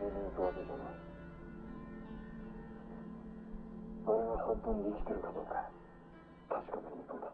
に行くわけじゃない。あれが本当に生きてるかどうか確かめに行くんだ。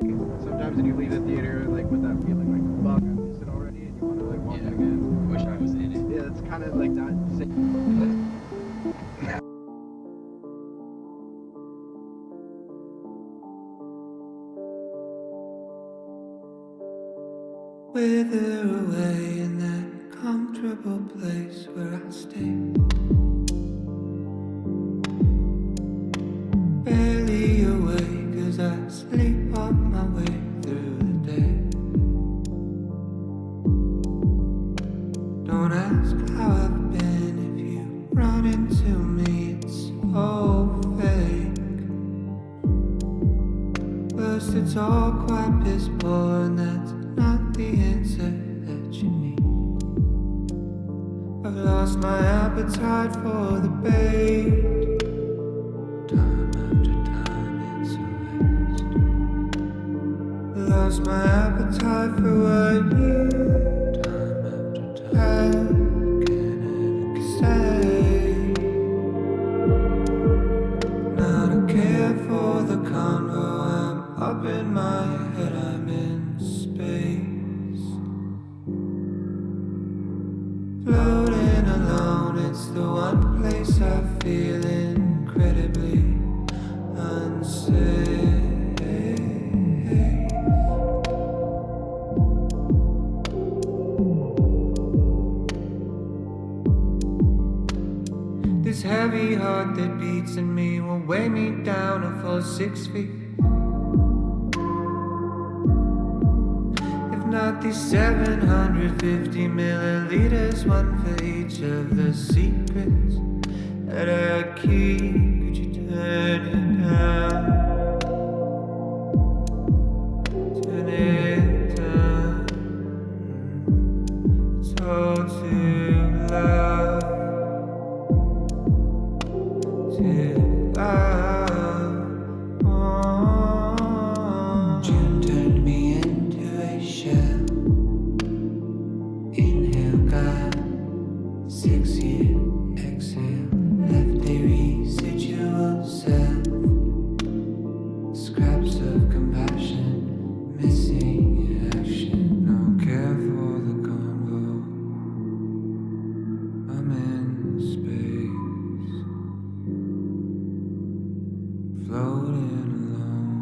Sometimes when you leave the theater, like with that feeling, like fuck, I missed it already, and you want to like watch it again. I wish I was in it. Yeah, it's kind of like that. Wither away in that comfortable place where I stay. Barely awake as I sleepwalk my way through the day. Don't ask how I've been if you run into me, it's so fake. First it's all quite piss poor and that's not the answer that you need. I've lost my appetite for the bait. Time after time it's a waste. Lost my appetite for what you time after time can ever say. Now I don't care for the convo, I'm up in my head, I'm in space. Floating alone, it's the one place I feel incredibly unsafe. This heavy heart that beats in me will weigh me down a full 6 feet. If not these 750 milliliters, one for each of the secrets that I keep. Could you turn it down? Turn it down. It's all too loud. Too loud. Oh. June turned me into a shell. Inhale, God. 6 year exhale. Left a residual self. Scraps of compassion. Missing in action. No care for the convo. I'm in space. Floating alone.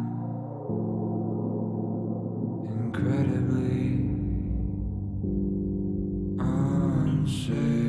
Incredibly unsafe.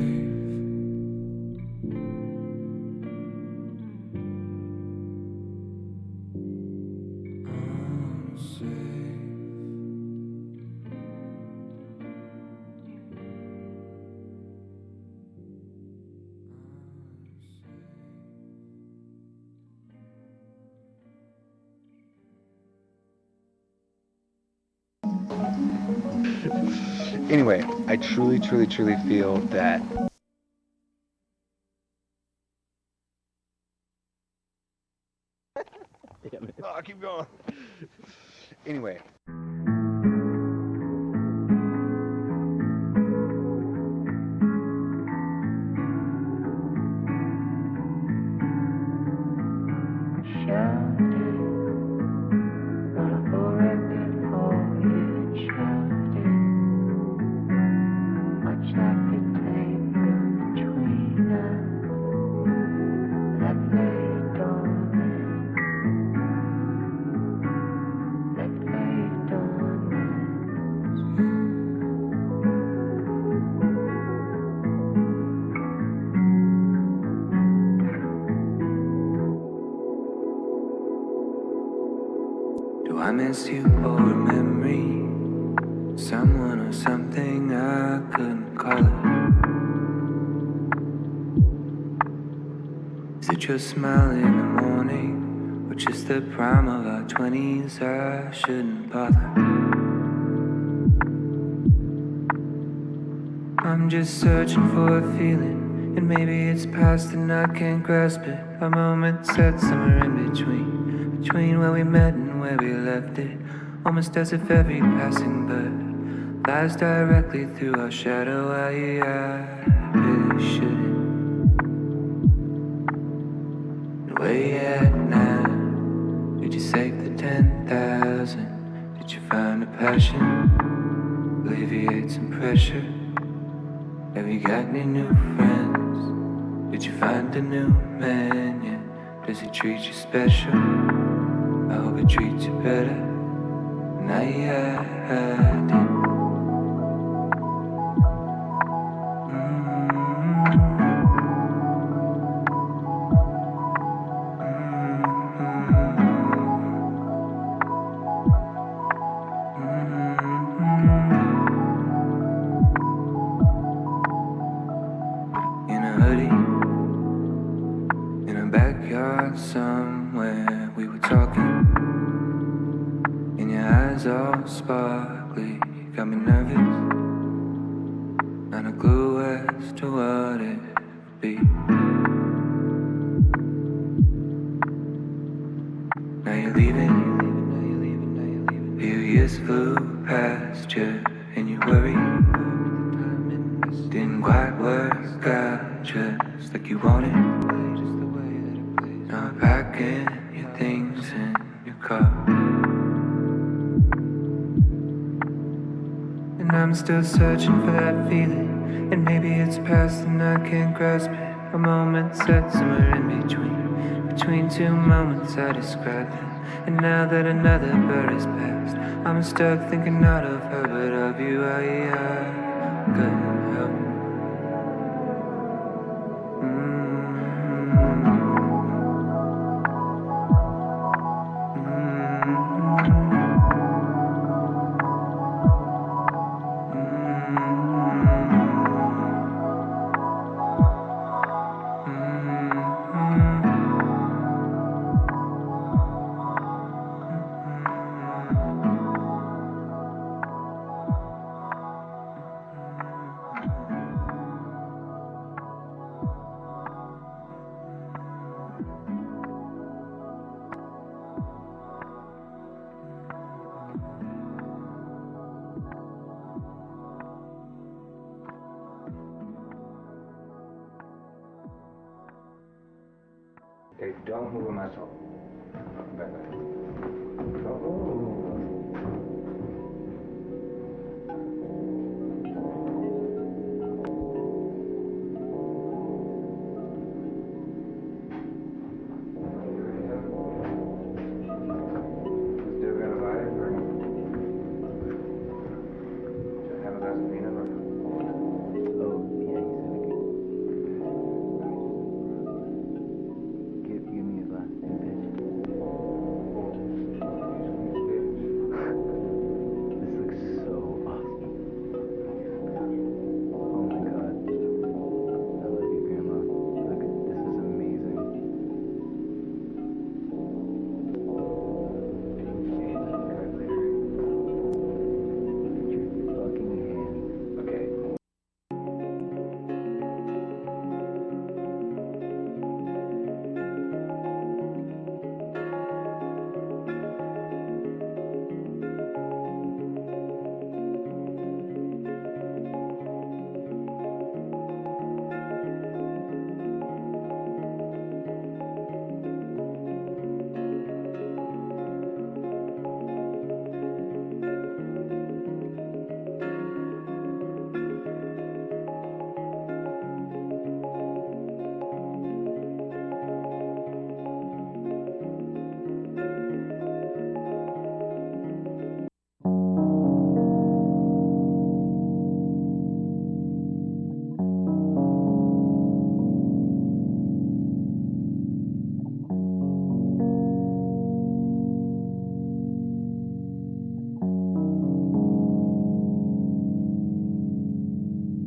Anyway, I truly feel that oh, keep going. Anyway. Do I miss you or a memory? Someone or something I couldn't call it. Is it your smile in the morning? Or just the prime of our 20s? I shouldn't bother. I'm just searching for a feeling, and maybe it's past and I can't grasp it. A moment set somewhere in between where we met and where we left it. Almost as if every passing bird flies directly through our shadow. I really shouldn't. Where you at now? Did you save the 10,000? passion, alleviate some pressure. Have you got any new friends? Did you find a new man yet? Does he treat you special? I hope he treats you better than I did. Somewhere we were talking, and your eyes all sparkly. You got me nervous, not a clue as to what it would be. Now you're leaving, few years flew past you, and you worried. Didn't quite work out just like you wanted. Now packing your things in your car, and I'm still searching for that feeling. And maybe it's past and I can't grasp it. A moment set somewhere in between two moments I described it. And now that another bird has passed, I'm stuck thinking not of her but of you. I couldn't help it. Okay, don't move on myself. Back. Don't move. Still gonna buy it, or just have a glass of peanut butter? Oh, yeah, he said I could. Give me a glass, bitch. This looks so awesome. Oh my god. I love you, Grandma. Look, this is amazing. Put your fucking hands. Okay.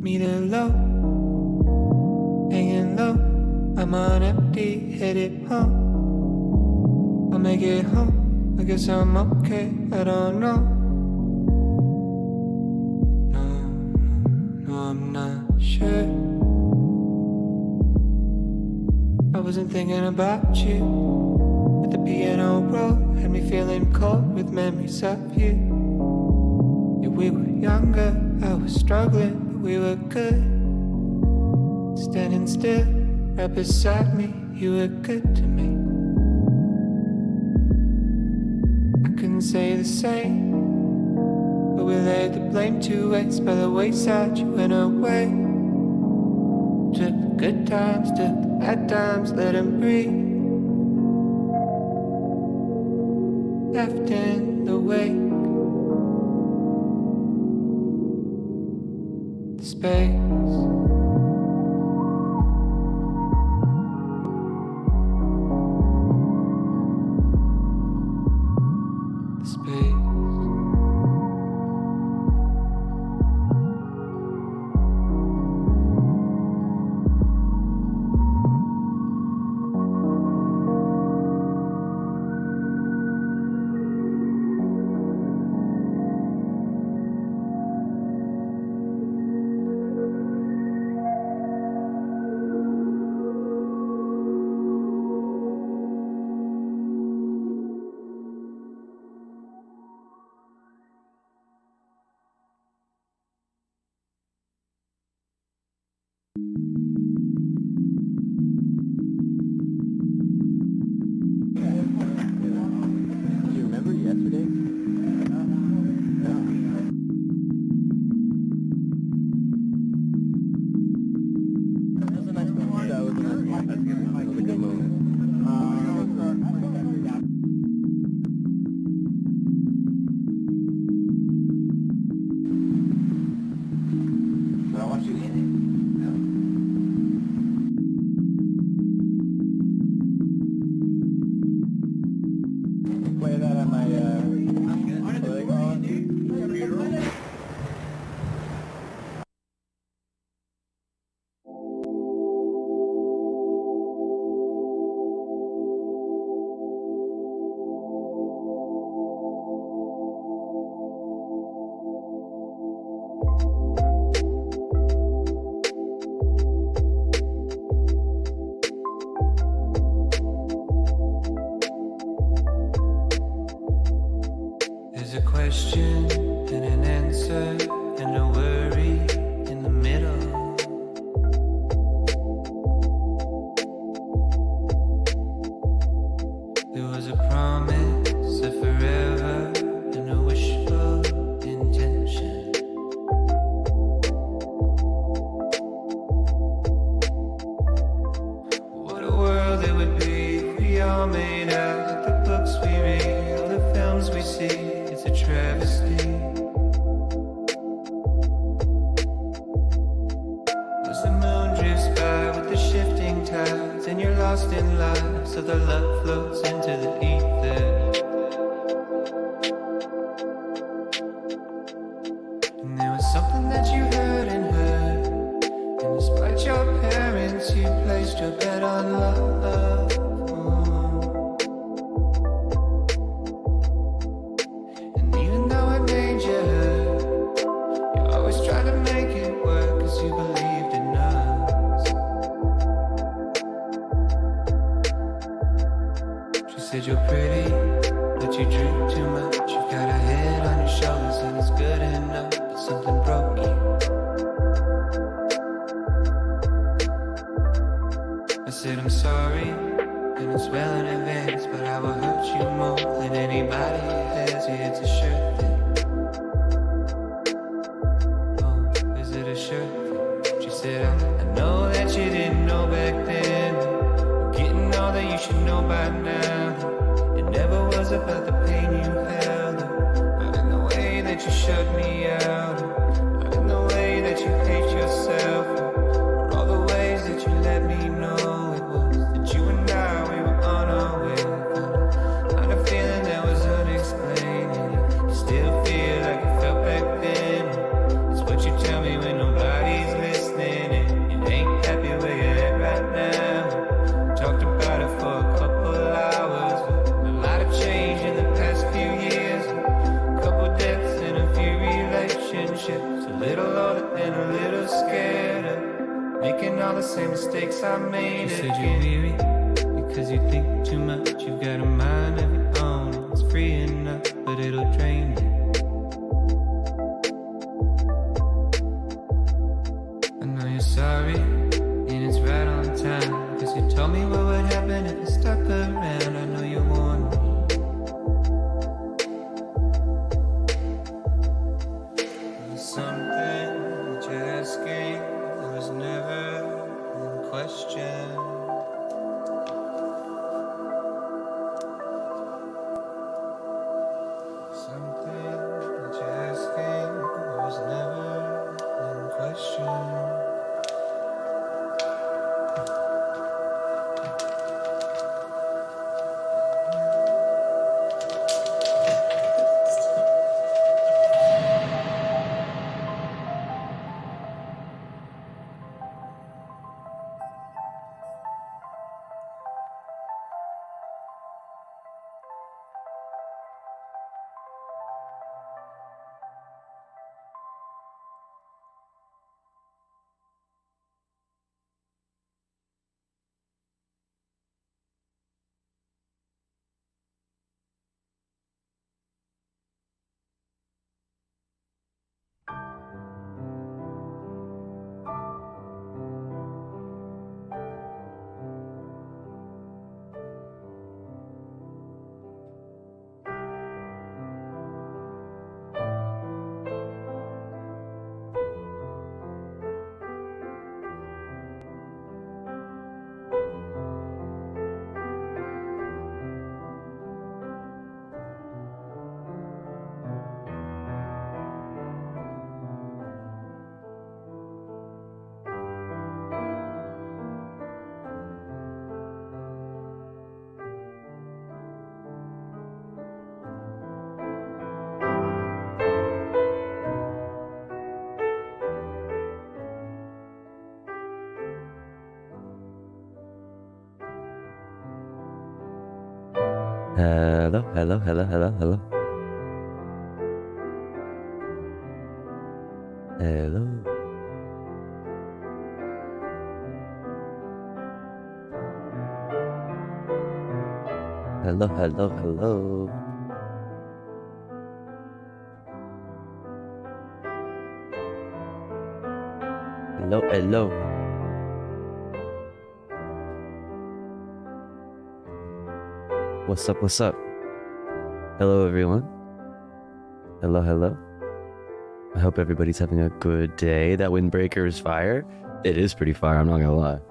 Meeting low, hanging low. I'm on empty, headed home. I'll make it home. I guess I'm okay. I don't know. No, I'm not sure. I wasn't thinking about you. But the piano roll had me feeling cold with memories of you. Yeah, we were younger, I was struggling. We were good, standing still, right beside me. You were good to me. I couldn't say the same we laid the blame to waste. By the wayside you went away. Took the good times, took the bad times, let them breathe. Left in the wake, the space. There's a question and an answer and a worry in the middle. There was a promise of forever and a wishful intention. What a world it would be if we all made out like the books we read, all the films we see. It's a travesty. As the moon drifts by with the shifting tides, and you're lost in life, so the love floats into the ether. And there was something that you heard and heard, and despite your parents, you placed your bet on love. Said you're pretty, but you drink too much. You've got a head on your shoulders and it's good enough, but something broke you. I said I'm sorry, and it's well in advance, but I will hurt you more than anybody has. Yeah, it's a sure thing. Oh, is it a sure thing? She said I know that you didn't know back then, getting all that you should know by now. Never was about the pain you held, not in the way that you shut me out, not in the way that you hate yourself, or all the ways that you let me know it was that you and I, we were on our way. Kind of feeling that was unexplained, and you still feel like it felt back then. It's what you tell me when nobody's listening, and you ain't happy where you're at right now. Talked about it for a couple hours. Change in the past few years, a couple deaths and a few relationships, a little older and a little scared of making all the same mistakes I made. You said you're weary because you think too much. You've got a mind of your own, it's free enough, but it'll drain you. I know you're sorry, and it's right on time, because you told me what would happen if I stuck around. I know you warned me. hello, hello, hello, hello, hello. Hello. Hello, hello, hello. Hello, hello. What's up, what's up? Hello, everyone. Hello, hello. I hope everybody's having a good day. That windbreaker is fire. It is pretty fire, I'm not gonna lie.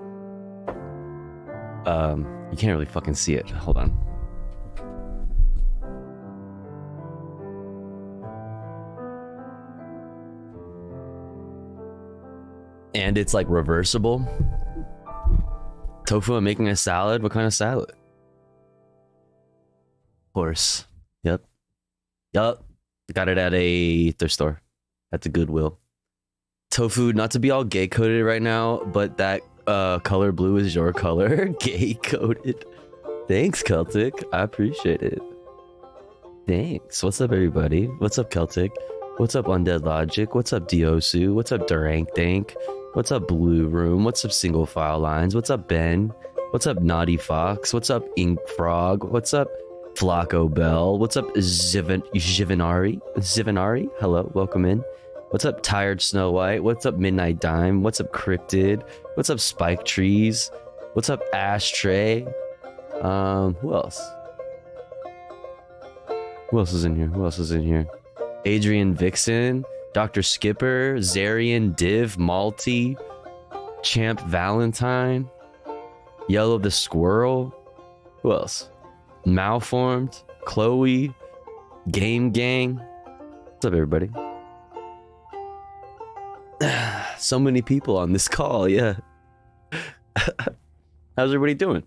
You can't really fucking see it. Hold on. And it's like reversible. Tofu, I'm making a salad. What kind of salad? Horse. Yep. Yup. Got it at a thrift store. At the Goodwill. Tofu, not to be all gay coded right now, but that color blue is your color. Gay coded. Thanks, Celtic. I appreciate it. Thanks. What's up, everybody? What's up, Celtic? What's up, Undead Logic? What's up, Diosu? What's up, Durank Dank? What's up, Blue Room? What's up, Single File Lines? What's up, Ben? What's up, Naughty Fox? What's up, Ink Frog? What's up, Flacco Bell? What's up, Zivanari? Hello, welcome in. What's up, Tired Snow White? What's up, Midnight Dime? What's up, Cryptid? What's up, Spike Trees? What's up, Ashtray? Who else? Who else is in here? Who else is in here? Adrian Vixen, Dr. Skipper, Zarian, Div, Malty, Champ Valentine, Yellow the Squirrel. Who else? Malformed, Chloe, Game Gang. What's up, everybody? So many people on this call, yeah. How's everybody doing?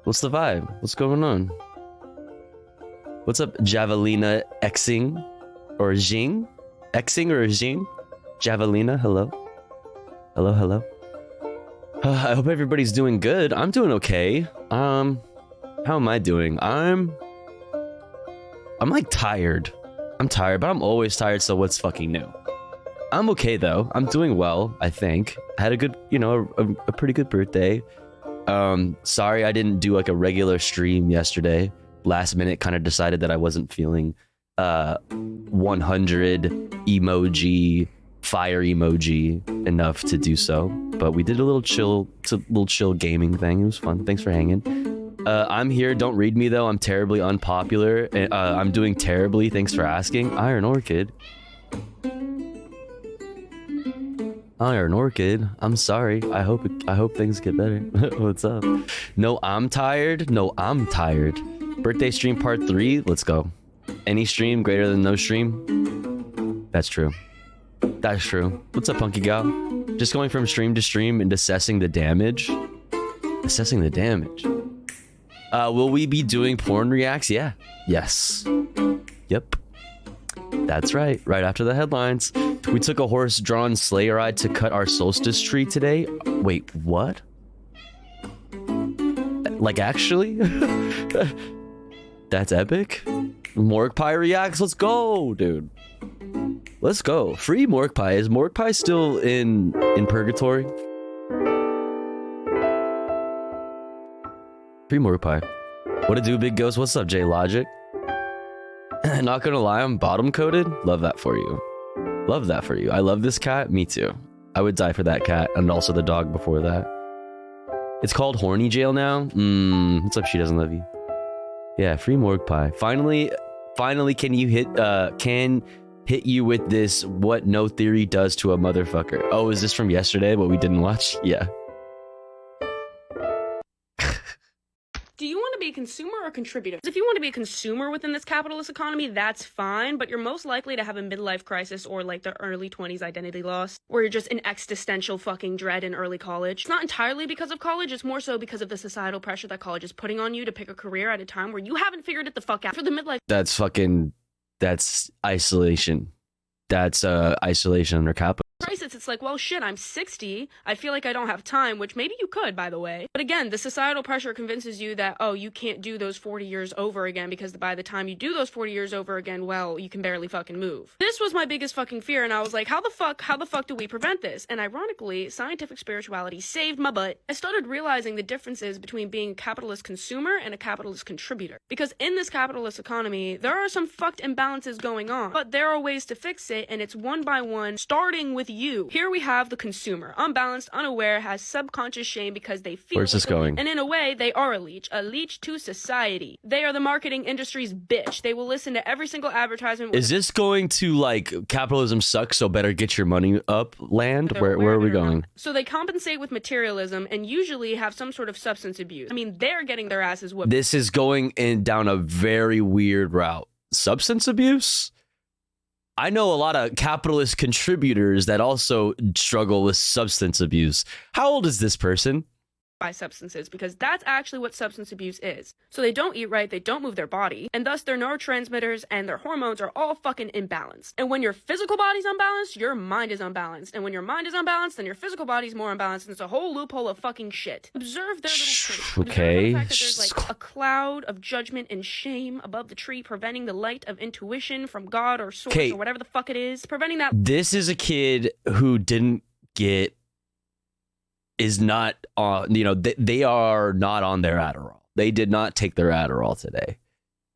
What's the vibe? What's going on? What's up, Javelina Xing? Or Jing? Xing or Jing? Javelina, hello? Hello, hello. I hope everybody's doing good. I'm doing okay. How am I doing? I'm like tired. I'm tired, but I'm always tired, so what's fucking new? I'm okay though. I'm doing well, I think. I had a good, you know, a pretty good birthday. Sorry I didn't do like a regular stream yesterday. Last minute kind of decided that I wasn't feeling 100 emoji, fire emoji enough to do so. But we did a little chill gaming thing. It was fun. Thanks for hanging. I'm here. Don't read me though. I'm terribly unpopular. I'm doing terribly. Thanks for asking. Iron Orchid. Iron Orchid. I'm sorry. I hope things get better. What's up? No, I'm tired. No, I'm tired. Birthday stream part 3. Let's go. Any stream greater than no stream? That's true. That's true. What's up, Punky Gal? Just going from stream to stream and assessing the damage. Assessing the damage. Will we be doing porn reacts? Yeah. Yes. Yep. That's right. Right after the headlines. We took a horse-drawn sleigh ride to cut our solstice tree today. Wait, what? Like, actually? That's epic. Morgue Pie reacts. Let's go, dude. Let's go. Free Morgue Pie. Is Morgue Pie still in purgatory? Free Morgue Pie. What it do, Big Ghost? What's up, J Logic? Not gonna lie, I'm bottom coated. Love that for you. Love that for you. I love this cat. Me too. I would die for that cat and also the dog before that. It's called Horny Jail now. What's up? She doesn't love you. Yeah, free Morgue Pie. Finally, can you hit you with this what no theory does to a motherfucker. Oh, is this from yesterday, what we didn't watch? Yeah. Do you want to be a consumer or contributor? If you want to be a consumer within this capitalist economy, that's fine, but you're most likely to have a midlife crisis or like the early 20s identity loss, where you're just in existential fucking dread in early college. It's not entirely because of college, it's more so because of the societal pressure that college is putting on you to pick a career at a time where you haven't figured it the fuck out. For the midlife, that's isolation. That's isolation under capital. crisis, it's like, well, shit, I'm 60. I feel like I don't have time, which maybe you could, by the way. But again, the societal pressure convinces you that, oh, you can't do those 40 years over again because by the time you do those 40 years over again, well, you can barely fucking move. This was my biggest fucking fear, and I was like, how the fuck do we prevent this? And ironically, scientific spirituality saved my butt. I started realizing the differences between being a capitalist consumer and a capitalist contributor. Because in this capitalist economy, there are some fucked imbalances going on, but there are ways to fix it, and it's one by one, starting with you. Here we have the consumer, unbalanced, unaware, has subconscious shame because they feel Where's this going? And in a way, they are a leech to society. They are the marketing industry's bitch. They will listen to every single advertisement. Is this going to like capitalism sucks, so better get your money up land? Where are we going? So they compensate with materialism and usually have some sort of substance abuse. I mean, they're getting their asses whooped. This is going down a very weird route. Substance abuse? I know a lot of capitalist contributors that also struggle with substance abuse. How old is this person? By substances, because that's actually what substance abuse is. So they don't eat right, they don't move their body, and thus their neurotransmitters and their hormones are all fucking imbalanced. And when your physical body's unbalanced, your mind is unbalanced. And when your mind is unbalanced, then your physical body's more unbalanced, and it's a whole loophole of fucking shit. Observe their little tree. Okay. Observe the fact that there's like a cloud of judgment and shame above the tree, preventing the light of intuition from God or source or whatever the fuck it is, preventing that. This is a kid who didn't get is not on, they are not on their Adderall. They did not take their Adderall today.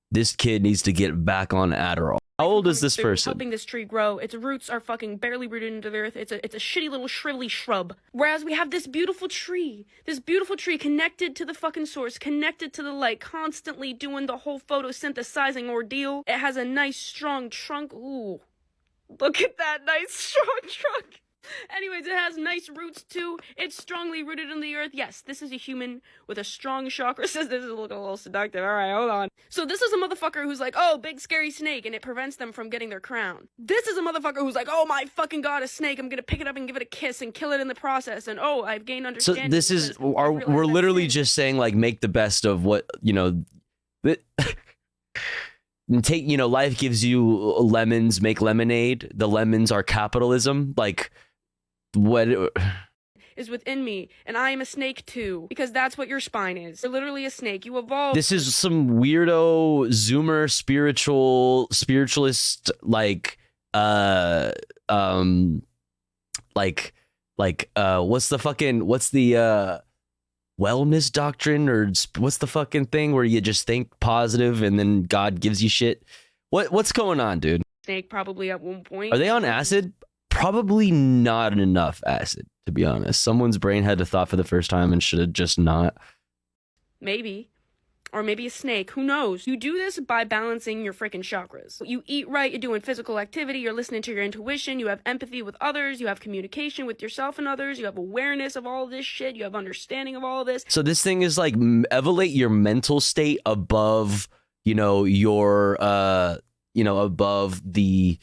This kid needs to get back on Adderall. How old is this person? Helping this tree grow. Its roots are fucking barely rooted into the earth. It's a shitty little shrivelly shrub. Whereas we have this beautiful tree connected to the fucking source, connected to the light, constantly doing the whole photosynthesizing ordeal. It has a nice strong trunk. Ooh, look at that nice strong trunk. Anyways, it has nice roots too. It's strongly rooted in the earth. Yes, this is a human with a strong chakra. Says this is looking a little seductive. All right, hold on. So this is a motherfucker who's like, oh, big scary snake, and it prevents them from getting their crown. This is a motherfucker who's like, oh my fucking god, a snake. I'm gonna pick it up and give it a kiss and kill it in the process. And oh, I've gained understanding. So this is, we're literally just saying like, make the best of what, take, life gives you lemons, make lemonade. The lemons are capitalism. Like, what is within me, and I am a snake too, because that's what your spine is. You're literally a snake. You evolve. This is some weirdo Zoomer spiritualist what's the wellness doctrine, or what's the fucking thing where you just think positive and then God gives you shit? What's going on, dude? Snake probably at one point. Are they on acid? Probably not enough acid, to be honest. Someone's brain had a thought for the first time and should have just not. Maybe. Or maybe a snake. Who knows? You do this by balancing your freaking chakras. You eat right, you're doing physical activity, you're listening to your intuition, you have empathy with others, you have communication with yourself and others, you have awareness of all this shit, you have understanding of all this. So this thing is like elevate your mental state above, your above the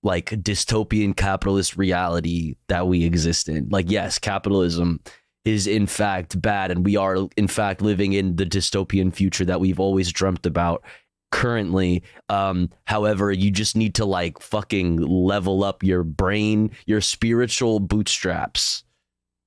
like dystopian capitalist reality that we exist in. Like, yes, capitalism is in fact bad, and we are in fact living in the dystopian future that we've always dreamt about currently. However, you just need to like fucking level up your brain, your spiritual bootstraps.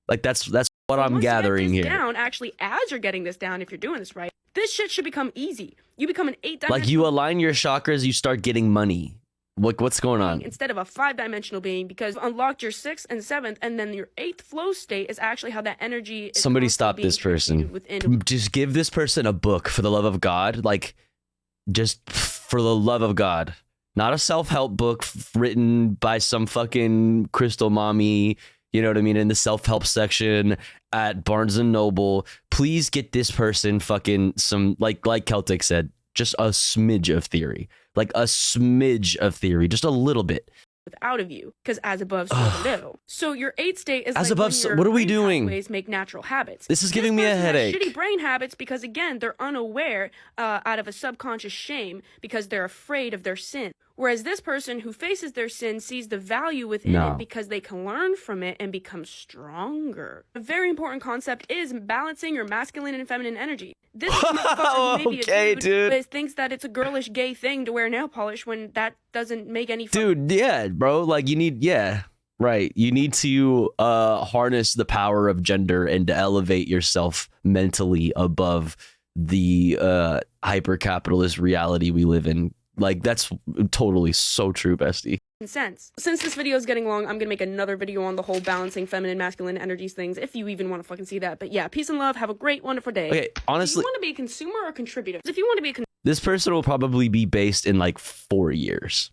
Like that's what I'm gathering here. Down, actually, as you're getting this down, if you're doing this right, this shit should become easy. You become an 8-dimensional. Like you align your chakras, you start getting money. What's going on? Instead of a 5-dimensional being, because you unlocked your 6th and 7th, and then your 8th flow state is actually how that energy is. Somebody stop this person. Just give this person a book, for the love of God. Like, just for the love of God. Not a self-help book written by some fucking crystal mommy, you know what I mean, in the self-help section at Barnes & Noble. Please get this person fucking some, like Celtic said, just a smidge of theory. Like a smidge of theory, just a little bit. Out of you, because as above, so below. So your 8th state is as like above. when your what are we brain doing? pathways make natural habits. This is giving me a headache. Shitty brain habits because again, they're unaware out of a subconscious shame because they're afraid of their sin. Whereas this person who faces their sin sees the value within it because they can learn from it and become stronger. A very important concept is balancing your masculine and feminine energy. This motherfucker maybe a dude, but thinks that it's a girlish gay thing to wear nail polish when that doesn't make any Dude, yeah, bro. Like you need, Right. You need to harness the power of gender and to elevate yourself mentally above the hyper-capitalist reality we live in. Like, that's totally so true, bestie. Sense. Since this video is getting long, I'm gonna make another video on the whole balancing feminine, masculine energies things, if you even want to fucking see that. But yeah, peace and love. Have a great, wonderful day. Okay, honestly, do you want to be a consumer or contributor? If you want to be a this person will probably be based in like 4 years.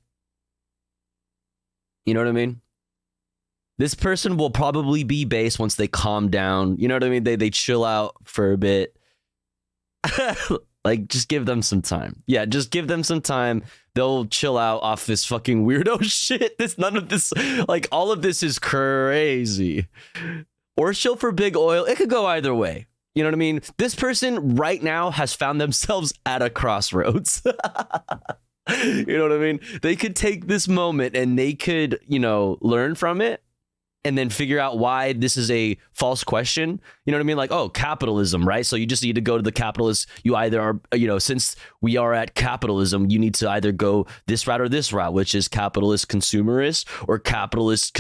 You know what I mean? This person will probably be based once they calm down. You know what I mean? They chill out for a bit. Like, just give them some time. Yeah, just give them some time. They'll chill out off this fucking weirdo shit. None of this, like, all of this is crazy. Or chill for big oil. It could go either way. You know what I mean? This person right now has found themselves at a crossroads. You know what I mean? They could take this moment and they could, you know, learn from it. And then figure out why this is a false question. You know what I mean? Like, oh, capitalism, right? So you just need to go to the capitalist. You either are, you know, since we are at capitalism, you need to either go this route or this route, which is capitalist consumerist or capitalist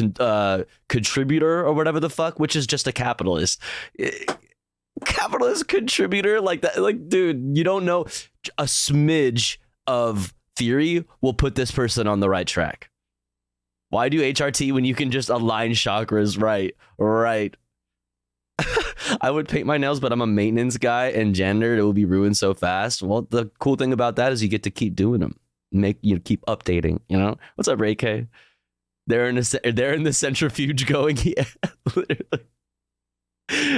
contributor or whatever the fuck, which is just a capitalist. Capitalist contributor, like that. Like, dude, you don't know. A smidge of theory will put this person on the right track. Why do HRT when you can just align chakras? Right. I would paint my nails, but I'm a maintenance guy and janitor. It will be ruined so fast. Well, the cool thing about that is you get to keep doing them. Keep updating, you know? What's up, Ray K? They're in the centrifuge going, yeah, literally.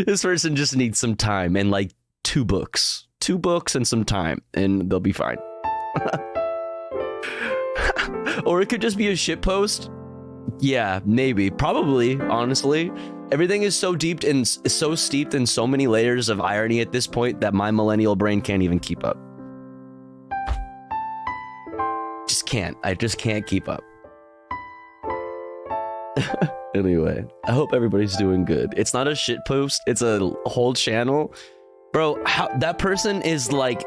This person just needs some time and like 2 books and some time and they'll be fine. Or it could just be a shit post. Yeah, maybe, probably, honestly. Everything is so deep and so steeped in so many layers of irony at this point that my millennial brain can't even keep up. I just can't keep up. Anyway, I hope everybody's doing good. It's not a shit post, it's a whole channel. Bro, that person is like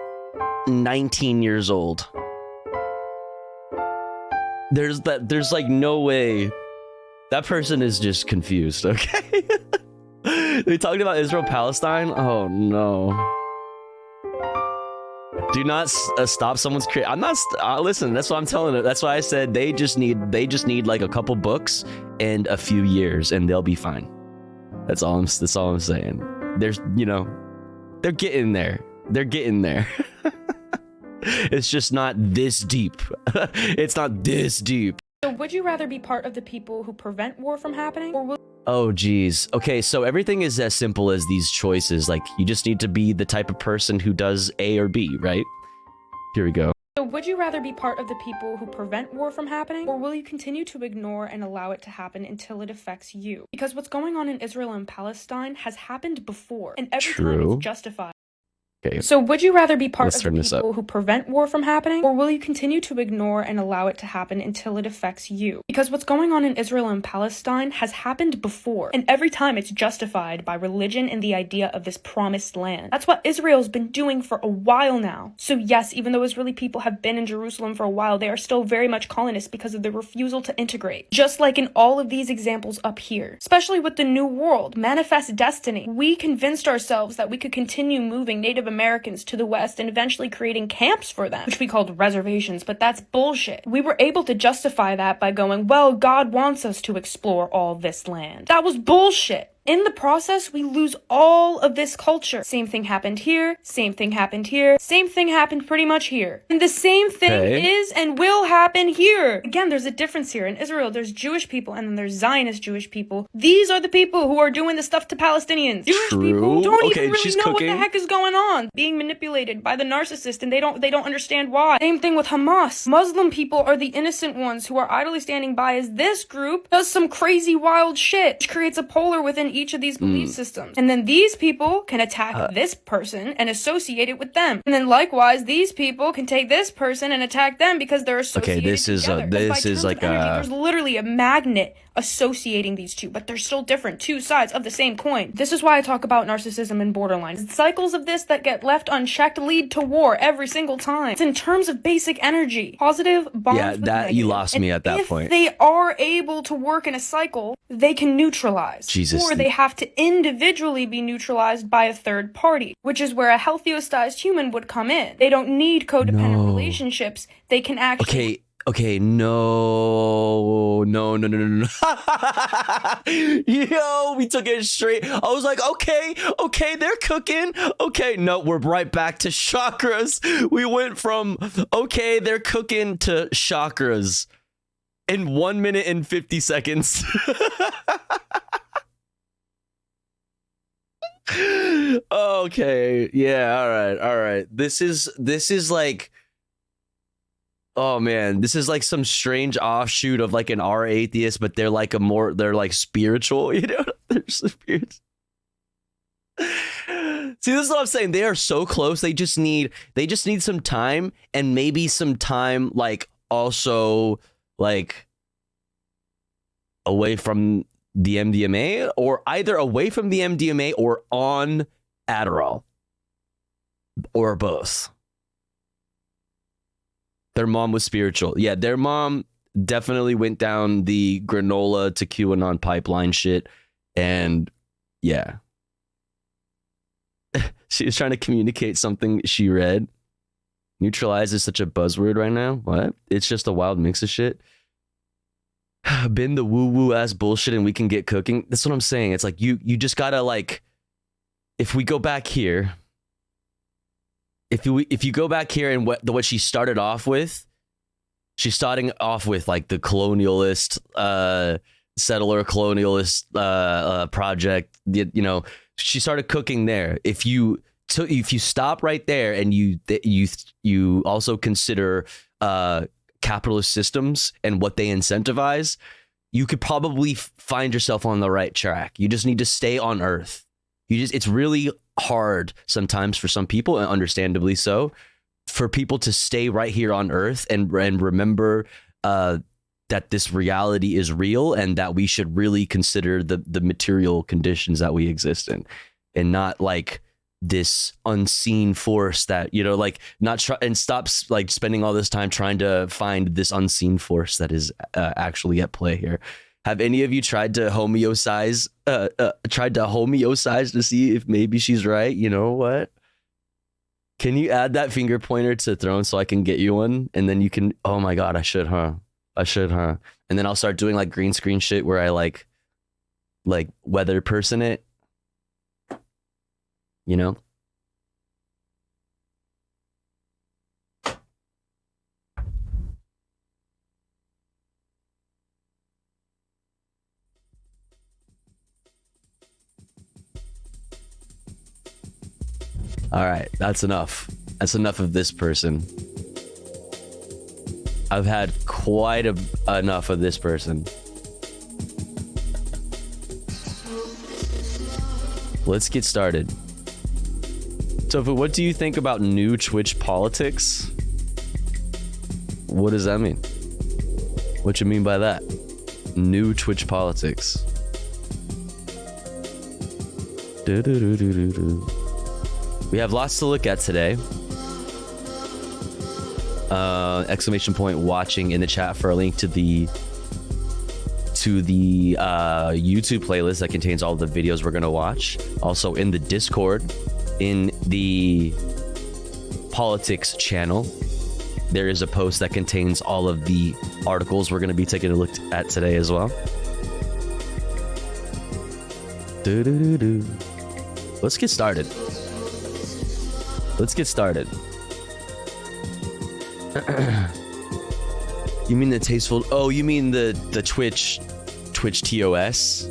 19 years old. There's like no way. That person is just confused, okay? They talked about Israel-Palestine? Oh no. Do not stop someone's I'm not listen, that's what I'm telling it. That's why I said they just need like a couple books and a few years and they'll be fine. That's all I'm saying. There's, you know, they're getting there. It's just not this deep. It's not this deep. So would you rather be part of the people who prevent war from happening, or will... Oh, geez. Okay, so everything is as simple as these choices. Like, you just need to be the type of person who does A or B, right? Here we go. So would you rather be part of the people who prevent war from happening, or will you continue to ignore and allow it to happen until it affects you? Because what's going on in Israel and Palestine has happened before, and every time it's justified. Okay. So would you rather be part of the people who prevent war from happening, or will you continue to ignore and allow it to happen until it affects you? Because what's going on in Israel and Palestine has happened before, and every time it's justified by religion and the idea of this promised land. That's what Israel's been doing for a while now. So yes, even though Israeli people have been in Jerusalem for a while, they are still very much colonists because of their refusal to integrate. Just like in all of these examples up here. Especially with the New World, Manifest Destiny. We convinced ourselves that we could continue moving Native Americans to the West and eventually creating camps for them, which we called reservations, but that's bullshit. We were able to justify that by going, well, God wants us to explore all this land. That was bullshit. In the process, we lose all of this culture. Same thing happened here, same thing happened here, same thing happened pretty much here. And the same thing is and will happen here. Again, there's a difference here. In Israel, there's Jewish people and then there's Zionist Jewish people. These are the people who are doing the stuff to Palestinians. Jewish people don't even really know what the heck is going on. Being manipulated by the narcissist and they don't understand why. Same thing with Hamas. Muslim people are the innocent ones who are idly standing by as this group does some crazy wild shit, which creates a polar within each of these belief systems. And then these people can attack this person and associate it with them. And then likewise, these people can take this person and attack them because they're associated this is together. this is like there's literally a magnet associating these two, but they're still different, two sides of the same coin. This is why I talk about narcissism and borderline. Cycles of this that get left unchecked lead to war every single time. It's in terms of basic energy. Positive bonds with that you negative. lost And me at that if point. they are able to work in a cycle, they can neutralize. Jesus. Or they have to individually be neutralized by a third party, which is where a healthiostized human would come in. They don't need codependent relationships. They can actually... Okay, no. Yo, we took it straight. I was like, okay, they're cooking. Okay, no, we're right back to chakras. We went from, okay, they're cooking to chakras in 1 minute and 50 seconds. Okay, yeah, all right. This is like... Oh man, this is like some strange offshoot of like an R atheist, but they're like they're like spiritual, you know? They're spiritual. See, this is what I'm saying. They are so close. They just need some time, and maybe some time like also like away from the MDMA, or either away from the MDMA or on Adderall, or both. Their mom was spiritual. Yeah, their mom definitely went down the granola to QAnon pipeline shit. And yeah. She was trying to communicate something she read. Neutralize is such a buzzword right now. What? It's just a wild mix of shit. Been the woo-woo ass bullshit and we can get cooking. That's what I'm saying. It's like you just gotta like, if we go back here, if you go back here and what she started off with, she's starting off with like the colonialist, settler colonialist project. You know, she started cooking there. If you stop right there and you also consider capitalist systems and what they incentivize, you could probably find yourself on the right track. You just need to stay on Earth. It's really hard sometimes for some people, and understandably so, for people to stay right here on Earth and remember that this reality is real and that we should really consider the material conditions that we exist in, and not like this unseen force that, you know, like stop like spending all this time trying to find this unseen force that is actually at play here. Have any of you tried to homeosize to see if maybe she's right? You know what? Can you add that finger pointer to Throne so I can get you one? And then you can, oh my God, I should, huh? And then I'll start doing like green screen shit where I like weather person it. You know? All right, that's enough. That's enough of this person. I've had quite enough of this person. Let's get started. Tofu, what do you think about new Twitch politics? What does that mean? What you mean by that? New Twitch politics. We have lots to look at today. Exclamation point watching in the chat for a link to the YouTube playlist that contains all the videos we're gonna watch. Also in the Discord, in the politics channel, there is a post that contains all of the articles we're gonna be taking a look at today as well. Let's get started. Let's get started. You mean the tasteful? Oh, you mean the Twitch TOS?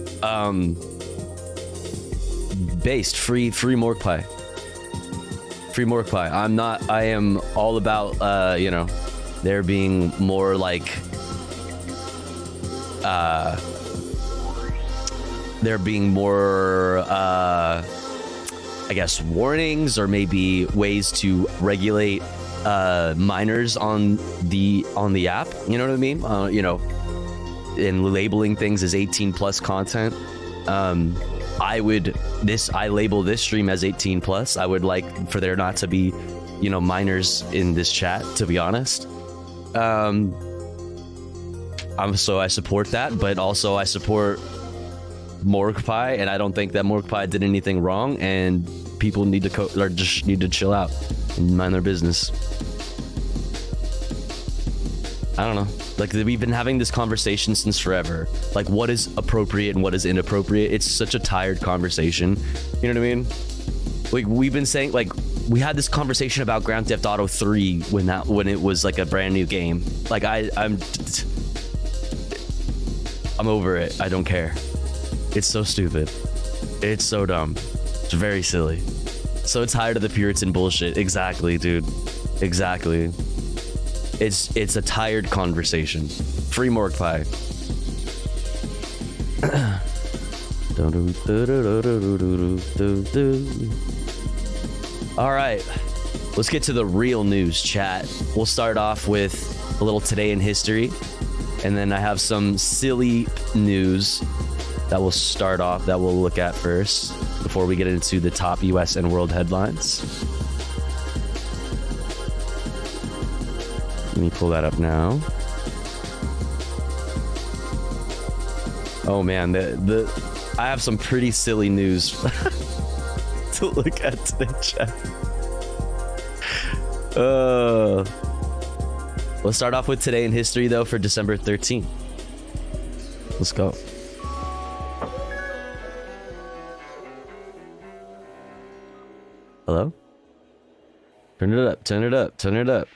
Based free morgue pie. Free morgue pie. I am all about you know, there being more like there being more, I guess, warnings or maybe ways to regulate minors on the app. You know what I mean? You know, in labeling things as 18 plus content. I label this stream as 18 plus. I would like for there not to be, you know, minors in this chat, to be honest. So I support that, but also I support Morgpie, and I don't think that Morgpie did anything wrong, and people need to just need to chill out and mind their business. I don't know. Like, we've been having this conversation since forever. Like, what is appropriate and what is inappropriate? It's such a tired conversation. You know what I mean? Like, we've been saying, like, we had this conversation about Grand Theft Auto 3 when it was like a brand new game. Like, I'm over it. I don't care. It's so stupid. It's so dumb. It's very silly. So tired of the Puritan bullshit. Exactly, dude. Exactly. It's a tired conversation. Free Morgpie. All right. Let's get to the real news, chat. We'll start off with a little today in history. And then I have some silly news that we'll start off, that we'll look at first before we get into the top US and world headlines. Let me pull that up now. Oh man, I have some pretty silly news to look at today, chat. Let's start off with today in history, though, for December 13th. Let's go. Hello? Turn it up, turn it up, turn it up.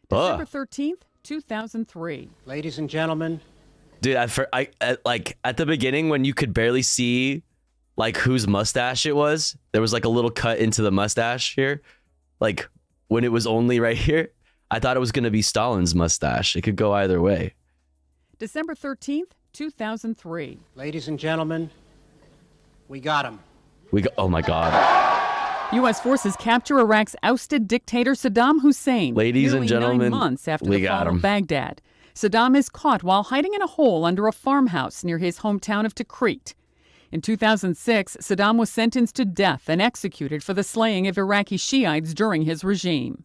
December 13th, 2003. Ladies and gentlemen. Dude, I like at the beginning when you could barely see like whose mustache it was, there was like a little cut into the mustache here. Like when it was only right here, I thought it was going to be Stalin's mustache. It could go either way. December 13th, 2003. Ladies and gentlemen, we got him. Oh my God. U.S. forces capture Iraq's ousted dictator Saddam Hussein. Ladies and gentlemen, 9 months after the fall of Baghdad. Saddam is caught while hiding in a hole under a farmhouse near his hometown of Tikrit. In 2006, Saddam was sentenced to death and executed for the slaying of Iraqi Shiites during his regime.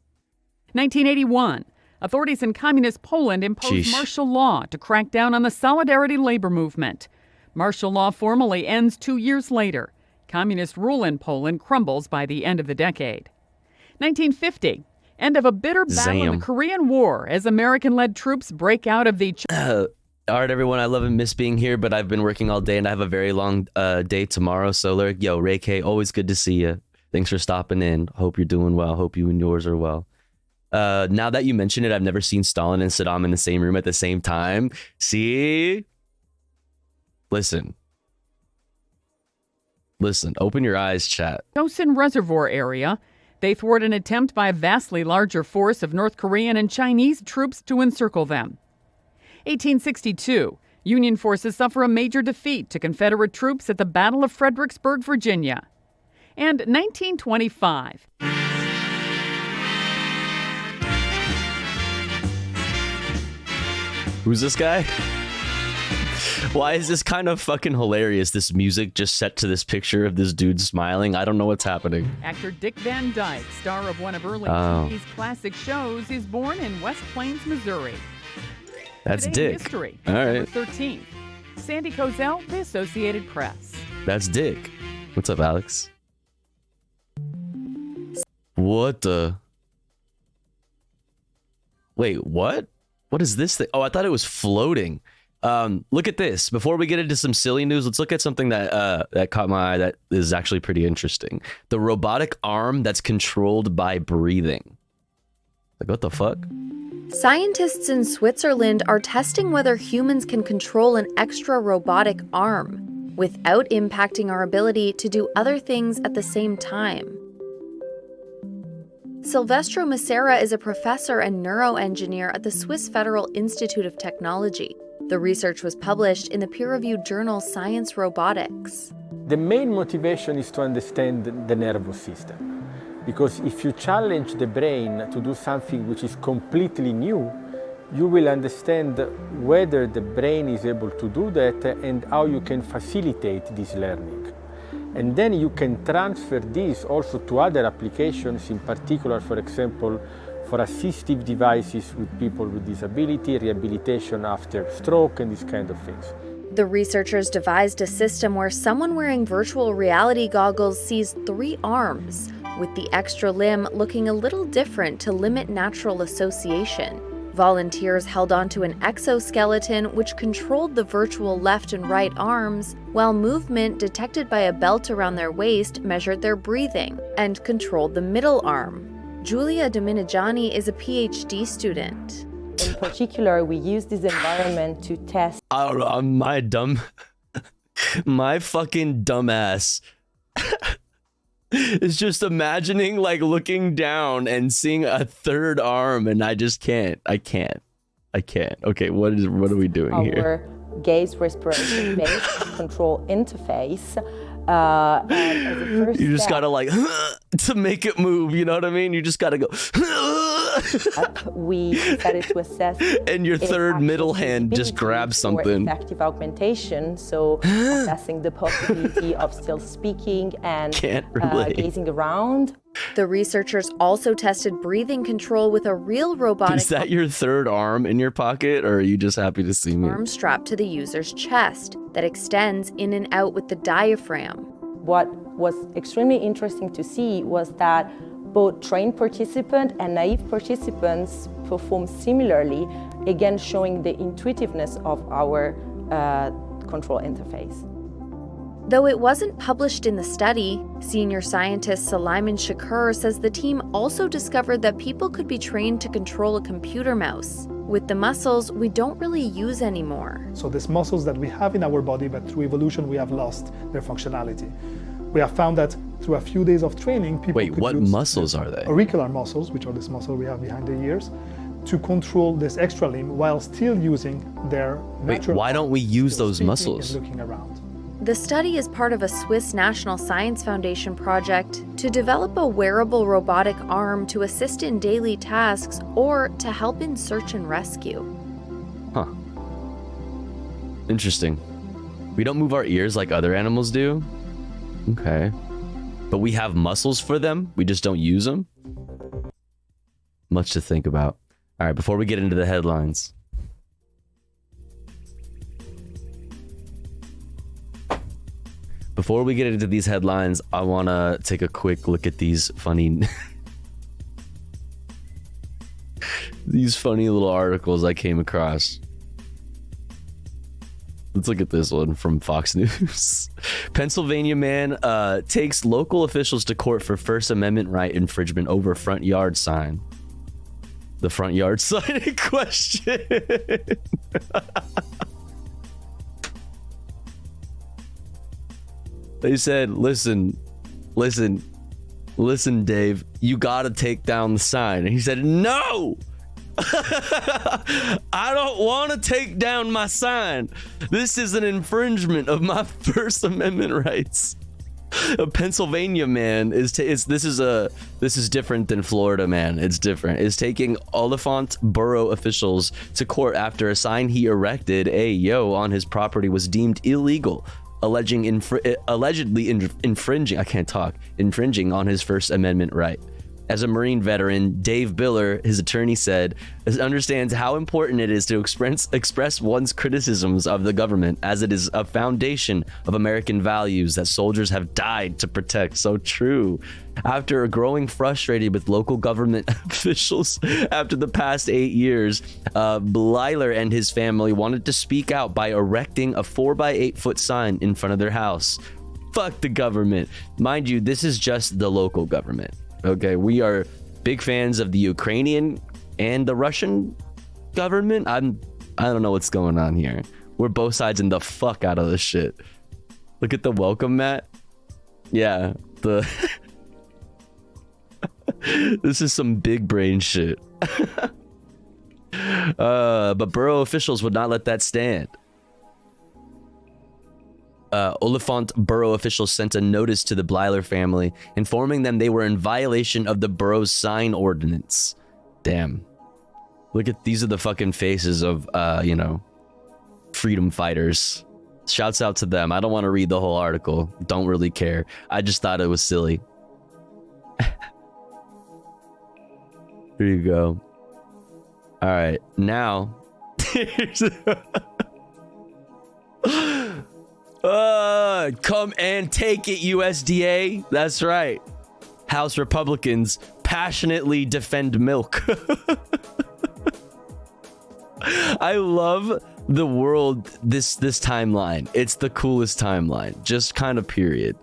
1981, authorities in communist Poland imposed martial law to crack down on the Solidarity labor movement. Martial law formally ends 2 years later. Communist rule in Poland crumbles by the end of the decade. 1950, end of a bitter battle in the Korean War as American-led troops break out of the... All right, everyone, I love and miss being here, but I've been working all day and I have a very long day tomorrow. So, yo, Ray K, always good to see you. Thanks for stopping in. Hope you're doing well. Hope you and yours are well. Now that you mention it, I've never seen Stalin and Saddam in the same room at the same time. See? Listen, open your eyes, chat. Chosin Reservoir area. They thwart an attempt by a vastly larger force of North Korean and Chinese troops to encircle them. 1862, Union forces suffer a major defeat to Confederate troops at the Battle of Fredericksburg, Virginia. And 1925. Who's this guy? Why is this kind of fucking hilarious? This music just set to this picture of this dude smiling. I don't know what's happening. Actor Dick Van Dyke, star of one of early TV's classic shows, is born in West Plains, Missouri. That's Today in Dick. History, All right. December 13th. Sandy Kozel, The Associated Press. That's Dick. What's up, Alex? What the? Wait, what? What is this thing? Oh, I thought it was floating. Look at this. Before we get into some silly news, let's look at something that caught my eye that is actually pretty interesting. The robotic arm that's controlled by breathing. Like, what the fuck? Scientists in Switzerland are testing whether humans can control an extra robotic arm without impacting our ability to do other things at the same time. Silvestro Macera is a professor and neuroengineer at the Swiss Federal Institute of Technology. The research was published in the peer-reviewed journal Science Robotics. The main motivation is to understand the nervous system. Because if you challenge the brain to do something which is completely new, you will understand whether the brain is able to do that and how you can facilitate this learning. And then you can transfer this also to other applications, in particular, for example, for assistive devices with people with disability, rehabilitation after stroke, and these kind of things. The researchers devised a system where someone wearing virtual reality goggles sees 3 arms, with the extra limb looking a little different to limit natural association. Volunteers held onto an exoskeleton which controlled the virtual left and right arms, while movement detected by a belt around their waist measured their breathing and controlled the middle arm. Giulia Dominigiani is a PhD student. In particular, we use this environment to test. I don't know, my fucking dumbass is just imagining like looking down and seeing a 3rd arm, and I just can't. I can't. Okay, what are we doing here? Our gaze respiration based control interface. And as a first you just step, gotta like to make it move, you know what I mean? You just gotta go. We decided to assess, and your third middle hand just grabs something. Effective augmentation, so assessing the possibility of still speaking and gazing around. The researchers also tested breathing control with a real robotic Is that your 3rd arm in your pocket, or are you just happy to see me? arm strapped to the user's chest that extends in and out with the diaphragm. What was extremely interesting to see was that both trained participants and naive participants performed similarly, again showing the intuitiveness of our control interface. Though it wasn't published in the study, senior scientist Sulaiman Shakur says the team also discovered that people could be trained to control a computer mouse, with the muscles we don't really use anymore. So these muscles that we have in our body, but through evolution we have lost their functionality. We have found that through a few days of training, people could what use muscles are they? auricular muscles, which are this muscle we have behind the ears, to control this extra limb while still using their natural. Why don't we use those speaking muscles? and looking around. The study is part of a Swiss National Science Foundation project to develop a wearable robotic arm to assist in daily tasks or to help in search and rescue. Huh. Interesting. We don't move our ears like other animals do? Okay. But we have muscles for them? We just don't use them? Much to think about. All right, before we get into the headlines. Before we get into these headlines, I want to take a quick look at these funny... these funny little articles I came across. Let's look at this one from Fox News. Pennsylvania man takes local officials to court for First Amendment right infringement over front yard sign. The front yard sign in question. They said, listen, Dave, you gotta take down the sign. And he said, no! I don't want to take down my sign. This is an infringement of my First Amendment rights. A Pennsylvania man is this is different than Florida man. It's different. Is taking Oliphant borough officials to court after a sign he erected on his property was deemed illegal, allegedly infringing on his First Amendment right. As a Marine veteran, Dave Biller, his attorney, said, understands how important it is to express one's criticisms of the government, as it is a foundation of American values that soldiers have died to protect. So true. After growing frustrated with local government officials after the past 8 years, Blyler and his family wanted to speak out by erecting a 4x8 foot sign in front of their house. Fuck the government. Mind you, this is just the local government. Okay, we are big fans of the Ukrainian and the Russian government. I don't know what's going on here. We're both sides in the fuck out of this shit. Look at the welcome mat. Yeah, This is some big brain shit. But borough officials would not let that stand. Oliphant borough officials sent a notice to the Blyler family informing them they were in violation of the borough's sign ordinance. Damn. Look at, these are the fucking faces of, you know, freedom fighters. Shouts out to them. I don't want to read the whole article. Don't really care. I just thought it was silly. Here you go. All right, now. Come and take it, USDA. That's right. House Republicans passionately defend milk. I love the world, this timeline. It's the coolest timeline. Just kind of period.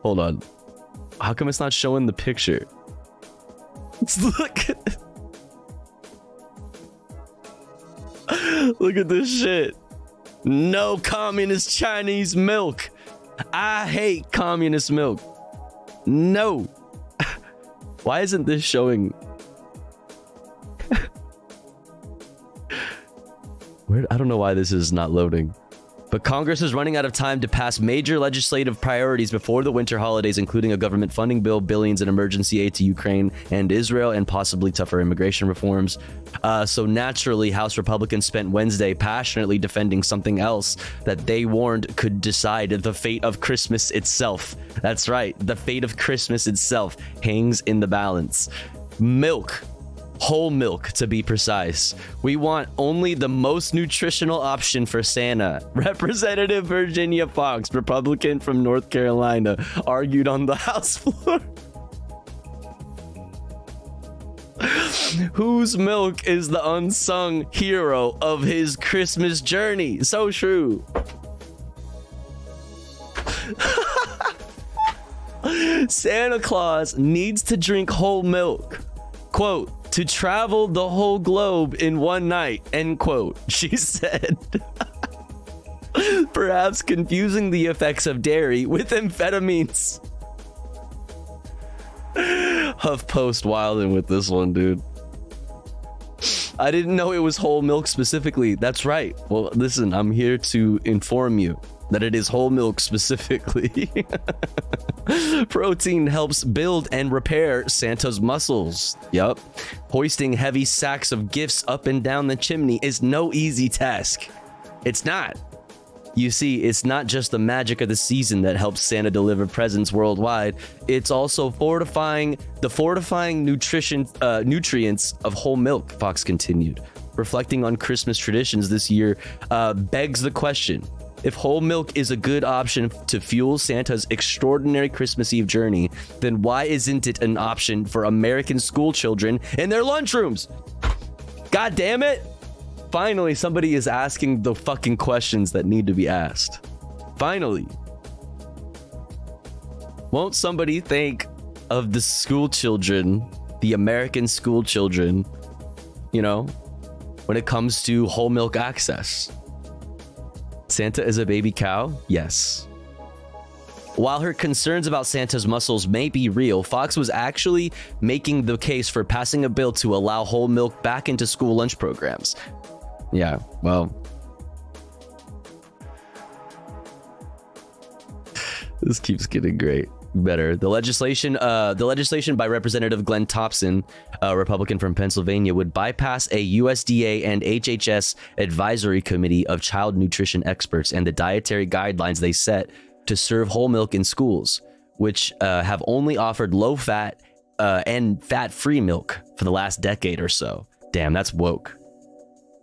Hold on. How come it's not showing the picture? Look at this. Look at this shit. No communist Chinese milk. I hate communist milk. No. Why isn't this showing? I don't know why this is not loading. But Congress is running out of time to pass major legislative priorities before the winter holidays, including a government funding bill, billions in emergency aid to Ukraine and Israel, and possibly tougher immigration reforms. So naturally, House Republicans spent Wednesday passionately defending something else that they warned could decide the fate of Christmas itself. That's right. The fate of Christmas itself hangs in the balance. Milk. Whole milk, to be precise. We want only the most nutritional option for Santa. Representative Virginia Fox, Republican from North Carolina, argued on the House floor. Whose milk is the unsung hero of his Christmas journey? So true. Santa Claus needs to drink whole milk. Quote, to travel the whole globe in one night, end quote, she said. Perhaps confusing the effects of dairy with amphetamines. HuffPost wilding with this one, dude. I didn't know it was whole milk specifically. That's right. Well, listen, I'm here to inform you that it is whole milk specifically. Protein helps build and repair Santa's muscles. Yup. Hoisting heavy sacks of gifts up and down the chimney is no easy task. It's not. You see, it's not just the magic of the season that helps Santa deliver presents worldwide. It's also fortifying nutrients of whole milk, Fox continued. Reflecting on Christmas traditions this year begs the question, if whole milk is a good option to fuel Santa's extraordinary Christmas Eve journey, then why isn't it an option for American school children in their lunchrooms? God damn it! Finally, somebody is asking the fucking questions that need to be asked. Finally. Won't somebody think of the school children, the American school children, you know, when it comes to whole milk access? Santa is a baby cow? Yes. While her concerns about Santa's muscles may be real, Fox was actually making the case for passing a bill to allow whole milk back into school lunch programs. Yeah, well. This keeps getting better. The legislation by Representative Glenn Thompson, a Republican from Pennsylvania, would bypass a USDA and HHS advisory committee of child nutrition experts and the dietary guidelines they set to serve whole milk in schools, which have only offered low-fat and fat-free milk for the last decade or so. Damn, that's woke.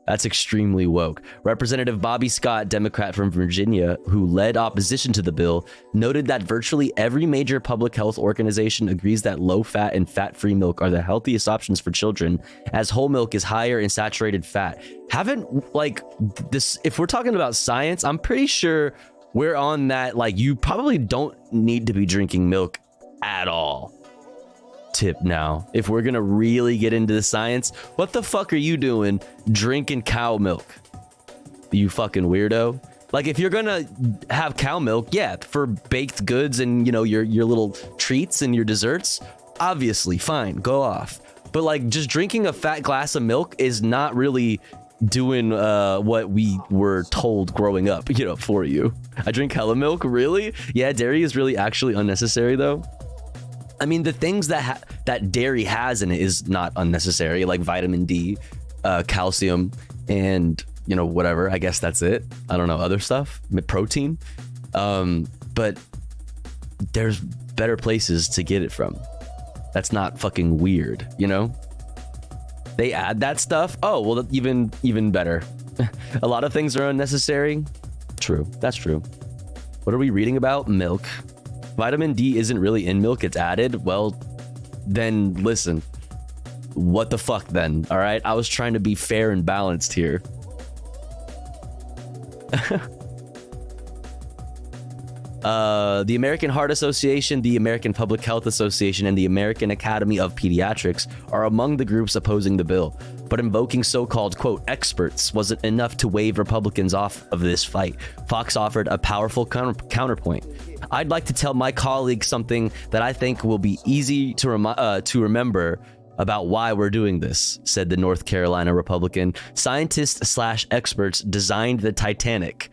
That's extremely woke. Representative Bobby Scott, Democrat from Virginia, who led opposition to the bill, noted that virtually every major public health organization agrees that low-fat and fat-free milk are the healthiest options for children, as whole milk is higher in saturated fat. If we're talking about science, I'm pretty sure we're on that, like, you probably don't need to be drinking milk at all. Tip now, if we're gonna really get into the science, what the fuck are you doing drinking cow milk, you fucking weirdo? Like, if you're gonna have cow milk, yeah, for baked goods and, you know, your little treats and your desserts, obviously, fine, go off. But like just drinking a fat glass of milk is not really doing what we were told growing up, you know, for you. I drink hella milk, really? Yeah, dairy is really actually unnecessary though. I mean, the things that dairy has in it is not unnecessary, like vitamin D, calcium, and you know, whatever. I guess that's it. I don't know, other stuff, protein. But there's better places to get it from. That's not fucking weird, you know? They add that stuff. Oh, well, even better. A lot of things are unnecessary. True, that's true. What are we reading about? Milk. Vitamin D isn't really in milk, it's added. Well, then listen. What the fuck then? All right, I was trying to be fair and balanced here. The American Heart Association, the American Public Health Association, and the American Academy of Pediatrics are among the groups opposing the bill. But invoking so-called, quote, experts wasn't enough to wave Republicans off of this fight. Fox offered a powerful counterpoint. I'd like to tell my colleagues something that I think will be easy to remember about why we're doing this, said the North Carolina Republican. Scientists/experts designed the Titanic.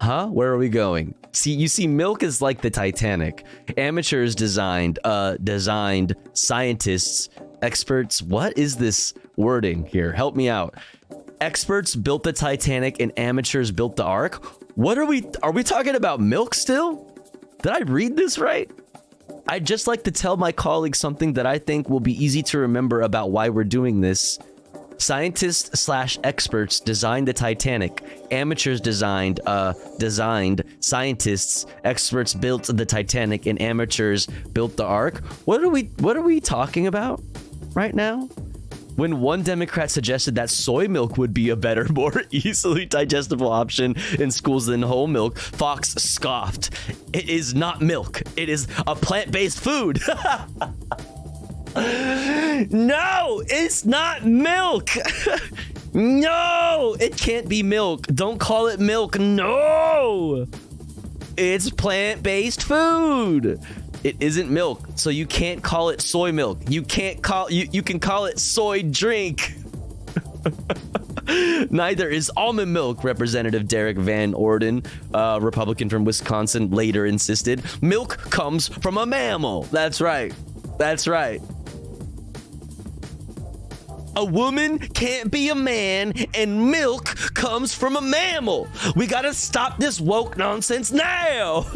Huh? Where are we going? See, you see, milk is like the Titanic. Amateurs designed, scientists, experts. What is this wording here? Help me out. Experts built the Titanic and amateurs built the Ark. What are we talking about milk still? Did I read this right? I'd just like to tell my colleagues something that I think will be easy to remember about why we're doing this. Scientists/experts designed the Titanic. Amateurs designed, scientists, experts built the Titanic, and amateurs built the Ark. What are we talking about right now? When one Democrat suggested that soy milk would be a better, more easily digestible option in schools than whole milk, Fox scoffed. It is not milk. It is a plant-based food. No, it's not milk. No, it can't be milk. Don't call it milk. No, it's plant-based food. It isn't milk, so you can't call it soy milk. You can call it soy drink. Neither is almond milk, Representative Derek Van Orden, Republican from Wisconsin, later insisted. Milk comes from a mammal. That's right. That's right. A woman can't be a man, and milk comes from a mammal. We gotta stop this woke nonsense now.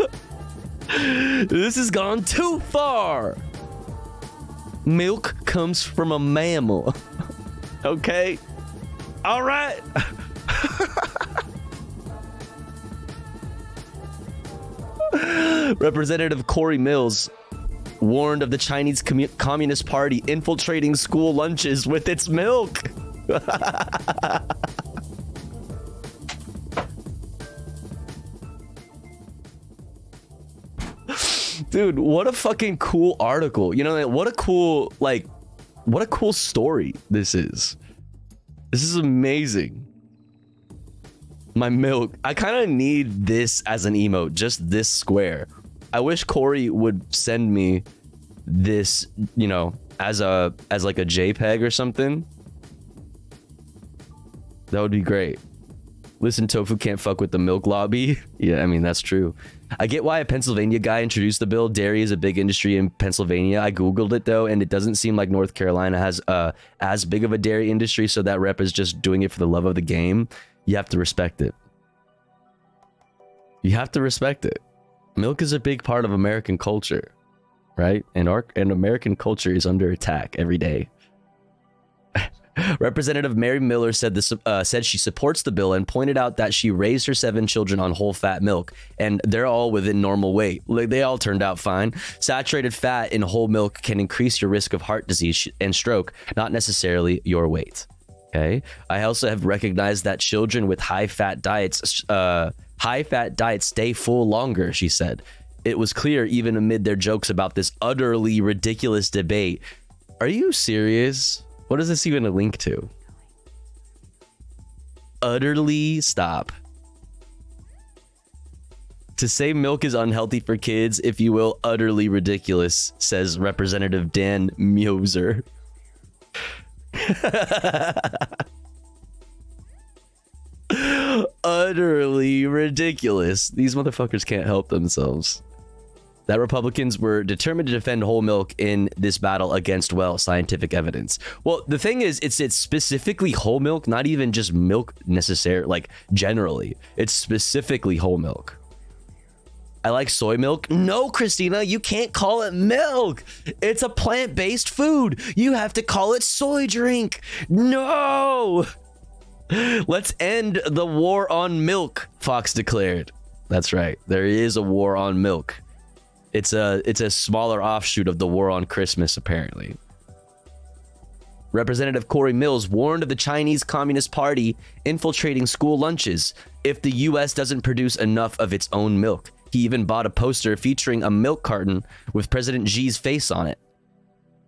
This has gone too far. Milk comes from a mammal. Okay? All right. Representative Corey Mills warned of the Chinese Communist Party infiltrating school lunches with its milk. Dude, what a fucking cool article. You know, what a cool story this is. This is amazing. My milk. I kind of need this as an emote, just this square. I wish Corey would send me this, you know, as like a JPEG or something. That would be great. Listen, Tofu can't fuck with the milk lobby. Yeah, I mean, that's true. I get why a Pennsylvania guy introduced the bill. Dairy is a big industry in Pennsylvania. I Googled it, though, and it doesn't seem like North Carolina has as big of a dairy industry, so that rep is just doing it for the love of the game. You have to respect it. You have to respect it. Milk is a big part of American culture, right? And American culture is under attack every day. Representative Mary Miller said she supports the bill and pointed out that she raised her 7 children on whole fat milk, and they're all within normal weight. Like, they all turned out fine. Saturated fat in whole milk can increase your risk of heart disease and stroke, not necessarily your weight. Okay. I also have recognized that children with high-fat diets stay full longer, she said. It was clear even amid their jokes about this utterly ridiculous debate. Are you serious? What is this even a link to? Utterly stop. To say milk is unhealthy for kids, if you will, utterly ridiculous, says Representative Dan Moser. Utterly ridiculous. These motherfuckers can't help themselves. That Republicans were determined to defend whole milk in this battle against, well, scientific evidence. Well, the thing is, it's specifically whole milk, not even just milk necessarily, like generally. It's specifically whole milk. I like soy milk. No, Christina, you can't call it milk. It's a plant-based food. You have to call it soy drink. No. Let's end the war on milk, Fox declared. That's right. There is a war on milk. It's a smaller offshoot of the war on Christmas, apparently. Representative Corey Mills warned of the Chinese Communist Party infiltrating school lunches if the U.S. doesn't produce enough of its own milk. He even bought a poster featuring a milk carton with President Xi's face on it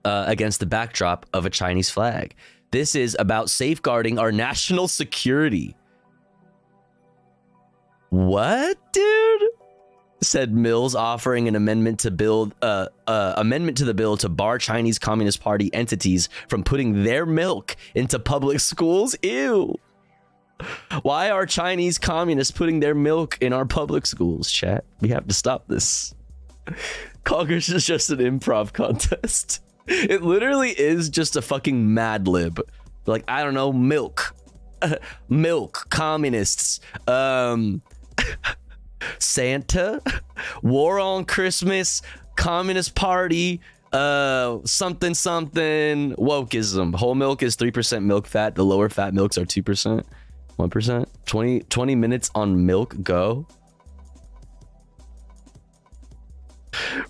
against the backdrop of a Chinese flag. This is about safeguarding our national security. What, dude? Said Mills, offering an amendment to the bill to bar Chinese Communist Party entities from putting their milk into public schools. Ew. Why are Chinese communists putting their milk in our public schools, chat? We have to stop this. Congress is just an improv contest. It literally is just a fucking Mad Lib. Like, I don't know, milk. Milk, communists, Santa, war on Christmas, Communist Party, something, wokeism. Whole milk is 3% milk fat. The lower fat milks are 2%, 1%. 20 minutes on milk, go.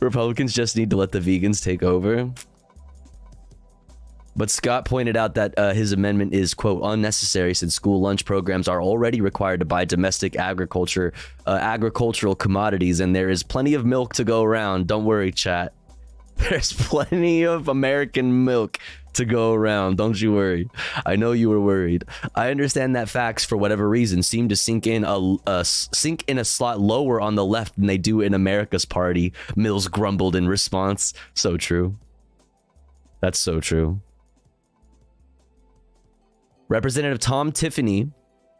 Republicans just need to let the vegans take over. But Scott pointed out that his amendment is, quote, unnecessary since school lunch programs are already required to buy domestic agricultural commodities, and there is plenty of milk to go around. Don't worry, chat. There's plenty of American milk to go around. Don't you worry. I know you were worried. I understand that facts, for whatever reason, seem to sink in a slot lower on the left than they do in America's party. Mills grumbled in response. So true. That's so true. Representative Tom Tiffany,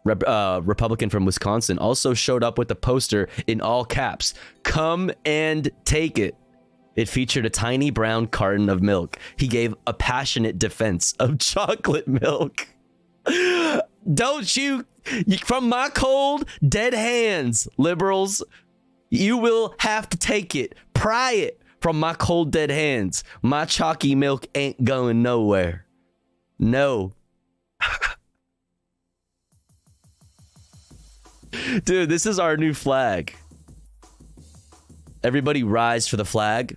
Republican from Wisconsin, also showed up with a poster in all caps. Come and take it. It featured a tiny brown carton of milk. He gave a passionate defense of chocolate milk. Don't you, from my cold, dead hands, liberals, you will have to take it. Pry it from my cold, dead hands. My chalky milk ain't going nowhere. No. Dude, this is our new flag. Everybody rise for the flag.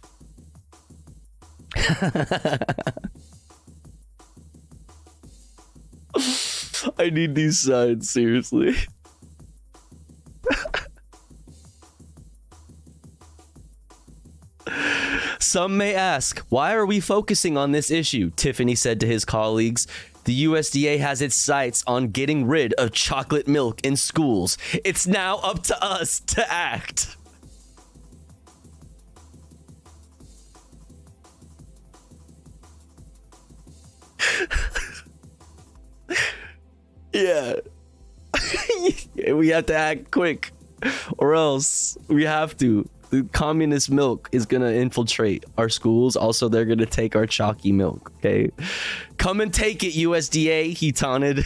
I need these signs, seriously. Some may ask, why are we focusing on this issue? Tiffany said to his colleagues. The USDA has its sights on getting rid of chocolate milk in schools. It's now up to us to act. Yeah. We have to act quick, or else we have to. The communist milk is gonna infiltrate our schools. Also, they're gonna take our chalky milk, okay? Come and take it, USDA, he taunted.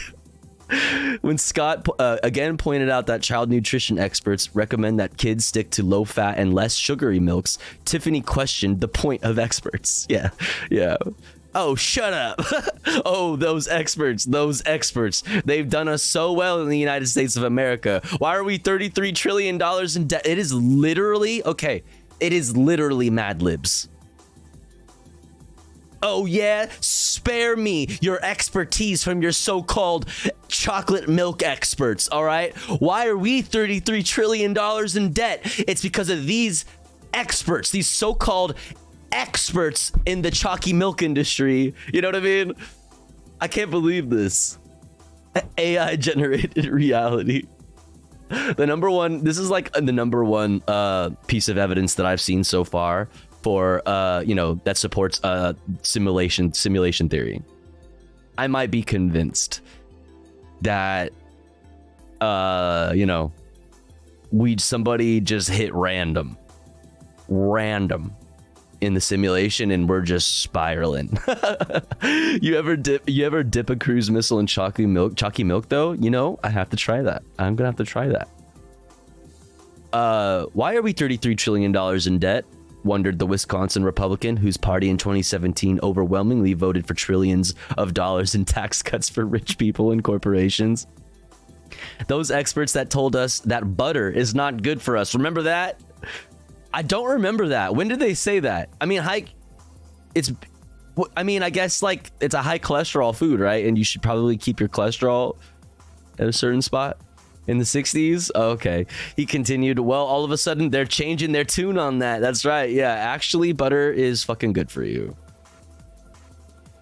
When Scott again pointed out that child nutrition experts recommend that kids stick to low-fat and less sugary milks, Tiffany questioned the point of experts. Yeah. Oh, shut up. Oh, those experts. They've done us so well in the United States of America. Why are we $33 trillion in debt? It is literally, okay, it is literally Mad Libs. Oh, yeah? Spare me your expertise from your so-called chocolate milk experts, all right? Why are we $33 trillion in debt? It's because of these experts, these so-called experts in the chalky milk industry. You know what I mean? I can't believe this. AI generated reality. The number one, this is like the number one piece of evidence that I've seen so far for that supports simulation theory. I might be convinced that somebody just hit random in the simulation and we're just spiraling. you ever dip a cruise missile in chalky milk though? I have to try that. I'm gonna have to try that. Why are we $33 trillion in debt? Wondered the Wisconsin Republican, whose party in 2017 overwhelmingly voted for trillions of dollars in tax cuts for rich people and corporations. Those experts that told us that butter is not good for us. Remember that? I don't remember that. When did they say that? I mean, I guess like it's a high cholesterol food, right? And you should probably keep your cholesterol at a certain spot. In the 60s? Okay. He continued, well, all of a sudden they're changing their tune on that. That's right. Yeah, actually, butter is fucking good for you.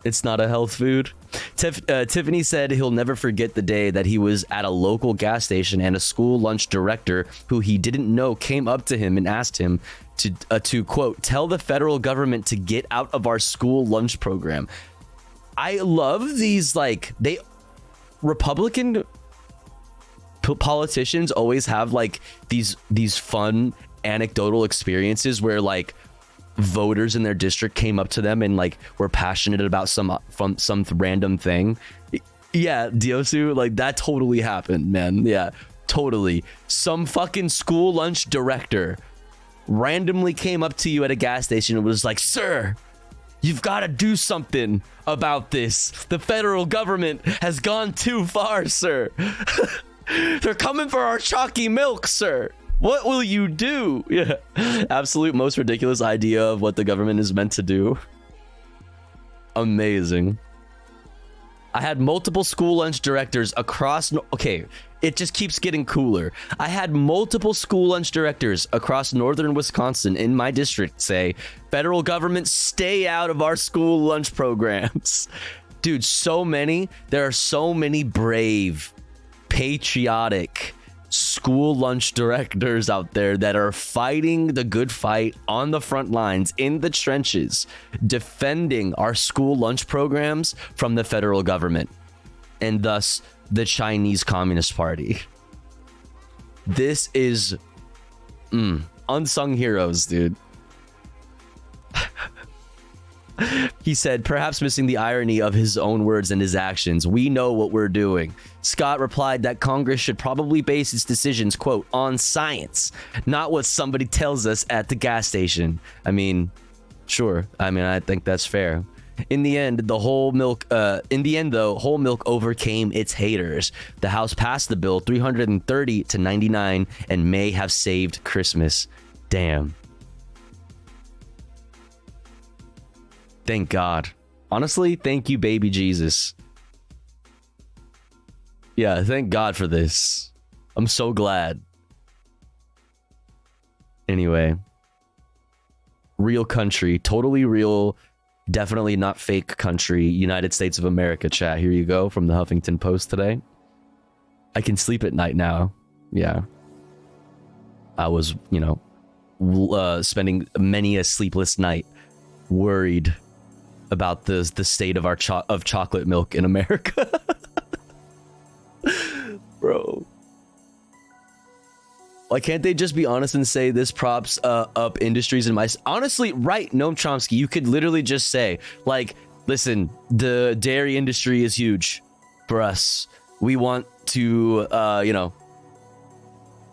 It's not a health food. Tiffany said he'll never forget the day that he was at a local gas station and a school lunch director who he didn't know came up to him and asked him to quote, tell the federal government to get out of our school lunch program. I love these, like, Republican politicians always have like these fun anecdotal experiences where like voters in their district came up to them and like were passionate about some random thing. Yeah, Diosu, like that totally happened, man. Yeah, totally. Some fucking school lunch director randomly came up to you at a gas station and was like, sir, you've got to do something about this. The federal government has gone too far, sir. They're coming for our chalky milk, sir. What will you do? Yeah, absolute most ridiculous idea of what the government is meant to do. Amazing. I had multiple school lunch directors across... Okay, it just keeps getting cooler. I had multiple school lunch directors across northern Wisconsin in my district say, federal government, stay out of our school lunch programs. Dude, there are so many brave, patriotic school lunch directors out there that are fighting the good fight on the front lines in the trenches, defending our school lunch programs from the federal government and thus the Chinese Communist Party. This is unsung heroes, dude. He said, perhaps missing the irony of his own words and his actions. We know what we're doing. Scott replied that Congress should probably base its decisions, quote, on science, not what somebody tells us at the gas station. I mean, sure. I mean, I think that's fair. In the end, whole milk overcame its haters. The House passed the bill 330 to 99 and may have saved Christmas. Damn. Thank God. Honestly, thank you, baby Jesus. Yeah, thank God for this. I'm so glad. Anyway. Real country. Totally real. Definitely not fake country. United States of America chat. Here you go from the Huffington Post today. I can sleep at night now. Yeah. I was, spending many a sleepless night worried about the state of our chocolate milk in America. Bro, why can't they just be honest and say this props up industries in my... Honestly, right, Noam Chomsky, you could literally just say, like, listen, the dairy industry is huge for us. We want to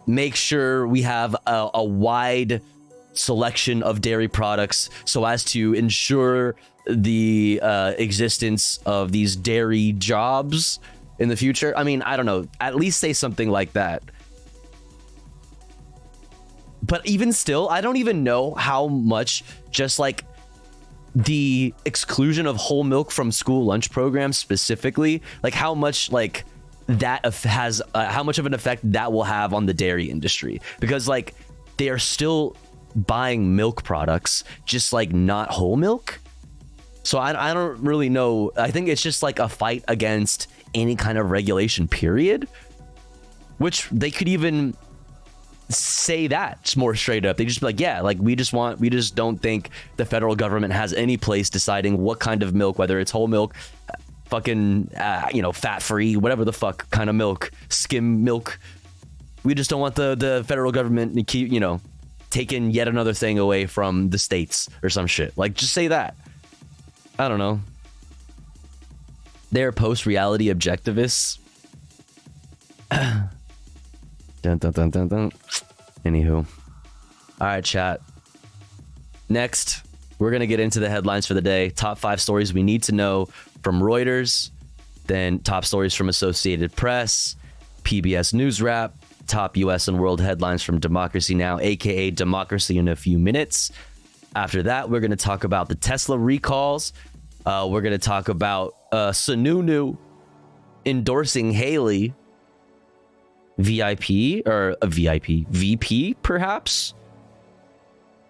make sure we have a wide selection of dairy products so as to ensure the existence of these dairy jobs in the future. I mean, I don't know. At least say something like that. But even still, I don't even know how much just like the exclusion of whole milk from school lunch programs specifically, like how much like that has how much of an effect that will have on the dairy industry, because like they are still buying milk products, just like not whole milk. So I don't really know. I think it's just like a fight against any kind of regulation, period. which they could even say that more straight up. They just be like, yeah, like we just don't think the federal government has any place deciding what kind of milk, whether it's whole milk, fucking fat free, whatever the fuck kind of milk, skim milk. We just don't want the federal government to keep taking yet another thing away from the states or some shit. Like, just say that. I don't know. They're post-reality objectivists. Dun, dun, dun, dun, dun. Anywho. All right, chat. Next, we're going to get into the headlines for the day. Top 5 stories we need to know from Reuters. Then top stories from Associated Press, PBS News Wrap, top US and world headlines from Democracy Now!, aka Democracy in a few minutes. After that, we're going to talk about the Tesla recalls. We're going to talk about Sununu endorsing Haley. VP perhaps.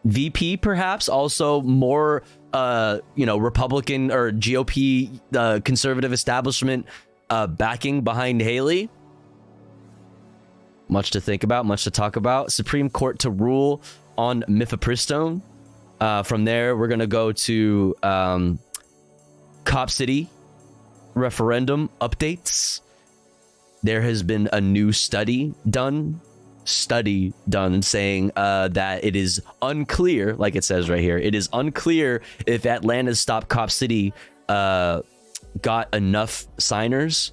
VP perhaps. Also more Republican or GOP conservative establishment backing behind Haley. Much to think about, much to talk about. Supreme Court to rule on mifepristone. From there, we're gonna go to Cop City referendum updates. There has been a new study done saying that it is unclear, like it says right here, it is unclear if Atlanta's Stop Cop City got enough signers.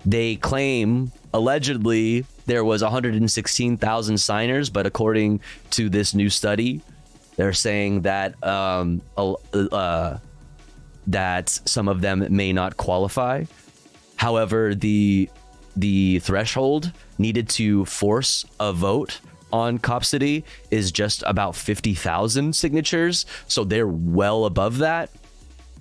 They claim, allegedly, there was 116,000 signers, but according to this new study, they're saying that that some of them may not qualify. However, the threshold needed to force a vote on Cop City is just about 50,000 signatures, so they're well above that.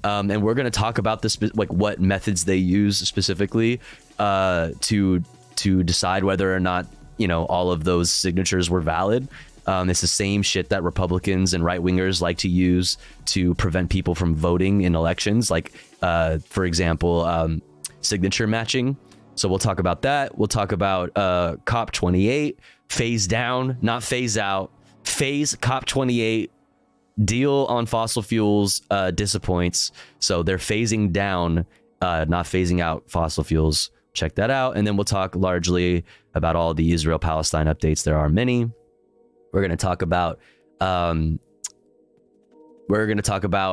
And we're going to talk about this, like what methods they use specifically to decide whether or not all of those signatures were valid. It's the same shit that Republicans and right-wingers like to use to prevent people from voting in elections, like for example signature matching. So we'll talk about that. We'll talk about COP28, phase down, not phase out. FaZe COP28 deal on fossil fuels disappoints. So they're phasing down, not phasing out fossil fuels. Check that out. And then we'll talk largely about all the Israel-Palestine updates. There are many. We're going to talk about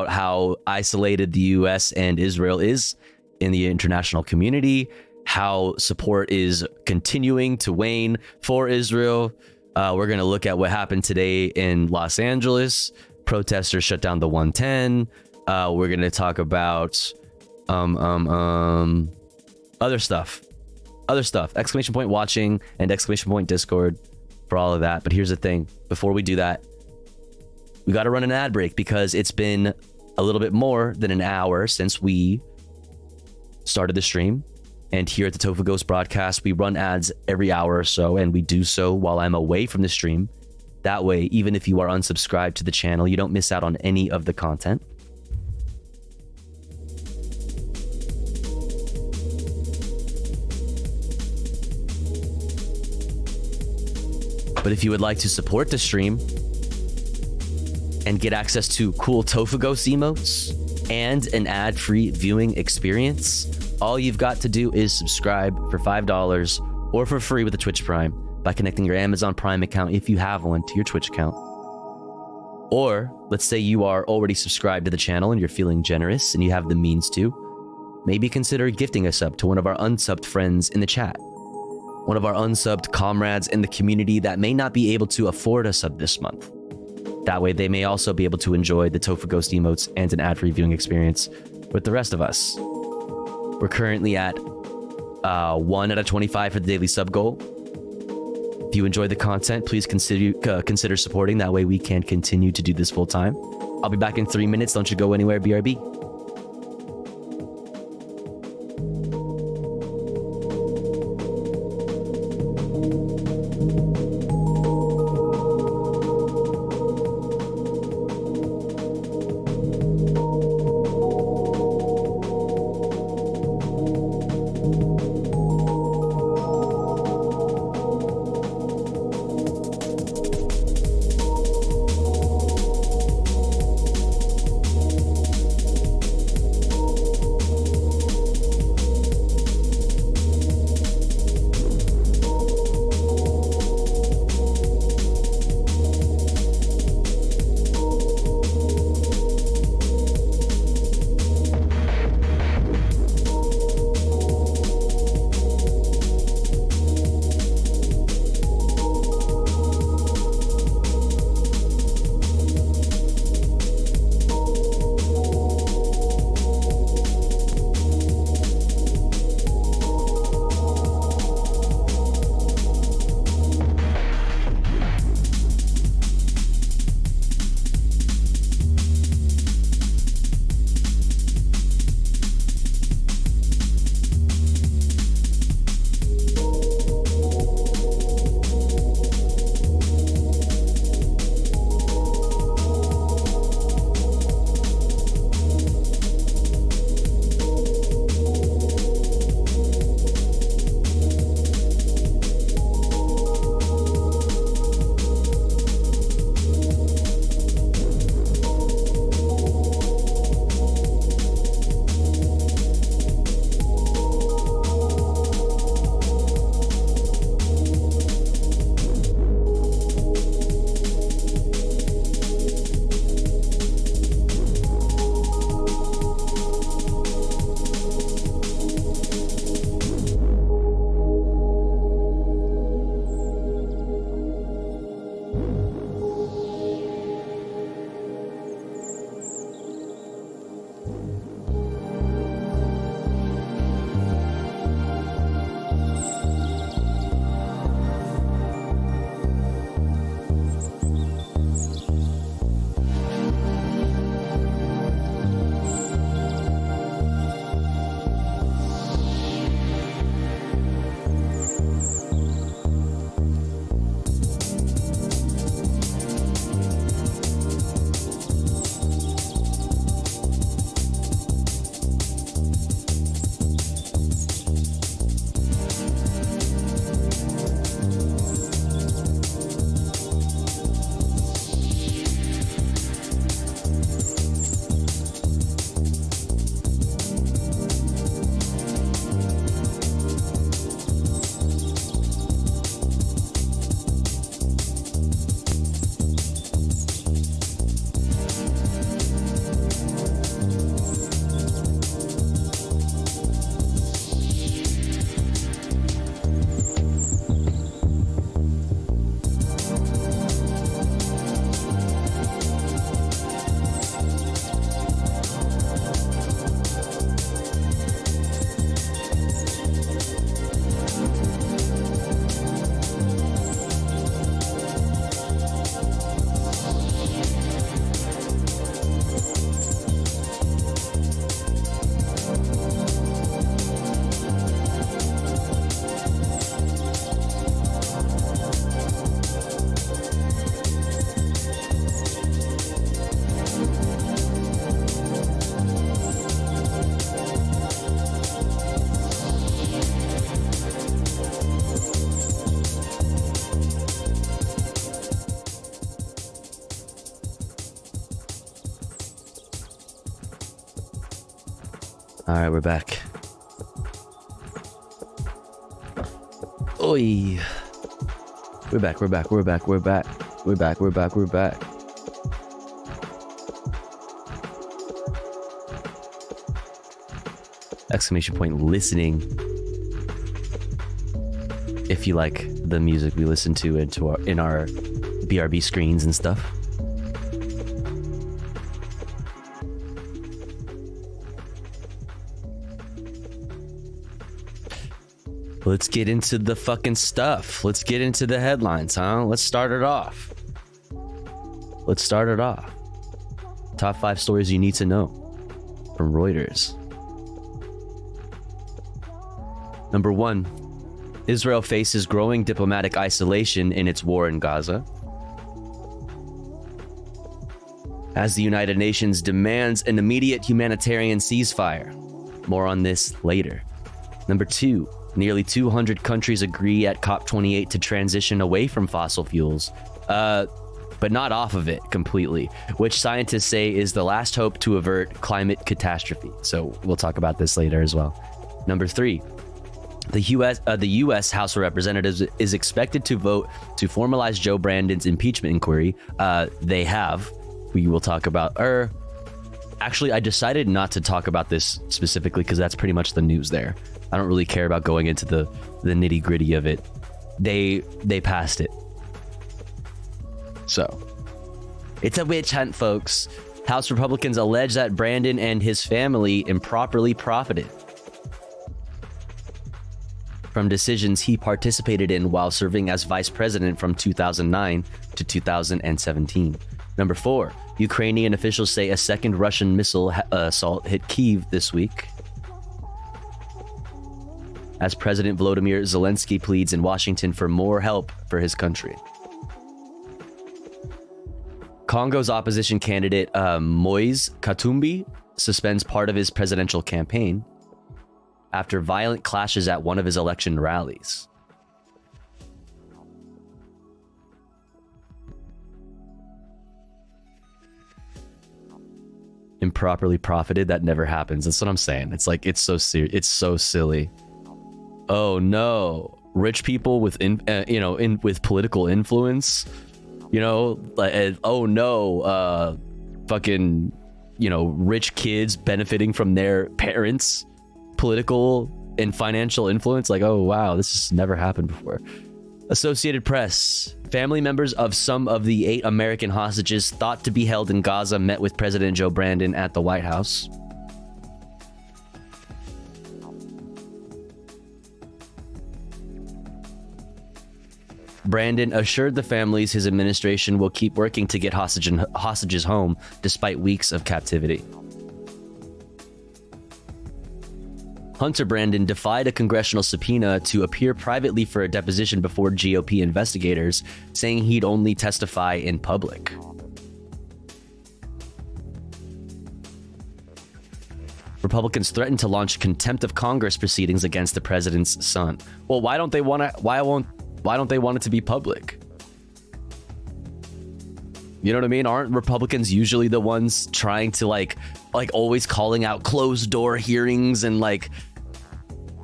how isolated the US and Israel is in the international community, how support is continuing to wane for Israel. We're going to look at what happened today in Los Angeles. Protesters shut down the 110. We're going to talk about other stuff. Exclamation point watching and exclamation point Discord for all of that. But here's the thing. Before we do that, we got to run an ad break because it's been a little bit more than an hour since we started the stream. And here at the Tofu Ghost broadcast, we run ads every hour or so, and we do so while I'm away from the stream. That way, even if you are unsubscribed to the channel, you don't miss out on any of the content. But if you would like to support the stream and get access to cool Tofu Ghost emotes and an ad-free viewing experience, all you've got to do is subscribe for $5 or for free with a Twitch Prime by connecting your Amazon Prime account, if you have one, to your Twitch account. Or let's say you are already subscribed to the channel and you're feeling generous and you have the means to, maybe consider gifting a sub to one of our unsubbed friends in the chat, one of our unsubbed comrades in the community that may not be able to afford a sub this month. That way they may also be able to enjoy the Tofu Ghost emotes and an ad-free viewing experience with the rest of us. We're currently at 1 out of 25 for the daily sub goal. If you enjoy the content, please consider supporting. That way we can continue to do this full time. I'll be back in 3 minutes. Don't you go anywhere, BRB. All right, we're back. Oi. We're back. Exclamation point listening. If you like the music we listen to in our BRB screens and stuff. Let's get into the fucking stuff. Let's get into the headlines, huh? Let's start it off. Top 5 stories you need to know from Reuters. Number 1, Israel faces growing diplomatic isolation in its war in Gaza, as the United Nations demands an immediate humanitarian ceasefire. More on this later. Number 2, nearly 200 countries agree at COP28 to transition away from fossil fuels, but not off of it completely, which scientists say is the last hope to avert climate catastrophe. So we'll talk about this later as well. Number 3, the U.S. House of Representatives is expected to vote to formalize Joe Brandon's impeachment inquiry. They have. We will talk about. Actually, I decided not to talk about this specifically because that's pretty much the news there. I don't really care about going into the nitty gritty of it. They passed it. So, it's a witch hunt, folks. House Republicans allege that Brandon and his family improperly profited from decisions he participated in while serving as vice president from 2009 to 2017. Number 4, Ukrainian officials say a second Russian missile assault hit Kyiv this week, as President Volodymyr Zelensky pleads in Washington for more help for his country. Congo's opposition candidate Moise Katumbi suspends part of his presidential campaign after violent clashes at one of his election rallies. Improperly profited, that never happens. That's what I'm saying. It's like, it's so serious. It's so silly. Oh no, rich people with with political influence, oh no, fucking, rich kids benefiting from their parents' political and financial influence. Like, oh wow, this has never happened before. Associated Press. Family members of some of the 8 American hostages thought to be held in Gaza met with President Joe Brandon at the White House. Brandon assured the families his administration will keep working to get hostages home despite weeks of captivity. Hunter Brandon defied a congressional subpoena to appear privately for a deposition before GOP investigators, saying he'd only testify in public. Republicans threatened to launch contempt of Congress proceedings against the president's son. Well, why don't they want it to be public? You know what I mean? Aren't Republicans usually the ones trying to like always calling out closed door hearings and like,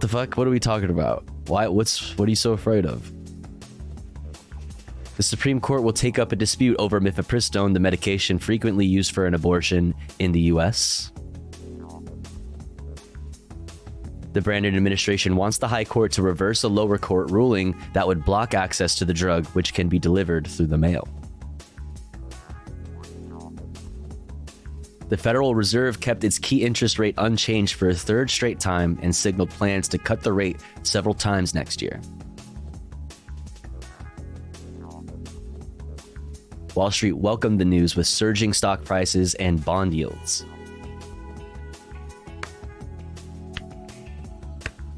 the fuck? What are we talking about? What are you so afraid of? The Supreme Court will take up a dispute over mifepristone, the medication frequently used for an abortion in the US. The Brandon administration wants the High Court to reverse a lower court ruling that would block access to the drug, which can be delivered through the mail. The Federal Reserve kept its key interest rate unchanged for a 3rd straight time and signaled plans to cut the rate several times next year. Wall Street welcomed the news with surging stock prices and bond yields.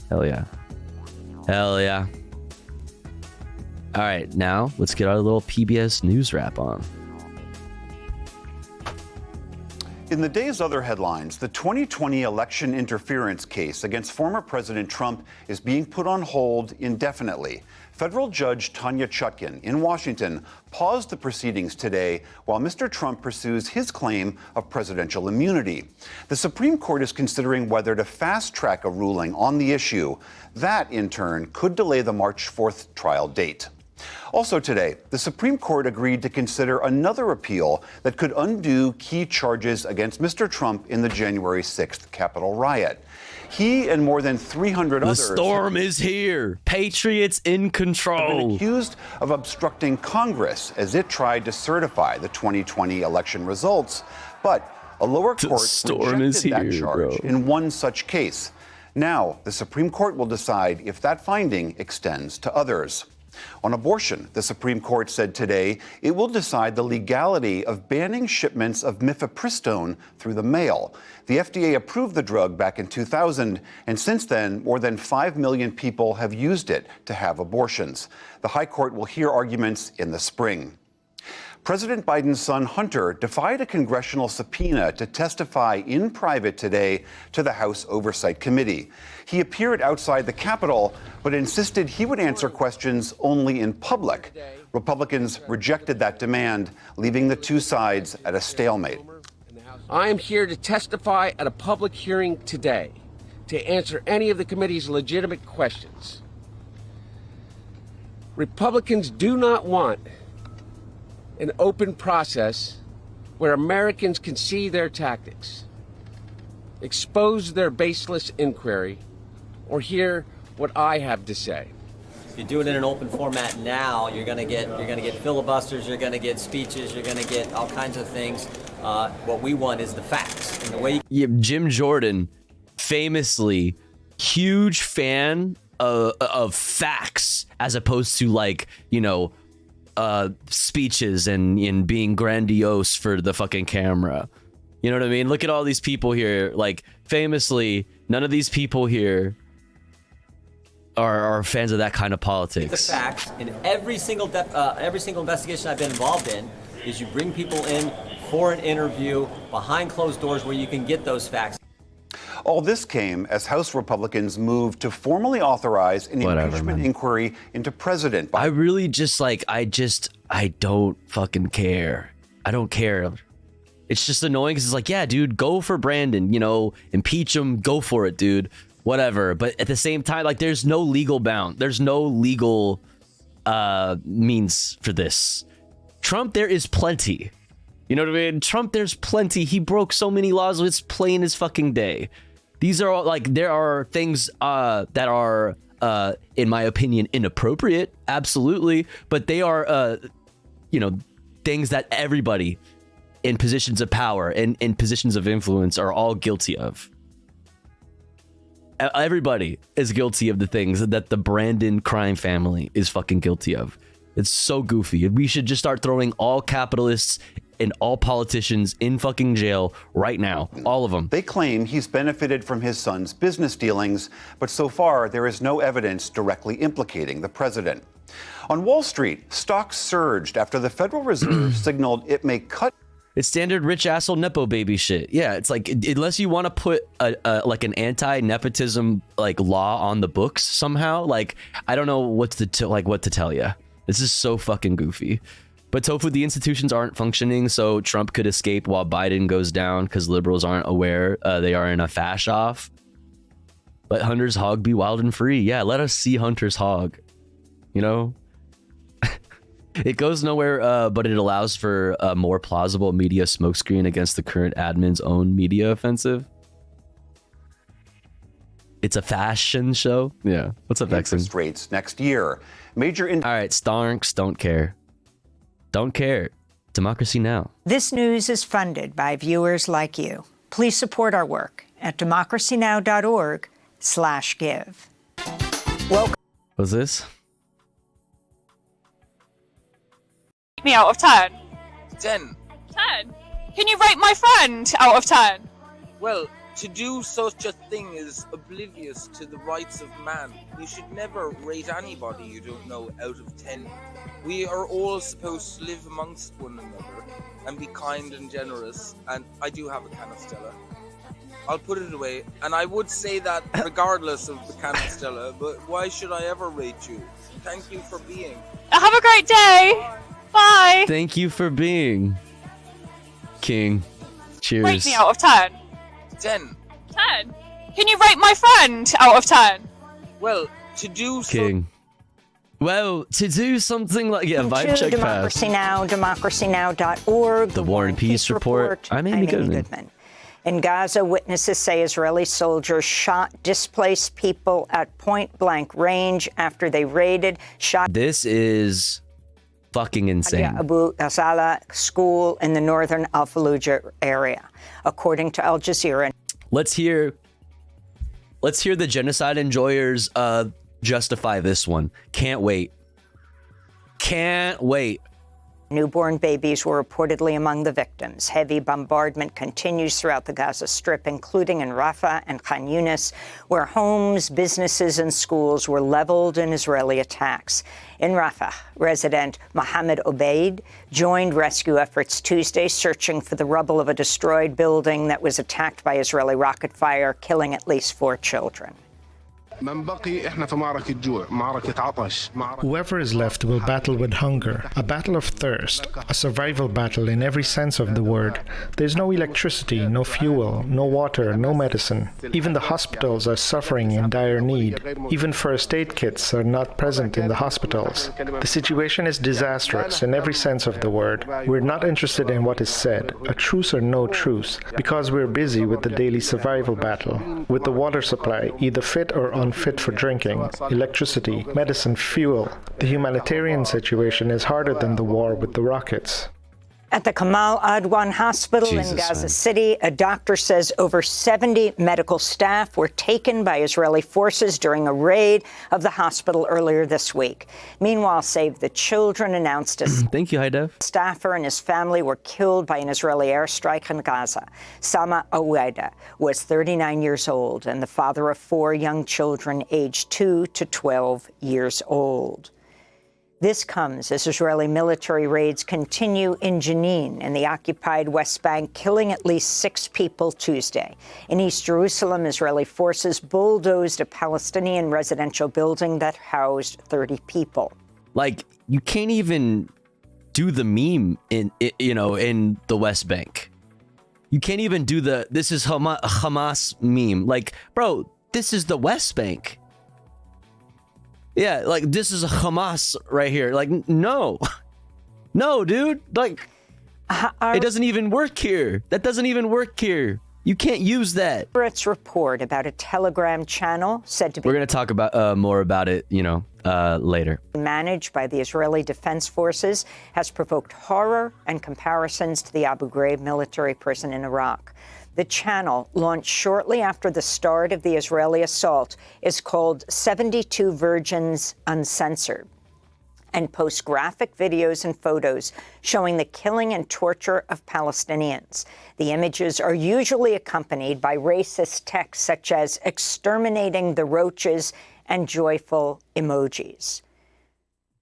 Hell yeah. Hell yeah. All right, now let's get our little PBS news wrap on. In the day's other headlines, the 2020 election interference case against former President Trump is being put on hold indefinitely. Federal Judge Tanya Chutkan in Washington paused the proceedings today while Mr. Trump pursues his claim of presidential immunity. The Supreme Court is considering whether to fast-track a ruling on the issue. That, in turn, could delay the March 4th trial date. Also today, the Supreme Court agreed to consider another appeal that could undo key charges against Mr. Trump in the January 6th Capitol riot. He and more than 300 others... The storm is here. Patriots in control. ...have been accused of obstructing Congress as it tried to certify the 2020 election results. But a lower court rejected that charge in one such case. Now, the Supreme Court will decide if that finding extends to others. On abortion, the Supreme Court said today it will decide the legality of banning shipments of mifepristone through the mail. The FDA approved the drug back in 2000, and since then, more than 5 million people have used it to have abortions. The High Court will hear arguments in the spring. President Biden's son Hunter defied a congressional subpoena to testify in private today to the House Oversight Committee. He appeared outside the Capitol, but insisted he would answer questions only in public. Republicans rejected that demand, leaving the two sides at a stalemate. I am here to testify at a public hearing today to answer any of the committee's legitimate questions. Republicans do not want an open process where Americans can see their tactics, expose their baseless inquiry, or hear what I have to say. If you do it in an open format now, you're gonna get filibusters, you're gonna get speeches, you're gonna get all kinds of things. What we want is the facts. And the way Jim Jordan, famously huge fan of facts as opposed to, like, you know, speeches and being grandiose for the fucking camera. You know what I mean? Look at all these people here. Like, famously, none of these people here are fans of that kind of politics. the facts in every single investigation I've been involved in is you bring people in for an interview behind closed doors where you can get those facts. All this came as House Republicans moved to formally authorize an impeachment inquiry into President Biden. I really just, like, I don't fucking care. I don't care. It's just annoying because it's like, yeah, dude, go for Brandon, you know, impeach him, go for it, dude, whatever. But at the same time, like, there's no legal bound. There's no legal means for this. Trump, there is plenty. You know what I mean? Trump, there's plenty. He broke so many laws. It's plain as fucking day. These are all, like, there are things that are, in my opinion, inappropriate. Absolutely. But they are, you know, things that everybody in positions of power and in positions of influence are all guilty of. Everybody is guilty of the things that the Brandon crime family is fucking guilty of. It's so goofy. We should just start throwing all capitalists and all politicians in fucking jail right now. All of them. They claim he's benefited from his son's business dealings, but so far there is no evidence directly implicating the president. On Wall Street, stocks surged after the Federal Reserve signaled it may cut. It's standard rich asshole nepo baby shit. Yeah, it's like, unless you want to put like an anti-nepotism like law on the books somehow, like, I don't know what to tell you. This is so fucking goofy. But Tofu, the institutions aren't functioning, so Trump could escape while Biden goes down because liberals aren't aware they are in a fash off. Let Hunter's hog be wild and free. Yeah, let us see Hunter's hog. You know? It goes nowhere, but it allows for a more plausible media smokescreen against the current admin's own media offensive. It's a fashion show. Yeah. What's up, Vexen? Interest rates next year. All right, Starks, don't care. Don't care. Democracy Now! This news is funded by viewers like you. Please support our work at democracynow.org/give. Welcome. What's this? Me out of 10. 10. 10? Can you rate my friend out of 10? Well, to do such a thing is oblivious to the rights of man. You should never rate anybody you don't know out of 10. We are all supposed to live amongst one another and be kind and generous, and I do have a can of Stella. I'll put it away. And I would say that regardless of the canon Stella, but why should I ever rate you? Thank you for being. Have a great day. Bye. Thank you for being King. Cheers. Rate me out of 10. 10. 10. Can you rate my friend out of 10? Well, to do so. King. Well, to do something like vibe check Democracy Now, democracynow.org. The War and Peace Report. I'm Amy Goodman. In Gaza, witnesses say Israeli soldiers shot displaced people at point-blank range after they shot. This is fucking insane. Abu Ghazala school in the northern Al-Fallujah area, according to Al Jazeera. Let's hear the genocide enjoyers justify this one. Can't wait. Can't wait. Newborn babies were reportedly among the victims. Heavy bombardment continues throughout the Gaza Strip, including in Rafah and Khan Yunis, where homes, businesses, and schools were leveled in Israeli attacks. In Rafah, resident Mohammed Obeid joined rescue efforts Tuesday, searching for the rubble of a destroyed building that was attacked by Israeli rocket fire, killing at least 4 children. Whoever is left will battle with hunger, a battle of thirst, a survival battle in every sense of the word. There's no electricity, no fuel, no water, no medicine. Even the hospitals are suffering in dire need. Even first aid kits are not present in the hospitals. The situation is disastrous in every sense of the word. We're not interested in what is said, a truce or no truce, because we're busy with the daily survival battle, with the water supply, either fit or unfit for drinking, electricity, medicine, fuel. The humanitarian situation is harder than the war with the rockets. At the Kamal Adwan Hospital in Gaza City, a doctor says over 70 medical staff were taken by Israeli forces during a raid of the hospital earlier this week. Meanwhile, Save the Children announced a Thank you, High Def. Staffer and his family were killed by an Israeli airstrike in Gaza. Sama Aweda was 39 years old and the father of 4 young children aged 2 to 12 years old. This comes as Israeli military raids continue in Jenin in the occupied West Bank, killing at least 6 people Tuesday. In East Jerusalem, Israeli forces bulldozed a Palestinian residential building that housed 30 people. Like, you can't even do the meme in the West Bank. You can't even do this is Hamas meme. Like, bro, this is the West Bank. Yeah, like, this is a Hamas right here. Like, no, dude. Like, it doesn't even work here. That doesn't even work here. You can't use that. Its report about a Telegram channel said to be... We're going to talk about more about it, later. ...managed by the Israeli Defense Forces has provoked horror and comparisons to the Abu Ghraib military prison in Iraq. The channel, launched shortly after the start of the Israeli assault, is called 72 Virgins Uncensored and posts graphic videos and photos showing the killing and torture of Palestinians. The images are usually accompanied by racist texts such as exterminating the roaches and joyful emojis.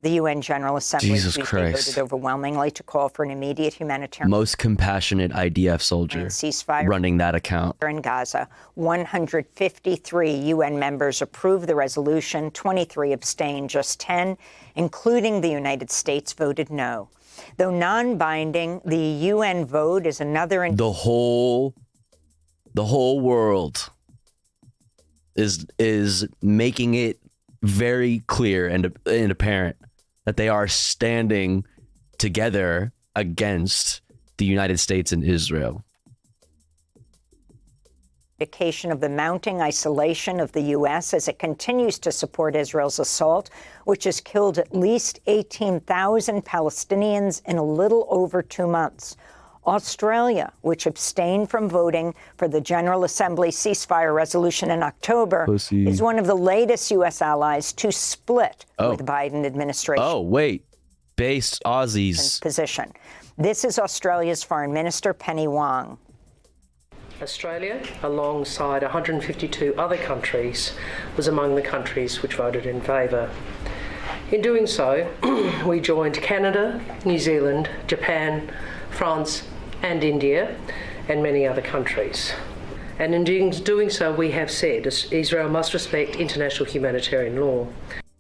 The UN General Assembly voted overwhelmingly to call for an immediate humanitarian... Most compassionate IDF soldier ceasefire running that account. In Gaza, 153 UN members approved the resolution, 23 abstained, just 10, including the United States, voted no. Though non-binding, the UN vote is another... The whole world is making it very clear and apparent that they are standing together against the United States and Israel. Indication of the mounting isolation of the U.S. as it continues to support Israel's assault, which has killed at least 18,000 Palestinians in a little over 2 months. Australia, which abstained from voting for the General Assembly ceasefire resolution in October, is one of the latest U.S. allies to split with the Biden administration. Oh, wait. Based Aussies. Position. This is Australia's Foreign Minister, Penny Wong. Australia, alongside 152 other countries, was among the countries which voted in favour. In doing so, we joined Canada, New Zealand, Japan, France, and India, and many other countries. And in doing so, we have said Israel must respect international humanitarian law.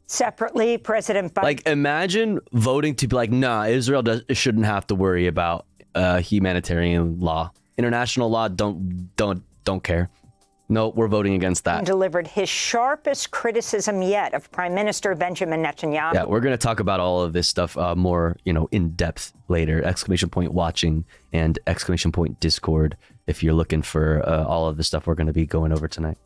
Separately, President Biden... Like, imagine voting to be like, nah, Israel shouldn't have to worry about humanitarian law. International law, don't care. No, we're voting against that. Delivered his sharpest criticism yet of Prime Minister Benjamin Netanyahu. Yeah, we're going to talk about all of this stuff more, in depth later. ! Watching and ! Discord if you're looking for all of the stuff we're going to be going over tonight.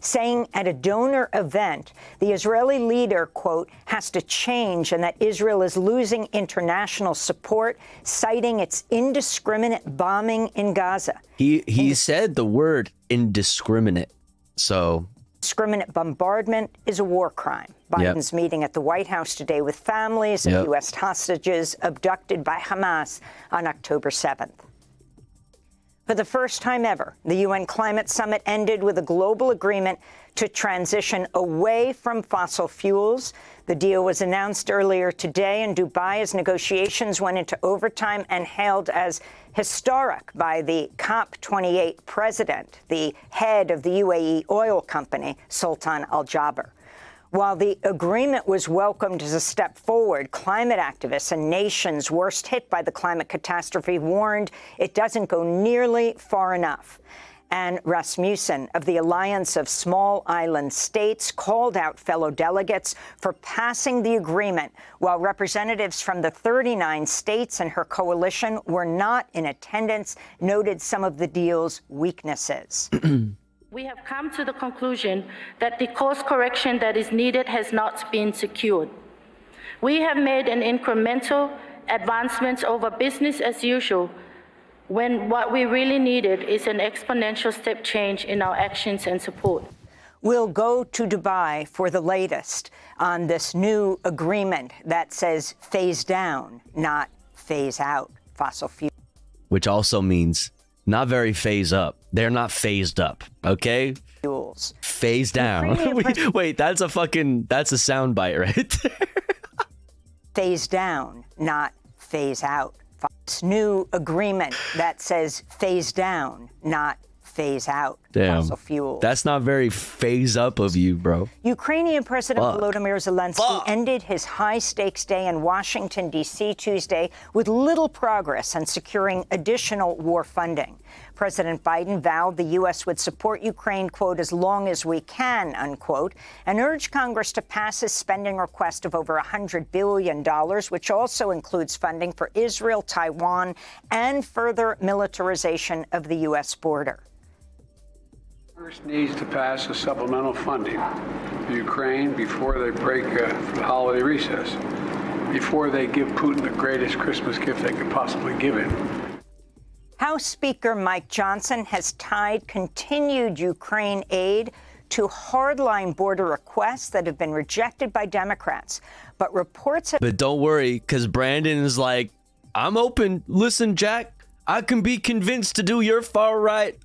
Saying at a donor event, the Israeli leader, quote, has to change and that Israel is losing international support, citing its indiscriminate bombing in Gaza. He said the word indiscriminate, so... Indiscriminate bombardment is a war crime. Biden's meeting at the White House today with families of U.S. hostages abducted by Hamas on October 7th. For the first time ever, the UN Climate Summit ended with a global agreement to transition away from fossil fuels. The deal was announced earlier today in Dubai as negotiations went into overtime and hailed as historic by the COP28 president, the head of the UAE oil company, Sultan Al Jaber. While the agreement was welcomed as a step forward, climate activists and nations worst hit by the climate catastrophe warned it doesn't go nearly far enough. And Rasmussen of the Alliance of Small Island States called out fellow delegates for passing the agreement, while representatives from the 39 states and her coalition were not in attendance, noted some of the deal's weaknesses. We have come to the conclusion that the course correction that is needed has not been secured. We have made an incremental advancements over business as usual, when what we really needed is an exponential step change in our actions and support. We'll go to Dubai for the latest on this new agreement that says phase down, not phase out fossil fuels. Which also means not very phase up. They're not phased up, okay? Fuels. Phase down. Wait, that's a soundbite right there. Phase down, not phase out. This new agreement that says phase down, not phase out fossil fuels. That's not very phase up of you, bro. Ukrainian President Volodymyr Zelensky ended his high-stakes day in Washington, D.C. Tuesday with little progress on securing additional war funding. President Biden vowed the U.S. would support Ukraine, quote, as long as we can, unquote, and urged Congress to pass his spending request of over $100 billion, which also includes funding for Israel, Taiwan, and further militarization of the U.S. border. Congress needs to pass a supplemental funding for Ukraine before they break for the holiday recess, before they give Putin the greatest Christmas gift they could possibly give him. House Speaker Mike Johnson has tied continued Ukraine aid to hardline border requests that have been rejected by Democrats. But reports... But don't worry, because Brandon is like, I'm open. Listen, Jack, I can be convinced to do your far-right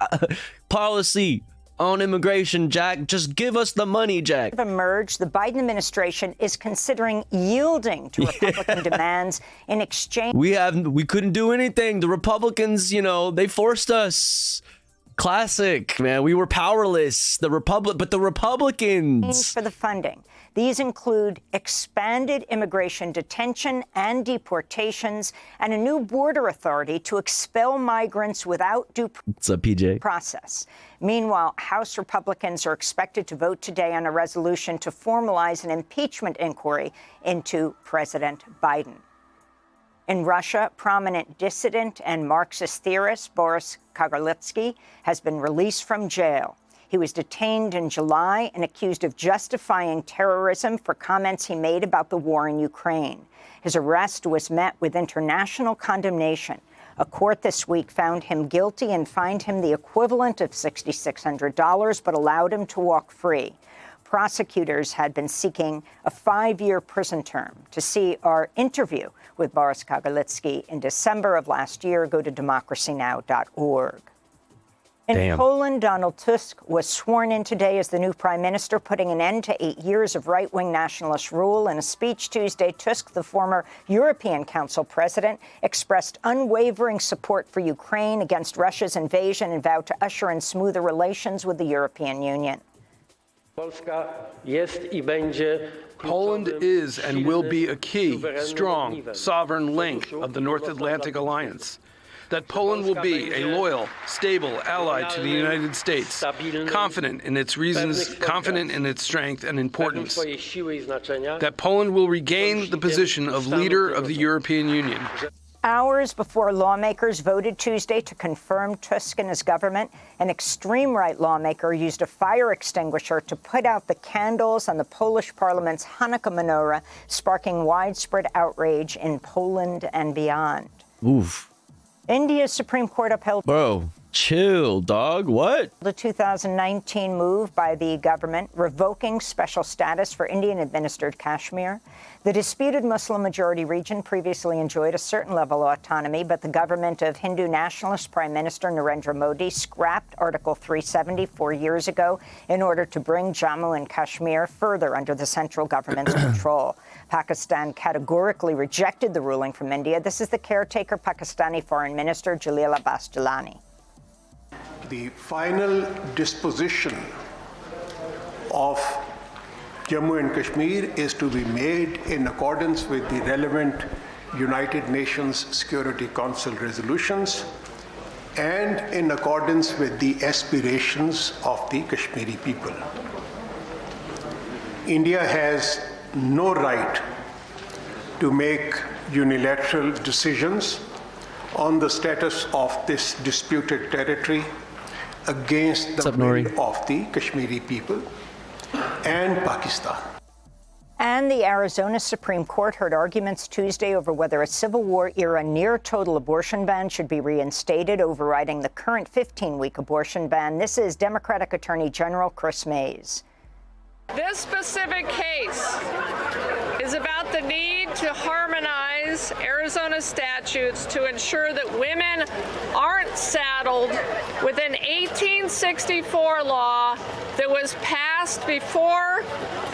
policy on immigration, Jack. Just give us the money, Jack. Emerged, the Biden administration is considering yielding to Republican demands in exchange. We couldn't do anything. The Republicans, they forced us. Classic, man. We were powerless. But the Republicans. For the funding. These include expanded immigration detention and deportations and a new border authority to expel migrants without due process. Meanwhile, House Republicans are expected to vote today on a resolution to formalize an impeachment inquiry into President Biden. In Russia, prominent dissident and Marxist theorist Boris Kagarlitsky has been released from jail. He was detained in July and accused of justifying terrorism for comments he made about the war in Ukraine. His arrest was met with international condemnation. A court this week found him guilty and fined him the equivalent of $6,600, but allowed him to walk free. Prosecutors had been seeking a 5-year prison term. To see our interview with Boris Kagarlitsky in December of last year, go to democracynow.org. In Poland, Donald Tusk was sworn in today as the new prime minister, putting an end to 8 years of right-wing nationalist rule. In a speech Tuesday, Tusk, the former European Council president, expressed unwavering support for Ukraine against Russia's invasion and vowed to usher in smoother relations with the European Union. Poland is and will be a key, strong, sovereign link of the North Atlantic Alliance. That Poland will be a loyal, stable ally to the United States, confident in its reasons, confident in its strength and importance. That Poland will regain the position of leader of the European Union. Hours before lawmakers voted Tuesday to confirm Tusk and his government, an extreme right lawmaker used a fire extinguisher to put out the candles on the Polish parliament's Hanukkah menorah, sparking widespread outrage in Poland and beyond. Oof. India's Supreme Court upheld... Bro, chill, dog. What? The 2019 move by the government revoking special status for Indian-administered Kashmir. The disputed Muslim-majority region previously enjoyed a certain level of autonomy, but the government of Hindu nationalist Prime Minister Narendra Modi scrapped Article 370 4 years ago in order to bring Jammu and Kashmir further under the central government's control. Pakistan categorically rejected the ruling from India. This is the caretaker Pakistani Foreign Minister Jalil Abbas Jilani. The final disposition of Jammu and Kashmir is to be made in accordance with the relevant United Nations Security Council resolutions and in accordance with the aspirations of the Kashmiri people. India has no right to make unilateral decisions on the status of this disputed territory against the will of the Kashmiri people and Pakistan. And the Arizona Supreme Court heard arguments Tuesday over whether a Civil War-era near-total abortion ban should be reinstated, overriding the current 15-week abortion ban. This is Democratic Attorney General Chris Mays. This specific case is about the need to harmonize Arizona statutes to ensure that women aren't saddled with an 1864 law that was passed before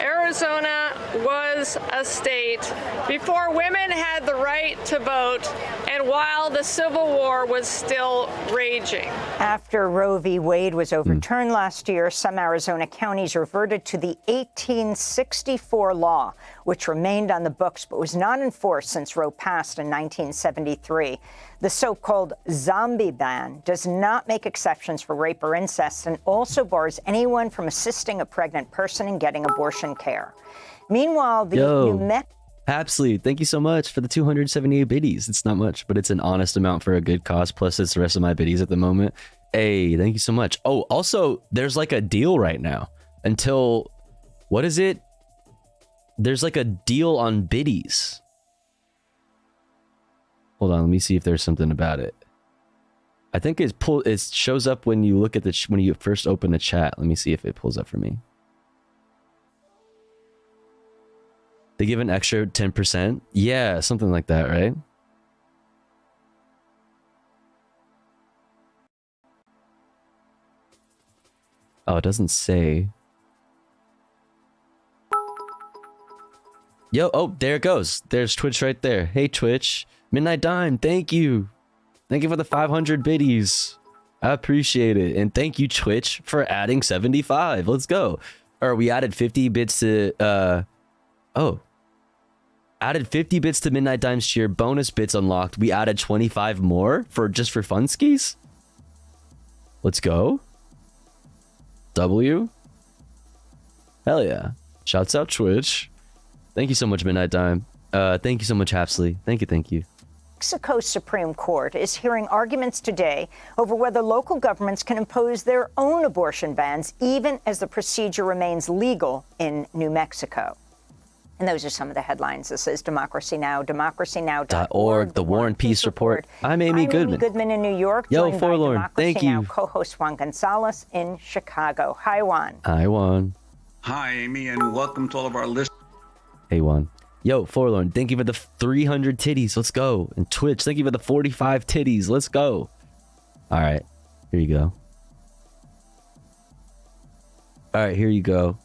Arizona was a state, before women had the right to vote, and while the Civil War was still raging. After Roe v. Wade was overturned last year, some Arizona counties reverted to the 1864 law, which remained on the books but was not enforced since Roe passed in 1973. The so-called zombie ban does not make exceptions for rape or incest and also bars anyone from assisting a pregnant person in getting abortion care. Meanwhile, the New Mexico... Hapsley, thank you so much for the 278 biddies. It's not much, but it's an honest amount for a good cause. Plus, it's the rest of my biddies at the moment. Hey, thank you so much. Oh, also, there's like a deal right now until... What is it? There's like a deal on biddies. Hold on, let me see if there's something about it. I think it shows up when you look at when you first open the chat. Let me see if it pulls up for me. They give an extra 10%. Yeah, something like that, right? Oh, it doesn't say. Yo, oh, there it goes. There's Twitch right there. Hey, Twitch. Midnight Dime, thank you. Thank you for the 500 biddies. I appreciate it. And thank you, Twitch, for adding 75. Let's go. Or we added 50 bits to, added 50 bits to Midnight Dime's cheer. Bonus bits unlocked. We added 25 more just for funskis. Let's go. W. Hell yeah. Shouts out Twitch. Thank you so much, Midnight Dime. Thank you so much, Hapsley. Thank you. Mexico's Supreme Court is hearing arguments today over whether local governments can impose their own abortion bans, even as the procedure remains legal in New Mexico. And those are some of the headlines. This is Democracy Now!, democracynow.org, The War and Peace Report. I'm Amy Goodman. Amy Goodman in New York. Yo, joined Forlorn, by Democracy thank you. Now! Co-host Juan Gonzalez in Chicago. Hi, Juan. Hi, Juan. Hi, Amy, and welcome to all of our listeners. Hey, Juan. Yo, Forlorn, thank you for the 300 titties. Let's go. And Twitch, thank you for the 45 titties. Let's go. All right. Here you go. All right, here you go.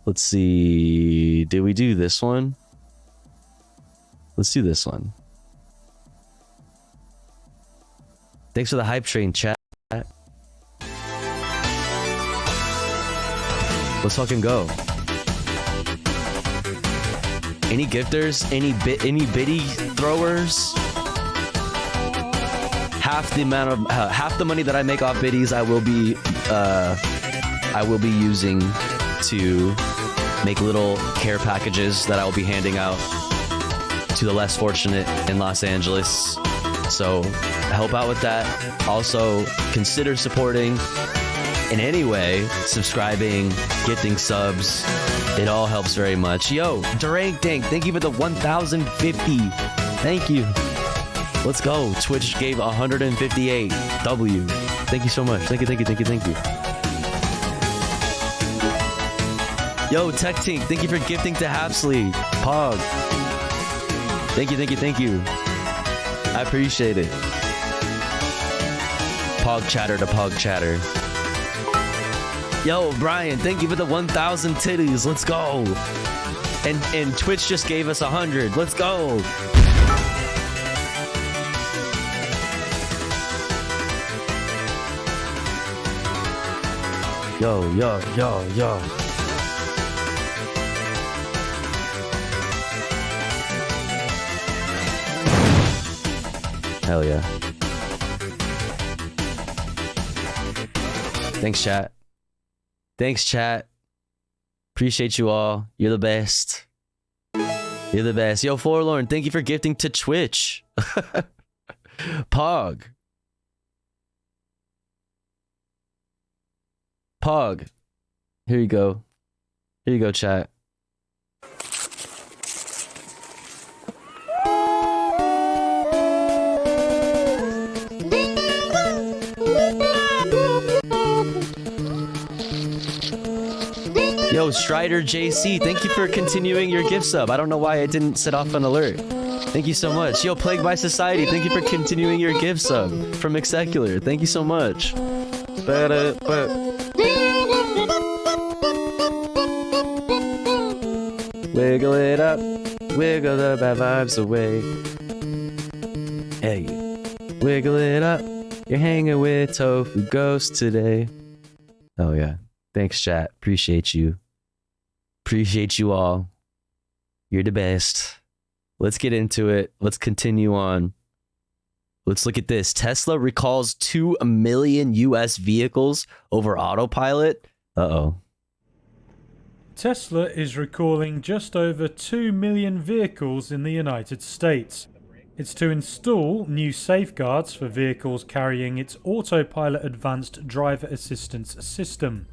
Let's see. Did we do this one? Let's do this one. Thanks for the hype train, chat. Let's fucking go. Any gifters? Any biddy throwers? Half the amount of half the money that I make off biddies, I will be using to make little care packages that I will be handing out to the less fortunate in Los Angeles. So help out with that. Also consider supporting in any way, subscribing, gifting subs. It all helps very much. Yo, Durang Dank, thank you for the 1,050. Thank you. Let's go. Twitch gave 158. W. Thank you so much. Thank you. Yo, Tech Tink, thank you for gifting to Hapsley. Pog. Thank you. I appreciate it. Pog chatter to Pog chatter. Yo, Brian, thank you for the 1,000 titties. Let's go. And Twitch just gave us 100. Let's go. Yo. Hell yeah. Thanks, chat. Appreciate you all. You're the best. Yo, Forlorn, thank you for gifting to Twitch. Pog. Here you go, chat. Yo, Strider JC, thank you for continuing your gift sub. I don't know why I didn't set off an alert. Thank you so much. Yo, Plagued by Society, thank you for continuing your gift sub from Execular. Thank you so much. Wiggle it up, wiggle the bad vibes away. Hey, wiggle it up. You're hanging with Tofu Ghost today. Oh yeah. Thanks, chat. Appreciate you. Appreciate you all. You're the best. Let's get into it. Let's continue on. Let's look at this. Tesla recalls 2 million US vehicles over autopilot. Uh-oh. Tesla is recalling just over 2 million vehicles in the United States. It's to install new safeguards for vehicles carrying its autopilot advanced driver assistance system.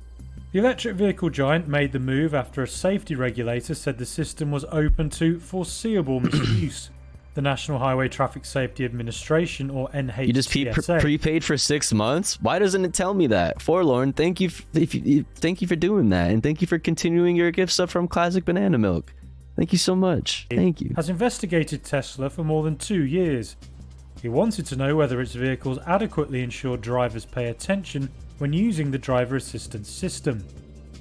The electric vehicle giant made the move after a safety regulator said the system was open to foreseeable misuse. The National Highway Traffic Safety Administration, or NHTSA. You just prepaid for 6 months? Why doesn't it tell me that? Forlorn, thank you for doing that, and thank you for continuing your gift stuff from Classic Banana Milk. Thank you so much. Thank you. Has investigated Tesla for more than 2 years. He wanted to know whether its vehicles adequately ensure drivers pay attention when using the driver assistance system.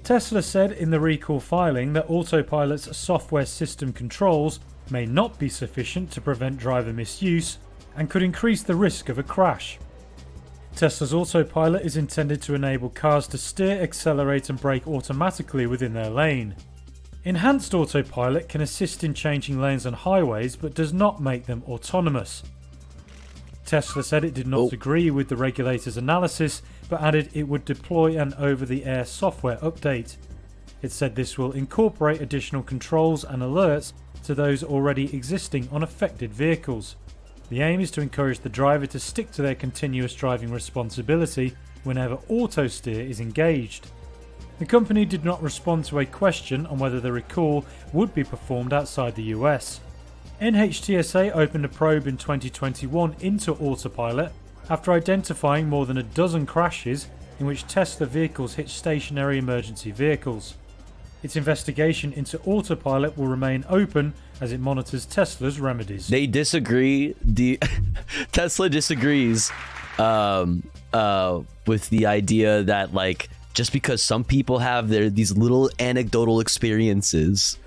Tesla said in the recall filing that Autopilot's software system controls may not be sufficient to prevent driver misuse and could increase the risk of a crash. Tesla's Autopilot is intended to enable cars to steer, accelerate and brake automatically within their lane. Enhanced Autopilot can assist in changing lanes on highways but does not make them autonomous. Tesla said it did not agree with the regulator's analysis but added it would deploy an over-the-air software update. It said this will incorporate additional controls and alerts to those already existing on affected vehicles. The aim is to encourage the driver to stick to their continuous driving responsibility whenever auto steer is engaged. The company did not respond to a question on whether the recall would be performed outside the US. NHTSA opened a probe in 2021 into Autopilot after identifying more than a dozen crashes in which Tesla vehicles hit stationary emergency vehicles. Its investigation into Autopilot will remain open as it monitors Tesla's remedies. They disagree. Tesla disagrees with the idea that just because some people have these little anecdotal experiences,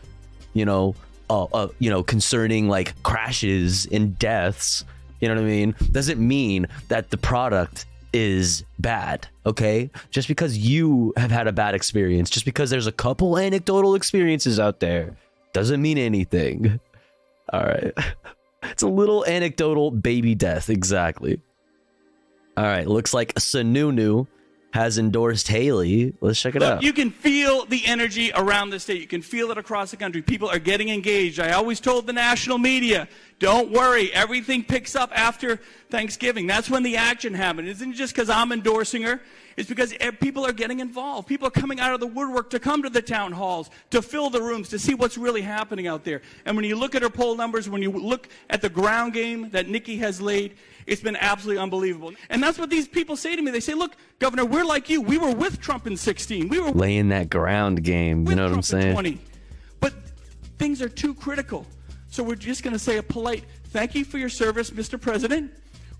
concerning like crashes and deaths, you know what I mean, doesn't mean that the product is bad. Okay, just because you have had a bad experience, just because there's a couple anecdotal experiences out there, doesn't mean anything. All right. It's a little anecdotal baby death. Exactly. All right. Looks like Sununu has endorsed Haley. Let's check it out. You can feel the energy around the state. You can feel it across the country. People are getting engaged. I always told the national media, don't worry. Everything picks up after Thanksgiving. That's when the action happens. It isn't just because I'm endorsing her. It's because people are getting involved. People are coming out of the woodwork to come to the town halls, to fill the rooms, to see what's really happening out there. And when you look at her poll numbers, when you look at the ground game that Nikki has laid, it's been absolutely unbelievable. And that's what these people say to me. They say, look, Governor, we're like you. We were with Trump in 16. We were laying that ground game. You know what I'm saying? 20. But things are too critical. So we're just going to say a polite thank you for your service, Mr. President.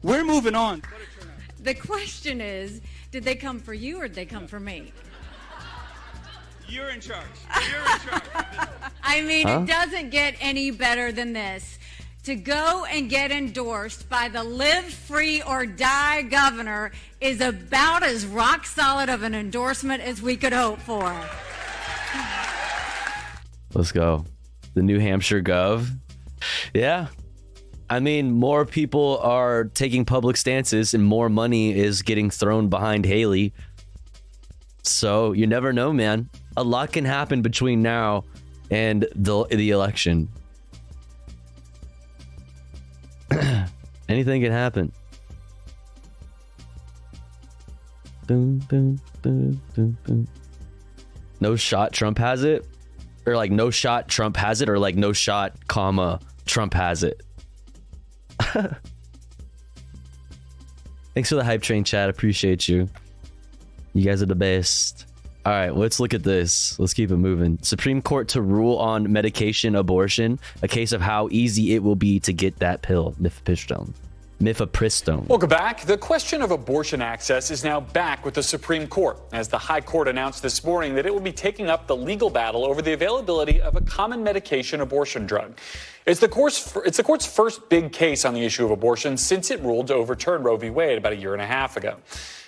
We're moving on. The question is, did they come for you or did they come for me? You're in charge. You're in charge. I mean, It doesn't get any better than this. To go and get endorsed by the live free or die governor is about as rock solid of an endorsement as we could hope for. Let's go. The New Hampshire Gov. Yeah. I mean, more people are taking public stances and more money is getting thrown behind Haley. So you never know, man. A lot can happen between now and the election. Anything can happen. No shot, Trump has it? Or like no shot, Trump has it? Or like no shot, comma, Trump has it? Thanks for the hype train, chat. Appreciate you. You guys are the best. All right, let's look at this. Let's keep it moving. Supreme Court to rule on medication abortion, a case of how easy it will be to get that pill, mifepristone. Welcome back. The question of abortion access is now back with the Supreme Court, as the High Court announced this morning that it will be taking up the legal battle over the availability of a common medication abortion drug. It's the court's first big case on the issue of abortion since it ruled to overturn Roe v. Wade about a year and a half ago.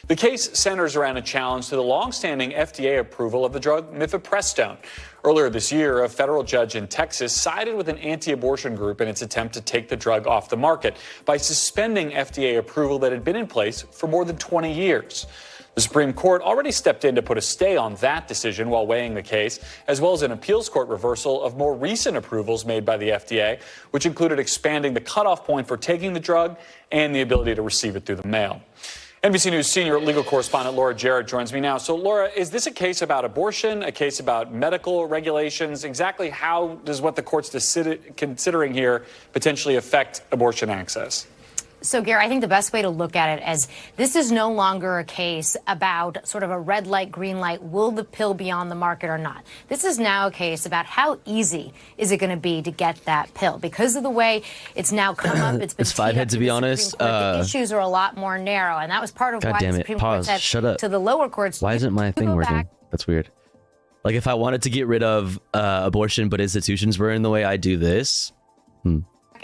The case centers around a challenge to the longstanding FDA approval of the drug mifepristone. Earlier this year, a federal judge in Texas sided with an anti-abortion group in its attempt to take the drug off the market by suspending FDA approval that had been in place for more than 20 years. The Supreme Court already stepped in to put a stay on that decision while weighing the case, as well as an appeals court reversal of more recent approvals made by the FDA, which included expanding the cutoff point for taking the drug and the ability to receive it through the mail. NBC News senior legal correspondent Laura Jarrett joins me now. So, Laura, is this a case about abortion, a case about medical regulations? Exactly how does what the court's considering here potentially affect abortion access? So, Gary, I think the best way to look at it is this is no longer a case about sort of a red light, green light, will the pill be on the market or not? This is now a case about how easy is it going to be to get that pill? Because of the way it's now come up, it's been it's five head to be honest. The issues are a lot more narrow, and that was part of why the Supreme Court said Shut up. to the lower courts. Why isn't my thing working? That's weird. Like if I wanted to get rid of abortion, but institutions were in the way, I do this.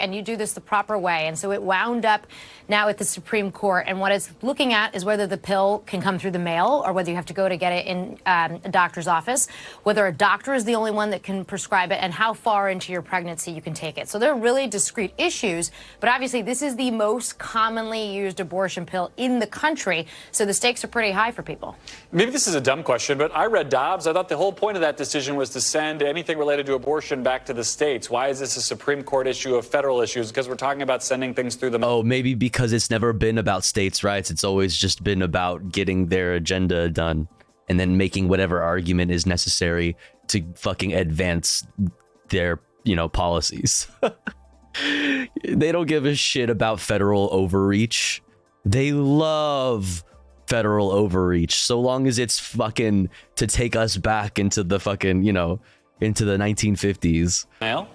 And you do this the proper way. And so it wound up now at the Supreme Court. And what it's looking at is whether the pill can come through the mail or whether you have to go to get it in a doctor's office, whether a doctor is the only one that can prescribe it, and how far into your pregnancy you can take it. So they're really discrete issues. But obviously, this is the most commonly used abortion pill in the country. So the stakes are pretty high for people. Maybe this is a dumb question, but I read Dobbs. I thought the whole point of that decision was to send anything related to abortion back to the states. Why is this a Supreme Court issue of federal issues? Because we're talking about sending things through the mail. Oh, maybe because it's never been about states' rights. It's always just been about getting their agenda done and then making whatever argument is necessary to fucking advance their, policies. They don't give a shit about federal overreach. They love federal overreach so long as it's fucking to take us back into the fucking, into the 1950s. Mail?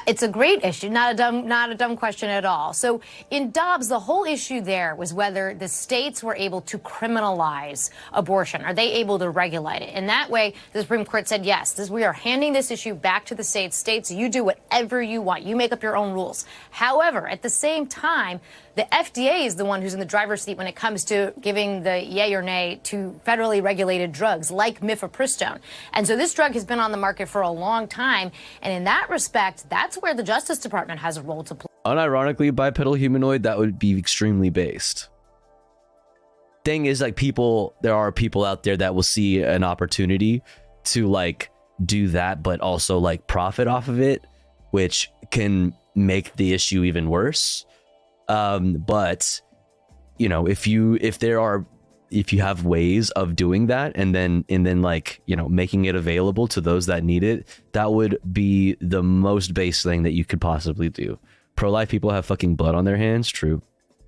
It's a great issue, not a dumb question at all. So in Dobbs, the whole issue there was whether the states were able to criminalize abortion. Are they able to regulate it? In that way, the Supreme Court said, yes, we are handing this issue back to the states. States, you do whatever you want. You make up your own rules. However, at the same time, the FDA is the one who's in the driver's seat when it comes to giving the yay or nay to federally regulated drugs like mifepristone. And so this drug has been on the market for a long time. And in that respect, that's where the Justice Department has a role to play. Unironically, bipedal humanoid, that would be extremely based. Thing is, like, there are people out there that will see an opportunity to, like, do that, but also, like, profit off of it, which can make the issue even worse. But, you know, if you have ways of doing that and then like, you know, making it available to those that need it, that would be the most base thing that you could possibly do. Pro-life people have fucking blood on their hands, true.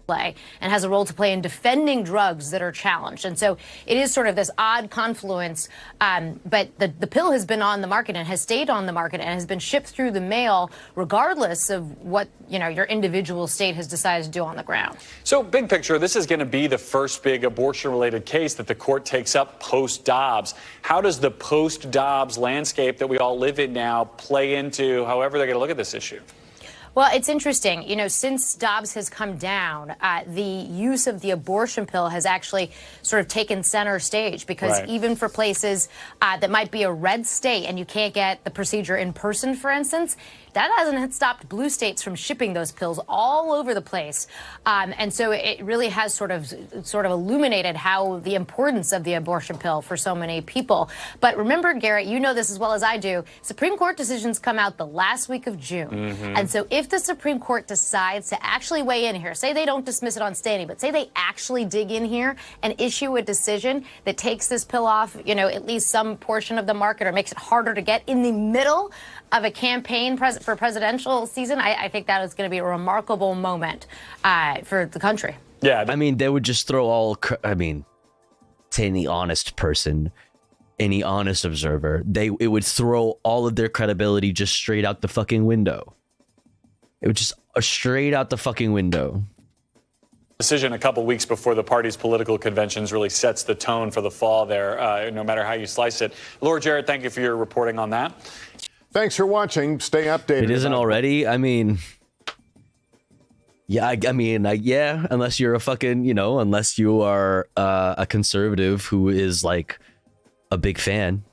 And has a role to play in defending drugs that are challenged. And so it is sort of this odd confluence. But the pill has been on the market and has stayed on the market and has been shipped through the mail regardless of what, you know, your individual state has decided to do on the ground. So big picture, this is going to be the first big abortion-related case that the court takes up post-Dobbs. How does the post-Dobbs landscape that we all live in now play into however they're going to look at this issue? Well, it's interesting. You know, since Dobbs has come down, the use of the abortion pill has actually sort of taken center stage because even for places that might be a red state and you can't get the procedure in person, for instance, that hasn't stopped blue states from shipping those pills all over the place. And so it really has sort of illuminated how the importance of the abortion pill for so many people. But remember, Garrett, you know this as well as I do, Supreme Court decisions come out the last week of June. And so if the Supreme Court decides to actually weigh in here, say they don't dismiss it on standing, but say they actually dig in here and issue a decision that takes this pill off, you know, at least some portion of the market or makes it harder to get in the middle of a campaign for presidential season, I think that is going to be a remarkable moment for the country. Yeah, I mean, they would just throw to any honest person, any honest observer, it would throw all of their credibility just straight out the fucking window. It would just straight out the fucking window. Decision a couple weeks before the party's political conventions really sets the tone for the fall there, no matter how you slice it. Laura Jarrett, thank you for your reporting on that. Thanks for watching. Stay updated. It isn't already. I mean, yeah, yeah, unless you're a fucking, you know, unless you are a conservative who is like a big fan,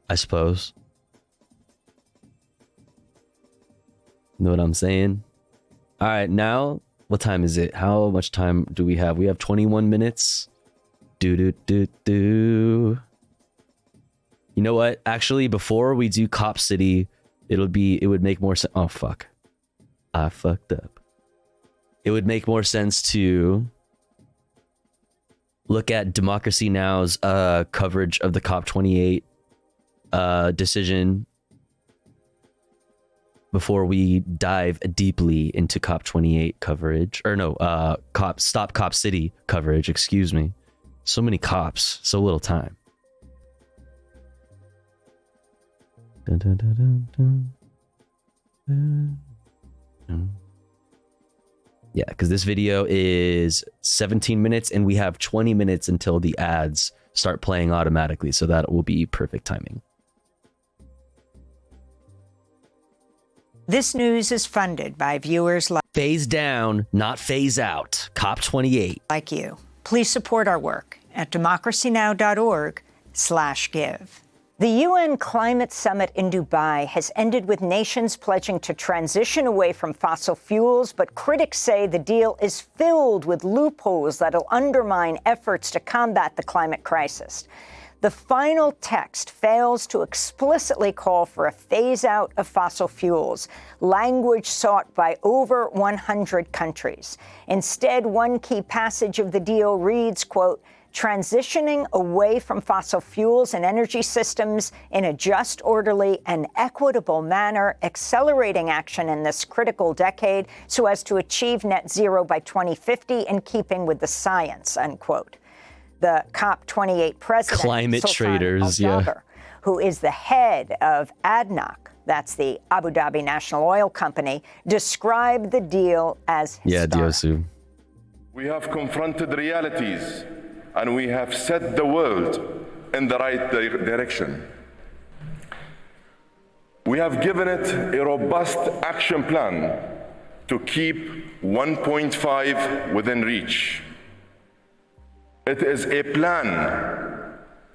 I suppose. Know what I'm saying? All right, now, what time is it? How much time do we have? We have 21 minutes. You know what? Actually, before we do Cop City, it would make more sense. Oh, fuck. I fucked up. It would make more sense to look at Democracy Now's coverage of the COP28 decision before we dive deeply into COP28 coverage. Or no, Stop Cop City coverage, excuse me. So many cops, so little time. Dun, dun, dun, dun, dun. Dun, dun. Yeah, because this video is 17 minutes and we have 20 minutes until the ads start playing automatically, so that will be perfect timing. This news is funded by viewers like Phase down, not phase out. COP28. Like you. Please support our work at democracynow.org/give. The UN Climate Summit in Dubai has ended with nations pledging to transition away from fossil fuels, but critics say the deal is filled with loopholes that'll undermine efforts to combat the climate crisis. The final text fails to explicitly call for a phase-out of fossil fuels, language sought by over 100 countries. Instead, one key passage of the deal reads, quote, transitioning away from fossil fuels and energy systems in a just, orderly, and equitable manner, accelerating action in this critical decade so as to achieve net zero by 2050 in keeping with the science, unquote. The COP28 president, climate traders, yeah, who is the head of ADNOC, that's the Abu Dhabi National Oil Company, described the deal as historic. Yeah, Diosu. We have confronted realities and we have set the world in the right direction. We have given it a robust action plan to keep 1.5 within reach. It is a plan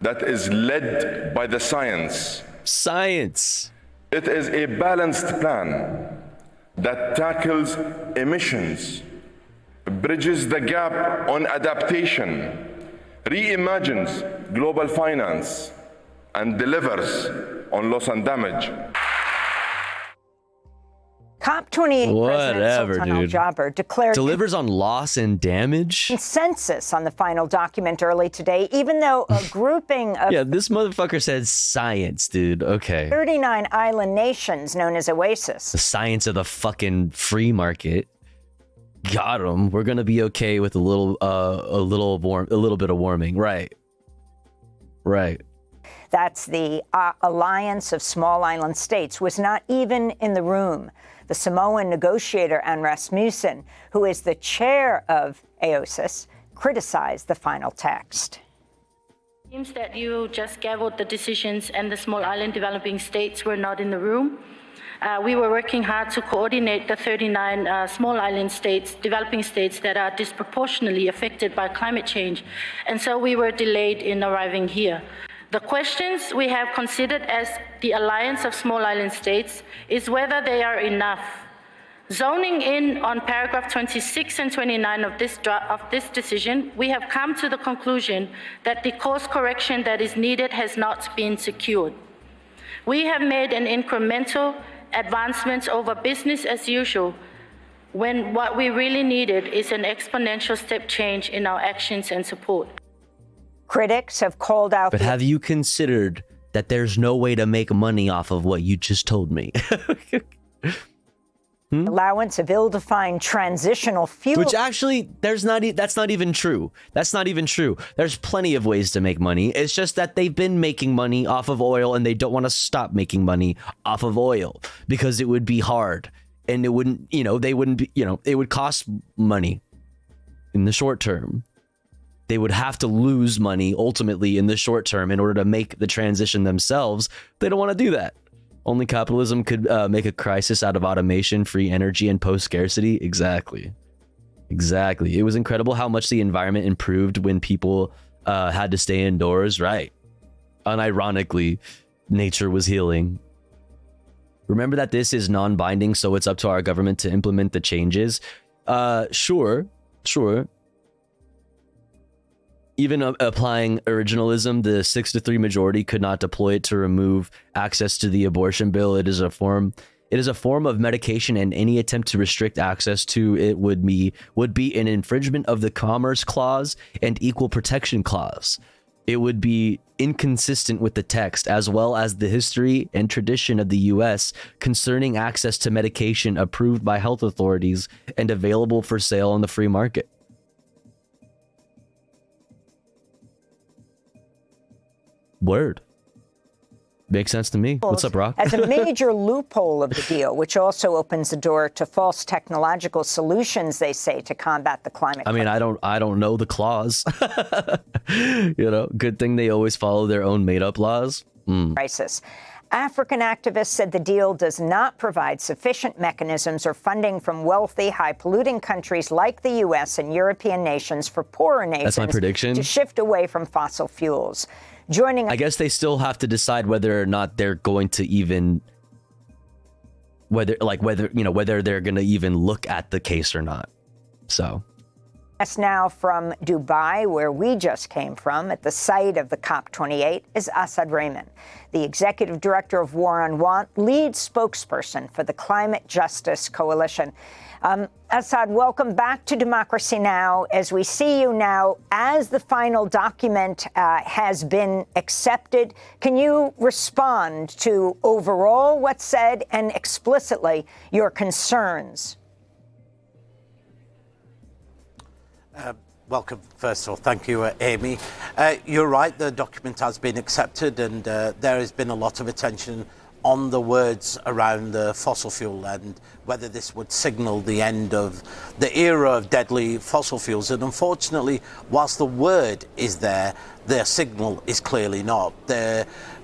that is led by the science. Science. It is a balanced plan that tackles emissions, bridges the gap on adaptation, reimagines global finance, and delivers on loss and damage. COP28 President Sultan Al-Jaber declared delivers on loss and damage. Consensus on the final document early today, even though a grouping of this motherfucker said science, dude. Okay. 39 island nations known as Oasis. The science of the fucking free market. Got him. We're gonna be okay with a little bit of warming, right? Right. That's the alliance of small island states, was not even in the room. The Samoan negotiator, Ann Rasmussen, who is the chair of AOSIS, criticized the final text. It seems that you just gavelled the decisions and the small island developing states were not in the room. We were working hard to coordinate the 39 small island states, developing states that are disproportionately affected by climate change, and so we were delayed in arriving here. The questions we have considered as the Alliance of Small Island States is whether they are enough. Zoning in on paragraph 26 and 29 of this decision, we have come to the conclusion that the course correction that is needed has not been secured. We have made an incremental advancement over business as usual when what we really needed is an exponential step change in our actions and support. Critics have called out. But have you considered that there's no way to make money off of what you just told me? Allowance of ill-defined transitional fuel. Which actually, that's not even true. That's not even true. There's plenty of ways to make money. It's just that they've been making money off of oil and they don't want to stop making money off of oil because it would be hard and it wouldn't, it would cost money in the short term. They would have to lose money ultimately in the short term in order to make the transition themselves. They don't want to do that. Only capitalism could make a crisis out of automation, free energy, and post-scarcity. Exactly. Exactly. It was incredible how much the environment improved when people had to stay indoors. Right. Unironically, nature was healing. Remember that this is non-binding, so it's up to our government to implement the changes. Sure. Even applying originalism, the 6-3 majority could not deploy it to remove access to the abortion bill. It is a form of medication, and any attempt to restrict access to it would be an infringement of the Commerce Clause and Equal Protection Clause. It would be inconsistent with the text, as well as the history and tradition of the U.S. concerning access to medication approved by health authorities and available for sale on the free market. Word. Makes sense to me. What's up, Rock? As a major loophole of the deal, which also opens the door to false technological solutions, they say, to combat the climate crisis. I mean, I don't know the clause. Good thing they always follow their own made-up laws. Crisis. African activists said the deal does not provide sufficient mechanisms or funding from wealthy, high-polluting countries like the U.S. and European nations for poorer nations. That's my prediction. To shift away from fossil fuels. I guess they still have to decide whether or not they're going to even whether they're going to even look at the case or not. So now from Dubai, where we just came from, at the site of the COP28, is Asad Rehman, the executive director of War on Want, lead spokesperson for the Climate Justice Coalition. Asad, welcome back to Democracy Now! As we see you now, as the final document has been accepted, can you respond to overall what's said and explicitly your concerns? Welcome, first of all. Thank you, Amy. You're right, the document has been accepted, and there has been a lot of attention on the words around the fossil fuel and whether this would signal the end of the era of deadly fossil fuels. And unfortunately, whilst the word is there, the signal is clearly not.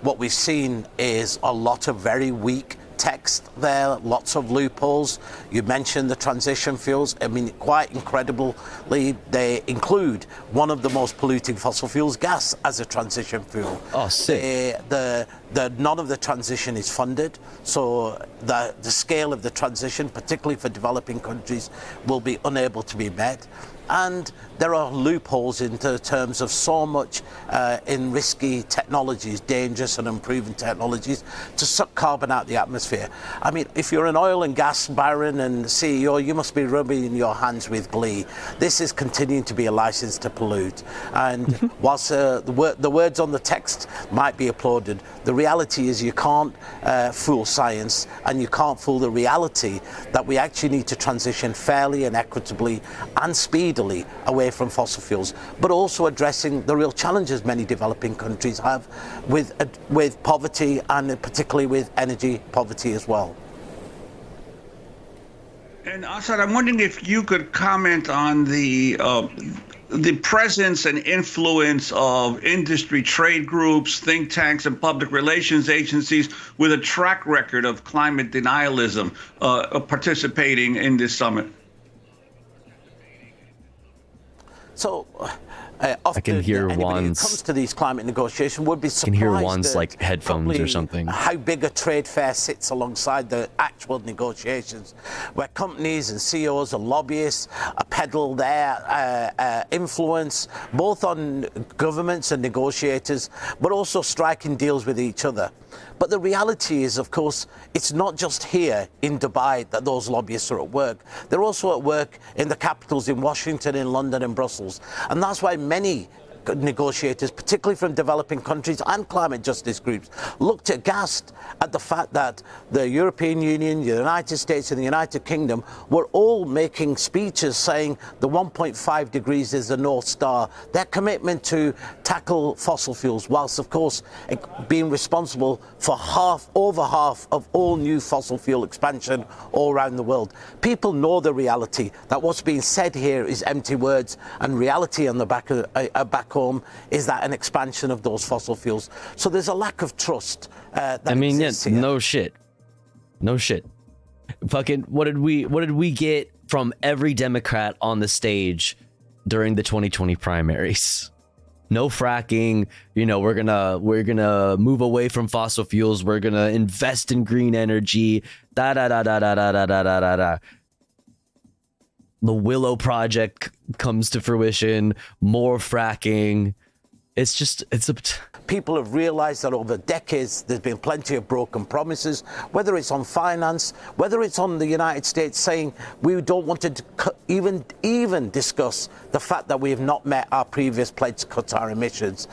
What we've seen is a lot of very weak text there, lots of loopholes. You mentioned the transition fuels. I mean, quite incredibly, they include one of the most polluting fossil fuels, gas, as a transition fuel. Oh, sick. None of the transition is funded, so the scale of the transition, particularly for developing countries, will be unable to be met. And there are loopholes in terms of so much in risky technologies, dangerous and unproven technologies, to suck carbon out of the atmosphere. I mean, if you're an oil and gas baron and CEO, you must be rubbing your hands with glee. This is continuing to be a license to pollute. And whilst the words on the text might be applauded, the reality is you can't fool science, and you can't fool the reality that we actually need to transition fairly and equitably and speedily away from fossil fuels, but also addressing the real challenges many developing countries have with poverty, and particularly with energy poverty as well. And Assad, I'm wondering if you could comment on the presence and influence of industry trade groups, think tanks, and public relations agencies with a track record of climate denialism participating in this summit. So, I can hear Juan's. Who comes to these climate negotiations would be surprised. I can hear Juan's like headphones or something. How big a trade fair sits alongside the actual negotiations, where companies and CEOs and lobbyists peddle their influence both on governments and negotiators, but also striking deals with each other. But the reality is, of course, it's not just here in Dubai that those lobbyists are at work. They're also at work in the capitals in Washington, in London, and Brussels. And that's why many negotiators, particularly from developing countries and climate justice groups, looked aghast at the fact that the European Union, the United States and the United Kingdom were all making speeches saying the 1.5 degrees is the North Star, their commitment to tackle fossil fuels, whilst of course being responsible for over half of all new fossil fuel expansion all around the world. People know the reality that what's being said here is empty words, and reality on the back home is that an expansion of those fossil fuels. So there's a lack of trust. I mean, yeah, no shit. Fucking, what did we get from every Democrat on the stage during the 2020 primaries? No fracking. You know, we're gonna move away from fossil fuels. We're gonna invest in green energy. Da da da da da da da da da da. The Willow Project comes to fruition, more fracking. It's a... People have realized that over decades there's been plenty of broken promises, whether it's on finance, whether it's on the United States saying we don't want to even discuss the fact that we have not met our previous pledge to cut our emissions.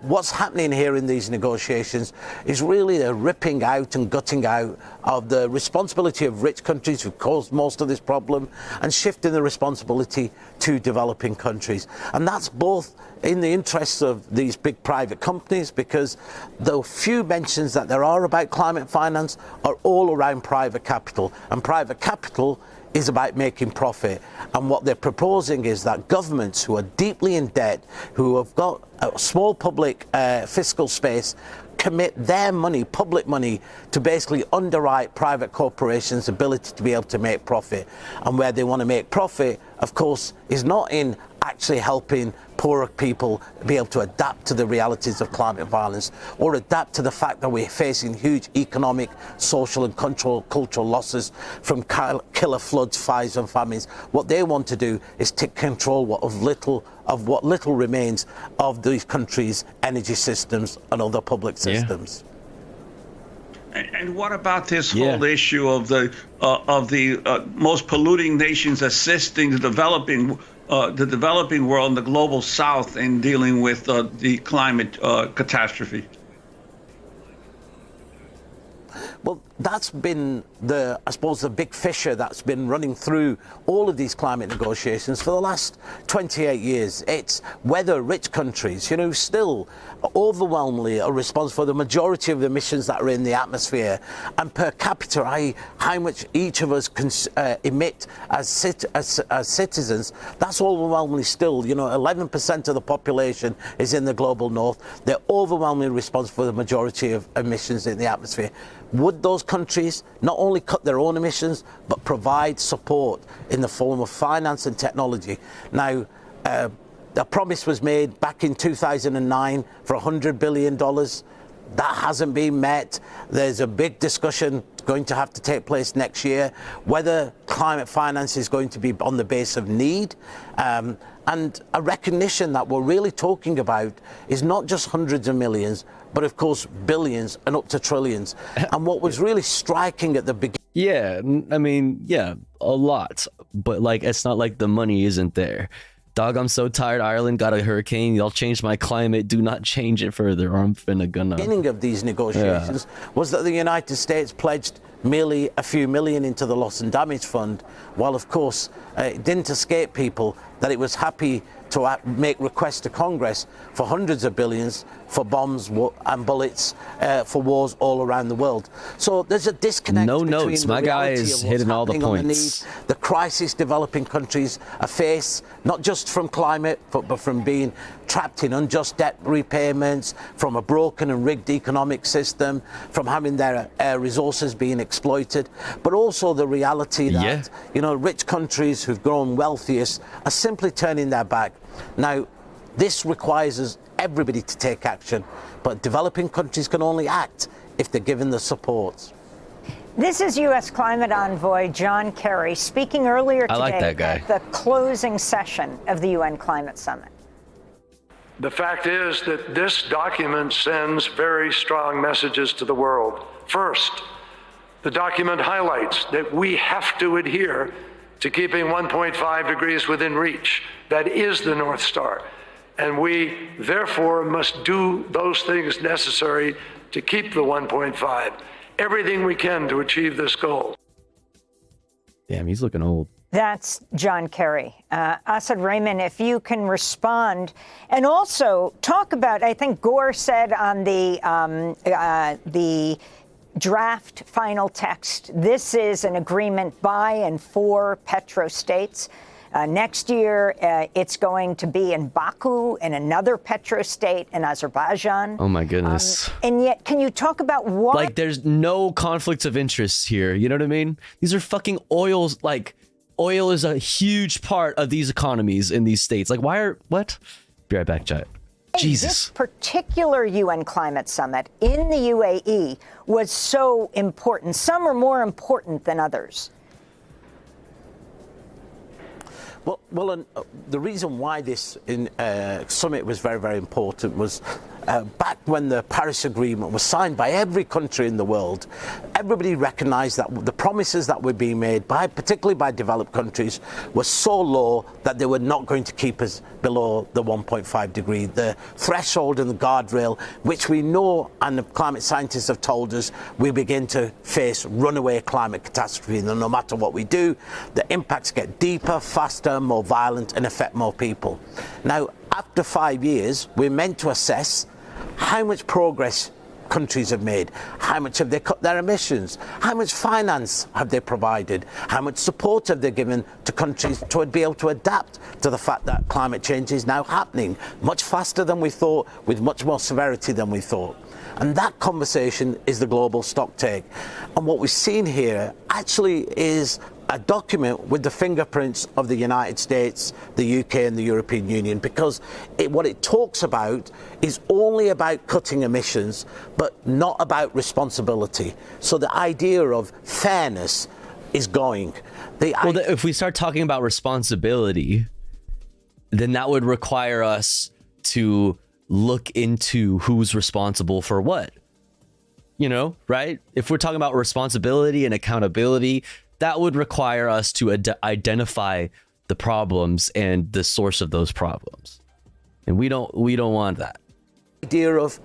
What's happening here in these negotiations is really a ripping out and gutting out of the responsibility of rich countries who've caused most of this problem and shifting the responsibility to developing countries. And that's both in the interests of these big private companies, because the few mentions that there are about climate finance are all around private capital, and private capital is about making profit. And what they're proposing is that governments who are deeply in debt, who have got a small public fiscal space, commit their money, public money, to basically underwrite private corporations' ability to be able to make profit. And where they want to make profit, of course, is not in actually helping poorer people be able to adapt to the realities of climate violence, or adapt to the fact that we're facing huge economic, social and cultural losses from killer floods, fires and famines. What they want to do is take control of what little remains of these countries' energy systems and other public systems. And what about this whole issue of the most polluting nations assisting the developing world and the global south in dealing with the climate catastrophe? Well, that's been I suppose, the big fissure that's been running through all of these climate negotiations for the last 28 years. It's whether rich countries, still overwhelmingly are responsible for the majority of the emissions that are in the atmosphere, and per capita, i.e. how much each of us can emit as citizens, that's overwhelmingly still, 11% of the population is in the global north. They're overwhelmingly responsible for the majority of emissions in the atmosphere. Would those countries not only cut their own emissions, but provide support in the form of finance and technology? Now, a promise was made back in 2009 for $100 billion. That hasn't been met. There's a big discussion going to have to take place next year, whether climate finance is going to be on the base of need, and a recognition that we're really talking about is not just hundreds of millions, but of course billions and up to trillions. And what was really striking at the beginning... Yeah, I mean, yeah, a lot. But like, it's not like the money isn't there. Dog, I'm so tired. Ireland got a hurricane. Y'all changed my climate. Do not change it further, or I'm finna gonna. The beginning of these negotiations was that the United States pledged merely a few million into the loss and damage fund, while of course it didn't escape people that it was happy to make requests to Congress for hundreds of billions for bombs and bullets for wars all around the world. So there's a disconnect. No between notes. the My guy reality is of what's hitting all the happening on points. The crisis developing countries face, not just from climate, but from being trapped in unjust debt repayments, from a broken and rigged economic system, from having their resources being exploited, but also the reality that rich countries who've grown wealthiest are simply turning their back. Now, this requires everybody to take action, but developing countries can only act if they're given the support. This is U.S. Climate Envoy John Kerry speaking earlier today at the closing session of the UN Climate Summit. The fact is that this document sends very strong messages to the world. First, the document highlights that we have to adhere to keeping 1.5 degrees within reach. That is the North Star. And we, therefore, must do those things necessary to keep the 1.5. Everything we can to achieve this goal. Damn, he's looking old. That's John Kerry. Asad Rehman, if you can respond and also talk about, I think Gore said on the draft final text, this is an agreement by and for petrostates. Next year, it's going to be in Baku, in another petrostate in Azerbaijan. Oh my goodness. And yet, can you talk about what? Like, there's no conflicts of interest here. You know what I mean? These are fucking oils. Like, oil is a huge part of these economies in these states. Like, what? Be right back, chat. Jesus. This particular UN climate summit in the UAE was so important. Some are more important than others. Well, the reason why this summit was very, very important was back when the Paris Agreement was signed by every country in the world, everybody recognized that the promises that were being made, particularly by developed countries, were so low that they were not going to keep us below the 1.5 degree, the threshold and the guardrail, which we know, and the climate scientists have told us, we begin to face runaway climate catastrophe. And no matter what we do, the impacts get deeper, faster, more violent, and affect more people. Now, after 5 years, we're meant to assess how much progress countries have made, how much have they cut their emissions, how much finance have they provided, how much support have they given to countries to be able to adapt to the fact that climate change is now happening much faster than we thought, with much more severity than we thought. And that conversation is the global stocktake. And what we've seen here actually is a document with the fingerprints of the United States, the UK and the European Union, because what it talks about is only about cutting emissions, but not about responsibility. So the idea of fairness is going. If we start talking about responsibility, then that would require us to look into who's responsible for what. You know, right? If we're talking about responsibility and accountability, that would require us to identify the problems and the source of those problems. And we don't want that. The idea of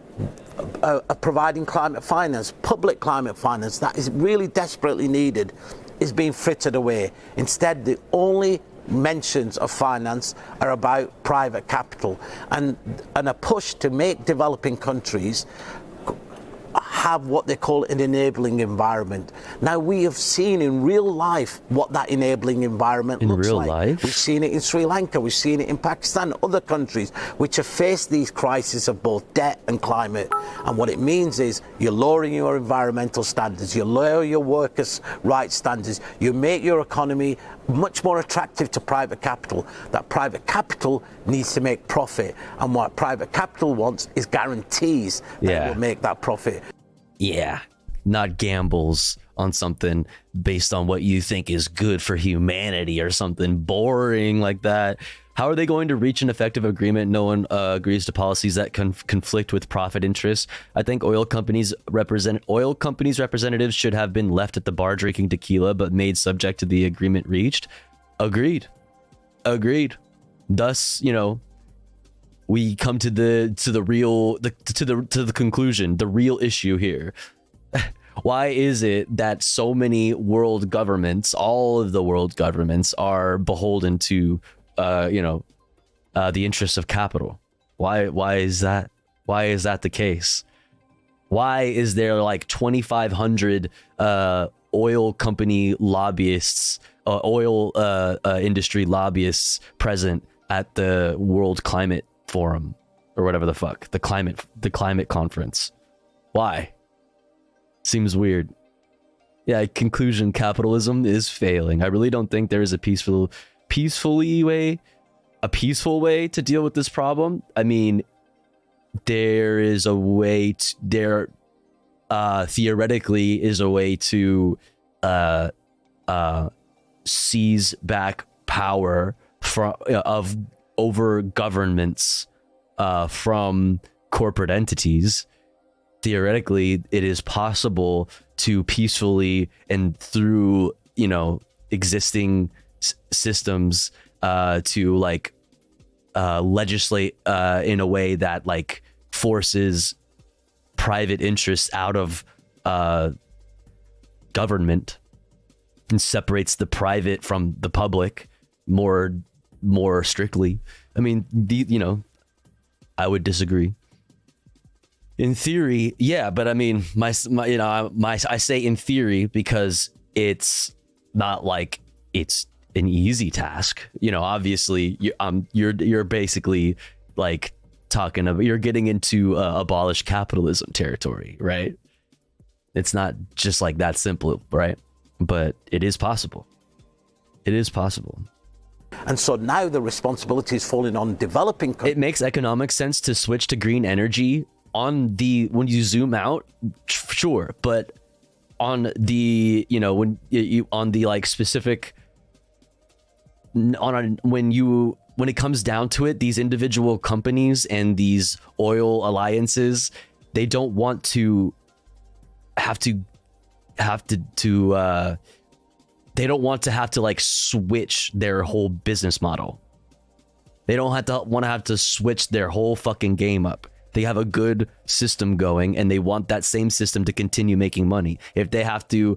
providing climate finance, public climate finance that is really desperately needed, is being frittered away. Instead, the only mentions of finance are about private capital and a push to make developing countries have what they call an enabling environment. Now, we have seen in real life what that enabling environment looks like. In real life? We've seen it in Sri Lanka, we've seen it in Pakistan, other countries which have faced these crises of both debt and climate. And what it means is you're lowering your environmental standards, you lower your workers' rights standards, you make your economy much more attractive to private capital. That private capital needs to make profit, and what private capital wants is guarantees that it will make that profit. Yeah, not gambles on something based on what you think is good for humanity or something boring like that. How are they going to reach an effective agreement? No one agrees to policies that conflict with profit interests. I think oil companies representatives should have been left at the bar drinking tequila, but made subject to the agreement reached. Agreed. Thus, you know, we come to the conclusion, the real issue here. Why is it that so many world governments, all of the world governments, are beholden to the interests of capital? Why is that? Why is that the case? Why is there like 2,500 oil company lobbyists, oil industry lobbyists present at the World Climate Forum or whatever the fuck, the climate conference? Why? Seems weird. Yeah, conclusion, capitalism is failing. I really don't think there is a peaceful way to deal with this problem. I mean, there is a way theoretically is a way to seize back power over governments from corporate entities. Theoretically, it is possible to peacefully and through, existing systems to legislate in a way that forces private interests out of government and separates the private from the public more strictly. I mean, I would disagree. In theory, yeah, but I mean, I say in theory because it's not like it's an easy task. Obviously, you're basically talking about, you're getting into abolish capitalism territory, right? It's not just like that simple, right? But it is possible. It is possible. And so now the responsibility is falling on developing countries. It makes economic sense to switch to green energy when you zoom out, sure, but on the when it comes down to it, these individual companies and these oil alliances, they don't want to they don't want to have to switch their whole business model. They don't want to have to switch their whole fucking game up. They have a good system going and they want that same system to continue making money. If they have to,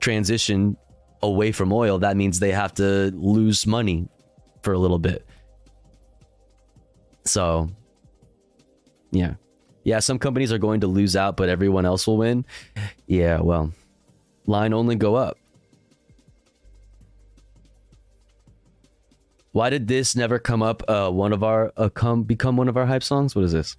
transition away from oil, that means they have to lose money for a little bit. So, yeah, some companies are going to lose out, but everyone else will win. Yeah, well, line only go up. Why did this never come up? Become one of our hype songs? What is this?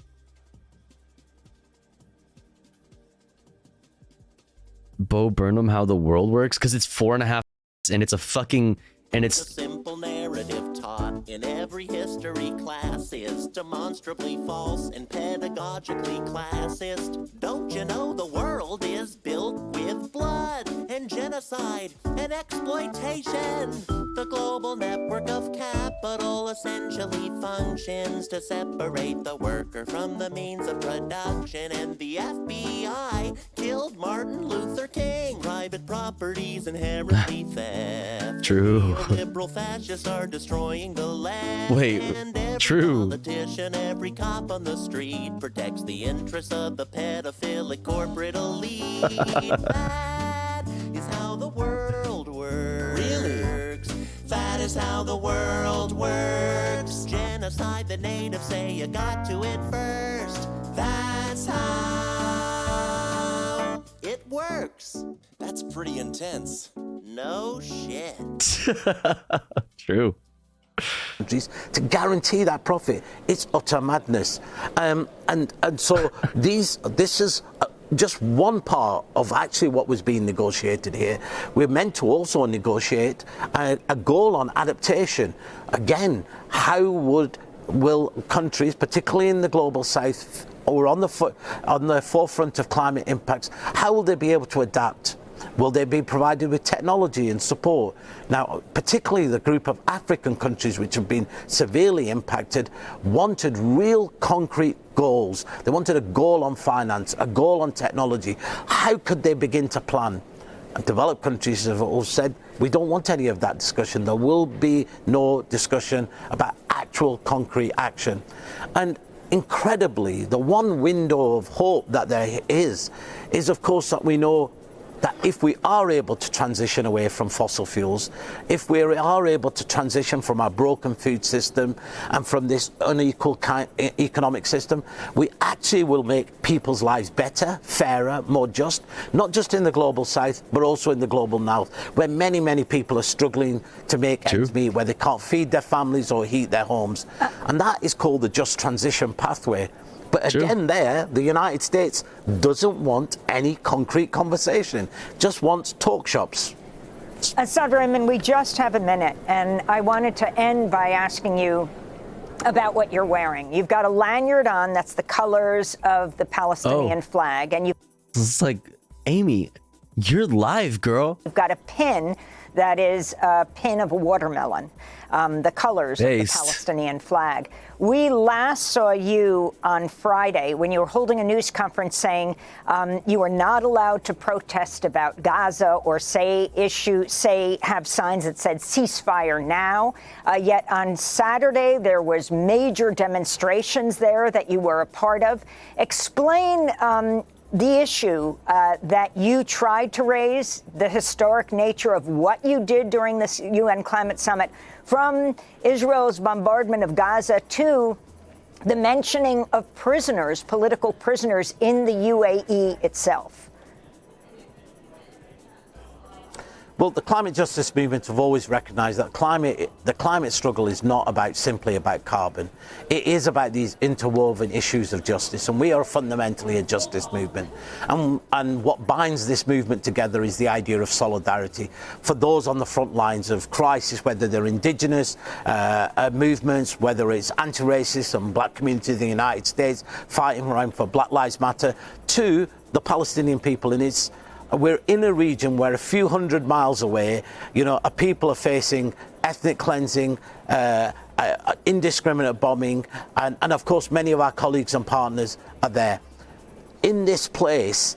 Bo Burnham, How the World Works? Because it's 4.5 and it's a fucking a simple narrative taught in every history class is demonstrably false and pedagogically classist. Don't you know the world is built with blood and genocide and exploitation. The global network of capital essentially functions to separate the worker from the means of production, and the FBI killed Martin Luther King. Private property's inherently theft. True. Liberal fascists are destroying the land. Wait, Every true. politician, every cop on the street protects the interests of the pedophilic corporate elite. That is how the world works. Really? That is how the world works. Genocide, the natives say you got to it first. That's how it works. That's pretty intense. No shit. True. To guarantee that profit, it's utter madness. And so this is just one part of actually what was being negotiated here. We're meant to also negotiate a goal on adaptation. Again, how will countries, particularly in the global south, or on the forefront of climate impacts, how will they be able to adapt? Will they be provided with technology and support? Now, particularly the group of African countries which have been severely impacted wanted real concrete goals. They wanted a goal on finance, a goal on technology. How could they begin to plan? And developed countries have all said, we don't want any of that discussion. There will be no discussion about actual concrete action. And incredibly, the one window of hope that there is of course that we know that if we are able to transition away from fossil fuels, if we are able to transition from our broken food system and from this unequal economic system, we actually will make people's lives better, fairer, more just, not just in the global south, but also in the global north, where many, many people are struggling to make ends meet, where they can't feed their families or heat their homes. And that is called the just transition pathway. But again, the United States doesn't want any concrete conversation, just wants talk shops. Saad Rahman, we just have a minute, and I wanted to end by asking you about what you're wearing. You've got a lanyard on that's the colors of the Palestinian flag, and It's like, Amy, you're live, girl. You've got a pin that is a pin of a watermelon, the colors of the Palestinian flag. We last saw you on Friday when you were holding a news conference saying you were not allowed to protest about Gaza or have signs that said ceasefire now. Yet on Saturday, there was major demonstrations there that you were a part of. Explain the issue that you tried to raise, the historic nature of what you did during this UN climate summit, from Israel's bombardment of Gaza to the mentioning of prisoners, political prisoners in the UAE itself. Well, the climate justice movements have always recognised that the climate struggle is not simply about carbon. It is about these interwoven issues of justice, and we are fundamentally a justice movement. And what binds this movement together is the idea of solidarity for those on the front lines of crisis, whether they're indigenous movements, whether it's anti-racist and black communities in the United States fighting around for Black Lives Matter, to the Palestinian people. And we're in a region where a few hundred miles away, our people are facing ethnic cleansing, indiscriminate bombing, and of course many of our colleagues and partners are there. In this place,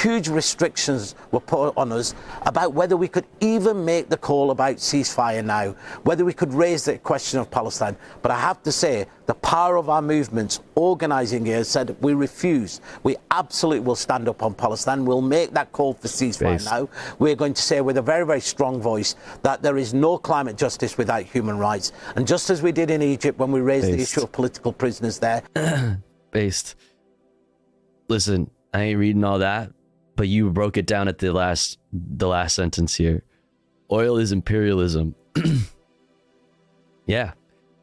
huge restrictions were put on us about whether we could even make the call about ceasefire now, whether we could raise the question of Palestine. But I have to say, the power of our movements organising here said we refuse. We absolutely will stand up on Palestine. We'll make that call for ceasefire now. We're going to say with a very, very strong voice that there is no climate justice without human rights. And just as we did in Egypt when we raised the issue of political prisoners there. Listen, I ain't reading all that, but you broke it down at the last sentence here. Oil is imperialism. Yeah.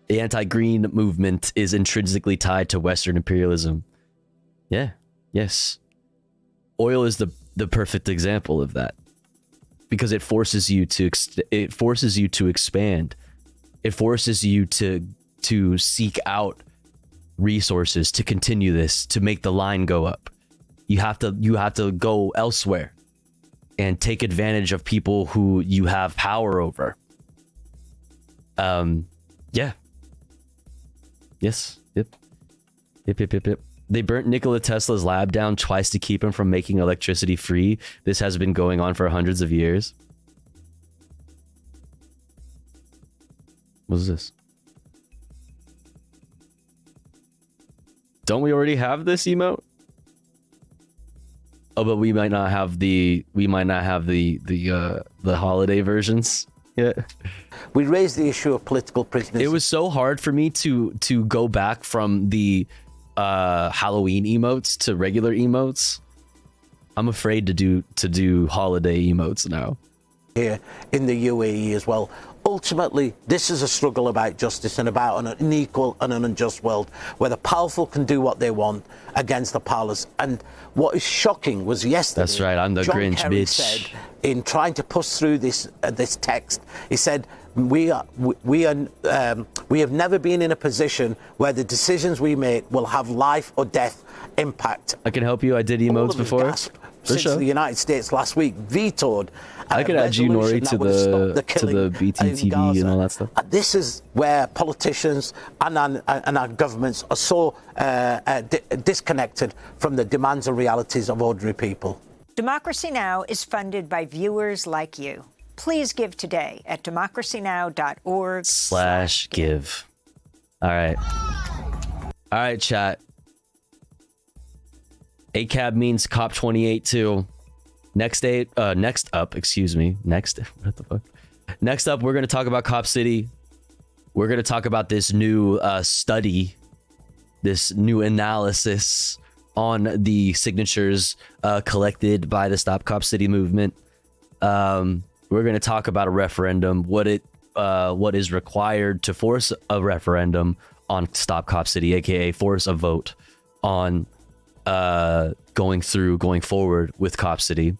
The anti-green movement is intrinsically tied to Western imperialism. Yeah. Yes. Oil is the perfect example of that, because it forces you to expand. It forces you to seek out resources to continue this, to make the line go up. You have to go elsewhere. and take advantage of people who you have power over. Yeah. Yes. Yep. They burnt Nikola Tesla's lab down twice to keep him from making electricity free. This has been going on for hundreds of years. What is this? Don't we already have this emote? Oh, but we might not have the holiday versions yet. We raised the issue of political prisoners. It was so hard for me to go back from the Halloween emotes to regular emotes. I'm afraid to do holiday emotes now. Here in the UAE as well. Ultimately, this is a struggle about justice and about an unequal and an unjust world where the powerful can do what they want against the powerless. And what is shocking was yesterday. That's right. I'm the John Grinch, Kerry bitch. said, in trying to push through this text, he said, we have never been in a position where the decisions we make will have life or death impact. I can help you. I did emotes before. Since the United States last week vetoed. I could add you, Nori, to the BTTV and all that stuff. This is where politicians and our governments are so disconnected from the demands and realities of ordinary people. Democracy Now! Is funded by viewers like you. Please give today at democracynow.org/give. All right, chat. ACAB means COP28 too. Next up, we're going to talk about Cop City. We're going to talk about this new study, this new analysis on the signatures collected by the Stop Cop City movement. We're going to talk about a referendum, what is required to force a referendum on Stop Cop City, aka force a vote on going forward with Cop City.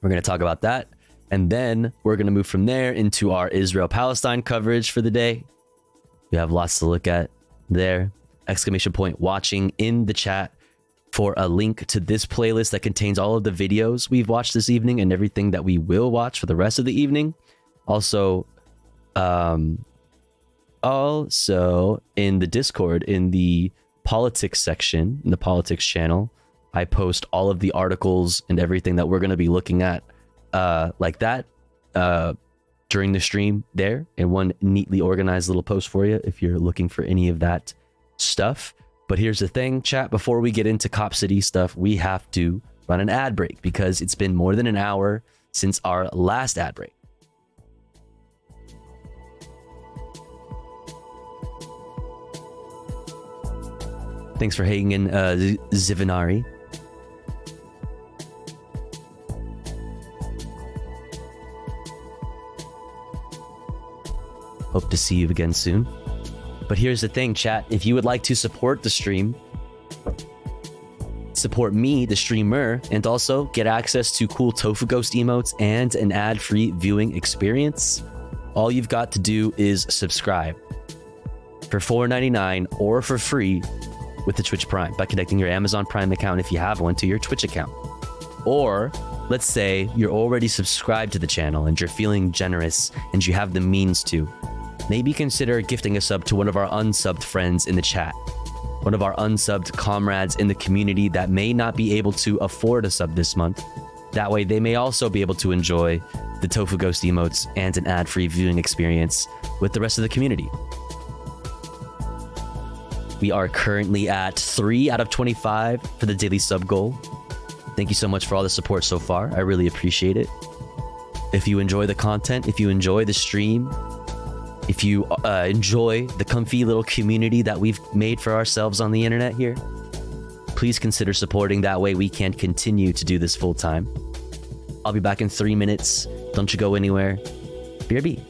We're going to talk about that, and then we're going to move from there into our Israel-Palestine coverage for the day. We have lots to look at there. ! Watching in the chat for a link to this playlist that contains all of the videos we've watched this evening and everything that we will watch for the rest of the evening. Also in the Discord, in the politics section, in the politics channel, I post all of the articles and everything that we're going to be looking at during the stream there, in one neatly organized little post for you if you're looking for any of that stuff. But here's the thing, chat, before we get into Cop City stuff, we have to run an ad break because it's been more than an hour since our last ad break. Thanks for hanging in, Zivinari. Hope to see you again soon. But here's the thing, chat. If you would like to support the stream, support me, the streamer, and also get access to cool Tofu Ghost emotes and an ad-free viewing experience, all you've got to do is subscribe for $4.99 or for free with the Twitch Prime by connecting your Amazon Prime account, if you have one, to your Twitch account. Or let's say you're already subscribed to the channel and you're feeling generous and you have the means to. Maybe consider gifting a sub to one of our unsubbed friends in the chat, one of our unsubbed comrades in the community that may not be able to afford a sub this month. That way they may also be able to enjoy the Tofu Ghost emotes and an ad-free viewing experience with the rest of the community. We are currently at 3 out of 25 for the daily sub goal. Thank you so much for all the support so far. I really appreciate it. If you enjoy the content, if you enjoy the stream, if you enjoy the comfy little community that we've made for ourselves on the internet here, please consider supporting. That way we can continue to do this full time. I'll be back in 3 minutes. Don't you go anywhere. BRB.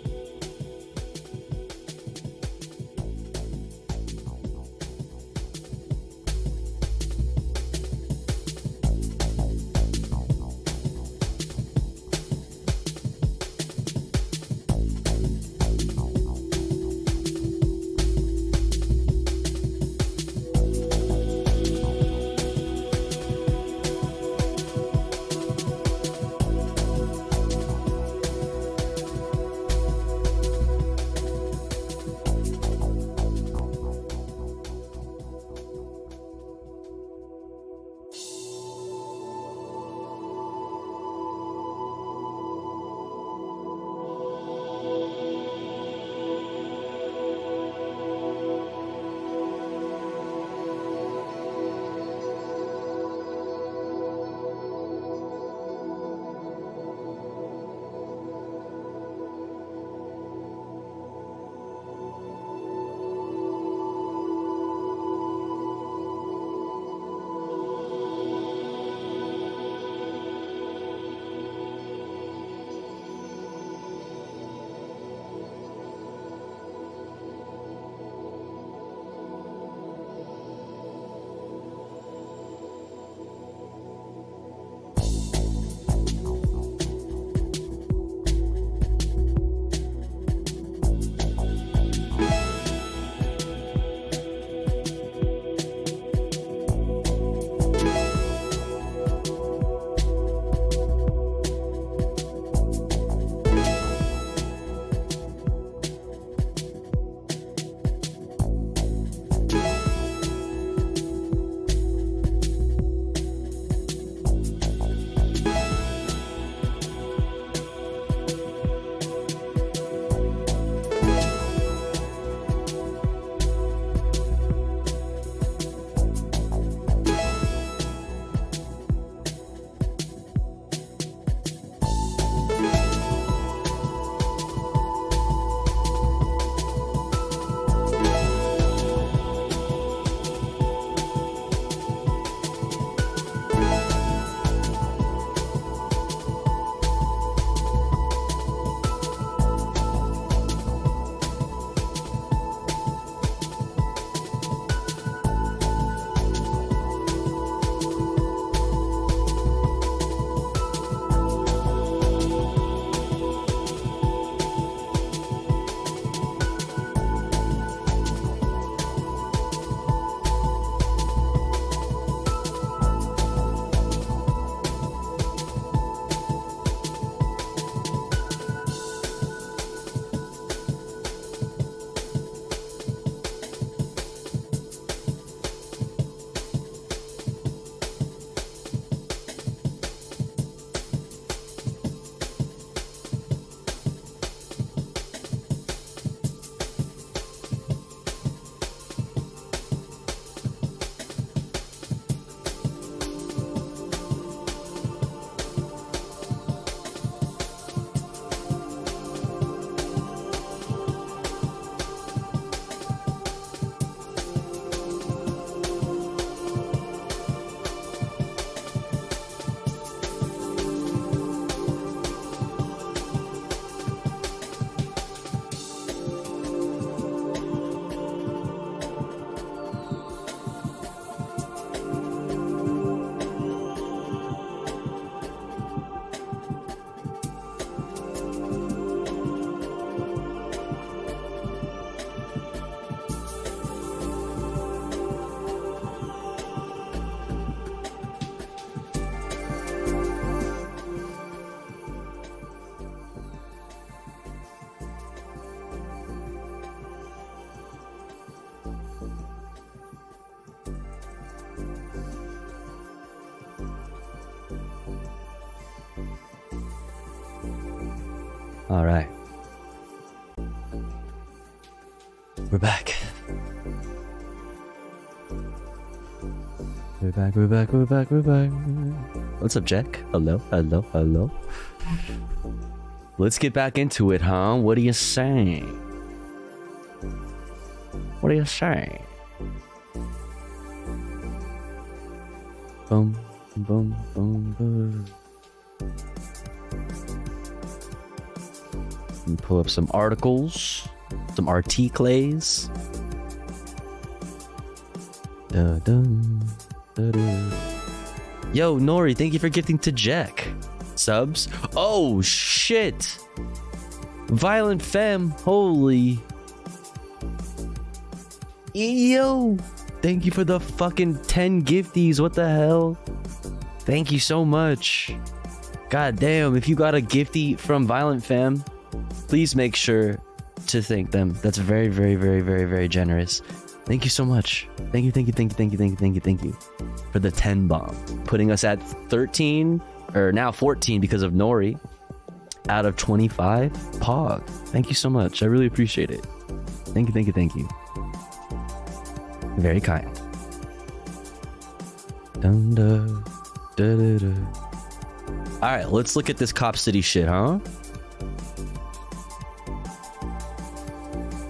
All right. We're back. We're back. What's up, Jack? Hello. Let's get back into it, huh? What do you say? Boom, boom, boom, boom. Let me pull up some articles, some articles. Yo, Nori, thank you for gifting to Jack. Subs. Oh, shit. Violent Femme. Holy. Yo. Thank you for the fucking 10 gifties. What the hell? Thank you so much. God damn, if you got a gifty from Violent Femme, please make sure to thank them. That's very, very, very, very, very generous. Thank you so much. Thank you for the 10 bomb. Putting us at 13, or now 14 because of Nori, out of 25. Pog. Thank you so much. I really appreciate it. Thank you. Very kind. Alright, let's look at this Cop City shit, huh?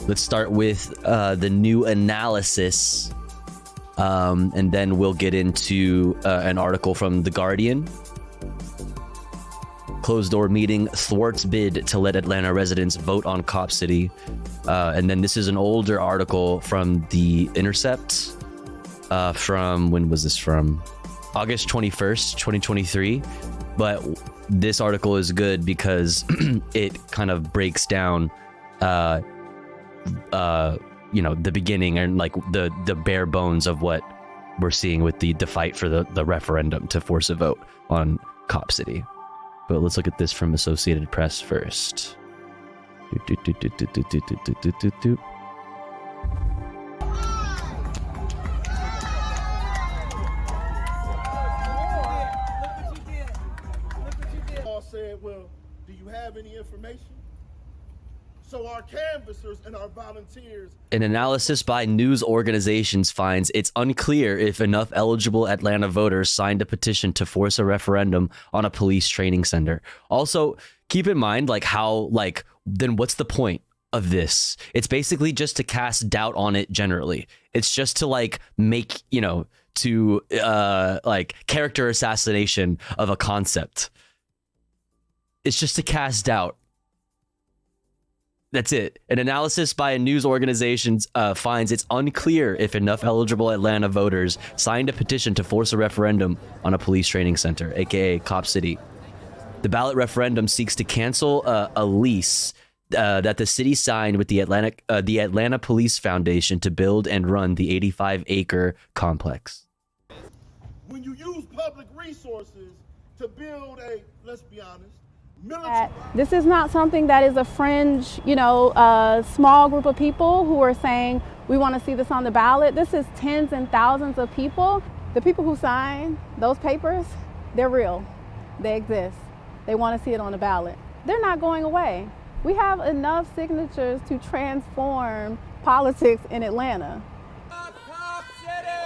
Let's start with the new analysis, and then we'll get into an article from The Guardian. Closed door meeting thwarts bid to let Atlanta residents vote on Cop City. And then this is an older article from The Intercept. From, when was this from? August 21st, 2023. But this article is good because it kind of breaks down the beginning and like the bare bones of what we're seeing with the fight for the referendum to force a vote on Cop City. But let's look at this from Associated Press first. Said, well, do you have any information? So our canvassers and our volunteers. An analysis by news organizations finds it's unclear if enough eligible Atlanta voters signed a petition to force a referendum on a police training center. Also, keep in mind, then what's the point of this? It's basically just to cast doubt on it generally. It's just to make, character assassination of a concept. It's just to cast doubt. That's it. An analysis by a news organization finds it's unclear if enough eligible Atlanta voters signed a petition to force a referendum on a police training center, aka Cop City. The ballot referendum seeks to cancel a lease that the city signed with the Atlanta Police Foundation to build and run the 85-acre complex. When you use public resources to build let's be honest, this is not something that is a fringe, small group of people who are saying we want to see this on the ballot. This is tens and thousands of people. The people who sign those papers, they're real. They exist. They want to see it on the ballot. They're not going away. We have enough signatures to transform politics in Atlanta.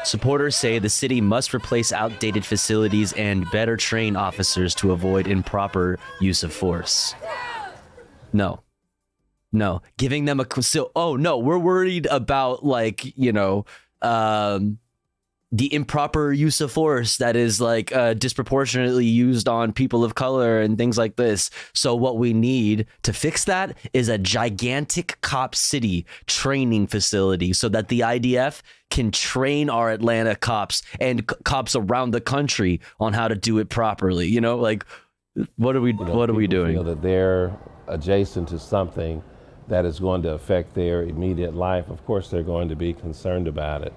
Supporters say the city must replace outdated facilities and better train officers to avoid improper use of force. No. Giving them we're worried about the improper use of force that is disproportionately used on people of color and things like this. So what we need to fix that is a gigantic Cop City training facility so that the IDF can train our Atlanta cops and cops around the country on how to do it properly. What are we doing? Feel that they're adjacent to something that is going to affect their immediate life. Of course, they're going to be concerned about it.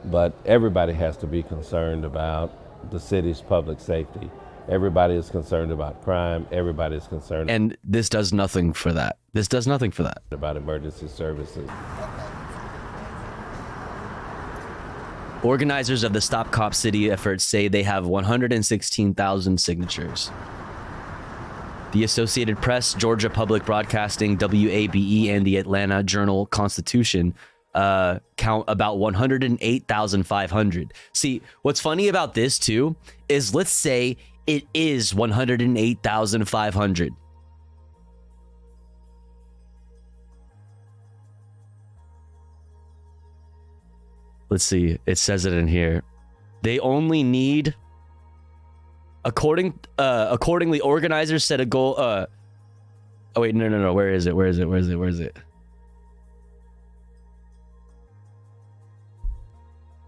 But everybody has to be concerned about the city's public safety. Everybody is concerned about crime. Everybody is concerned. And this does nothing for that. About emergency services. Organizers of the Stop Cop City effort say they have 116,000 signatures. The Associated Press, Georgia Public Broadcasting, WABE, and the Atlanta Journal-Constitution count about 108,500. See, what's funny about this too is, let's say it is 108,500. Let's see. It says it in here. They only need, accordingly, organizers set a goal. Oh wait, no. Where is it?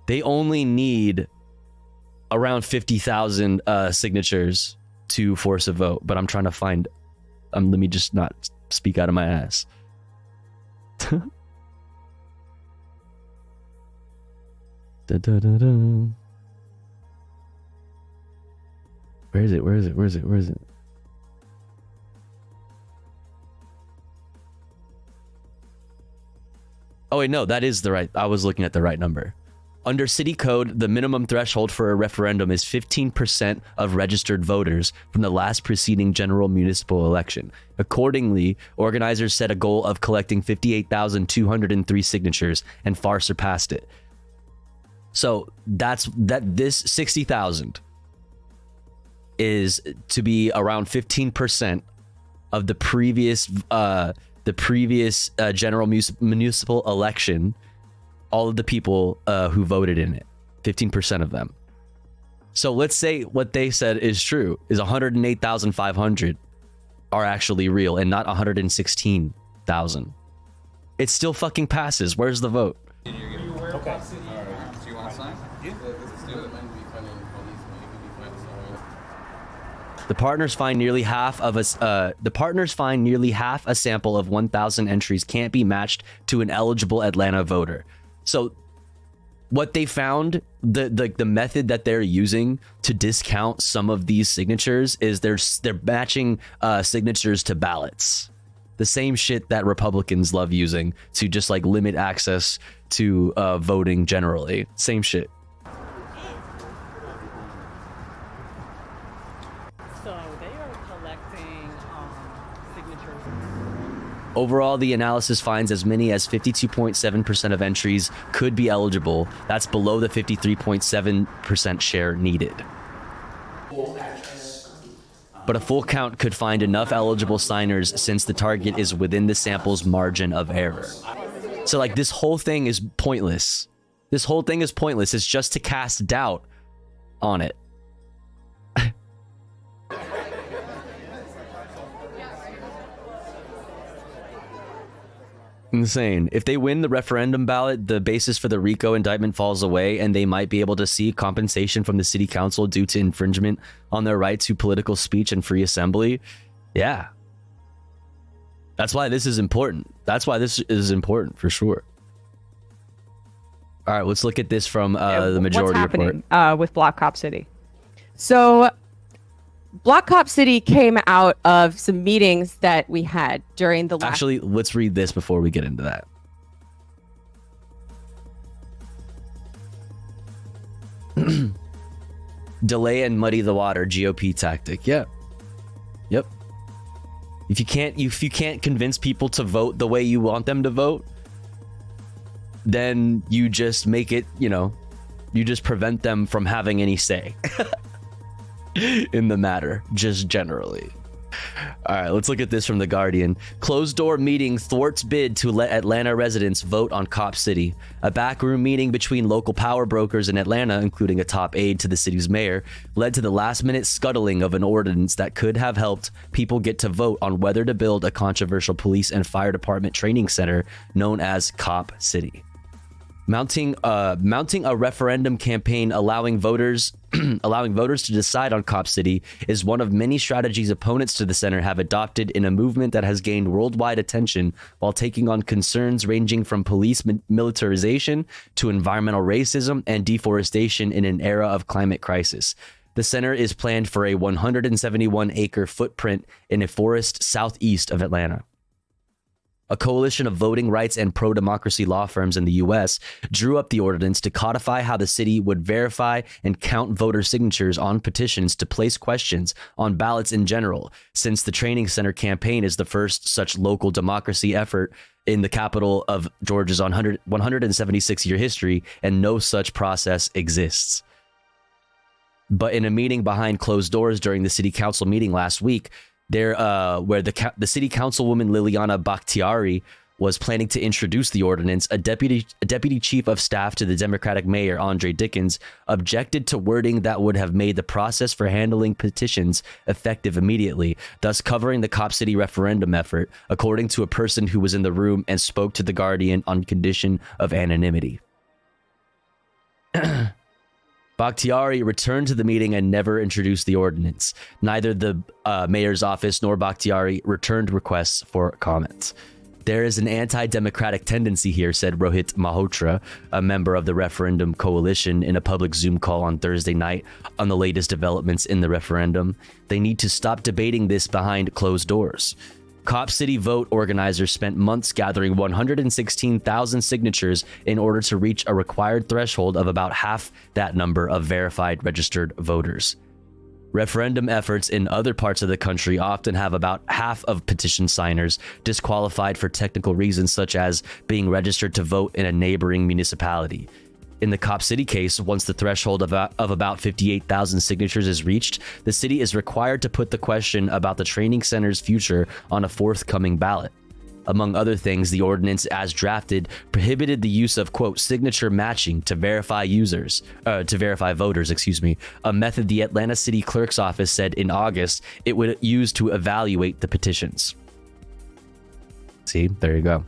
They only need around 50,000 signatures to force a vote. But I'm trying to find. Let me just not speak out of my ass. Where is it? Oh wait, no, that is the right. I was looking at the right number. Under city code, the minimum threshold for a referendum is 15% of registered voters from the last preceding general municipal election. Accordingly, organizers set a goal of collecting 58,203 signatures and far surpassed it. So this 60,000 is to be around 15% of the previous general municipal election. All of the people who voted in it, 15% of them. So let's say what they said is true, is 108,500 are actually real and not 116,000. It still fucking passes. Where's the vote? Okay. Do you want to sign? Yeah. Let's do it. The partners find nearly half a sample of 1,000 entries can't be matched to an eligible Atlanta voter. So what they found, the method that they're using to discount some of these signatures is they're matching signatures to ballots. The same shit that Republicans love using to just like limit access to voting generally. Same shit. So they are collecting signatures. Overall, the analysis finds as many as 52.7% of entries could be eligible. That's below the 53.7% share needed. But a full count could find enough eligible signers since the target is within the sample's margin of error. So like this whole thing is pointless. This whole thing is pointless. It's just to cast doubt on it. Insane. If they win the referendum ballot, the basis for the RICO indictment falls away, and they might be able to seek compensation from the city council due to infringement on their right to political speech and free assembly. Yeah. That's why this is important. That's why this is important for sure. All right, let's look at this from the majority report. What's happening with Block Cop City? So Block Cop City came out of some meetings that we had during the last... Actually, let's read this before we get into that. Delay and muddy the water, GOP tactic. Yeah. Yep. If you can't convince people to vote the way you want them to vote, then you just make it, you just prevent them from having any say. In the matter, just generally. All right, let's look at this from The Guardian. Closed door meeting thwarts bid to let Atlanta residents vote on Cop City. A backroom meeting between local power brokers in Atlanta, including a top aide to the city's mayor, led to the last-minute scuttling of an ordinance that could have helped people get to vote on whether to build a controversial police and fire department training center known as Cop City. Mounting a referendum campaign allowing voters to decide on Cop City is one of many strategies opponents to the center have adopted in a movement that has gained worldwide attention while taking on concerns ranging from police militarization to environmental racism and deforestation in an era of climate crisis. The center is planned for a 171-acre footprint in a forest southeast of Atlanta. A coalition of voting rights and pro-democracy law firms in the U.S. drew up the ordinance to codify how the city would verify and count voter signatures on petitions to place questions on ballots in general, since the Training Center campaign is the first such local democracy effort in the capital of Georgia's 176-year history, and no such process exists. But in a meeting behind closed doors during the city council meeting last week, where the city councilwoman Liliana Bakhtiari was planning to introduce the ordinance, a deputy chief of staff to the Democratic mayor, Andre Dickens, objected to wording that would have made the process for handling petitions effective immediately, thus covering the Cop City referendum effort, according to a person who was in the room and spoke to The Guardian on condition of anonymity. Bakhtiari returned to the meeting and never introduced the ordinance. Neither the mayor's office nor Bakhtiari returned requests for comments. There is an anti-democratic tendency here, said Rohit Malhotra, a member of the referendum coalition, in a public Zoom call on Thursday night on the latest developments in the referendum. They need to stop debating this behind closed doors. Cop City Vote organizers spent months gathering 116,000 signatures in order to reach a required threshold of about half that number of verified registered voters. Referendum efforts in other parts of the country often have about half of petition signers disqualified for technical reasons, such as being registered to vote in a neighboring municipality. In the Cop City case, once the threshold of about 58,000 signatures is reached, the city is required to put the question about the training center's future on a forthcoming ballot. Among other things, the ordinance as drafted prohibited the use of, quote, signature matching to verify voters, a method the Atlanta City Clerk's office said in August it would use to evaluate the petitions. See, there you go.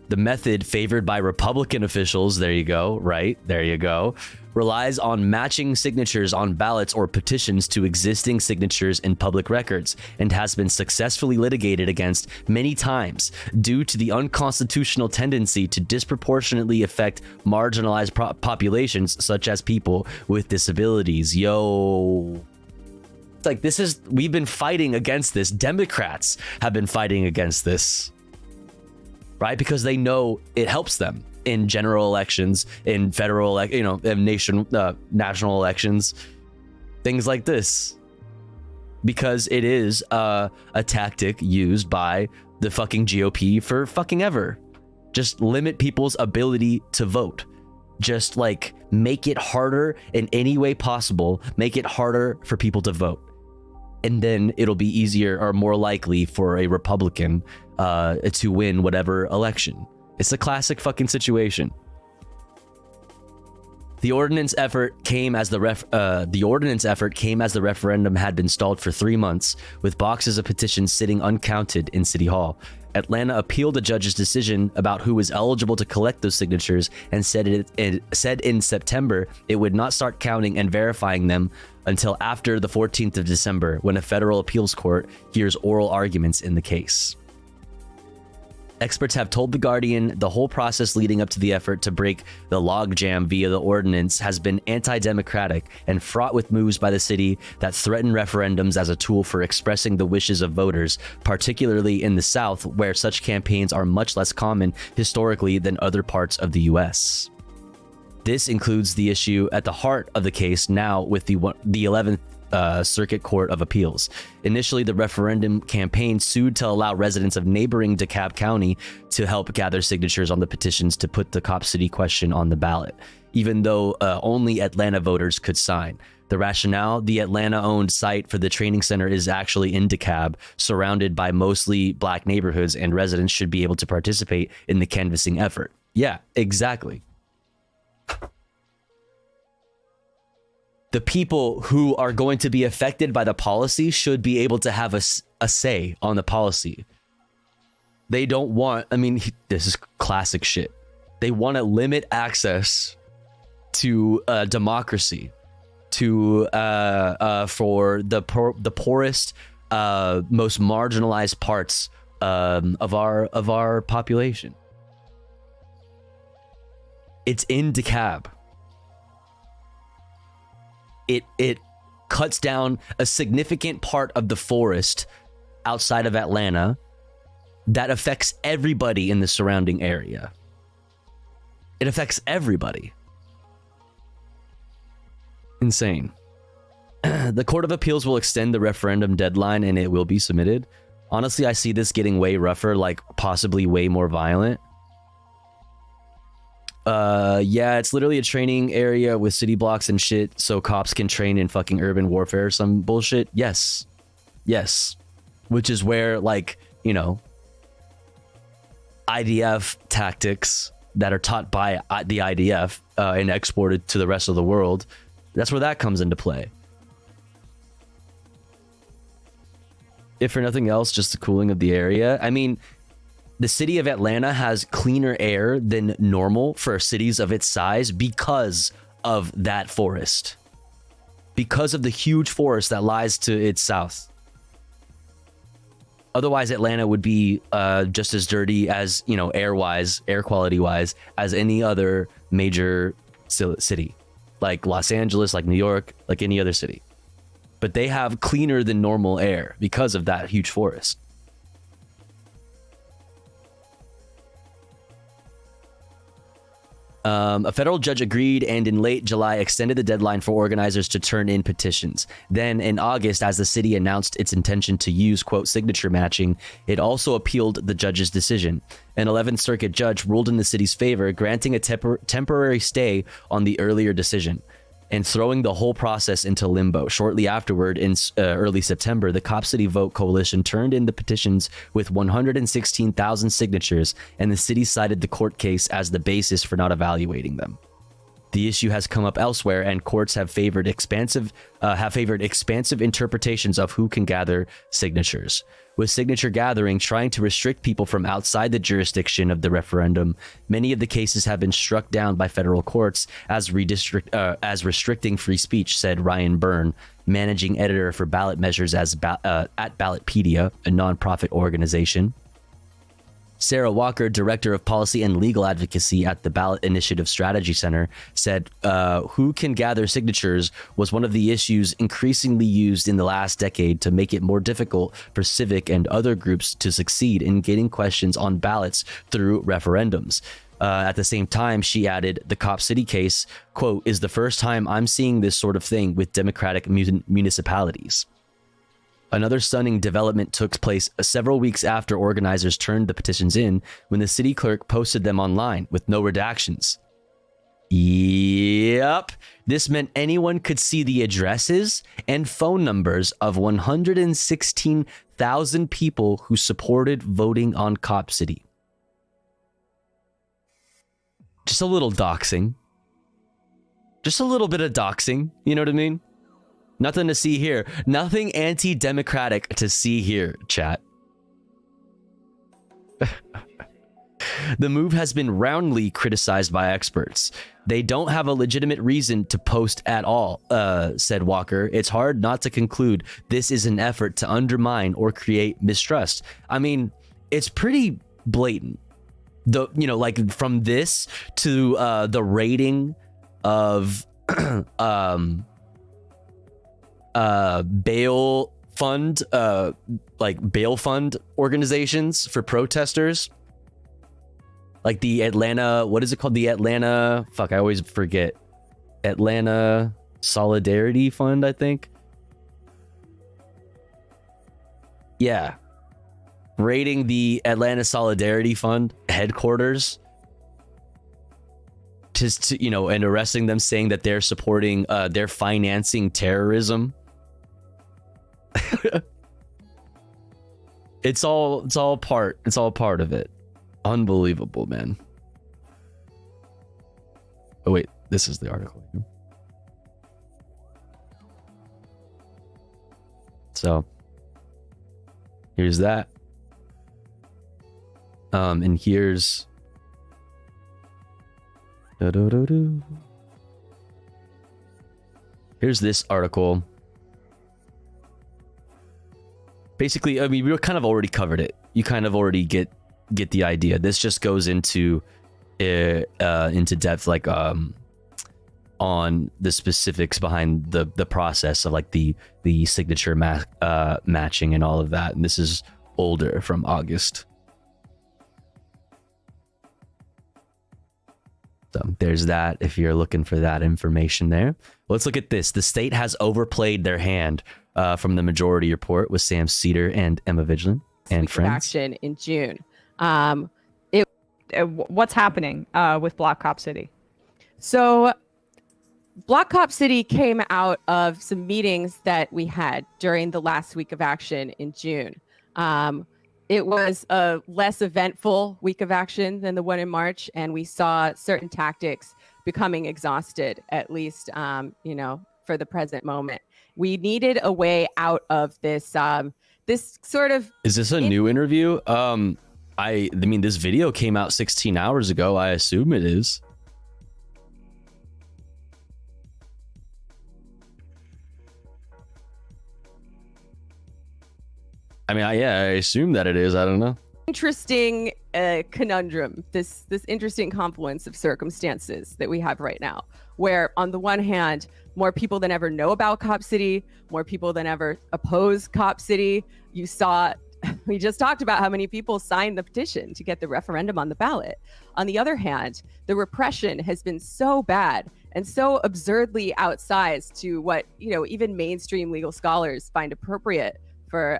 The method favored by Republican officials, there you go, right? There you go, relies on matching signatures on ballots or petitions to existing signatures in public records and has been successfully litigated against many times due to the unconstitutional tendency to disproportionately affect marginalized populations such as people with disabilities. Yo. It's like, we've been fighting against this. Democrats have been fighting against this. Right? Because they know it helps them in general elections, in federal, national elections, things like this. Because it is a tactic used by the fucking GOP for fucking ever. Just limit people's ability to vote. Just like make it harder in any way possible. Make it harder for people to vote. And then it'll be easier or more likely for a Republican to win whatever election. It's a classic fucking situation. The ordinance effort came as the referendum had been stalled for 3 months, with boxes of petitions sitting uncounted in City Hall. Atlanta appealed a judge's decision about who was eligible to collect those signatures and said in September it would not start counting and verifying them until after the 14th of December, when a federal appeals court hears oral arguments in the case. Experts have told The Guardian the whole process leading up to the effort to break the logjam via the ordinance has been anti-democratic and fraught with moves by the city that threaten referendums as a tool for expressing the wishes of voters, particularly in the South, where such campaigns are much less common historically than other parts of the U.S. This includes the issue at the heart of the case now with the 11th Circuit Court of Appeals. Initially, the referendum campaign sued to allow residents of neighboring DeKalb County to help gather signatures on the petitions to put the Cop City question on the ballot, even though only Atlanta voters could sign. The rationale: the Atlanta-owned site for the training center is actually in DeKalb, surrounded by mostly black neighborhoods, and residents should be able to participate in the canvassing effort. Yeah, exactly. The people who are going to be affected by the policy should be able to have a say on the policy. They don't want, this is classic shit. They want to limit access to democracy, to for the poorest, most marginalized parts of our population. It's in DeKalb. It cuts down a significant part of the forest outside of Atlanta that affects everybody in the surrounding area. It affects everybody. Insane. The Court of Appeals will extend the referendum deadline and it will be submitted. Honestly, I see this getting way rougher, like possibly way more violent. Yeah, it's literally a training area with city blocks and shit so cops can train in fucking urban warfare or some bullshit. Yes. Yes. Which is where, like, you know, IDF tactics that are taught by the IDF and exported to the rest of the world, that's where that comes into play. If for nothing else, just the cooling of the area. I mean, the city of Atlanta has cleaner air than normal for cities of its size because of that forest. Because of the huge forest that lies to its south. Otherwise, Atlanta would be just as dirty as, you know, air-wise, air quality-wise, as any other major city. Like Los Angeles, like New York, like any other city. But they have cleaner than normal air because of that huge forest. A federal judge agreed and in late July extended the deadline for organizers to turn in petitions. Then in August, as the city announced its intention to use, quote, signature matching, it also appealed the judge's decision. An 11th Circuit judge ruled in the city's favor, granting a temporary stay on the earlier decision and throwing the whole process into limbo. Shortly afterward, in early September, the Cop City Vote Coalition turned in the petitions with 116,000 signatures, and the city cited the court case as the basis for not evaluating them. The issue has come up elsewhere, and courts have favored expansive interpretations of who can gather signatures. With signature gathering trying to restrict people from outside the jurisdiction of the referendum, many of the cases have been struck down by federal courts as restricting free speech, said Ryan Byrne, managing editor for ballot measures at Ballotpedia, a nonprofit organization. Sarah Walker, director of policy and legal advocacy at the Ballot Initiative Strategy Center, said who can gather signatures was one of the issues increasingly used in the last decade to make it more difficult for civic and other groups to succeed in getting questions on ballots through referendums. At the same time, she added, the Cop City case, quote, is the first time I'm seeing this sort of thing with democratic municipalities. Another stunning development took place several weeks after organizers turned the petitions in, when the city clerk posted them online with no redactions. Yep. This meant anyone could see the addresses and phone numbers of 116,000 people who supported voting on Cop City. Just a little doxing. Just a little bit of doxing, you know what I mean? Nothing to see here. Nothing anti-democratic to see here, chat. The move has been roundly criticized by experts. They don't have a legitimate reason to post at all, said Walker. It's hard not to conclude this is an effort to undermine or create mistrust. I mean, it's pretty blatant. Like from this to the rating of bail fund organizations for protesters, like the Atlanta, what is it called? The Atlanta, I always forget. Atlanta Solidarity Fund, I think. Yeah. Rating the Atlanta Solidarity Fund headquarters and arresting them, saying that they're supporting, they're financing terrorism. It's all part of it. Unbelievable, man. Oh wait, this is the article. So here's that. And here's here's this article. Basically, I mean, we kind of already covered it. You kind of already get the idea. This just goes into depth, like on the specifics behind the process of like the signature matching and all of that. And this is older, from August So there's that if you're looking for that information there. Let's look at this. The state has overplayed their hand from the Majority Report with Sam Cedar and Emma Vigilant and friends. Action in June. What's happening with Block Cop City? So Block Cop City came out of some meetings that we had during the last week of action in June. It was a less eventful week of action than the one in March, and we saw certain tactics becoming exhausted, at least, for the present moment. We needed a way out of this, this sort of... Is this a new interview? I mean, this video came out 16 hours ago. I assume it is. I mean, I assume that it is. I don't know. Interesting conundrum, this interesting confluence of circumstances that we have right now, where on the one hand, more people than ever know about Cop City, more people than ever oppose Cop City. You saw, we just talked about how many people signed the petition to get the referendum on the ballot. On the other hand, the repression has been so bad and so absurdly outsized to what, even mainstream legal scholars find appropriate for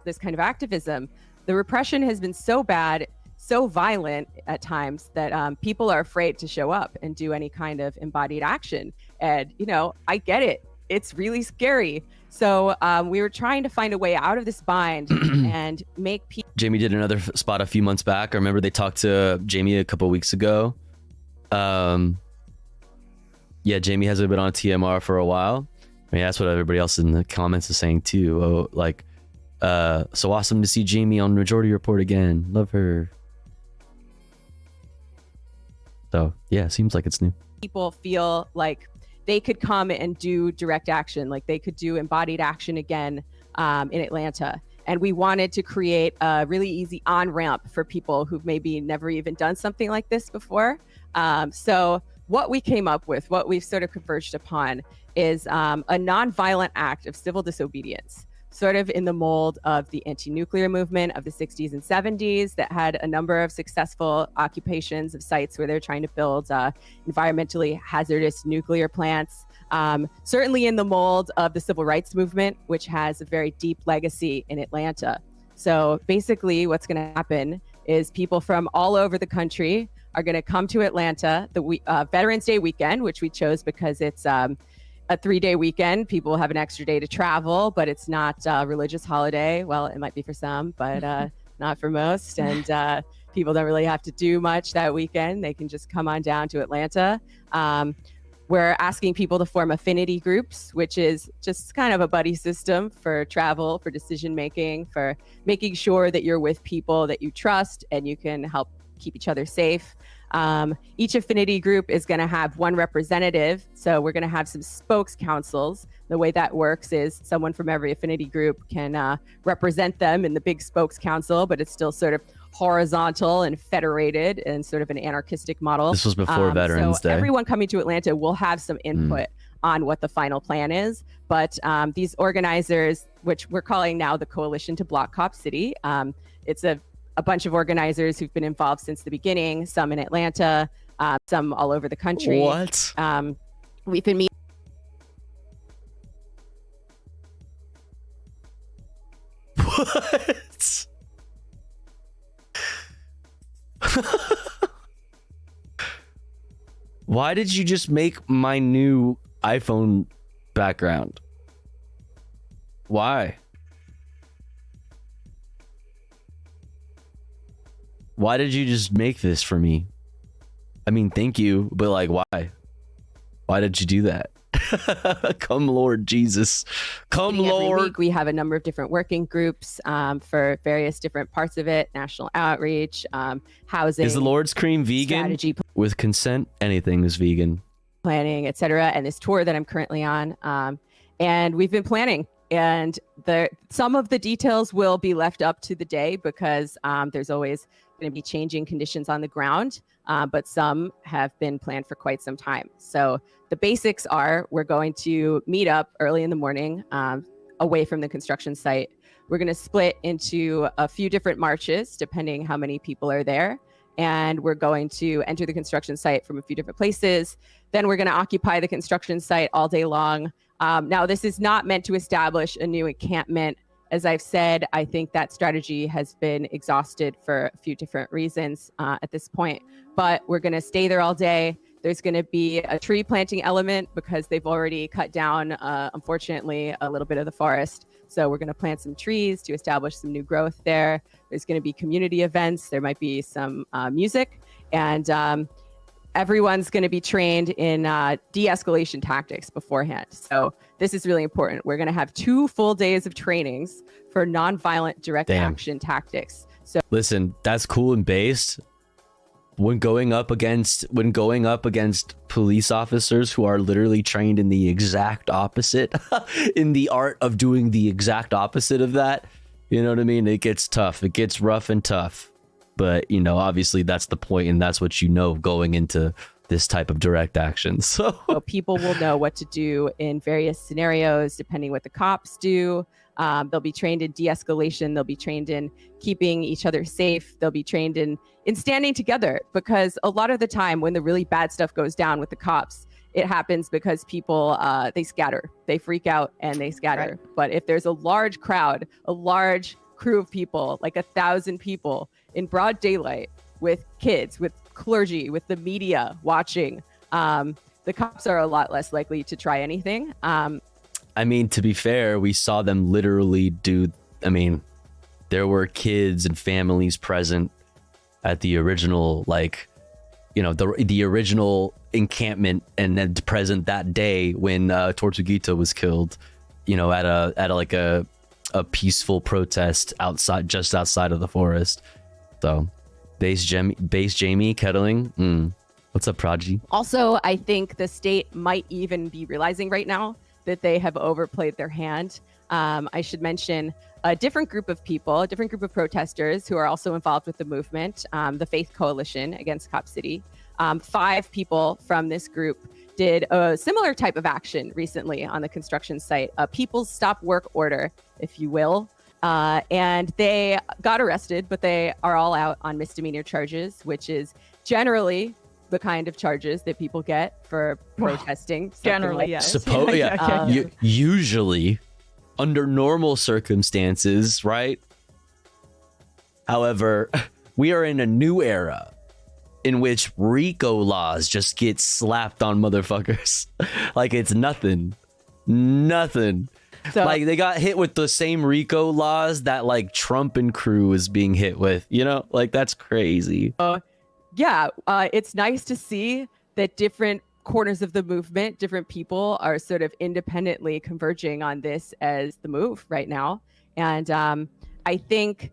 this kind of activism. The repression has been so bad, so violent at times that people are afraid to show up and do any kind of embodied action. And, I get it. It's really scary. So we were trying to find a way out of this bind and make people... Jamie did another spot a few months back. I remember they talked to Jamie a couple weeks ago. Yeah, Jamie hasn't been on TMR for a while. I mean, that's what everybody else in the comments is saying too. Oh, like, so awesome to see Jamie on Majority Report again. Love her. So yeah, seems like it's new. People feel like they could come and do direct action, like they could do embodied action again in Atlanta. And we wanted to create a really easy on-ramp for people who've maybe never even done something like this before. So what we came up with, what we've sort of converged upon, is a nonviolent act of civil disobedience, sort of in the mold of the anti-nuclear movement of the 60s and 70s that had a number of successful occupations of sites where they're trying to build environmentally hazardous nuclear plants. Certainly in the mold of the civil rights movement, which has a very deep legacy in Atlanta. So basically what's going to happen is people from all over the country are going to come to Atlanta the Veterans Day weekend, which we chose because it's a 3-day weekend. People have an extra day to travel, but it's not a religious holiday. Well, it might be for some, but not for most. And people don't really have to do much that weekend. They can just come on down to Atlanta. We're asking people to form affinity groups, which is just kind of a buddy system for travel, for decision making, for making sure that you're with people that you trust and you can help keep each other safe. Each affinity group is going to have one representative. So we're going to have some spokes councils. The way that works is someone from every affinity group can represent them in the big spokes council, but it's still sort of horizontal and federated and sort of an anarchistic model. This was before Veterans Day. Everyone coming to Atlanta will have some input on what the final plan is. But these organizers, which we're calling now the Coalition to Block Cop City, it's a bunch of organizers who've been involved since the beginning, some in Atlanta, some all over the country. What? We've been meeting. What? Why did you just make my new iPhone background? Why? Why did you just make this for me? I mean, thank you, but like, why? Why did you do that? Come, Lord Jesus. Come, Lord. Every week we have a number of different working groups for various different parts of it: national outreach, housing. Is the Lord's cream vegan? Strategy. With consent, anything is vegan. Planning, etc. And this tour that I'm currently on, and we've been planning. And some of the details will be left up to the day because there's always going to be changing conditions on the ground, but some have been planned for quite some time. So the basics are we're going to meet up early in the morning away from the construction site. We're going to split into a few different marches depending how many people are there. and we're going to enter the construction site from a few different places. Then we're going to occupy the construction site all day long. Now, this is not meant to establish a new encampment. As I've said, I think that strategy has been exhausted for a few different reasons at this point. But we're going to stay there all day. There's going to be a tree planting element because they've already cut down, unfortunately, a little bit of the forest. So we're going to plant some trees to establish some new growth there. There's going to be community events. There might be some music. And everyone's going to be trained in de-escalation tactics beforehand. So this is really important. We're going to have 2 full days of trainings for nonviolent direct action tactics. So listen, that's cool and based. When going up against police officers who are literally trained in the exact opposite, in the art of doing the exact opposite of that, you know what I mean? It gets tough. It gets rough and tough. But, you know, obviously that's the point, and that's what you know going into this type of direct action. So people will know what to do in various scenarios, depending what the cops do. They'll be trained in de-escalation. They'll be trained in keeping each other safe. They'll be trained in standing together, because a lot of the time when the really bad stuff goes down with the cops, it happens because people, they scatter, they freak out and they scatter. Right. But if there's a large crowd, a large crew of people, like 1,000 people in broad daylight with kids, with clergy, with the media watching, the cops are a lot less likely to try anything. I mean, to be fair, we saw them literally do, I mean, there were kids and families present at the original, like, you know, the original encampment, and then present that day when Tortuguita was killed, you know, at a peaceful protest just outside of the forest. So base Jamie Kettling. What's up, Prodigy? Also, I think the state might even be realizing right now that they have overplayed their hand. I should mention a different group of people, a different group of protesters who are also involved with the movement, the Faith Coalition Against Cop City. 5 people from this group did a similar type of action recently on the construction site, a People's Stop Work Order, if you will. And they got arrested, but they are all out on misdemeanor charges, which is generally the kind of charges that people get for protesting. Generally, yes. Usually, under normal circumstances, right? However, we are in a new era in which RICO laws just get slapped on motherfuckers like it's nothing. So, like, they got hit with the same RICO laws that, like, Trump and crew is being hit with, you know? Like, that's crazy. It's nice to see that different corners of the movement, different people are sort of independently converging on this as the move right now. And I think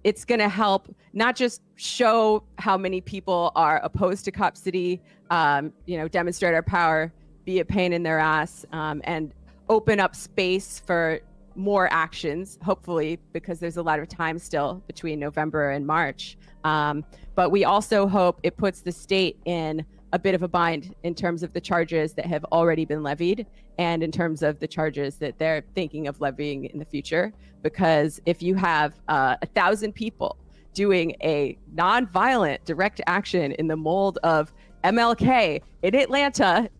it's going to help not just show how many people are opposed to Cop City, demonstrate our power, be a pain in their ass, and open up space for more actions, hopefully, because there's a lot of time still between November and March. But we also hope it puts the state in a bit of a bind in terms of the charges that have already been levied and in terms of the charges that they're thinking of levying in the future. Because if you have 1,000 people doing a nonviolent direct action in the mold of MLK in Atlanta,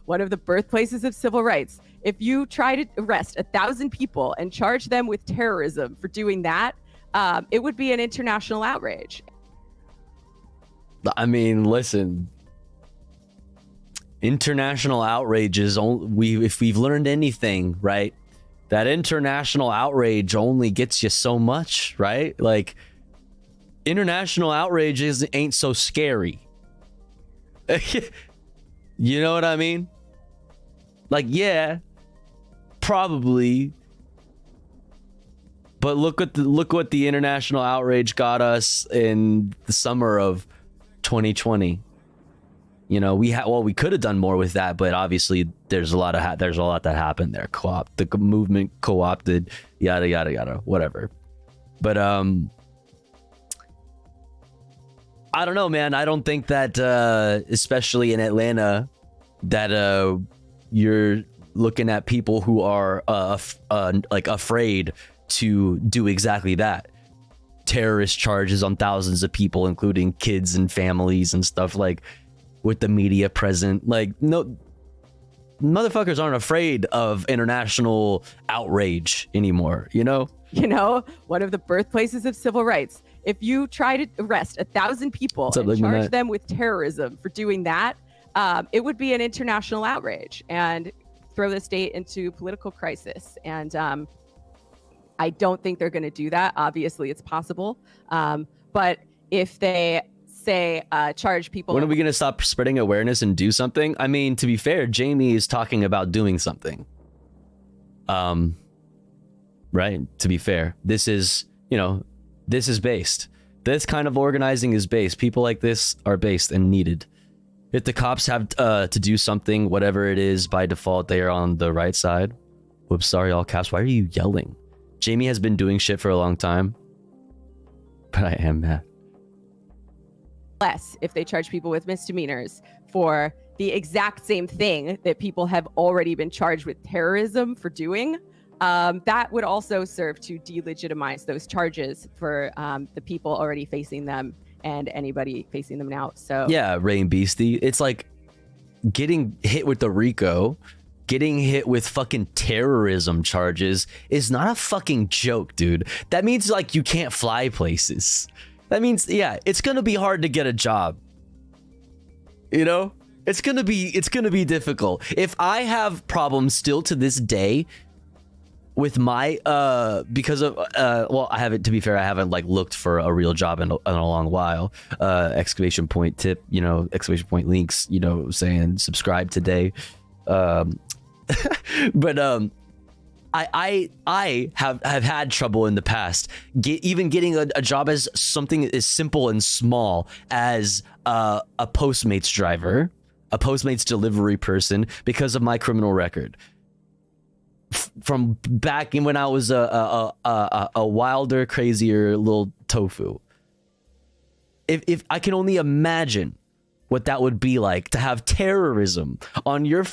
one of the birthplaces of civil rights, if you try to arrest 1,000 people and charge them with terrorism for doing that, it would be an international outrage. I mean, listen, international outrage is only, if we've learned anything, right? That international outrage only gets you so much, right? Like, international outrage ain't so scary. You know what I mean? Like, yeah, probably. But look what the international outrage got us in the summer of 2020. We could have done more with that, but obviously there's a lot that happened there. The movement co-opted, yada yada yada, whatever. But I don't know, man. I don't think that especially in Atlanta that you're looking at people who are like afraid to do exactly that. terrorist charges on thousands of people, including kids and families and stuff, like with the media present. Like, no, motherfuckers aren't afraid of international outrage anymore, you know? You know, one of the birthplaces of civil rights. If you try to arrest 1,000 people and charge them with terrorism for doing that, it would be an international outrage and throw the state into political crisis. And I don't think they're going to do that. Obviously, it's possible. But if they say charge people... When are we going to stop spreading awareness and do something? I mean, to be fair, Jamie is talking about doing something. Right? To be fair, this is, you know, this is based. This kind of organizing is based. People like this are based and needed. If the cops have to do something, whatever it is, by default, they are on the right side. Whoops, sorry, all caps. Why are you yelling? Jamie has been doing shit for a long time. But I am mad. Less if they charge people with misdemeanors for the exact same thing that people have already been charged with terrorism for doing. That would also serve to delegitimize those charges for the people already facing them and anybody facing them now. So yeah, Rain Beastie. It's like getting hit with the RICO, getting hit with fucking terrorism charges is not a fucking joke, dude. That means like you can't fly places. That means, yeah, it's gonna be hard to get a job. You know, it's gonna be difficult. If I have problems still to this day with my because of well, I haven't, to be fair, I haven't like looked for a real job in a long while. Exclamation point tip, you know, exclamation point links, you know, saying subscribe today. But I have had trouble in the past even getting a job as something as simple and small as a Postmates driver, a Postmates delivery person, because of my criminal record. From back in when I was a wilder, crazier little tofu. If I can only imagine what that would be like to have terrorism on your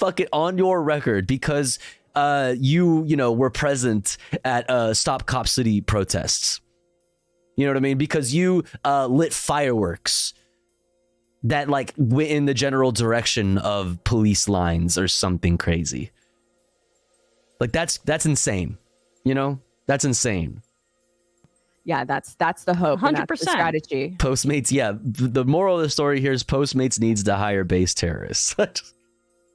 record because you know were present at Stop Cop City protests. You know what I mean? Because you lit fireworks that like went in the general direction of police lines or something crazy. Like that's insane, you know? That's insane. Yeah, that's the hope. 100%. And that's the strategy. Postmates, yeah. The moral of the story here is Postmates needs to hire base terrorists.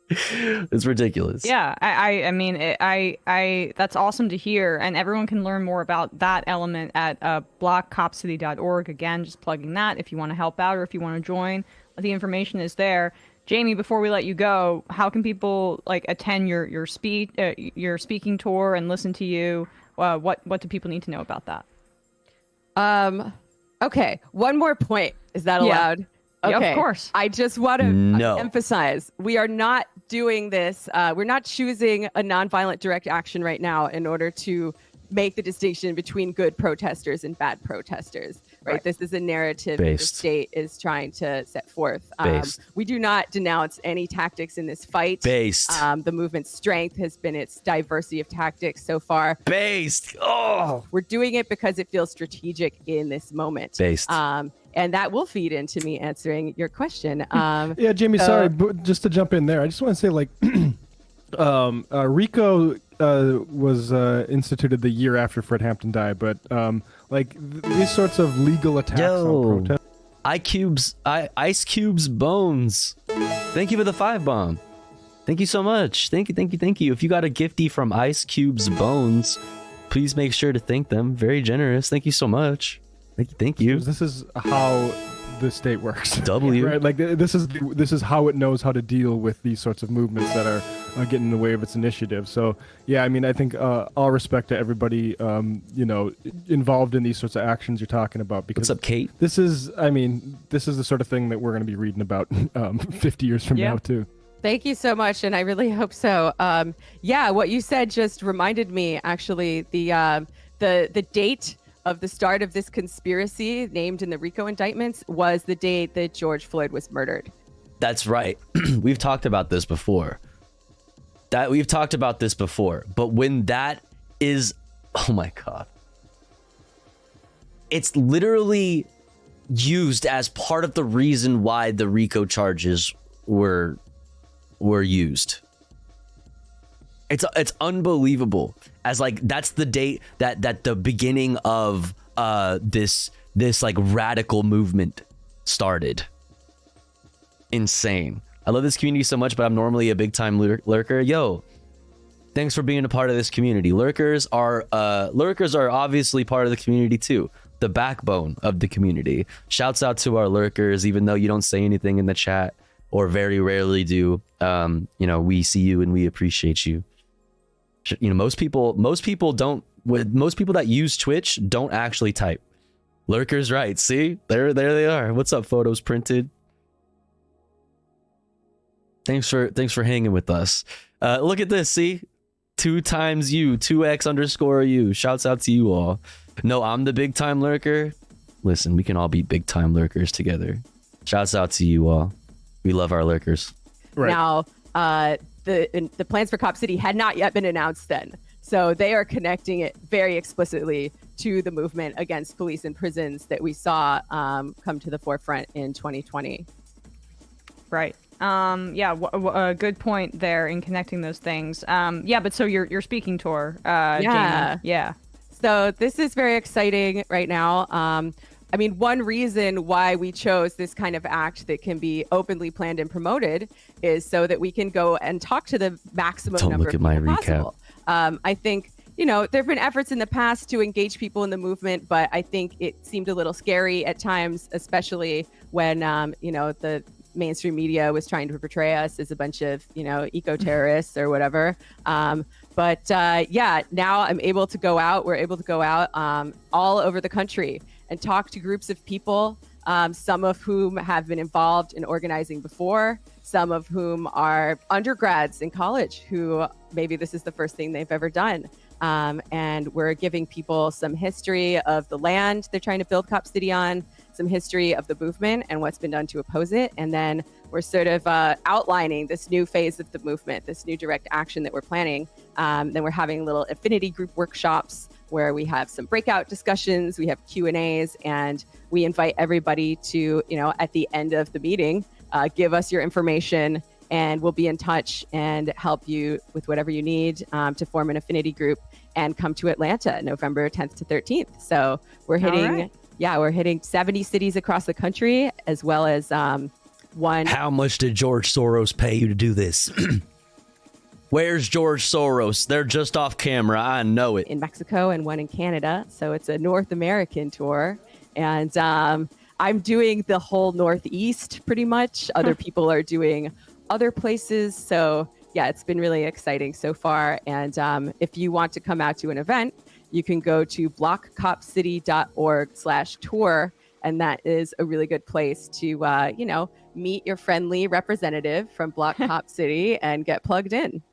It's ridiculous. Yeah, I mean, that's awesome to hear, and everyone can learn more about that element at blockcopcity.org. Again, just plugging that if you want to help out or if you want to join. The information is there. Jamie, before we let you go, how can people like attend your speaking tour and listen to you? What do people need to know about that? Okay, one more point. Is that allowed? Yeah, okay. of course. I just want to emphasize, we are not doing this. We're not choosing a nonviolent direct action right now in order to make the distinction between good protesters and bad protesters, right? This is a narrative that the state is trying to set forth. We do not denounce any tactics in this fight. The movement's strength has been its diversity of tactics so far. We're doing it because it feels strategic in this moment. And that will feed into me answering your question. Yeah, Jamie, sorry, but just to jump in there, I just want to say, like, RICO was instituted the year after Fred Hampton died, but like these sorts of legal attacks on protest. Ice Cube's bones. Thank you for the 5 bomb. Thank you so much. Thank you. If you got a gifty from Ice Cube's bones, please make sure to thank them. Very generous. Thank you so much. Thank you. This is how the state works. Right? Like this is how it knows how to deal with these sorts of movements that are getting in the way of its initiative. So yeah, I mean, I think all respect to everybody you know, involved in these sorts of actions you're talking about. Because what's up, Kate? This is the sort of thing that we're going to be reading about 50 years from now too. Thank you so much, and I really hope so. Yeah, what you said just reminded me, actually, the date of the start of this conspiracy named in the RICO indictments was the date that George Floyd was murdered. That's right. We've talked about this before. But when that is, oh my God. it's literally used as part of the reason why the RICO charges were used. It's unbelievable. As like that's the date that the beginning of this like radical movement started. Insane. I love this community so much, but I'm normally a big time lurker. Yo, thanks for being a part of this community. Lurkers are obviously part of the community too. The backbone of the community. Shouts out to our lurkers, even though you don't say anything in the chat or very rarely do. You know, we see you and we appreciate you. You know, most people that use Twitch don't actually type. Lurkers, right? See, there they are. What's up, photos printed? Thanks for hanging with us. Look at this. See, 2 times you, 2x_you. Shouts out to you all. No, I'm the big time lurker. Listen, we can all be big time lurkers together. Shouts out to you all. We love our lurkers. Right. Now, the plans for Cop City had not yet been announced then. So they are connecting it very explicitly to the movement against police and prisons that we saw come to the forefront in 2020. Right. Yeah, good point there in connecting those things. Yeah, but so your speaking tour, Yeah. Jamie. Yeah. So this is very exciting right now. I mean, one reason why we chose this kind of act that can be openly planned and promoted is so that we can go and talk to the maximum Don't number look of at my people recap. possible. I think, you know, there have been efforts in the past to engage people in the movement, but I think it seemed a little scary at times, especially when, you know, the mainstream media was trying to portray us as a bunch of, you know, eco-terrorists or whatever. But yeah, now I'm able to go out. We're able to go out all over the country and talk to groups of people, some of whom have been involved in organizing before, some of whom are undergrads in college who maybe this is the first thing they've ever done. And we're giving people some history of the land they're trying to build Cop City on, some history of the movement and what's been done to oppose it. And then we're sort of outlining this new phase of the movement, this new direct action that we're planning. Then we're having little affinity group workshops where we have some breakout discussions, we have Q&As, and we invite everybody to, you know, at the end of the meeting, give us your information and we'll be in touch and help you with whatever you need to form an affinity group and come to Atlanta November 10th to 13th. So we're hitting, we're hitting 70 cities across the country, as well as one. How much did George Soros pay you to do this? Where's George Soros? They're just off camera. I know it. In Mexico and one in Canada. So it's a North American tour. And I'm doing the whole Northeast pretty much. Other people are doing other places. So yeah, it's been really exciting so far. And if you want to come out to an event, you can go to blockcopcity.org/tour. And that is a really good place to, you know, meet your friendly representative from Block Cop City and get plugged in.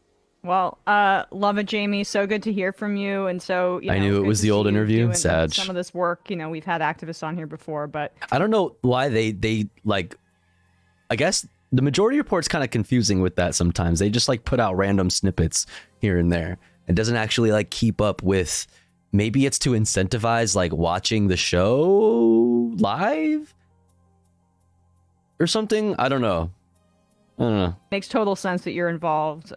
Well, love it, Jamie. So good to hear from you. And so, you know, I knew it good was to the see old you interview. doing Sad. some of this work. You know, we've had activists on here before, but I don't know why they like, I guess the majority report's kind of confusing with that sometimes. They just like put out random snippets here and there. It doesn't actually like keep up with, maybe it's to incentivize like watching the show live or something. I don't know. makes total sense that you're involved.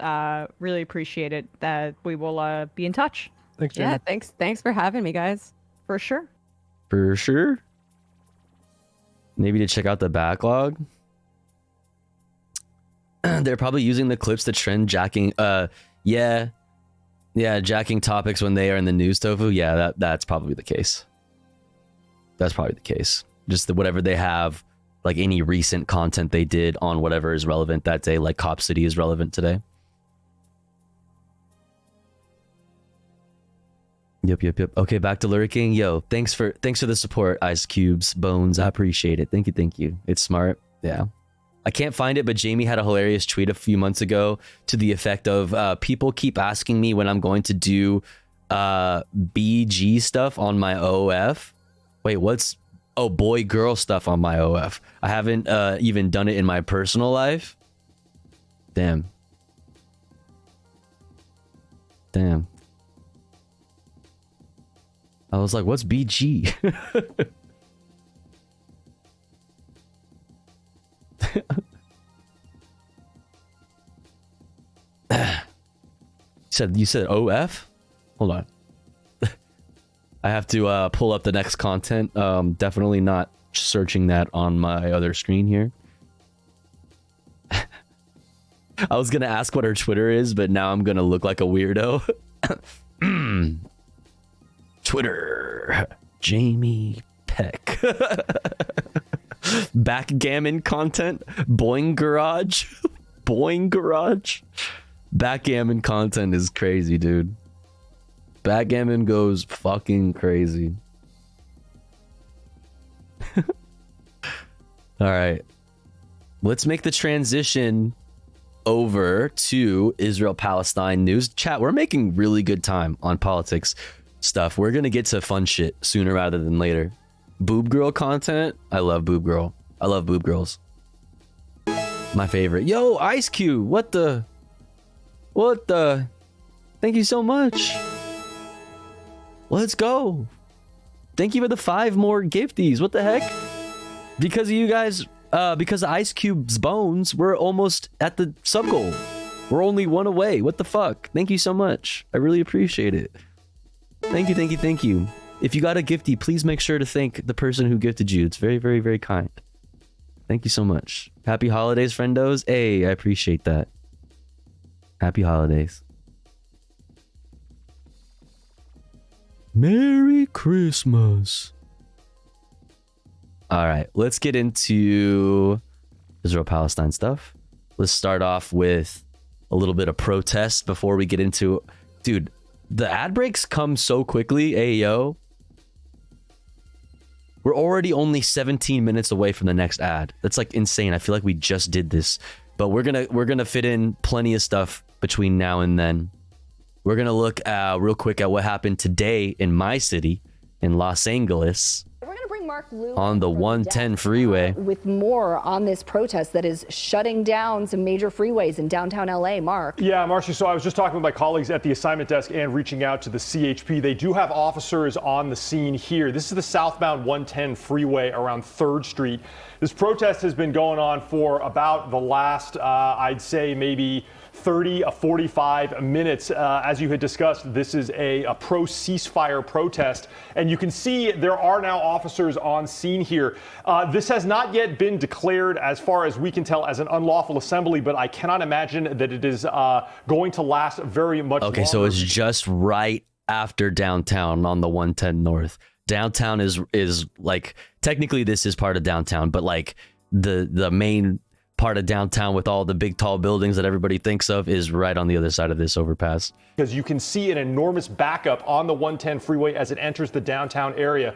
Really appreciate it. That we will be in touch. Thanks, Jamie. Yeah, thanks for having me, guys. For sure. For sure. Maybe to check out the backlog. They're probably using the clips to trend jacking. Yeah, jacking topics when they are in the news, Tofu. Yeah, that's probably the case. That's probably the case. Just whatever they have, like any recent content they did on whatever is relevant that day, like Cop City is relevant today. Yep. Okay, back to lurking. Yo, thanks for the support, Ice Cubes, Bones. I appreciate it. Thank you. It's smart. Yeah. I can't find it, but Jamie had a hilarious tweet a few months ago to the effect of people keep asking me when I'm going to do BG stuff on my OF. Wait, what's boy girl stuff on my OF? I haven't even done it in my personal life. Damn. I was like, what's BG? You said OF? Hold on. I have to pull up the next content. Definitely not searching that on my other screen here. I was gonna ask what her Twitter is, but now I'm gonna look like a weirdo. Twitter, Jamie Peck. Backgammon content, Boing Garage, Boing Garage. Backgammon content is crazy, dude. Backgammon goes fucking crazy. All right, let's make the transition over to Israel-Palestine news. Chat, we're making really good time on politics stuff. We're gonna get to fun shit sooner rather than later. Boob girl content. I love boob girl. I love boob girls. My favorite. Yo, Ice Cube. What the? Thank you so much. Let's go. Thank you for the 5 more gifties. What the heck? Because of you guys, because of Ice Cube's bones, we're almost at the sub goal. We're only 1 away. What the fuck? Thank you so much. I really appreciate it. Thank you, thank you, thank you. If you got a gifty, please make sure to thank the person who gifted you. It's very, very, very kind. Thank you so much. Happy holidays, friendos. Hey, I appreciate that. Happy holidays. Merry Christmas. All right, let's get into Israel-Palestine stuff. Let's start off with a little bit of protest before we get into... Dude, the ad breaks come so quickly. Hey, yo. We're already only 17 minutes away from the next ad. That's like insane. I feel like we just did this. But we're gonna fit in plenty of stuff between now and then. We're gonna look real quick at what happened today in my city, in Los Angeles. We're gonna bring Mark Lou on the 110 freeway with more on this protest that is shutting down some major freeways in downtown LA. Mark. Yeah, Marcy, so I was just talking with my colleagues at the assignment desk and reaching out to the CHP. They do have officers on the scene here. This is the southbound 110 freeway around 3rd Street. This protest has been going on for about the last, I'd say maybe 30 to 45 minutes. As you had discussed, this is a pro-ceasefire protest, and you can see there are now officers on scene here. This has not yet been declared, as far as we can tell, as an unlawful assembly, but I cannot imagine that it is going to last very much longer. Okay, so it's just right after downtown on the 110 North. Downtown is like, technically this is part of downtown, but like the main part of downtown with all the big tall buildings that everybody thinks of is right on the other side of this overpass. Because you can see an enormous backup on the 110 freeway as it enters the downtown area.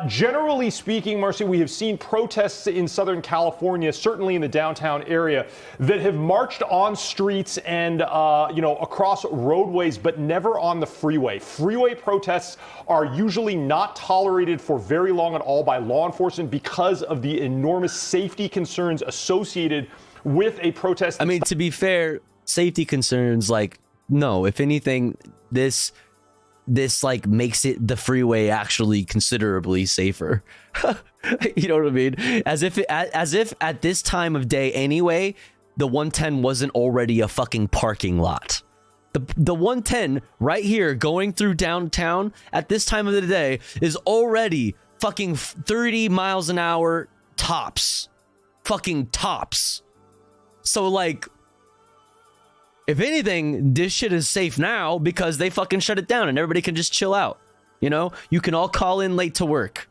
Generally speaking, Marcy, we have seen protests in Southern California, certainly in the downtown area, that have marched on streets and across roadways, but never on the freeway. Freeway protests are usually not tolerated for very long at all by law enforcement because of the enormous safety concerns associated with a protest. I mean, to be fair, safety concerns, like, no, if anything, this like makes it the freeway actually considerably safer. You know what I mean? As if at this time of day anyway, the 110 wasn't already a fucking parking lot. The 110 right here going through downtown at this time of the day is already fucking 30 miles an hour tops. Fucking tops. So like, if anything, this shit is safe now because they fucking shut it down and everybody can just chill out. You know, you can all call in late to work.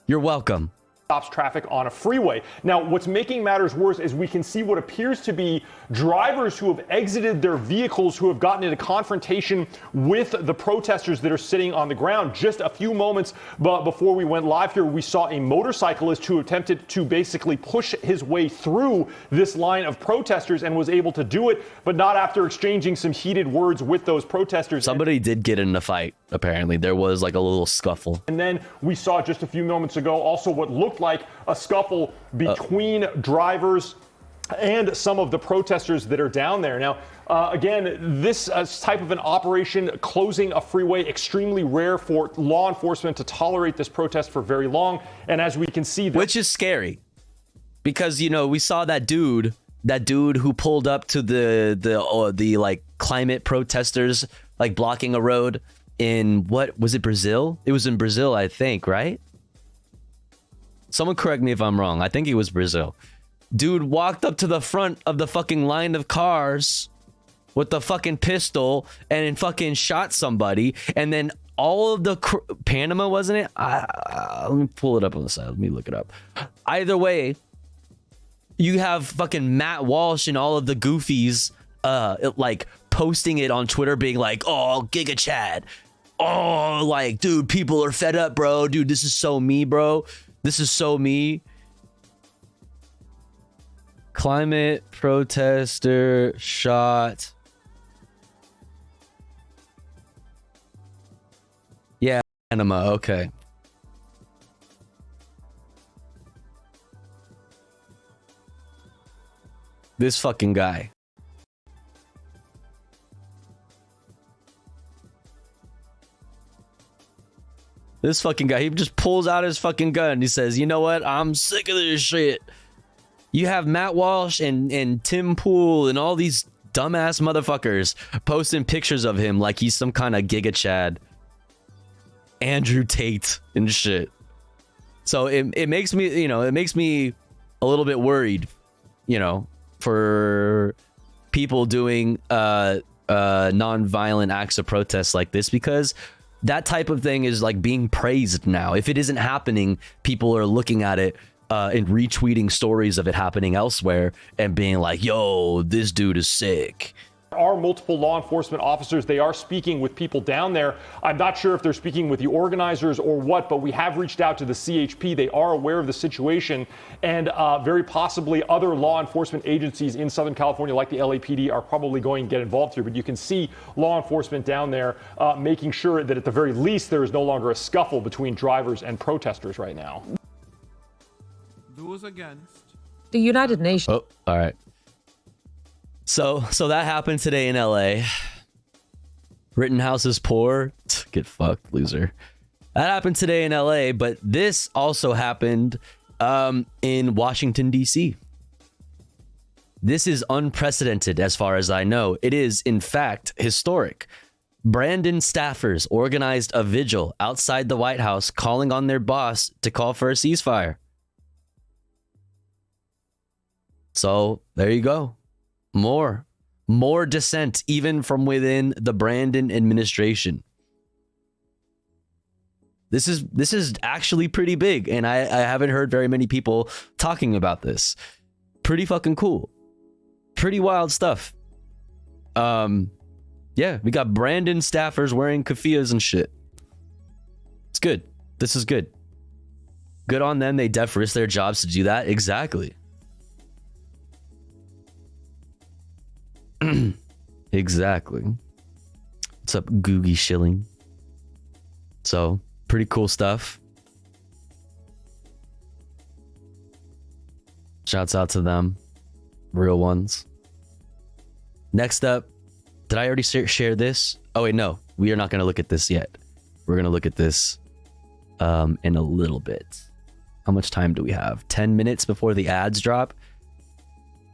You're welcome. Stops traffic on a freeway. Now, what's making matters worse is we can see what appears to be drivers who have exited their vehicles, who have gotten into confrontation with the protesters that are sitting on the ground. Just a few moments before we went live here, we saw a motorcyclist who attempted to basically push his way through this line of protesters and was able to do it, but not after exchanging some heated words with those protesters. Somebody did get in a fight, apparently. There was like a little scuffle. And then we saw just a few moments ago also what looked like a scuffle between drivers and some of the protesters that are down there. Now, again, this type of an operation, closing a freeway, extremely rare for law enforcement to tolerate this protest for very long. And as we can see, which is scary, because you know we saw that dude who pulled up to the like climate protesters like blocking a road in, what was it, Brazil? It was in Brazil, I think, right? Someone correct me if I'm wrong. I think it was Brazil. Dude walked up to the front of the fucking line of cars with the fucking pistol and fucking shot somebody. And then all of the Panama, wasn't it? Let me pull it up on the side. Let me look it up. Either way, you have fucking Matt Walsh and all of the goofies like posting it on Twitter being like, oh, Giga Chad. Oh, like, dude, people are fed up, bro. Dude, this is so me, bro. This is so me. Climate protester shot. Yeah, Panama. Okay. This fucking guy. This fucking guy, he just pulls out his fucking gun and he says, you know what? I'm sick of this shit. You have Matt Walsh and Tim Pool and all these dumbass motherfuckers posting pictures of him like he's some kind of Giga Chad, Andrew Tate and shit. So it makes me, you know, it makes me a little bit worried, you know, for people doing non-violent acts of protest like this, because that type of thing is like being praised now. If it isn't happening, people are looking at it and retweeting stories of it happening elsewhere and being like, yo, this dude is sick. There are multiple law enforcement officers. They are speaking with people down there. I'm not sure if they're speaking with the organizers or what, but we have reached out to the CHP. They are aware of the situation, and very possibly other law enforcement agencies in Southern California, like the LAPD, are probably going to get involved here. But you can see law enforcement down there making sure that at the very least there is no longer a scuffle between drivers and protesters right now. Those against the United Nations. Oh, all right. So that happened today in LA. Rittenhouse is poor. Get fucked, loser. That happened today in LA, but this also happened in Washington, D.C. This is unprecedented as far as I know. It is, in fact, historic. Brandon staffers organized a vigil outside the White House calling on their boss to call for a ceasefire. So there you go. More dissent, even from within the Brandon administration. This is actually pretty big, and I haven't heard very many people talking about this. Pretty fucking cool. Pretty wild stuff. Yeah, we got Brandon staffers wearing keffiyehs and shit. It's good. This is good. Good on them. They def risk their jobs to do that. Exactly. Exactly. What's up, Googie Shilling? So, pretty cool stuff. Shouts out to them. Real ones. Next up, did I already share this? Oh, wait, no. We are not going to look at this yet. We're going to look at this in a little bit. How much time do we have? 10 minutes before the ads drop?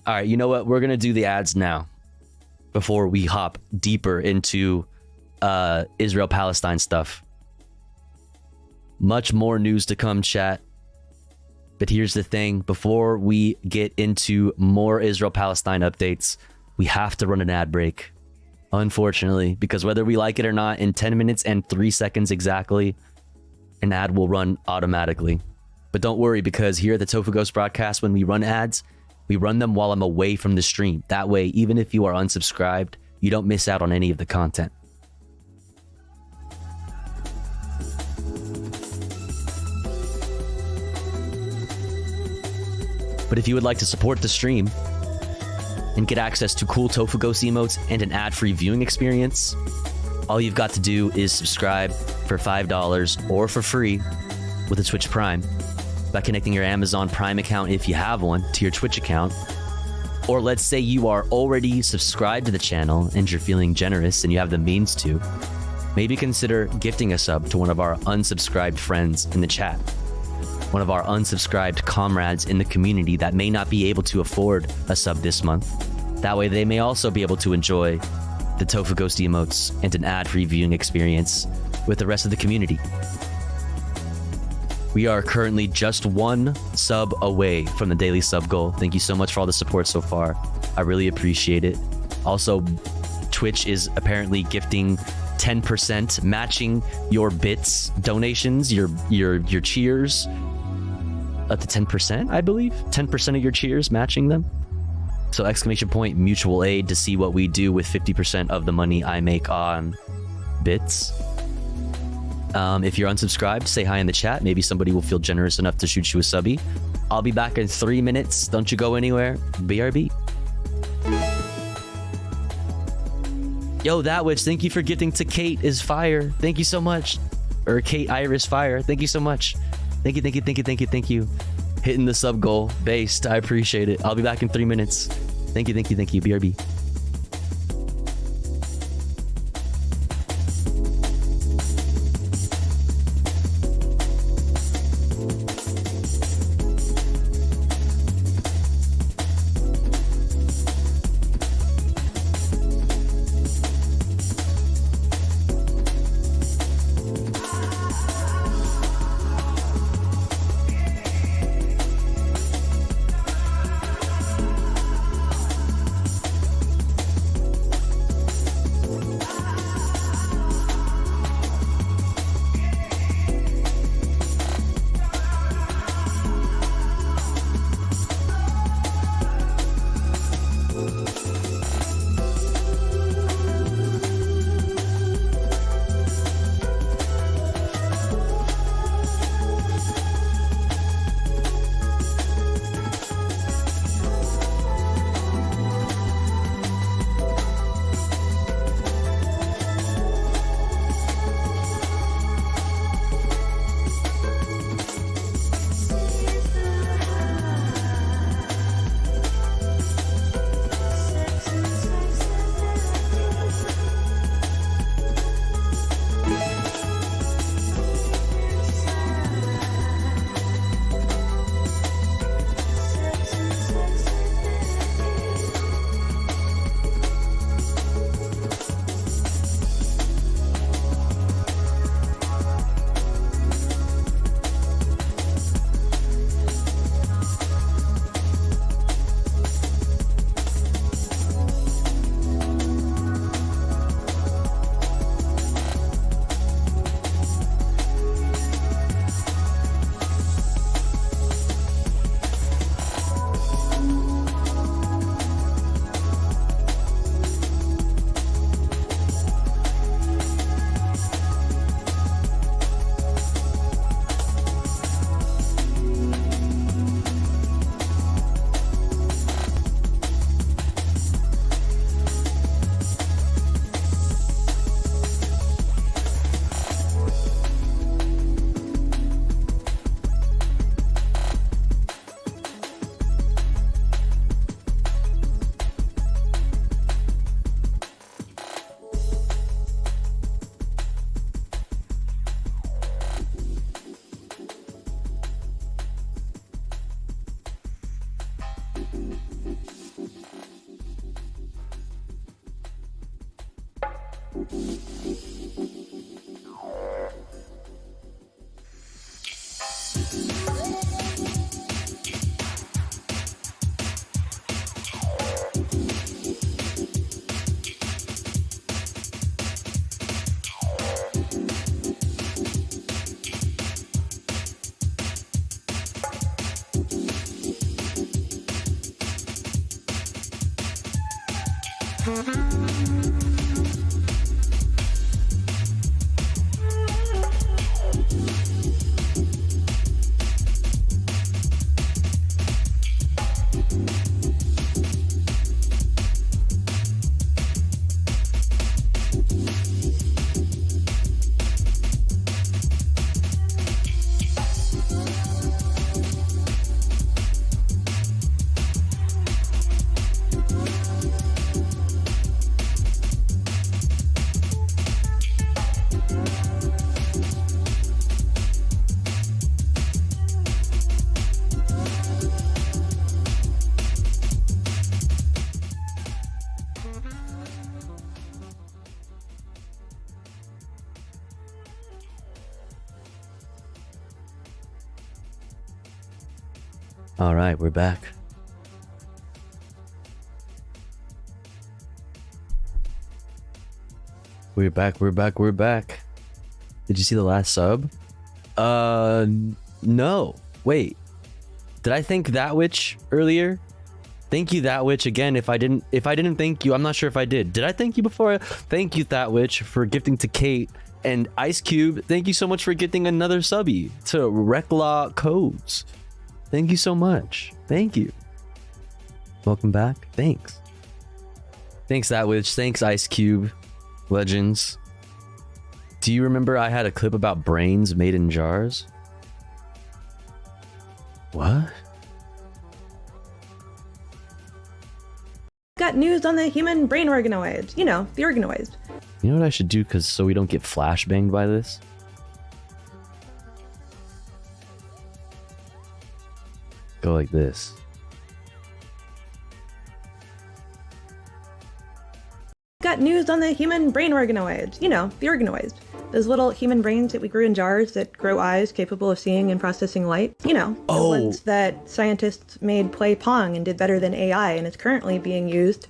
All right, you know what? We're going to do the ads now, before we hop deeper into Israel-Palestine stuff. Much more news to come, chat. But here's the thing. Before we get into more Israel-Palestine updates, we have to run an ad break. Unfortunately, because whether we like it or not, in 10 minutes and 3 seconds exactly, an ad will run automatically. But don't worry, because here at the Tofu Ghost broadcast, when we run ads, we run them while I'm away from the stream. That way, even if you are unsubscribed, you don't miss out on any of the content. But if you would like to support the stream and get access to cool Tofu Ghost emotes and an ad-free viewing experience, all you've got to do is subscribe for $5 or for free with a Twitch Prime by connecting your Amazon Prime account, if you have one, to your Twitch account, Or let's say you are already subscribed to the channel and you're feeling generous and you have the means to, maybe consider gifting a sub to one of our unsubscribed friends in the chat, one of our unsubscribed comrades in the community that may not be able to afford a sub this month. That way they may also be able to enjoy the Tofu Ghosty emotes and an ad-free viewing experience with the rest of the community. We are currently just one sub away from the daily sub goal. Thank you so much for all the support so far. I really appreciate it. Also, Twitch is apparently gifting 10%, matching your bits, donations, your cheers, up to 10%, I believe. 10% of your cheers, matching them. So exclamation point mutual aid to see what we do with 50% of the money I make on bits. If you're unsubscribed, say hi in the chat. Maybe somebody will feel generous enough to shoot you a subby. I'll be back in 3 minutes. Don't you go anywhere. BRB. Yo, that witch, thank you for gifting to Kate is fire. Thank you so much. Or Kate Iris fire. Thank you so much. Thank you, thank you, thank you, thank you, thank you. Hitting the sub goal. Based. I appreciate it. I'll be back in 3 minutes. Thank you, thank you, thank you. BRB. All right, we're back. We're back. Did you see the last sub? No. Wait. Did I thank That Witch earlier? Thank you, That Witch, again. If I didn't thank you, I'm not sure if I did. Did I thank you before? Thank you, That Witch, for gifting to Kate. And Ice Cube, thank you so much for getting another subby to Reclaw Codes. Thank you so much. Thank you. Welcome back. Thanks. Thanks, That Witch. Thanks, Ice Cube. Legends. Do you remember I had a clip about brains made in jars? What? Got news on the human brain organoids. You know, the organoids. You know what I should do so we don't get flashbanged by this? Go like this. Got news on the human brain organoids. You know, the organoids. Those little human brains that we grew in jars that grow eyes capable of seeing and processing light. You know, the ones that scientists made play Pong and did better than AI and is currently being used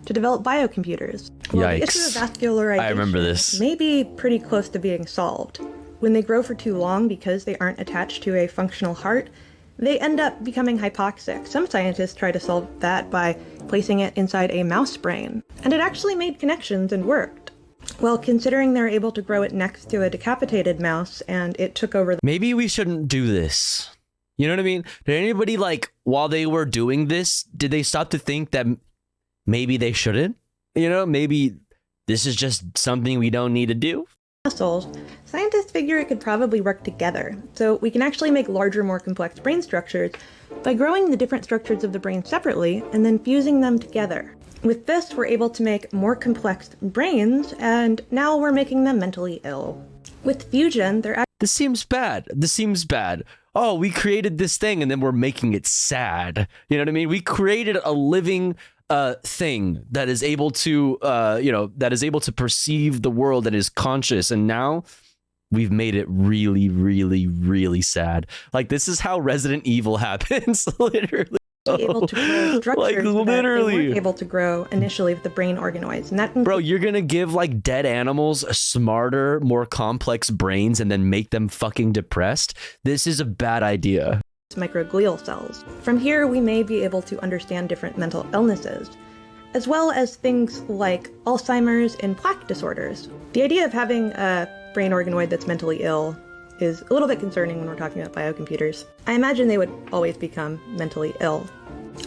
to develop biocomputers. Well, the issue of vascularization I remember this. may be pretty close to being solved. When they grow for too long because they aren't attached to a functional heart, they end up becoming hypoxic. Some scientists try to solve that by placing it inside a mouse brain, and it actually made connections and worked. Well, considering they're able to grow it next to a decapitated mouse and it took over Maybe we shouldn't do this. You know what I mean? Did anybody, like, while they were doing this, did they stop to think that maybe they shouldn't? You know, maybe this is just something we don't need to do? muscles, scientists figure it could probably work together. So we can actually make larger, more complex brain structures by growing the different structures of the brain separately and then fusing them together. With this, we're able to make more complex brains, and now we're making them mentally ill. With fusion, they're This seems bad. This seems bad. Oh, we created this thing and then we're making it sad. You know what I mean? We created a living thing that is able to, that is able to perceive the world and is conscious. And now we've made it really, really, really sad. Like, this is how Resident Evil happens, literally. able to grow structures Like, literally. that they weren't able to grow initially with the brain organoids. And that Bro, you're gonna give like dead animals smarter, more complex brains and then make them fucking depressed? This is a bad idea. Microglial cells. From here, we may be able to understand different mental illnesses, as well as things like Alzheimer's and plaque disorders. The idea of having a brain organoid that's mentally ill is a little bit concerning when we're talking about biocomputers. I imagine they would always become mentally ill.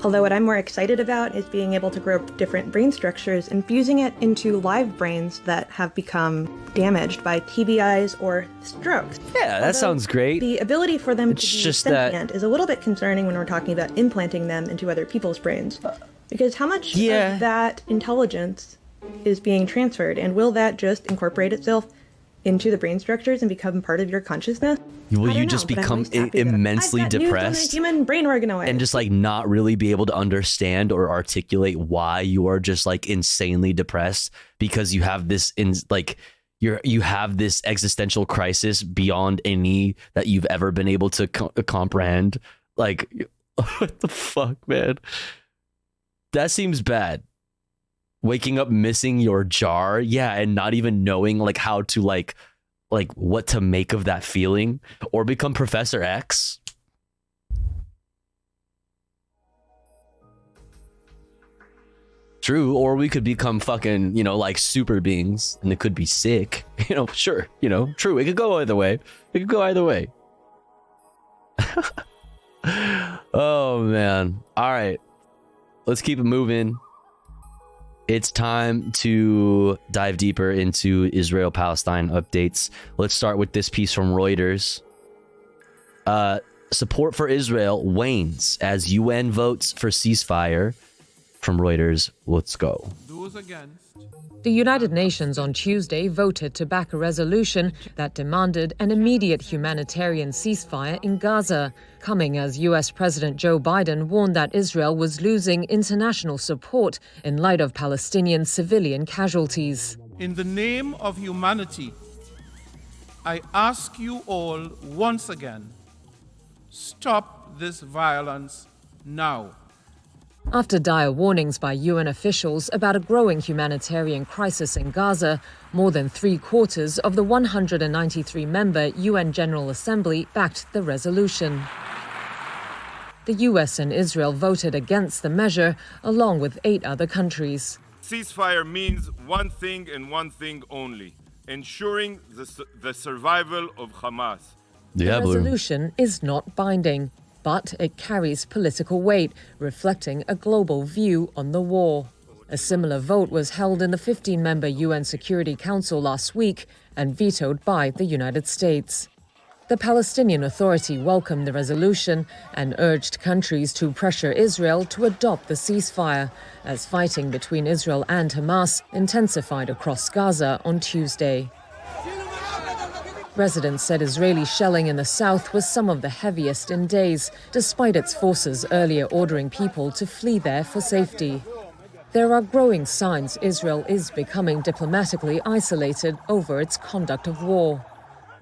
Although what I'm more excited about is being able to grow different brain structures and fusing it into live brains that have become damaged by TBIs or strokes. Yeah, that sounds great. The ability for them It's to be just sentient is a little bit concerning when we're talking about implanting them into other people's brains. Because how much of that intelligence is being transferred, and will that just incorporate itself into the brain structures and become part of your consciousness? Will you just become immensely depressed human brain organoid and just like not really be able to understand or articulate why you are just like insanely depressed because you have this you have this existential crisis beyond any that you've ever been able to comprehend? Like, what the fuck, man? That seems bad. Waking up missing your jar, yeah, and not even knowing like how to like what to make of that feeling, or become Professor X. True, or we could become fucking, like super beings, and it could be sick. Sure, true. It could go either way. It could go either way. Oh man. All right, let's keep it moving. It's time to dive deeper into Israel-Palestine updates. Let's start with this piece from Reuters. Support for Israel wanes as UN votes for ceasefire. From Reuters, let's go. Those against. The United Nations on Tuesday voted to back a resolution that demanded an immediate humanitarian ceasefire in Gaza, coming as US President Joe Biden warned that Israel was losing international support in light of Palestinian civilian casualties. In the name of humanity, I ask you all once again, stop this violence now. After dire warnings by UN officials about a growing humanitarian crisis in Gaza, more than 3/4 of the 193-member UN General Assembly backed the resolution. The US and Israel voted against the measure, along with 8 other countries. Ceasefire means one thing and one thing only: ensuring the survival of Hamas. The resolution is not binding, but it carries political weight, reflecting a global view on the war. A similar vote was held in the 15-member UN Security Council last week and vetoed by the United States. The Palestinian Authority welcomed the resolution and urged countries to pressure Israel to adopt the ceasefire, as fighting between Israel and Hamas intensified across Gaza on Tuesday. Residents said Israeli shelling in the south was some of the heaviest in days, despite its forces earlier ordering people to flee there for safety. There are growing signs Israel is becoming diplomatically isolated over its conduct of war.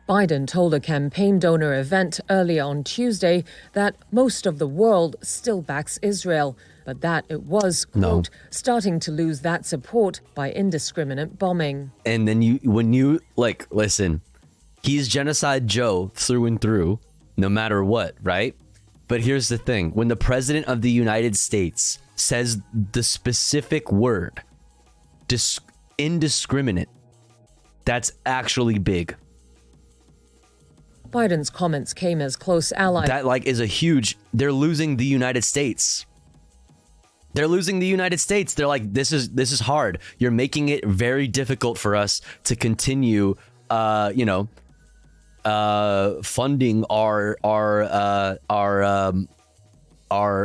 Biden told a campaign donor event earlier on Tuesday that most of the world still backs Israel, but that it was, quote, starting to lose that support by indiscriminate bombing. And then listen, he's Genocide Joe through and through, no matter what, right? But here's the thing. When the president of the United States says the specific word, indiscriminate, that's actually big. Biden's comments came as close allies. That is a huge, they're losing the United States. They're losing the United States. They're like, this is hard. You're making it very difficult for us to continue, funding our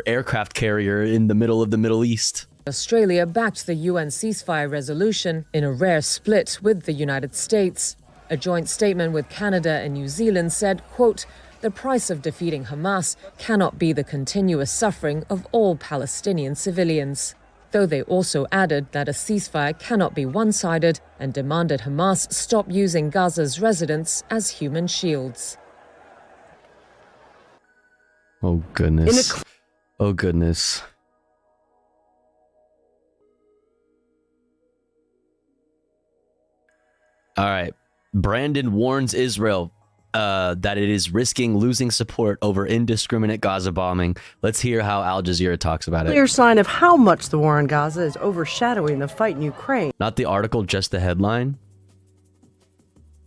aircraft carrier in the middle of the Middle East. Australia backed the UN ceasefire resolution in a rare split with the United States. A joint statement with Canada and New Zealand said, quote, the price of defeating Hamas cannot be the continuous suffering of all Palestinian civilians. Though they also added that a ceasefire cannot be one-sided and demanded Hamas stop using Gaza's residents as human shields. Oh, goodness. Oh, goodness. All right. Brandon warns Israel that it is risking losing support over indiscriminate Gaza bombing. Let's hear how Al Jazeera talks about it. Clear sign of how much the war in Gaza is overshadowing the fight in Ukraine. Not the article, just the headline.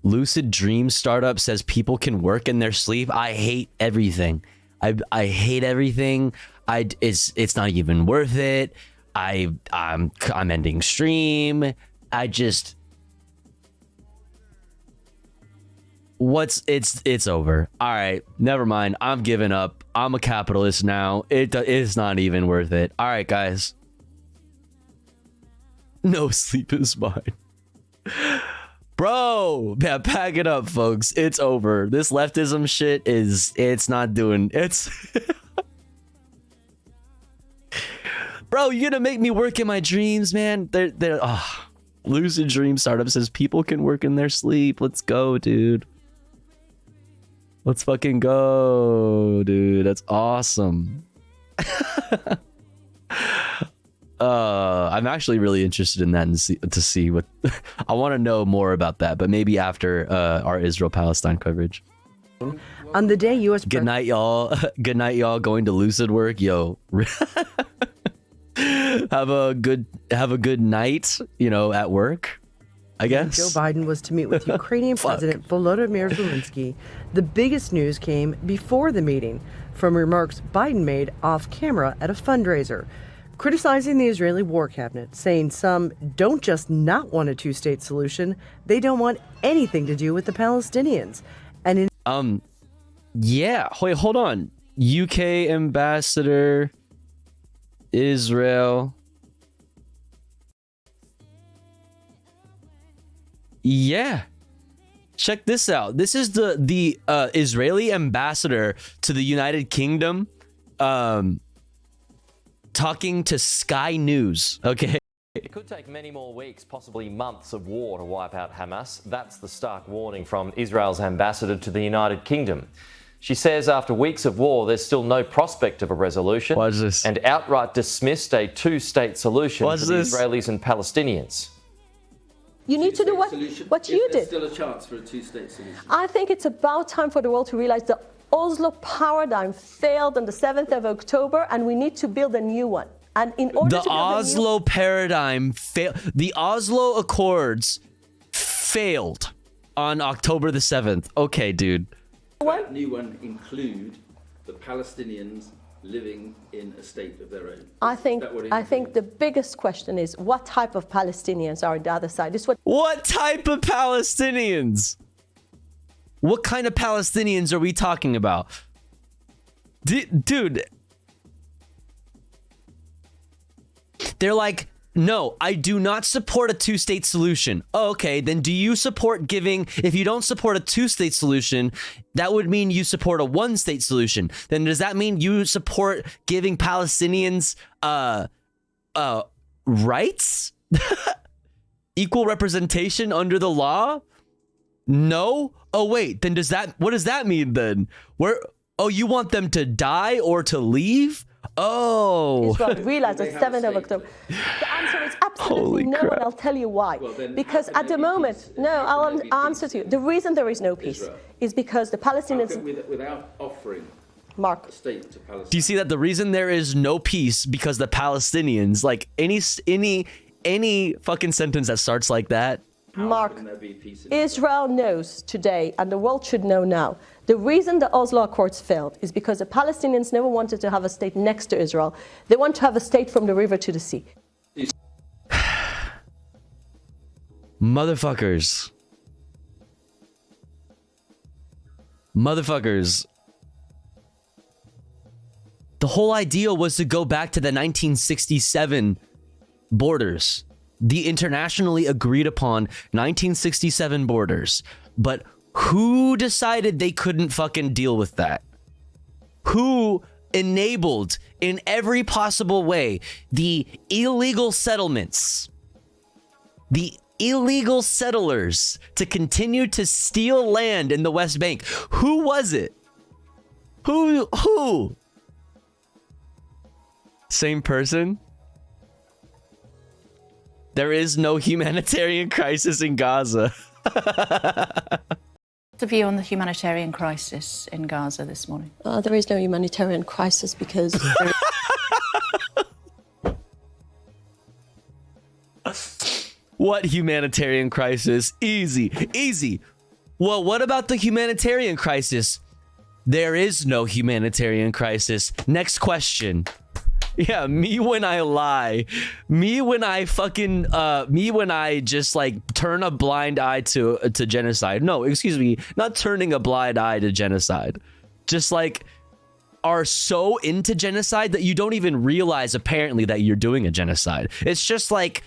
Lucid Dream startup says people can work in their sleep. I hate everything. I hate everything. It's not even worth it. I'm ending stream. It's over. All right, never mind. I'm giving up. I'm a capitalist now. It's not even worth it. All right, guys. No sleep is mine. Bro, yeah, pack it up, folks. It's over. This leftism shit it's not doing it's Bro, you're gonna make me work in my dreams, man. Lucid Dream Startup says people can work in their sleep. Let's go, dude. Let's fucking go, dude. That's awesome. I'm actually really interested in that and to see what I want to know more about that, but maybe after our Israel-Palestine coverage. On the day U.S. Good night, y'all. Good night, y'all. Going to lucid work, yo. have a good night, at work, I guess. Joe Biden was to meet with Ukrainian President Volodymyr Zelensky. The biggest news came before the meeting from remarks Biden made off camera at a fundraiser, criticizing the Israeli war cabinet, saying some don't just not want a two-state solution, they don't want anything to do with the Palestinians. And yeah, wait, hold on. UK ambassador, Israel. Yeah. Check this out. This is the Israeli ambassador to the United Kingdom talking to Sky News. Okay. It could take many more weeks, possibly months of war to wipe out Hamas. That's the stark warning from Israel's ambassador to the United Kingdom. She says after weeks of war, there's still no prospect of a resolution. Watch this. And outright dismissed a two-state solution Watch for this. the Israelis and Palestinians. You need to do what you did. Still a chance for a two-state solution. I think it's about time for the world to realize the Oslo paradigm failed on the 7th of October, and we need to build a new one. And in order The to build Oslo paradigm failed. The Oslo Accords failed on October the 7th. Okay, dude. That new one include the Palestinians living in a state of their own. I think the biggest question is what type of Palestinians are on the other side. This is What type of Palestinians? What kind of Palestinians are we talking about? Dude. They're like, no, I do not support a two-state solution. Oh, okay, then do you support giving, if you don't support a two-state solution, that would mean you support a one-state solution. Then does that mean you support giving Palestinians rights? Equal representation under the law? No? Oh, wait, then what does that mean then? You want them to die or to leave? Oh. Israel realized the 7th of October. The answer is absolutely no, and I'll tell you why. Because at the moment, I'll answer to you. The reason there is no peace is because the Palestinians... Without offering Mark. a state to Palestine. Do you see that the reason there is no peace because the Palestinians, like any fucking sentence that starts like that? Mark, Israel knows today, and the world should know now, the reason the Oslo Accords failed is because the Palestinians never wanted to have a state next to Israel. They want to have a state from the river to the sea. Motherfuckers. The whole idea was to go back to the 1967 borders. The internationally agreed upon 1967 borders. But who decided they couldn't fucking deal with that? Who enabled in every possible way the illegal settlements? The illegal settlers to continue to steal land in the West Bank. Who was it? Who? Same person? There is no humanitarian crisis in Gaza. The view on the humanitarian crisis in Gaza this morning? There is no humanitarian crisis because... What humanitarian crisis? Easy. Well, what about the humanitarian crisis? There is no humanitarian crisis. Next question. Yeah, me when I lie. Me when I just like turn a blind eye to genocide. No, excuse me, not turning a blind eye to genocide. Just like are so into genocide that you don't even realize apparently that you're doing a genocide. It's just like,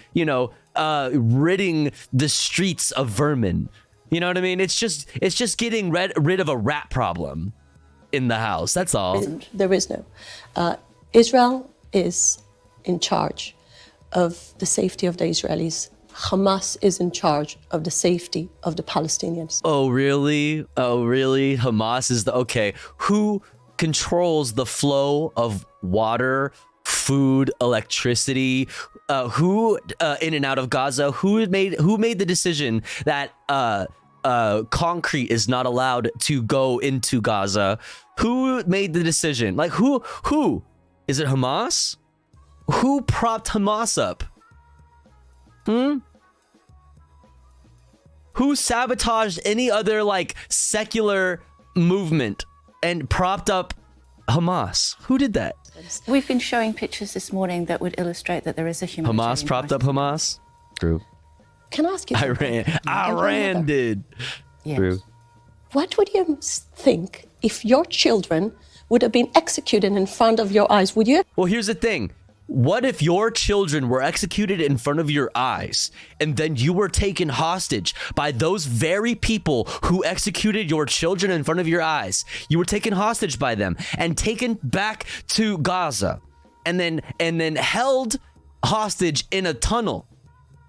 ridding the streets of vermin. You know what I mean? It's just getting rid of a rat problem in the house. That's all. There is no. Israel is in charge of the safety of the Israelis. Hamas is in charge of the safety of the Palestinians. Oh, really? Hamas is okay. Who controls the flow of water, food, electricity? Who in and out of Gaza? Who made the decision that concrete is not allowed to go into Gaza? Who made the decision? Like who? Is it Hamas? Who propped Hamas up? Who sabotaged any other like secular movement and propped up Hamas? Who did that? We've been showing pictures this morning that would illustrate that there is a humanitarian Hamas propped up Hamas? True. Can I ask you something? Iran did. Yes. True. What would you think if your children would have been executed in front of your eyes? Would you? Well, here's the thing. What if your children were executed in front of your eyes and then you were taken hostage by those very people who executed your children in front of your eyes? You were taken hostage by them and taken back to Gaza and then held hostage in a tunnel.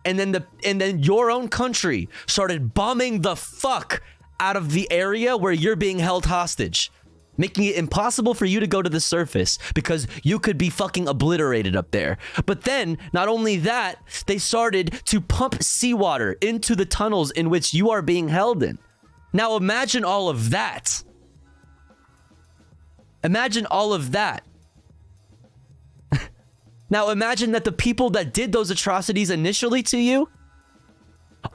And then your own country started bombing the fuck out of the area where you're being held hostage. making it impossible for you to go to the surface because you could be fucking obliterated up there. But then, not only that, they started to pump seawater into the tunnels in which you are being held in. Now imagine all of that. Imagine all of that. Now imagine that the people that did those atrocities initially to you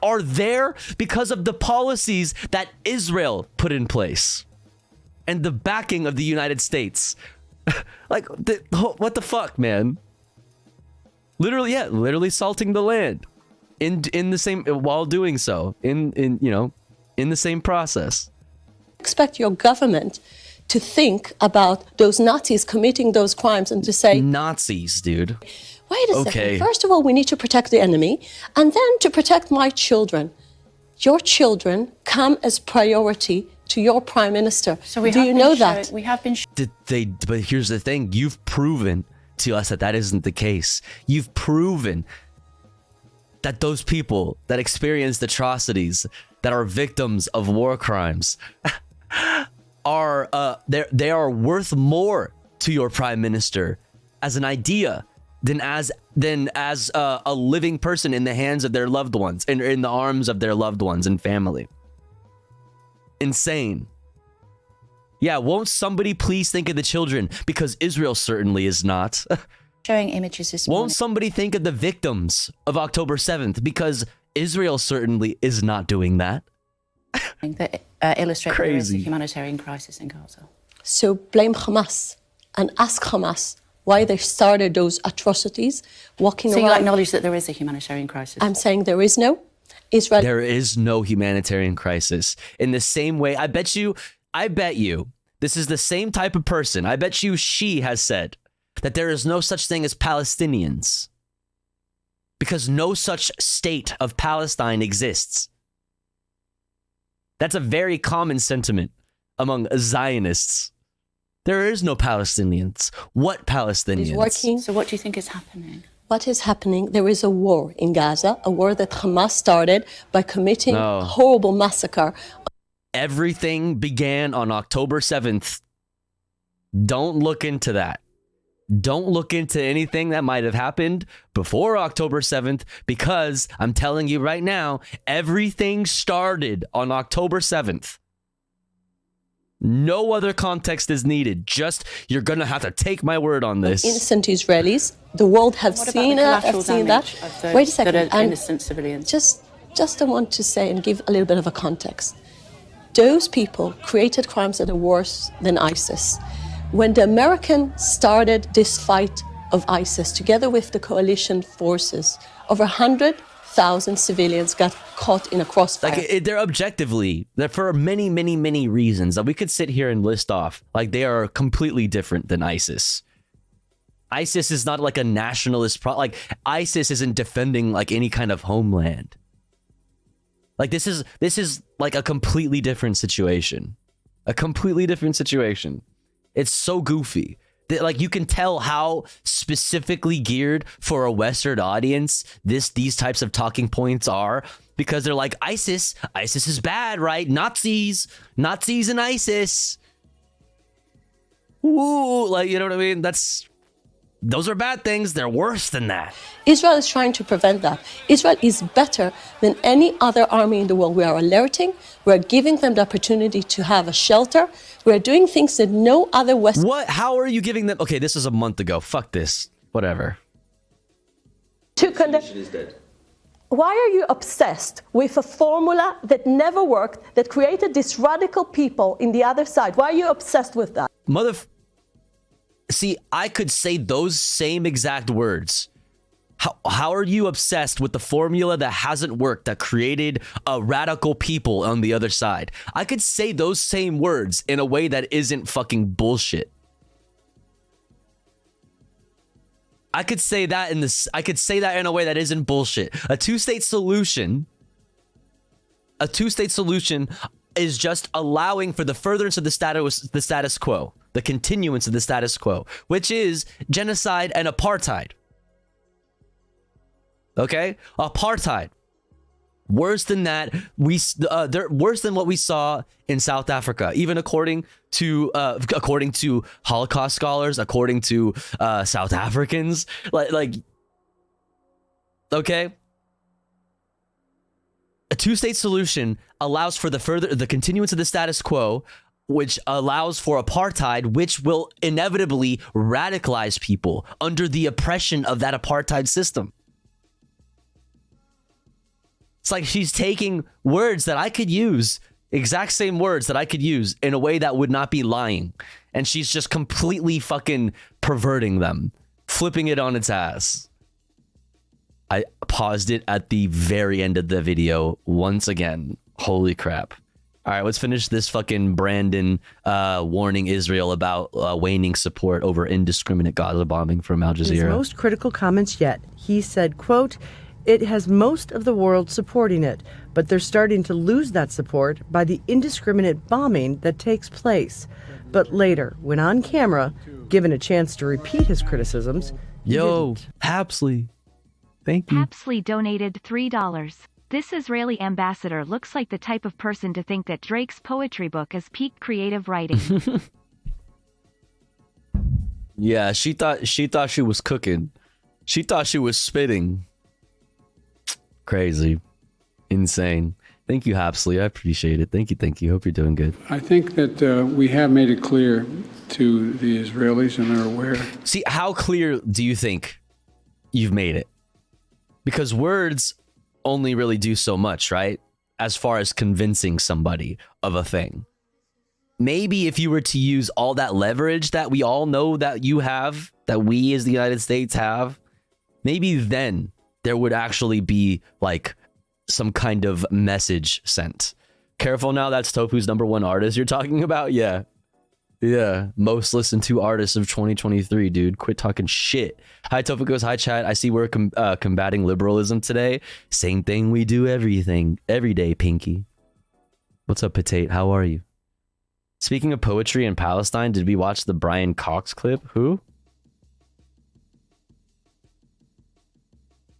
are there because of the policies that Israel put in place and the backing of the United States. Like, what the fuck, man? Literally, yeah, literally salting the land in the same, while doing so, in the same process. Expect your government to think about those Nazis committing those crimes and to say, Nazis, dude. Wait a second. First of all, we need to protect the enemy, and then to protect my children. Your children come as priority to your prime minister. So we do you know that? We have been. But here's the thing: you've proven to us that isn't the case. You've proven that those people that experienced atrocities, that are victims of war crimes, are they are worth more to your prime minister as an idea than as a living person in the hands of their loved ones and in the arms of their loved ones and family. Insane. Yeah, won't somebody please think of the children? Because Israel certainly is not. Showing images this morning. Won't somebody think of the victims of October 7th? Because Israel certainly is not doing that. That illustrate there is a humanitarian crisis in Gaza. So blame Hamas and ask Hamas why they started those atrocities, walking around. So you acknowledge that there is a humanitarian crisis? I'm saying there is no. Israel. There is no humanitarian crisis. In the same way, I bet you, this is the same type of person. I bet you she has said that there is no such thing as Palestinians because no such state of Palestine exists. That's a very common sentiment among Zionists. There is no Palestinians. What Palestinians? Working. So what do you think is happening? What is happening? There is a war in Gaza, a war that Hamas started by committing a horrible massacre. Everything began on October 7th. Don't look into that. Don't look into anything that might have happened before October 7th, because I'm telling you right now, everything started on October 7th. No other context is needed. Just, you're going to have to take my word on this. Innocent Israelis. The world have seen that. Wait a second. That are innocent civilians. Just I want to say and give a little bit of a context. Those people created crimes that are worse than ISIS. When the Americans started this fight of ISIS, together with the coalition forces, over 100,000 civilians got caught in a crossfire. Like, they're objectively, they're for many, many, many reasons that we could sit here and list off. Like, they are completely different than ISIS. ISIS is not like a nationalist like, ISIS isn't defending like any kind of homeland. Like, this is like a completely different situation. A completely different situation. It's so goofy. Like, you can tell how specifically geared for a Western audience these types of talking points are, because they're like, ISIS is bad, right? Nazis and ISIS. Ooh, like, you know what I mean? Those are bad things. They're worse than that. Israel is trying to prevent that. Israel is better than any other army in the world. We are alerting. We're giving them the opportunity to have a shelter. We're doing things that no other West. What? How are you giving them? Okay, this was a month ago. Fuck this. Whatever. Is dead. Why are you obsessed with a formula that never worked, that created these radical people in the other side? Why are you obsessed with that? See, I could say those same exact words. How are you obsessed with the formula that hasn't worked, that created a radical people on the other side? I could say those same words in a way that isn't fucking bullshit. I could say that in a way that isn't bullshit. A two-state solution is just allowing for the furtherance of the status quo. The continuance of the status quo, which is genocide and apartheid. Okay? Apartheid. Worse than that, they're worse than what we saw in South Africa. Even according to Holocaust scholars, according to South Africans, okay. A two-state solution allows for the continuance of the status quo, which allows for apartheid, which will inevitably radicalize people under the oppression of that apartheid system. It's like she's taking words that I could use, exact same words that I could use in a way that would not be lying. And she's just completely fucking perverting them, flipping it on its ass. I paused it at the very end of the video once again. Holy crap. All right, let's finish this fucking Brandon warning Israel about waning support over indiscriminate Gaza bombing from Al Jazeera. His most critical comments yet. He said, quote, "It has most of the world supporting it, but they're starting to lose that support by the indiscriminate bombing that takes place." But later, when on camera, given a chance to repeat his criticisms, Hapsley. Thank you. Hapsley donated $3. This Israeli ambassador looks like the type of person to think that Drake's poetry book is peak creative writing. Yeah, she thought she was cooking. She thought she was spitting. Crazy. Insane. Thank you, Hapsley. I appreciate it. Thank you. Hope you're doing good. I think that we have made it clear to the Israelis, and they're aware. See, how clear do you think you've made it? Because words only really do so much, right? As far as convincing somebody of a thing. Maybe if you were to use all that leverage that we all know that you have, that we as the United States have, maybe then there would actually be like some kind of message sent. Careful now, that's Tofu's #1 artist you're talking about? Yeah. Most listened to artists of 2023, dude. Quit talking shit. Hi, Tofu goes, hi, chat. I see we're combating liberalism today. Same thing we do every day, Pinky. What's up, Potate? How are you? Speaking of poetry in Palestine, did we watch the Brian Cox clip? Who?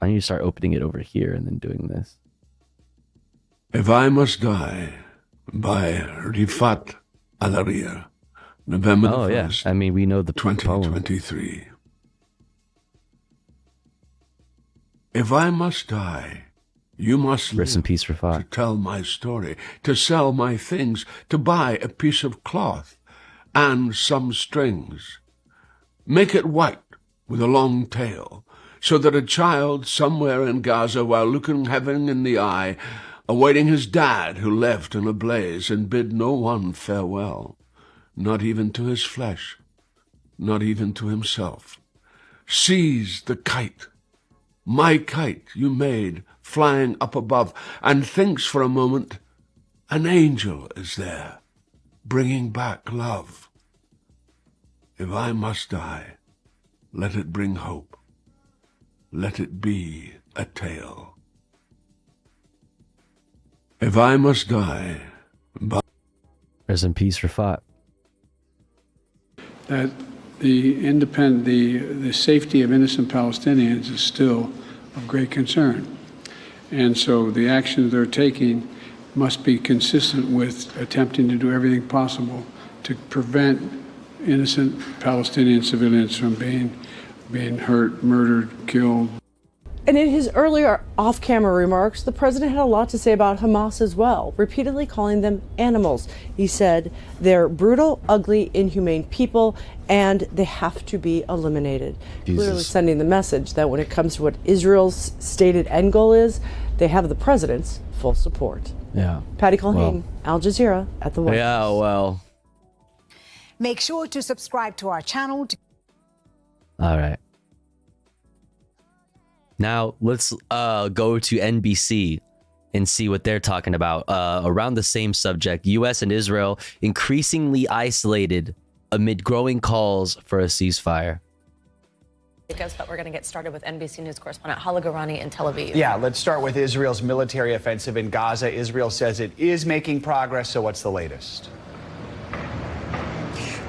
I need to start opening it over here and then doing this. If I Must Die by Rifat Alaria. November 1st, I mean, we know the 2023. Poem. If I must die, you must live. Rest in peace, Rifat. To tell my story, to sell my things, to buy a piece of cloth and some strings. Make it white with a long tail, so that a child somewhere in Gaza, while looking heaven in the eye, awaiting his dad who left in a blaze and bid no one farewell, not even to his flesh, not even to himself, sees the kite, my kite you made, flying up above, and thinks for a moment an angel is there, bringing back love. If I must die, let it bring hope. Let it be a tale. If I must die, rest in peace, Rafat. That the safety of innocent Palestinians is still of great concern. And so the actions they're taking must be consistent with attempting to do everything possible to prevent innocent Palestinian civilians from being hurt, murdered, killed. And in his earlier off-camera remarks, the president had a lot to say about Hamas as well, repeatedly calling them animals. He said they're brutal, ugly, inhumane people, and they have to be eliminated. Jesus. Clearly sending the message that when it comes to what Israel's stated end goal is, they have the president's full support. Yeah. Patty Culhane, Al Jazeera, at the White House. Yeah, well. Make sure to subscribe to our channel. All right. Now, let's go to NBC and see what they're talking about. Around the same subject, U.S. and Israel increasingly isolated amid growing calls for a ceasefire. But we're going to get started with NBC News correspondent Hala Garani in Tel Aviv. Yeah, let's start with Israel's military offensive in Gaza. Israel says it is making progress, so what's the latest?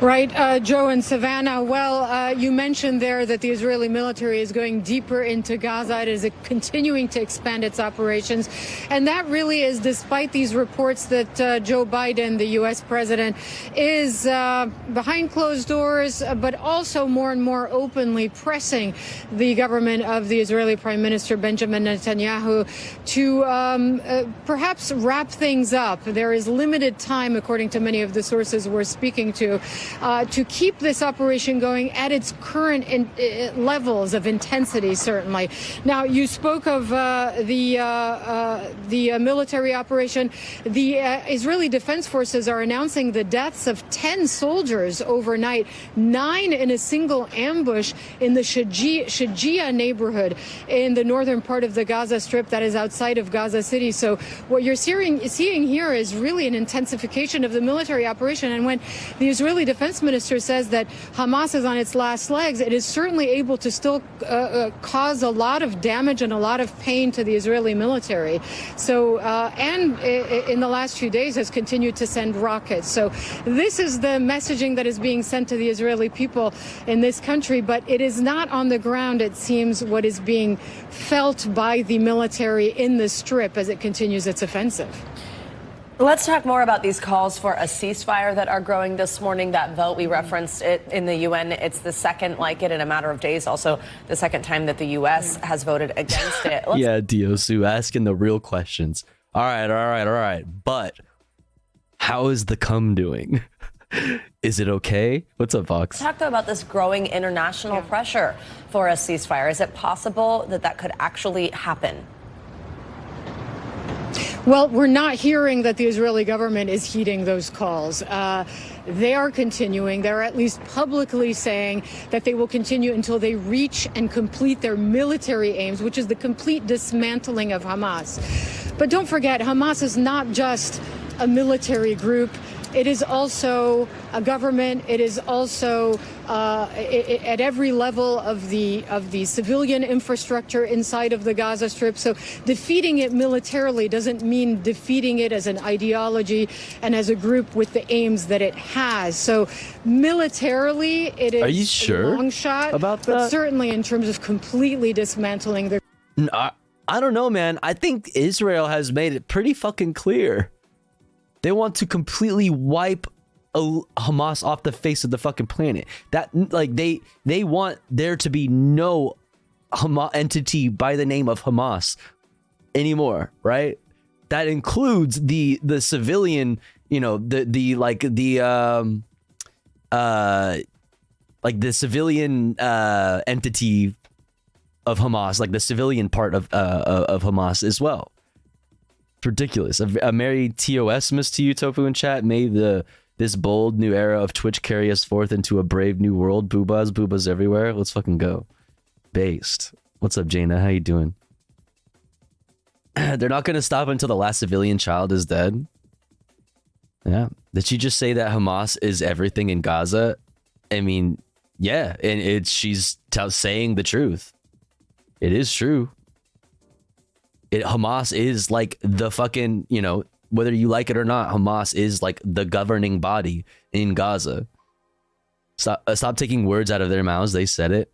Right, Joe and Savannah. Well, you mentioned there that the Israeli military is going deeper into Gaza. It is continuing to expand its operations. And that really is despite these reports that Joe Biden, the U.S. president, is behind closed doors, but also more and more openly pressing the government of the Israeli Prime Minister Benjamin Netanyahu to perhaps wrap things up. There is limited time, according to many of the sources we're speaking to keep this operation going at its current levels of intensity, certainly. Now, you spoke of the military operation. The Israeli Defense Forces are announcing the deaths of 10 soldiers overnight, 9 in a single ambush in the Shajia neighborhood in the northern part of the Gaza Strip that is outside of Gaza City. So what you're seeing here is really an intensification of the military operation. And when the Israeli Defense Minister says that Hamas is on its last legs, it is certainly able to still cause a lot of damage and a lot of pain to the Israeli military. So, and in the last few days has continued to send rockets. So this is the messaging that is being sent to the Israeli people in this country, but it is not on the ground, it seems, what is being felt by the military in the Strip as it continues its offensive. Let's talk more about these calls for a ceasefire that are growing this morning. That vote, we referenced it in the UN. It's the second like it in a matter of days. Also, the second time that the U.S. has voted against it. Yeah, Diosu, asking the real questions. All right. But how is the cum doing? Is it okay? What's up, Vox? Talk, though, about this growing international pressure for a ceasefire. Is it possible that that could actually happen? Well, we're not hearing that the Israeli government is heeding those calls. They are continuing. They're at least publicly saying that they will continue until they reach and complete their military aims, which is the complete dismantling of Hamas. But don't forget, Hamas is not just a military group. It is also a government. It is also at every level of the civilian infrastructure inside of the Gaza Strip. So defeating it militarily doesn't mean defeating it as an ideology and as a group with the aims that it has. So militarily, it is Are you sure a long shot about but that? certainly in terms of completely dismantling the. I don't know, man. I think Israel has made it pretty fucking clear. They want to completely wipe Hamas off the face of the fucking planet. That, like, they want there to be no Hamas entity by the name of Hamas anymore, right? That includes the civilian, you know, the civilian entity of Hamas, like the civilian part of Hamas as well. It's ridiculous. A merry TOS-mas to you, Tofu in chat. May this bold new era of Twitch carry us forth into a brave new world. Boobas everywhere. Let's fucking go. Based. What's up, Jaina? How you doing? They're not gonna stop until the last civilian child is dead. Yeah. Did she just say that Hamas is everything in Gaza? I mean, yeah, and she's saying the truth. It is true. Hamas is like the fucking, you know, whether you like it or not, Hamas is like the governing body in Gaza. Stop taking words out of their mouths. They said it.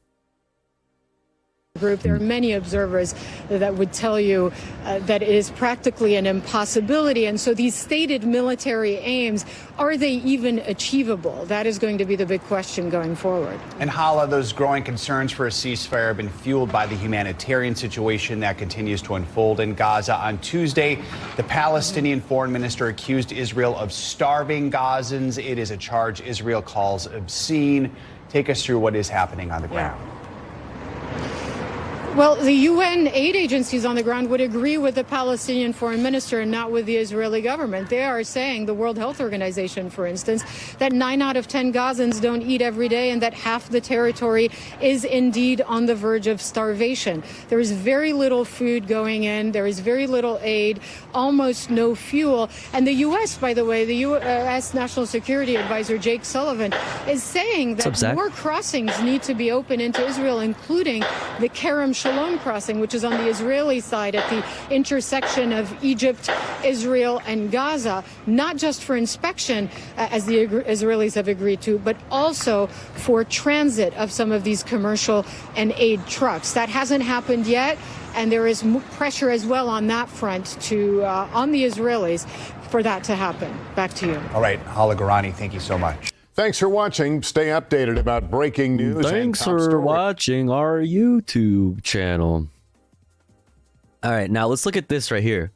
Group. There are many observers that would tell you that it is practically an impossibility. And so these stated military aims, are they even achievable? That is going to be the big question going forward. And Hala, those growing concerns for a ceasefire have been fueled by the humanitarian situation that continues to unfold in Gaza. On Tuesday, the Palestinian foreign minister accused Israel of starving Gazans. It is a charge Israel calls obscene. Take us through what is happening on the ground. Well, the UN aid agencies on the ground would agree with the Palestinian foreign minister and not with the Israeli government. They are saying, the World Health Organization, for instance, that 9 out of 10 Gazans don't eat every day and that half the territory is indeed on the verge of starvation. There is very little food going in. There is very little aid, almost no fuel. And the U.S., by the way, the U.S. National Security Advisor, Jake Sullivan, is saying that more crossings need to be open into Israel, including the Kerem Shalom crossing, which is on the Israeli side at the intersection of Egypt, Israel, and Gaza, not just for inspection, as the Israelis have agreed to, but also for transit of some of these commercial and aid trucks. That hasn't happened yet, and there is pressure as well on that front on the Israelis for that to happen. Back to you. All right, Hala Garani, thank you so much. Thanks for watching. Stay updated about breaking news. Thanks for watching our YouTube channel. All right, now let's look at this right here.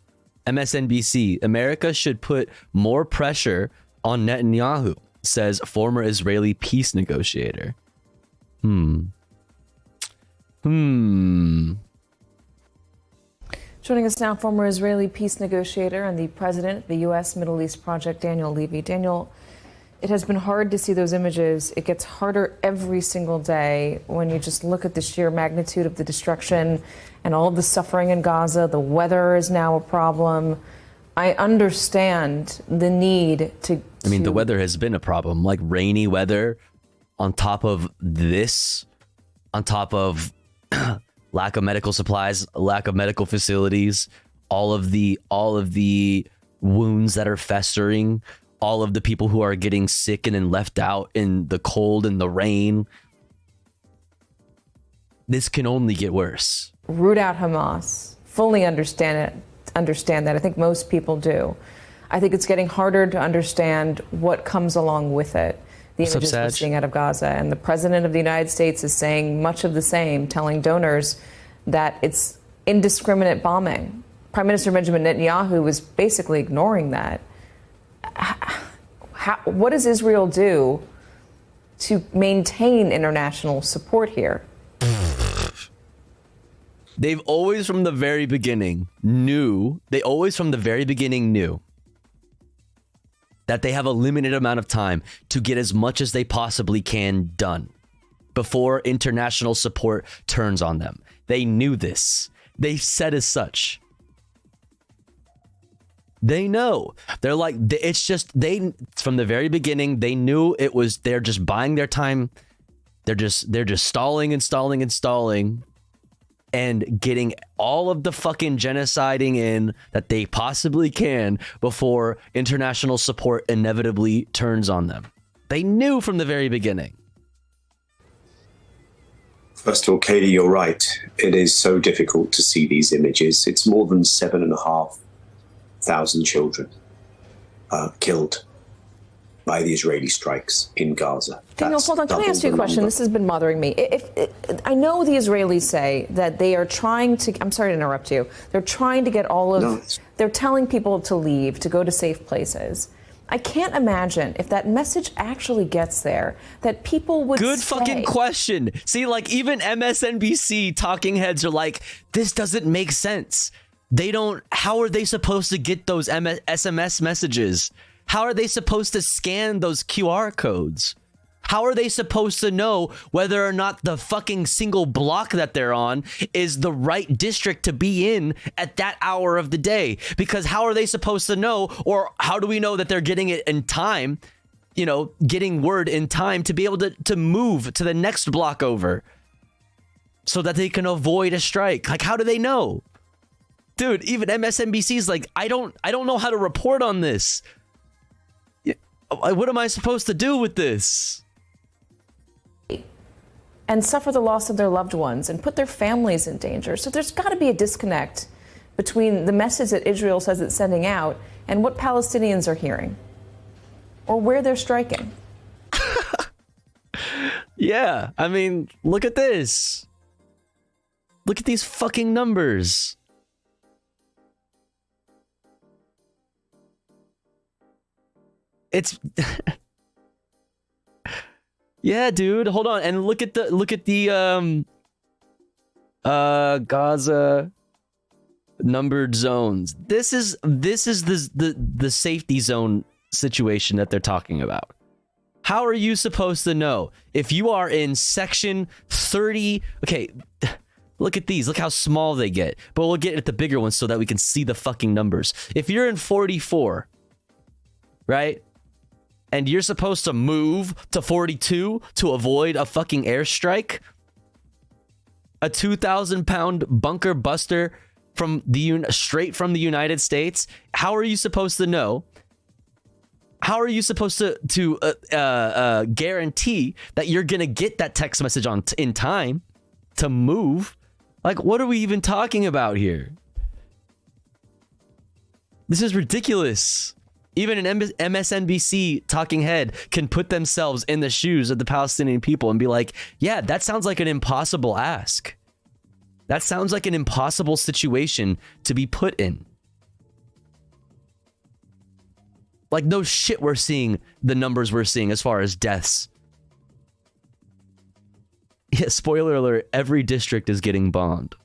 MSNBC, America should put more pressure on Netanyahu, says former Israeli peace negotiator. Joining us now, former Israeli peace negotiator and the president of the U.S. Middle East Project, Daniel Levy. Daniel, it has been hard to see those images. It gets harder every single day when you just look at the sheer magnitude of the destruction and all of the suffering in Gaza. The weather is now a problem. I understand the need to... I mean, the weather has been a problem, like rainy weather on top of this, on top of lack of medical supplies, lack of medical facilities, all of the wounds that are festering, all of the people who are getting sick and then left out in the cold and the rain. This can only get worse. Root out Hamas. Fully understand that. I think most people do. I think it's getting harder to understand what comes along with it. The images we're seeing out of Gaza. And the president of the United States is saying much of the same, telling donors that it's indiscriminate bombing. Prime Minister Benjamin Netanyahu was basically ignoring that. What does Israel do to maintain international support here? They've always from the very beginning knew that they have a limited amount of time to get as much as they possibly can done before international support turns on them. They knew this. They said as such. They know. They're like, it's just, from the very beginning, they knew it was, they're just buying their time. They're just stalling and getting all of the fucking genociding in that they possibly can before international support inevitably turns on them. They knew from the very beginning. First of all, Katie, you're right. It is so difficult to see these images. It's more than 7,500 children killed by the Israeli strikes in Gaza. Daniel, hold on. Can I ask you a question? This has been bothering me. I know the Israelis say that they are trying to... I'm sorry to interrupt you. They're trying to get all of... No. They're telling people to leave, to go to safe places. I can't imagine if that message actually gets there, that people would Good fucking question. See, like, even MSNBC talking heads are like, this doesn't make sense. They don't... How are they supposed to get those SMS messages? How are they supposed to scan those QR codes? How are they supposed to know whether or not the fucking single block that they're on is the right district to be in at that hour of the day? Because how are they supposed to know, or how do we know that they're getting it in time, you know, getting word in time to be able to move to the next block over so that they can avoid a strike? Like, how do they know? Dude, even MSNBC's like, I don't know how to report on this. What am I supposed to do with this? And suffer the loss of their loved ones and put their families in danger. So there's got to be a disconnect between the message that Israel says it's sending out and what Palestinians are hearing or where they're striking. Yeah, I mean, look at this. Look at these fucking numbers. It's yeah, dude. Hold on, and look at the Gaza numbered zones. This is the safety zone situation that they're talking about. How are you supposed to know if you are in section 30? Okay, look at these. Look how small they get. But we'll get at the bigger ones so that we can see the fucking numbers. If you're in 44, right? And you're supposed to move to 42 to avoid a fucking airstrike? A 2,000-pound bunker buster from straight from the United States? How are you supposed to know? How are you supposed to guarantee that you're gonna get that text message in time to move? Like, what are we even talking about here? This is ridiculous. Even an MSNBC talking head can put themselves in the shoes of the Palestinian people and be like, yeah, that sounds like an impossible ask. That sounds like an impossible situation to be put in. Like, no shit, we're seeing the numbers we're seeing as far as deaths. Yeah, spoiler alert, every district is getting bombed.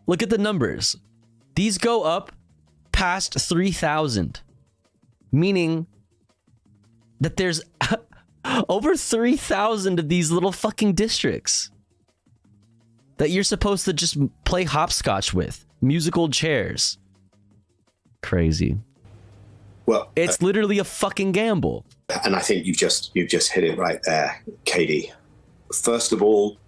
Look at the numbers. These go up past 3,000, meaning that there's over 3,000 of these little fucking districts that you're supposed to just play hopscotch with. Musical chairs. Crazy. Well, it's literally a fucking gamble. And I think you've just hit it right there, Katie. First of all,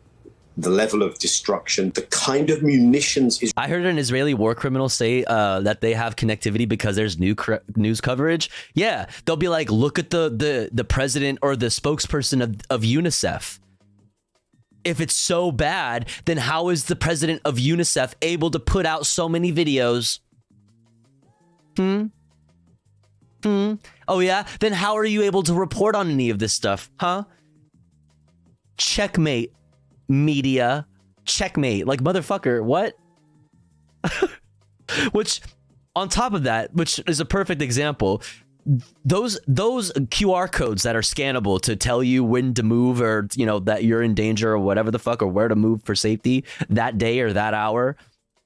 the level of destruction, the kind of munitions is... I heard an Israeli war criminal say that they have connectivity because there's news coverage. Yeah, they'll be like, look at the president or the spokesperson of UNICEF. If it's so bad, then how is the president of UNICEF able to put out so many videos? Oh yeah? Then how are you able to report on any of this stuff? Huh? Checkmate. Media. Checkmate. Like, motherfucker, what? Which, on top of that, which is a perfect example, those QR codes that are scannable to tell you when to move, or, you know, that you're in danger or whatever the fuck, or where to move for safety that day or that hour,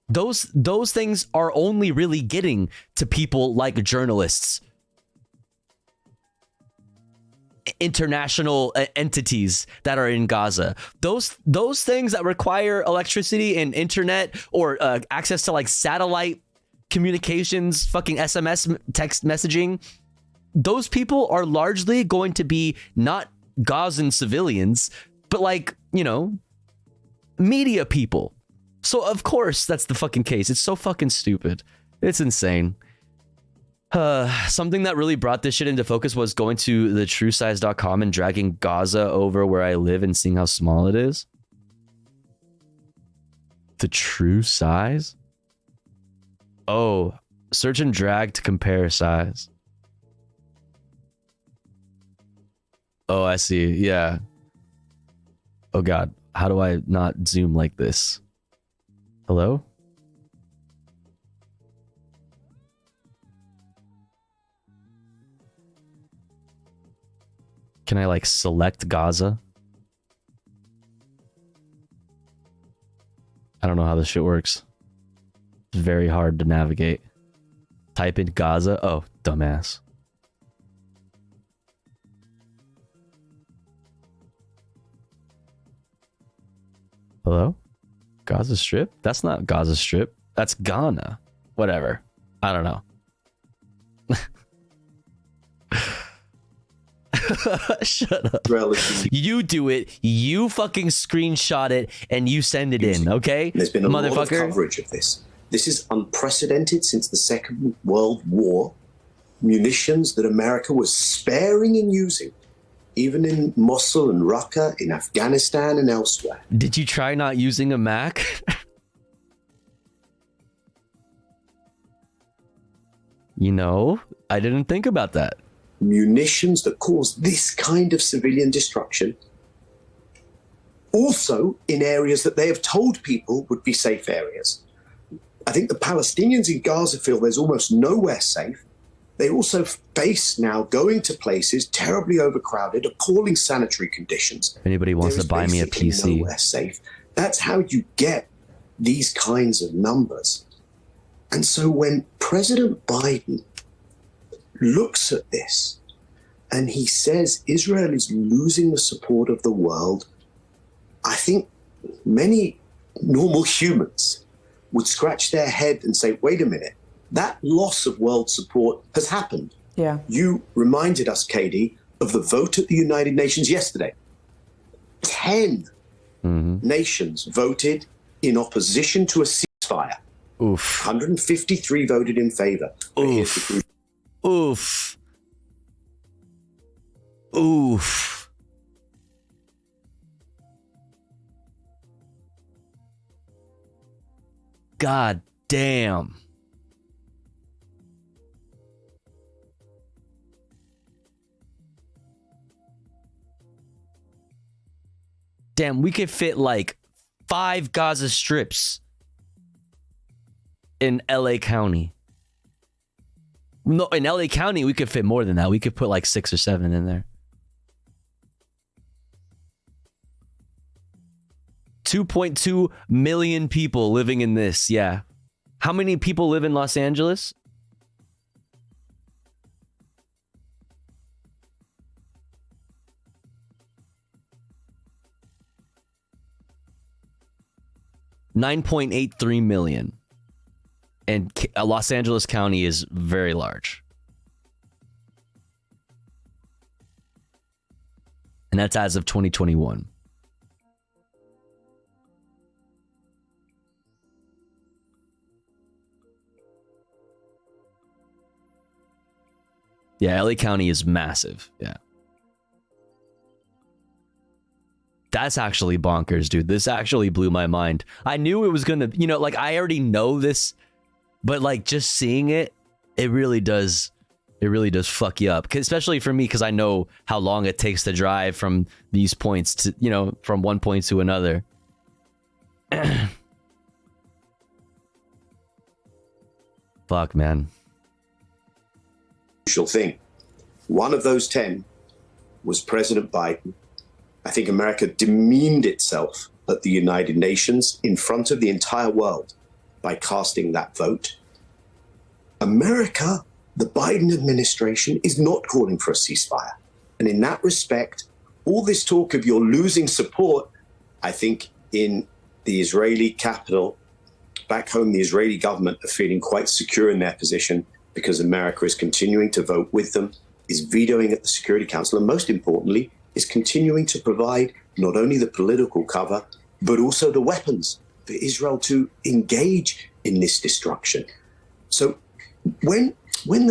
those things are only really getting to people like journalists, international entities that are in Gaza. Those things that require electricity and internet, or access to like satellite communications, fucking SMS text messaging, those people are largely going to be not Gazan civilians, but like, you know, media people. So of course that's the fucking case. It's so fucking stupid. It's insane. Something that really brought this shit into focus was going to the truesize.com and dragging Gaza over where I live and seeing how small it is. The true size? Oh, search and drag to compare size. Oh, I see. Yeah. Oh God, how do I not zoom like this? Hello? Can I like select Gaza? I don't know how this shit works. It's very hard to navigate. Type in Gaza. Oh, dumbass. Hello? Gaza Strip? That's not Gaza Strip. That's Ghana. Whatever. I don't know. Shut up. You do it. You fucking screenshot it and you send it in, okay? There's been a lot of coverage of this. This is unprecedented since the Second World War. Munitions that America was sparing in using, even in Mosul and Raqqa, in Afghanistan and elsewhere. Did you try not using a Mac? You know, I didn't think about that. Munitions that cause this kind of civilian destruction, also in areas that they have told people would be safe areas. I think the Palestinians in Gaza feel there's almost nowhere safe. They also face now going to places terribly overcrowded, appalling sanitary conditions. If anybody wants to buy me a PC. Nowhere safe. That's how you get these kinds of numbers. And so when President Biden looks at this and he says Israel is losing the support of the world, I think many normal humans would scratch their head and say, wait a minute, that loss of world support has happened. Yeah. You reminded us, Katie, of the vote at the United Nations yesterday. 10 nations voted in opposition to a ceasefire. Oof. 153 voted in favor. Oof. Oof. Oof. God damn. Damn, we could fit like 5 Gaza strips in LA County. No, in LA County, we could fit more than that. We could put like 6 or 7 in there. 2.2 million people living in this. Yeah. How many people live in Los Angeles? $9.83 million. And Los Angeles County is very large. And that's as of 2021. Yeah, LA County is massive. Yeah. That's actually bonkers, dude. This actually blew my mind. I knew it was going to, you know, like I already know this, but like just seeing it, it really does fuck you up. Especially for me, because I know how long it takes to drive from these points to, you know, from one point to another. Fuck, man. Thing. One of those 10 was President Biden. I think America demeaned itself at the United Nations in front of the entire world by casting that vote. America, the Biden administration, is not calling for a ceasefire. And in that respect, all this talk of you're losing support, I think in the Israeli capital, back home, the Israeli government are feeling quite secure in their position because America is continuing to vote with them, is vetoing at the Security Council, and most importantly, is continuing to provide not only the political cover, but also the weapons for Israel to engage in this destruction. So when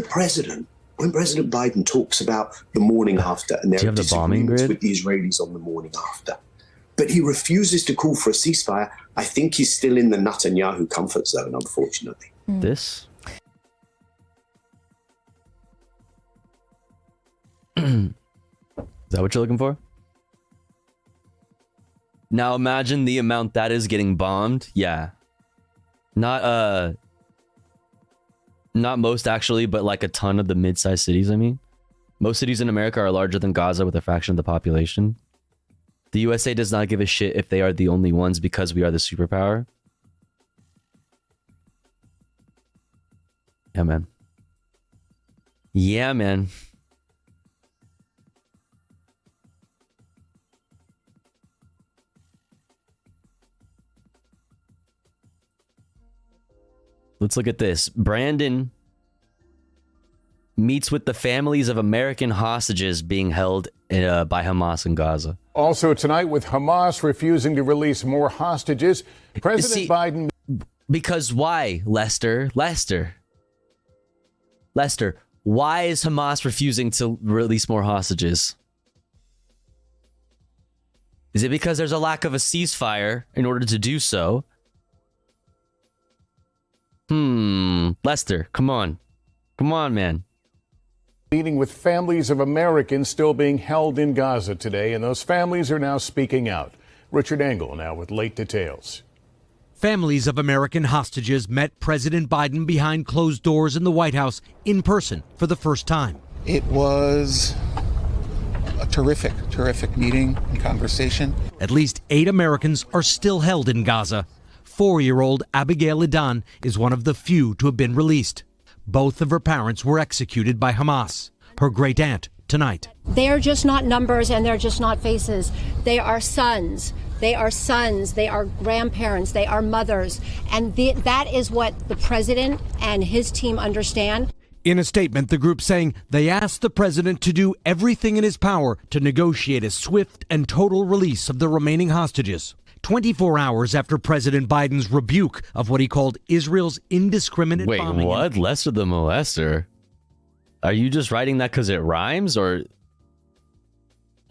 President Biden talks about the morning after, and there are disagreements with the Israelis on the morning after, but he refuses to call for a ceasefire, I think he's still in the Netanyahu comfort zone, unfortunately. This? Is that what you're looking for? Now imagine the amount that is getting bombed. Yeah. Not most actually, but like a ton of the mid-sized cities, I mean. Most cities in America are larger than Gaza with a fraction of the population. The USA does not give a shit if they are the only ones because we are the superpower. Yeah, man. Yeah, man. Let's look at this. Brandon meets with the families of American hostages being held by Hamas in Gaza. Also tonight, with Hamas refusing to release more hostages, President Biden... Because why, Lester? Lester, why is Hamas refusing to release more hostages? Is it because there's a lack of a ceasefire in order to do so? Lester, come on. Come on, man. Meeting with families of Americans still being held in Gaza today, and those families are now speaking out. Richard Engel now with late details. Families of American hostages met President Biden behind closed doors in the White House in person for the first time. It was a terrific meeting and conversation. At least 8 Americans are still held in Gaza. 4-year-old Abigail Idan is one of the few to have been released. Both of her parents were executed by Hamas. Her great aunt tonight. They are just not numbers and they're just not faces. They are sons. They are sons. They are grandparents. They are mothers. And that is what the president and his team understand. In a statement, the group saying they asked the president to do everything in his power to negotiate a swift and total release of the remaining hostages. 24 hours after President Biden's rebuke of what he called Israel's indiscriminate bombing. Wait, what? Lester the molester? Are you just writing that because it rhymes, or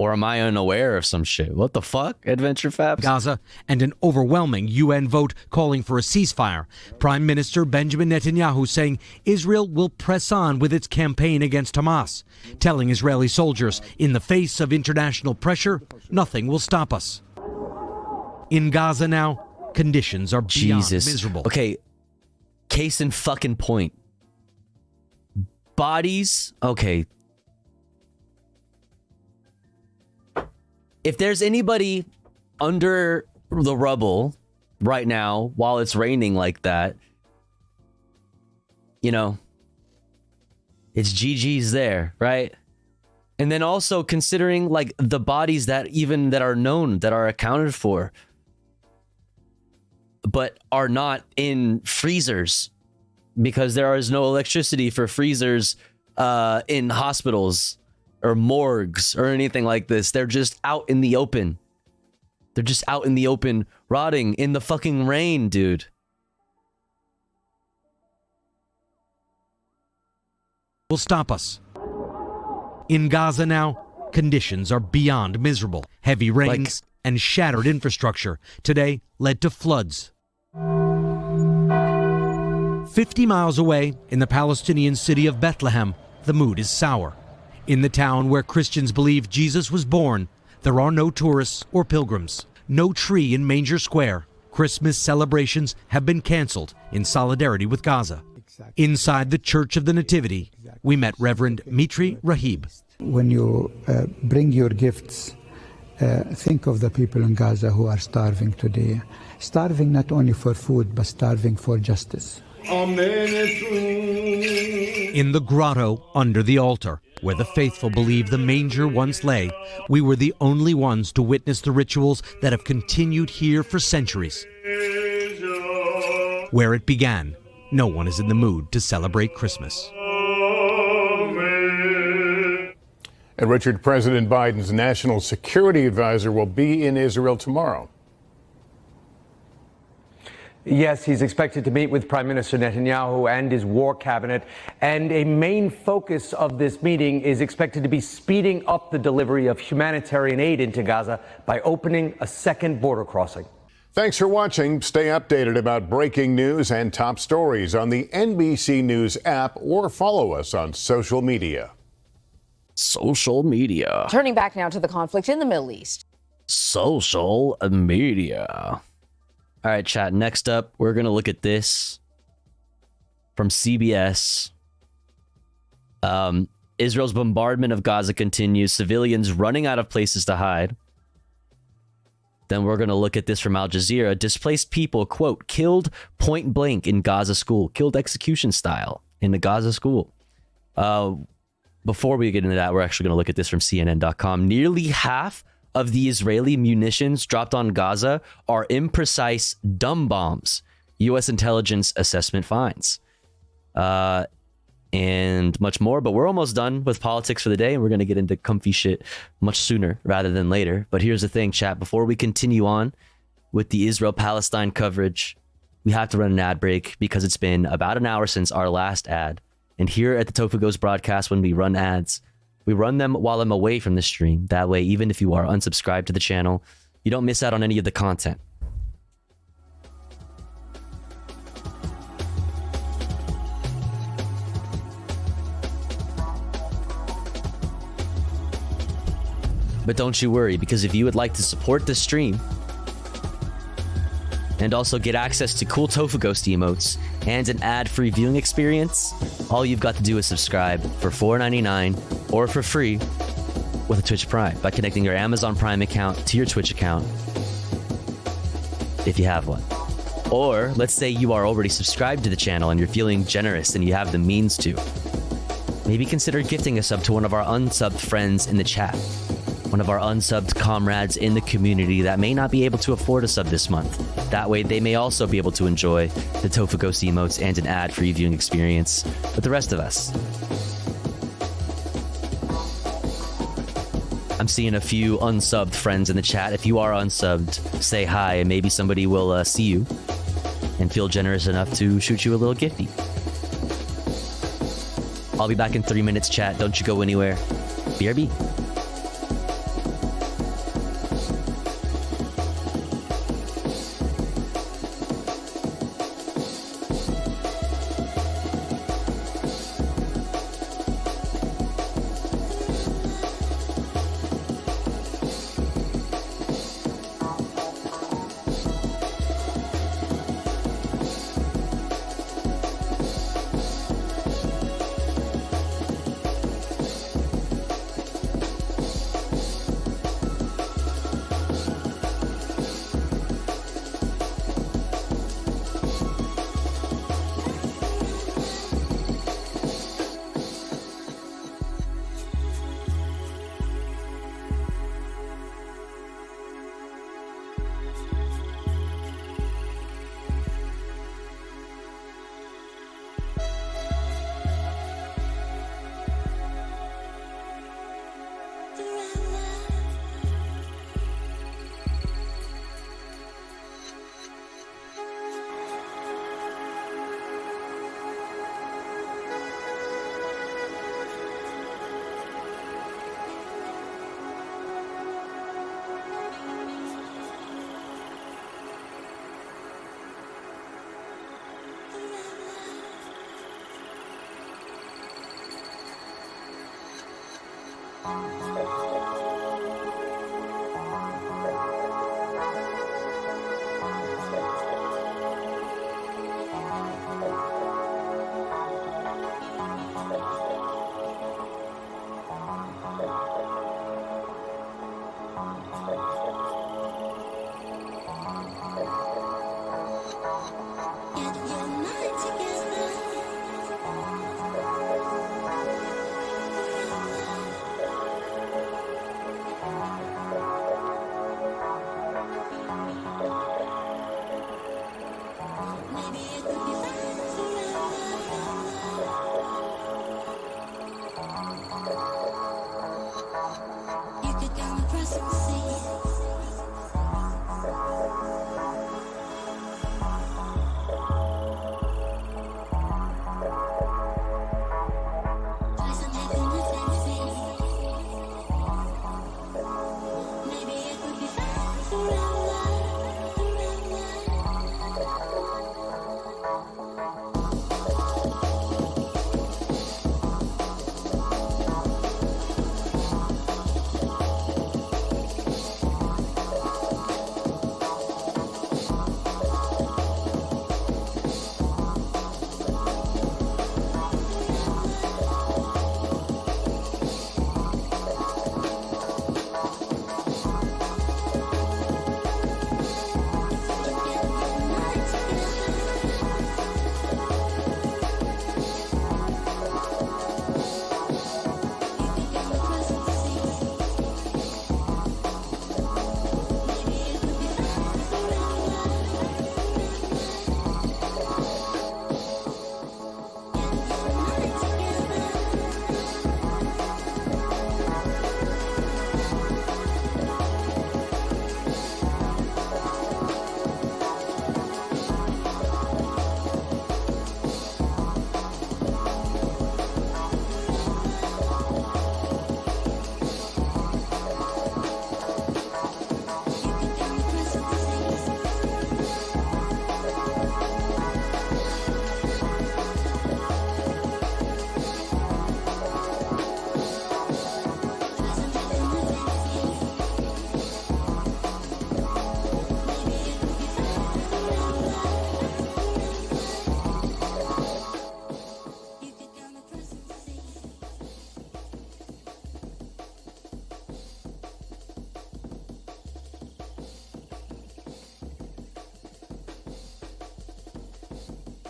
am I unaware of some shit? What the fuck, Adventure Fabs? Gaza, and an overwhelming UN vote calling for a ceasefire. Prime Minister Benjamin Netanyahu saying Israel will press on with its campaign against Hamas, telling Israeli soldiers, in the face of international pressure, nothing will stop us. In Gaza now, conditions are beyond miserable. Okay, case in fucking point. Bodies, okay. If there's anybody under the rubble right now while it's raining like that, you know, it's GG's there, right? And then also considering like the bodies that are known, that are accounted for, but are not in freezers because there is no electricity for freezers in hospitals or morgues or anything like this. They're just out in the open. They're just out in the open, rotting in the fucking rain, dude. Will stop us. In Gaza now, conditions are beyond miserable. Heavy rains and shattered infrastructure today led to floods. 50 miles away in the Palestinian city of Bethlehem, the mood is sour. In the town where Christians believe Jesus was born, there are no tourists or pilgrims. No tree in Manger Square. Christmas celebrations have been canceled in solidarity with Gaza. Inside the Church of the Nativity, we met Reverend Mitri Rahib. When you bring your gifts, think of the people in Gaza who are starving today. Starving not only for food, but starving for justice. In the grotto under the altar, where the faithful believe the manger once lay, we were the only ones to witness the rituals that have continued here for centuries. Where it began, no one is in the mood to celebrate Christmas. And Richard, President Biden's national security advisor will be in Israel tomorrow. Yes, he's expected to meet with Prime Minister Netanyahu and his war cabinet. And a main focus of this meeting is expected to be speeding up the delivery of humanitarian aid into Gaza by opening a second border crossing. Thanks for watching. Stay updated about breaking news and top stories on the NBC News app or follow us on social media. Social media. Turning back now to the conflict in the Middle East. Social media. All right, chat. Next up, we're going to look at this from CBS. Israel's bombardment of Gaza continues. Civilians running out of places to hide. Then we're going to look at this from Al Jazeera. Displaced people, quote, killed point blank in Gaza school. Killed execution style in the Gaza school. Before we get into that, we're actually going to look at this from CNN.com. Nearly half of the Israeli munitions dropped on Gaza are imprecise dumb bombs, U.S. intelligence assessment finds. And much more, but we're almost done with politics for the day, and we're going to get into comfy shit much sooner rather than later. But here's the thing, chat. Before we continue on with the Israel-Palestine coverage, we have to run an ad break because it's been about an hour since our last ad. And here at the Tofu Ghost broadcast, when we run ads, we run them while I'm away from the stream. That way, even if you are unsubscribed to the channel, you don't miss out on any of the content. But don't you worry, because if you would like to support the stream and also get access to cool Tofu Ghost emotes and an ad-free viewing experience, all you've got to do is subscribe for $4.99 or for free with a Twitch Prime by connecting your Amazon Prime account to your Twitch account, if you have one. Or let's say you are already subscribed to the channel and you're feeling generous and you have the means to. Maybe consider gifting a sub to one of our unsubbed friends in the chat. one of our unsubbed comrades in the community that may not be able to afford a sub this month. That way, they may also be able to enjoy the Tofu Ghost emotes and an ad-free viewing experience with the rest of us. I'm seeing a few unsubbed friends in the chat. If you are unsubbed, say hi, and maybe somebody will see you and feel generous enough to shoot you a little gifty. I'll be back in 3 minutes, chat. Don't you go anywhere. BRB.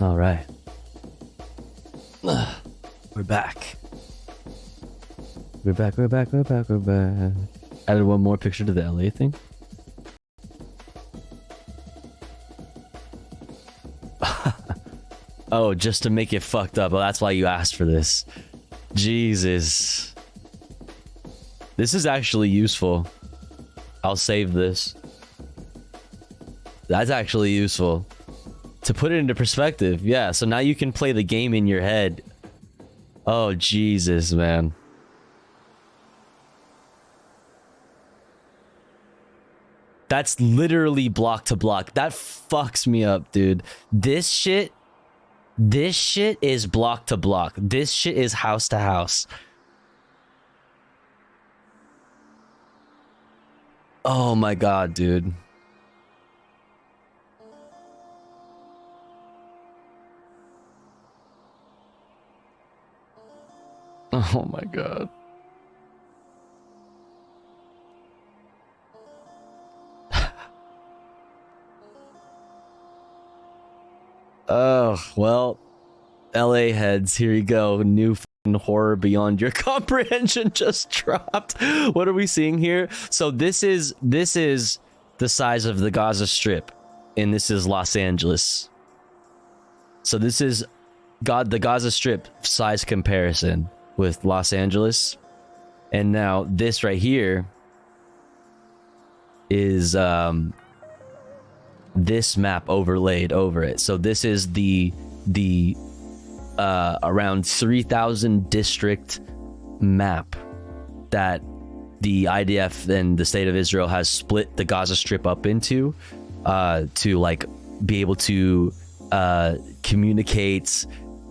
All right. We're back. We're back. Added one more picture to the LA thing. Oh, just to make it fucked up. Oh, that's why you asked for this. Jesus. This is actually useful. I'll save this. That's actually useful. To put it into perspective. Yeah, so now you can play the game in your head. Oh, Jesus, man. That's literally block to block. That fucks me up, dude. This shit is block to block. This shit is house to house. Oh my god, dude. Oh my god. Oh, well, LA heads, here you go. New f***ing horror beyond your comprehension just dropped. What are we seeing here? So this is the size of the Gaza Strip, and this is Los Angeles. So this is the Gaza Strip size comparison with Los Angeles. And now this right here is this map overlaid over it. So this is the around 3,000 district map that the IDF and the state of Israel has split the Gaza Strip up into to like be able to communicate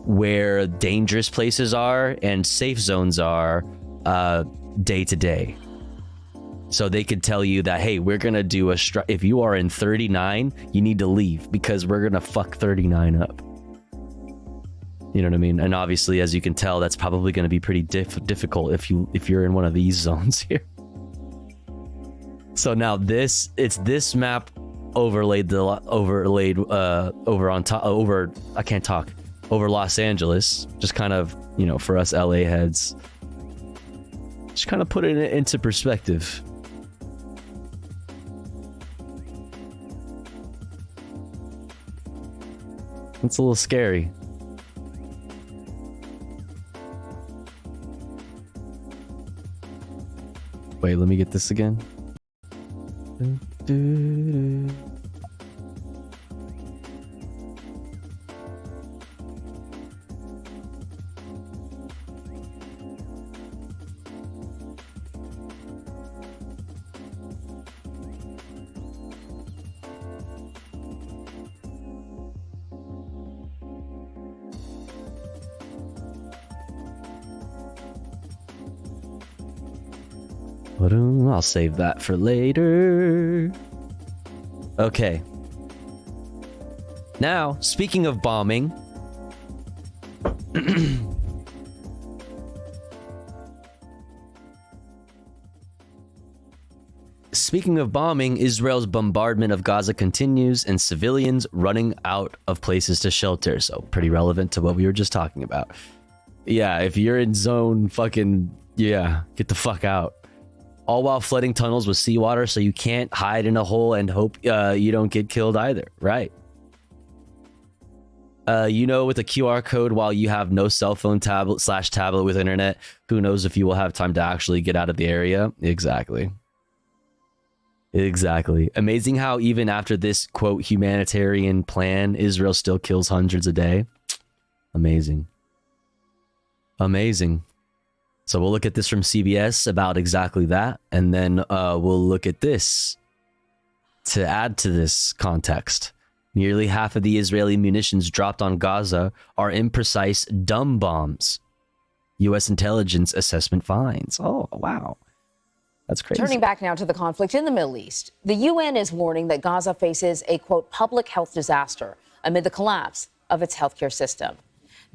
where dangerous places are and safe zones are day to day. So they could tell you that, hey, we're gonna do a strike. If you are in 39, you need to leave because we're gonna fuck 39 up. You know what I mean? And obviously, as you can tell, that's probably gonna be pretty difficult if you're in one of these zones here. So now it's this map overlaid over on top over Los Angeles. Just kind of, you know, for us LA heads, just kind of put it into perspective. It's a little scary. Wait, let me get this again. I'll save that for later. Okay. Now, speaking of bombing, Israel's bombardment of Gaza continues and civilians running out of places to shelter. So pretty relevant to what we were just talking about. Yeah, if you're in zone fucking, yeah, get the fuck out. All while flooding tunnels with seawater so you can't hide in a hole and hope you don't get killed either, right? You know, with a QR code, while you have no cell phone tablet with internet, who knows if you will have time to actually get out of the area? Exactly. Amazing how even after this, quote, humanitarian plan, Israel still kills hundreds a day. Amazing. So we'll look at this from CBS about exactly that, and then we'll look at this to add to this context. Nearly half of the Israeli munitions dropped on Gaza are imprecise dumb bombs. U.S. intelligence assessment finds. Oh, wow. That's crazy. Turning back now to the conflict in the Middle East, the UN is warning that Gaza faces a, quote, public health disaster amid the collapse of its healthcare system.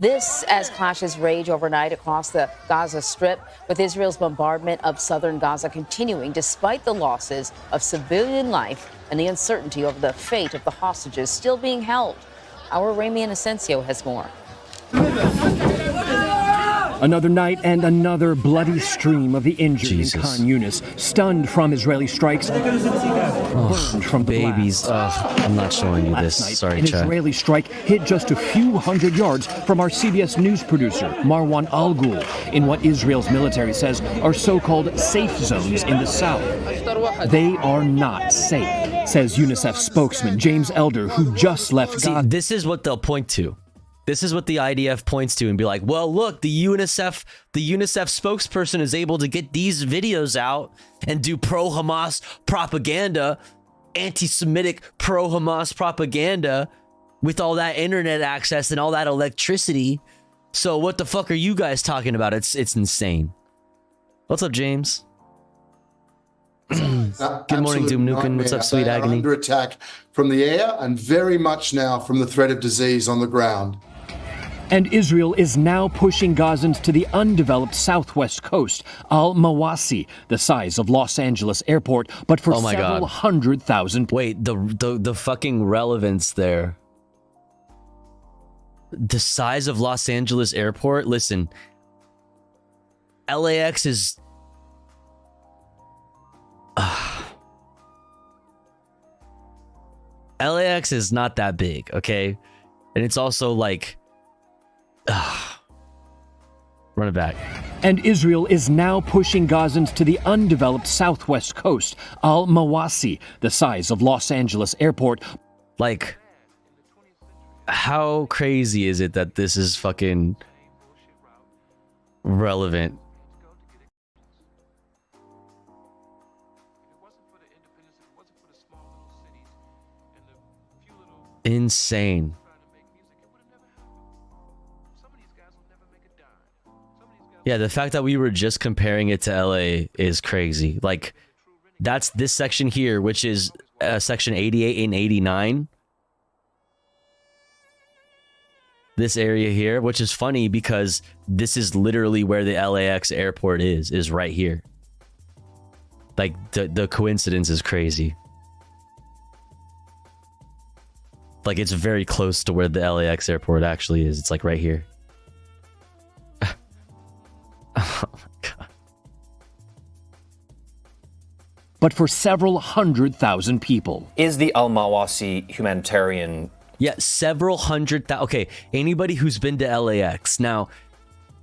This as clashes rage overnight across the Gaza Strip, with Israel's bombardment of southern Gaza continuing despite the losses of civilian life and the uncertainty over the fate of the hostages still being held. Our Ramian Asensio has more. Another night and another bloody stream of the injured in Khan Yunis, stunned from Israeli strikes, burned from the babies. I'm not showing you this. Last night, Sorry, an chat. Israeli strike hit just a few hundred yards from our CBS News producer, Marwan Al-Ghul, in what Israel's military says are so-called safe zones in the south. They are not safe, says UNICEF spokesman James Elder, who just left Gaza. See, this is what they'll point to. This is what the IDF points to and be like, well, look, the UNICEF spokesperson is able to get these videos out and do pro-Hamas propaganda, anti-Semitic pro-Hamas propaganda with all that internet access and all that electricity. So what the fuck are you guys talking about? It's insane. What's up, James? Good morning, Doom Nukem. What's up, Sweet They are Agony? under attack from the air and very much now from the threat of disease on the ground. And Israel is now pushing Gazans to the undeveloped southwest coast, Al-Mawasi, the size of Los Angeles Airport, but for several 100,000. Wait, the fucking relevance there. The size of Los Angeles Airport? Listen, LAX is... LAX is not that big, okay? And it's also like... Run it back. And Israel is now pushing Gazans to the undeveloped southwest coast, Al-Mawasi, the size of Los Angeles Airport. Like, how crazy is it that this is fucking relevant? Insane. Yeah, the fact that we were just comparing it to LA is crazy. Like, that's this section here, which is section 88 and 89. This area here, which is funny because this is literally where the LAX airport is right here. Like, the coincidence is crazy. Like, it's very close to where the LAX airport actually is. It's like right here. Oh my God. But for several 100,000 people. Is the Al-Mawasi humanitarian... Yeah, several 100,000. Okay, anybody who's been to LAX. Now,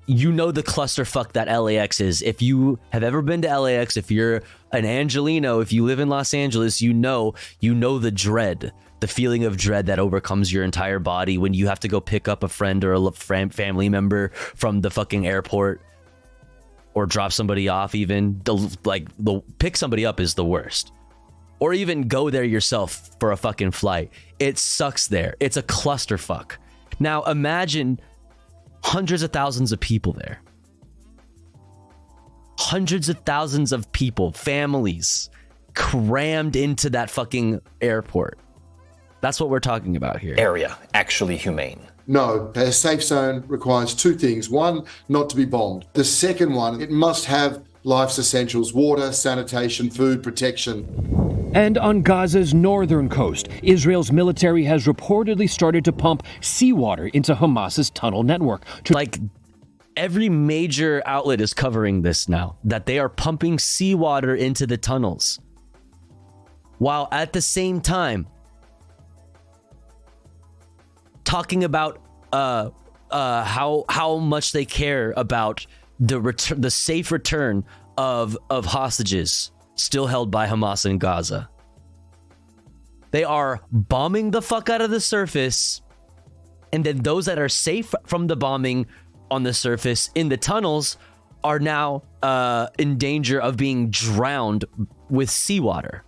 you know the clusterfuck that LAX is. If you have ever been to LAX, if you're an Angelino, if you live in Los Angeles, you know the dread. The feeling of dread that overcomes your entire body when you have to go pick up a friend or a family member from the fucking airport. Or drop somebody off even. Pick somebody up is the worst. Or even go there yourself for a fucking flight. It sucks there. It's a clusterfuck. Now imagine hundreds of thousands of people there. Hundreds of thousands of people, families, crammed into that fucking airport. That's what we're talking about here. Area actually humane? No, a safe zone requires two things. One, not to be bombed. The second one, it must have life's essentials: water, sanitation, food, protection. And on Gaza's northern coast, Israel's military has reportedly started to pump seawater into Hamas's tunnel network. Like, every major outlet is covering this now, that they are pumping seawater into the tunnels. While at the same time, talking about how much they care about the safe return of hostages still held by Hamas in Gaza. They are bombing the fuck out of the surface, and then those that are safe from the bombing on the surface in the tunnels are now in danger of being drowned with seawater.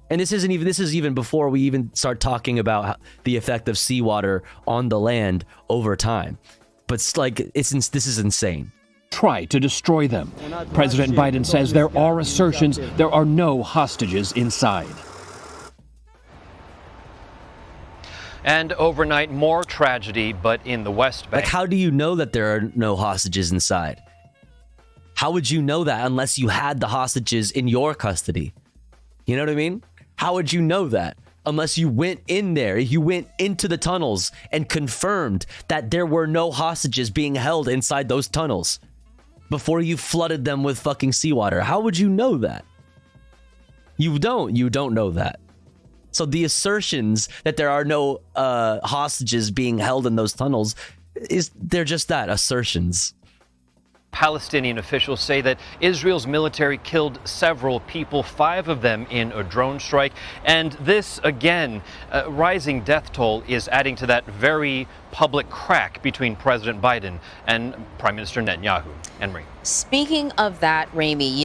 And this is even before we even start talking about the effect of seawater on the land over time. But this is insane. Try to destroy them. President Biden says there are assertions there are no hostages inside. And overnight, more tragedy, but in the West Bank. Like, how do you know that there are no hostages inside? How would you know that unless you had the hostages in your custody? You know what I mean? How would you know that? unless you went in there. You went into the tunnels and confirmed that there were no hostages being held inside those tunnels before you flooded them with fucking seawater. How would you know that? You don't know that. So the assertions that there are no hostages being held in those tunnels, they're just that, assertions. Palestinian officials say that Israel's military killed several people, 5 of them in a drone strike. And this, again, rising death toll is adding to that very public crack between President Biden and Prime Minister Netanyahu. Henry. Speaking of that, Ramey.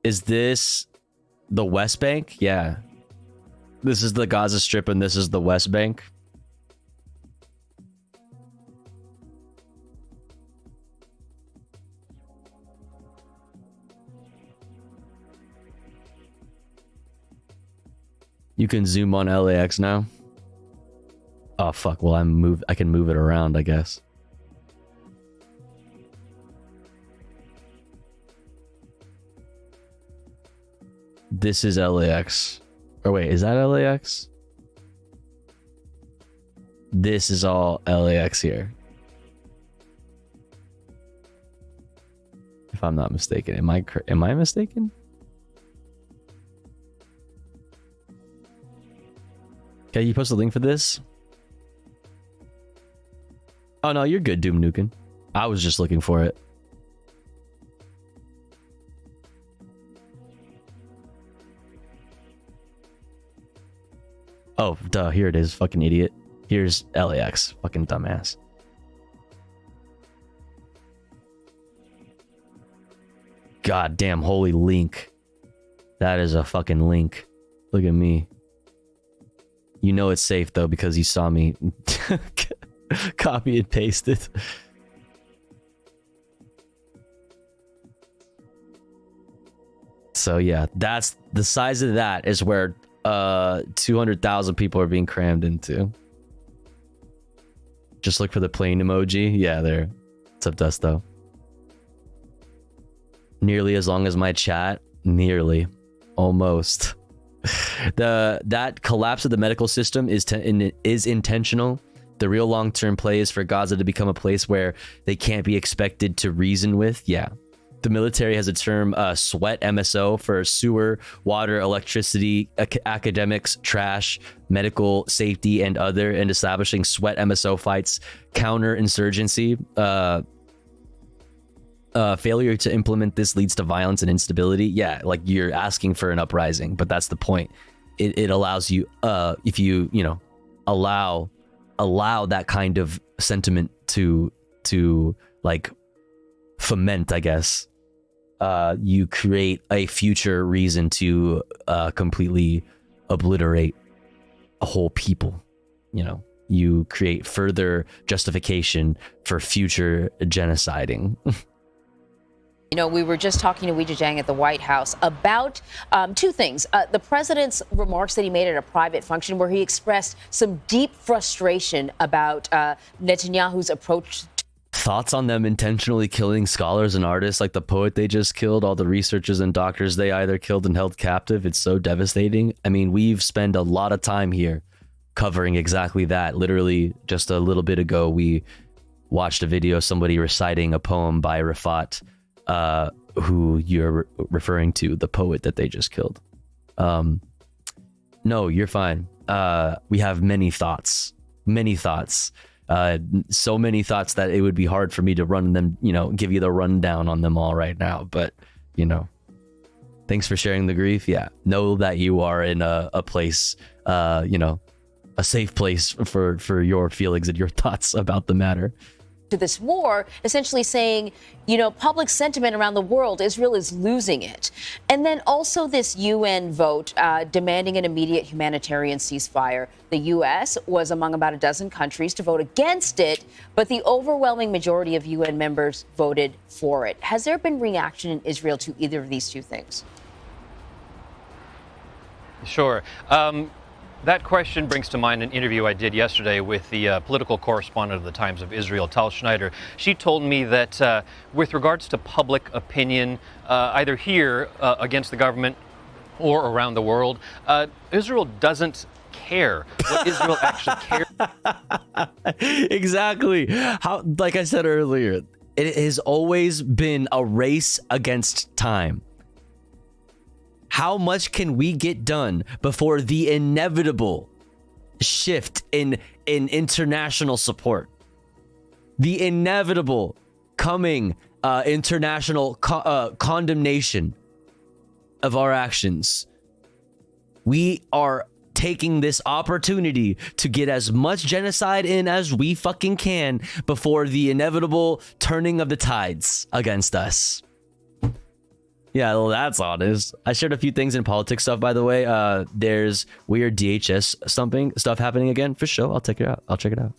Is this the West Bank? Yeah. This is the Gaza Strip and this is the West Bank. You can zoom on LAX now. Oh fuck, well I can move it around, I guess. This is LAX. Or wait, is that LAX? This is all LAX here. If I'm not mistaken. Am I mistaken? Okay, you post a link for this? Oh no, you're good, Doom Nukem. I was just looking for it. Oh, duh, here it is, fucking idiot. Here's LAX, fucking dumbass. God damn, holy link. That is a fucking link. Look at me. You know it's safe though because you saw me copy and paste it. So yeah, that's the size of that is where 200,000 people are being crammed into. Just look for the plane emoji. Yeah, there. What's up, Dusto? Nearly as long as my chat. Nearly. Almost. That collapse of the medical system is intentional. The real long-term play is for Gaza to become a place where they can't be expected to reason with. Yeah. The military has a term, sweat MSO, for sewer, water, electricity, academics, trash, medical, safety, and other, and establishing sweat MSO fights, counterinsurgency. Failure to implement this leads to violence and instability. Yeah, like you're asking for an uprising, but that's the point. It allows you, if you allow that kind of sentiment to like foment, I guess. You create a future reason to completely obliterate a whole people. You create further justification for future genociding. We were just talking to Weijia Jiang at the White House about 2 things. The president's remarks that he made at a private function where he expressed some deep frustration about Netanyahu's approach. Thoughts on them intentionally killing scholars and artists like the poet they just killed, all the researchers and doctors they either killed and held captive. It's so devastating. I mean, we've spent a lot of time here covering exactly that. Literally just a little bit ago, we watched a video of somebody reciting a poem by Rafat, who you're referring to, the poet that they just killed. No, you're fine. We have many thoughts. So many thoughts that it would be hard for me to run them, give you the rundown on them all right now. But, thanks for sharing the grief. Yeah. Know that you are in a place, a safe place for your feelings and your thoughts about the matter. To this war, essentially saying, public sentiment around the world, Israel is losing it. And then also this UN vote demanding an immediate humanitarian ceasefire. The U.S. was among about a dozen countries to vote against it, but the overwhelming majority of UN members voted for it. Has there been reaction in Israel to either of these 2 things? Sure. That question brings to mind an interview I did yesterday with the political correspondent of the Times of Israel, Tal Schneider. She told me that with regards to public opinion, either here against the government or around the world, Israel doesn't care what Israel actually cares. Exactly. How, like I said earlier, it has always been a race against time. How much can we get done before the inevitable shift in international support? The inevitable coming international condemnation of our actions. We are taking this opportunity to get as much genocide in as we fucking can before the inevitable turning of the tides against us. Yeah, well, that's honest. I shared a few things in politics stuff, by the way. There's weird DHS stuff happening again. For sure, I'll check it out.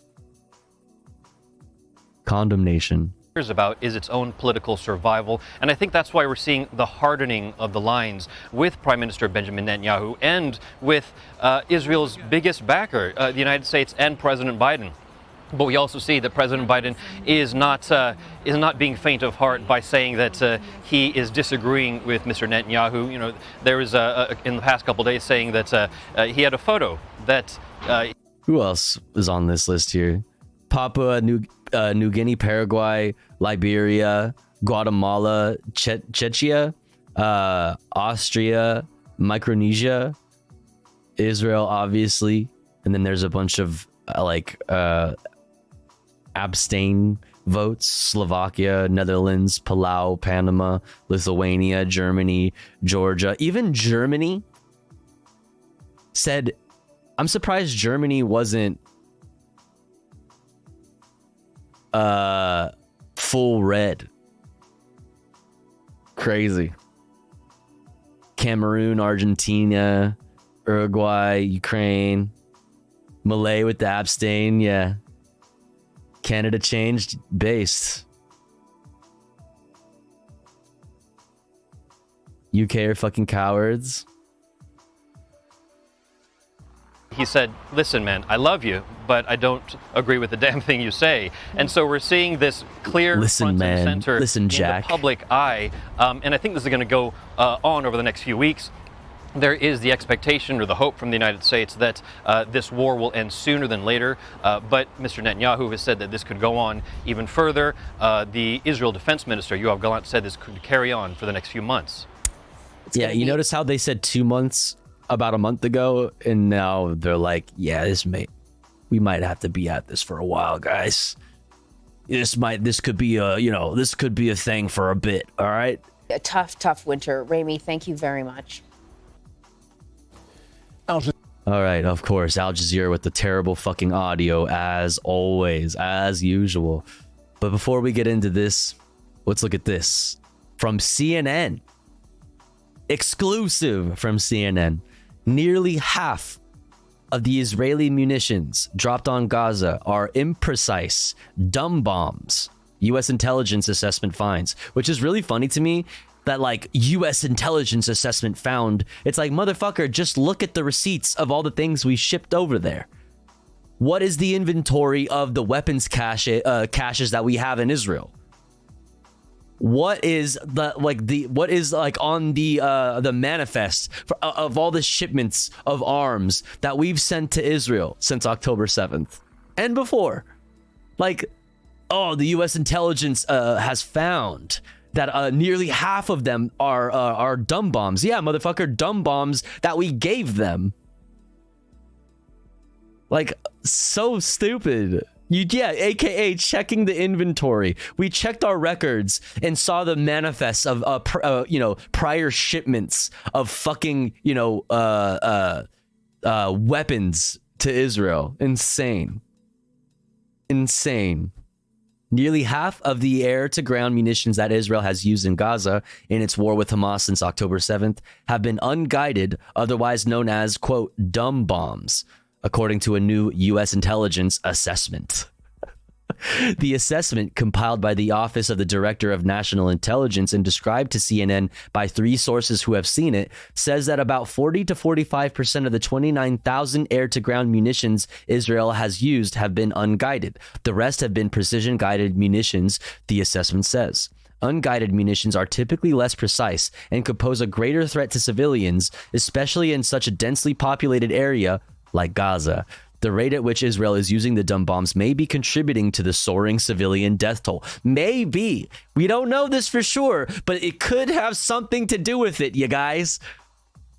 Condemnation. About is its own political survival, and I think that's why we're seeing the hardening of the lines with Prime Minister Benjamin Netanyahu and with Israel's biggest backer, the United States, and President Biden. But we also see that President Biden is not being faint of heart by saying that he is disagreeing with Mr. Netanyahu. You know, there was in the past couple of days saying that he had a photo that. Who else is on this list here? Papua New Guinea, Paraguay, Liberia, Guatemala, Czechia, Austria, Micronesia, Israel, obviously, and then there's a bunch of abstain votes: Slovakia, Netherlands, Palau, Panama, Lithuania, Germany, Georgia. Even Germany said, I'm surprised Germany wasn't full red. Crazy. Cameroon, Argentina, Uruguay, Ukraine, Malay with the abstain, yeah. Canada changed base. UK are fucking cowards. He said, listen, man, I love you, but I don't agree with the damn thing you say. And so we're seeing this clear front and center in the public eye. And I think this is going to go on over the next few weeks. There is the expectation or the hope from the United States that this war will end sooner than later. But Mr. Netanyahu has said that this could go on even further. The Israel Defense Minister, Yoav Gallant, said this could carry on for the next few months. Yeah, you notice how they said 2 months about a month ago, and now they're like, yeah, we might have to be at this for a while, guys. This could be a thing for a bit, all right? A tough winter. Rami, thank you very much. All right, of course, Al Jazeera with the terrible fucking audio, as always, as usual. But before we get into this, let's look at this. From CNN. Exclusive from CNN. Nearly half of the Israeli munitions dropped on Gaza are imprecise, dumb bombs, U.S. intelligence assessment finds, which is really funny to me that, like, U.S. intelligence assessment found. It's like, motherfucker, just look at the receipts of all the things we shipped over there. What is the inventory of the weapons caches that we have in Israel? What is on the manifest of all the shipments of arms that we've sent to Israel since October 7th and before? Like, the U.S. intelligence has found that nearly half of them are dumb bombs. Yeah, motherfucker, dumb bombs that we gave them. Like, so stupid. AKA checking the inventory. We checked our records and saw the manifests of prior shipments of fucking weapons to Israel. Insane. Nearly half of the air-to-ground munitions that Israel has used in Gaza in its war with Hamas since October 7th have been unguided, otherwise known as, quote, dumb bombs, according to a new U.S. intelligence assessment. The assessment, compiled by the Office of the Director of National Intelligence and described to CNN by 3 sources who have seen it, says that about 40 to 45% of the 29,000 air-to-ground munitions Israel has used have been unguided. The rest have been precision-guided munitions, the assessment says. Unguided munitions are typically less precise and could pose a greater threat to civilians, especially in such a densely populated area like Gaza. The rate at which Israel is using the dumb bombs may be contributing to the soaring civilian death toll. Maybe. We don't know this for sure, but it could have something to do with it, you guys.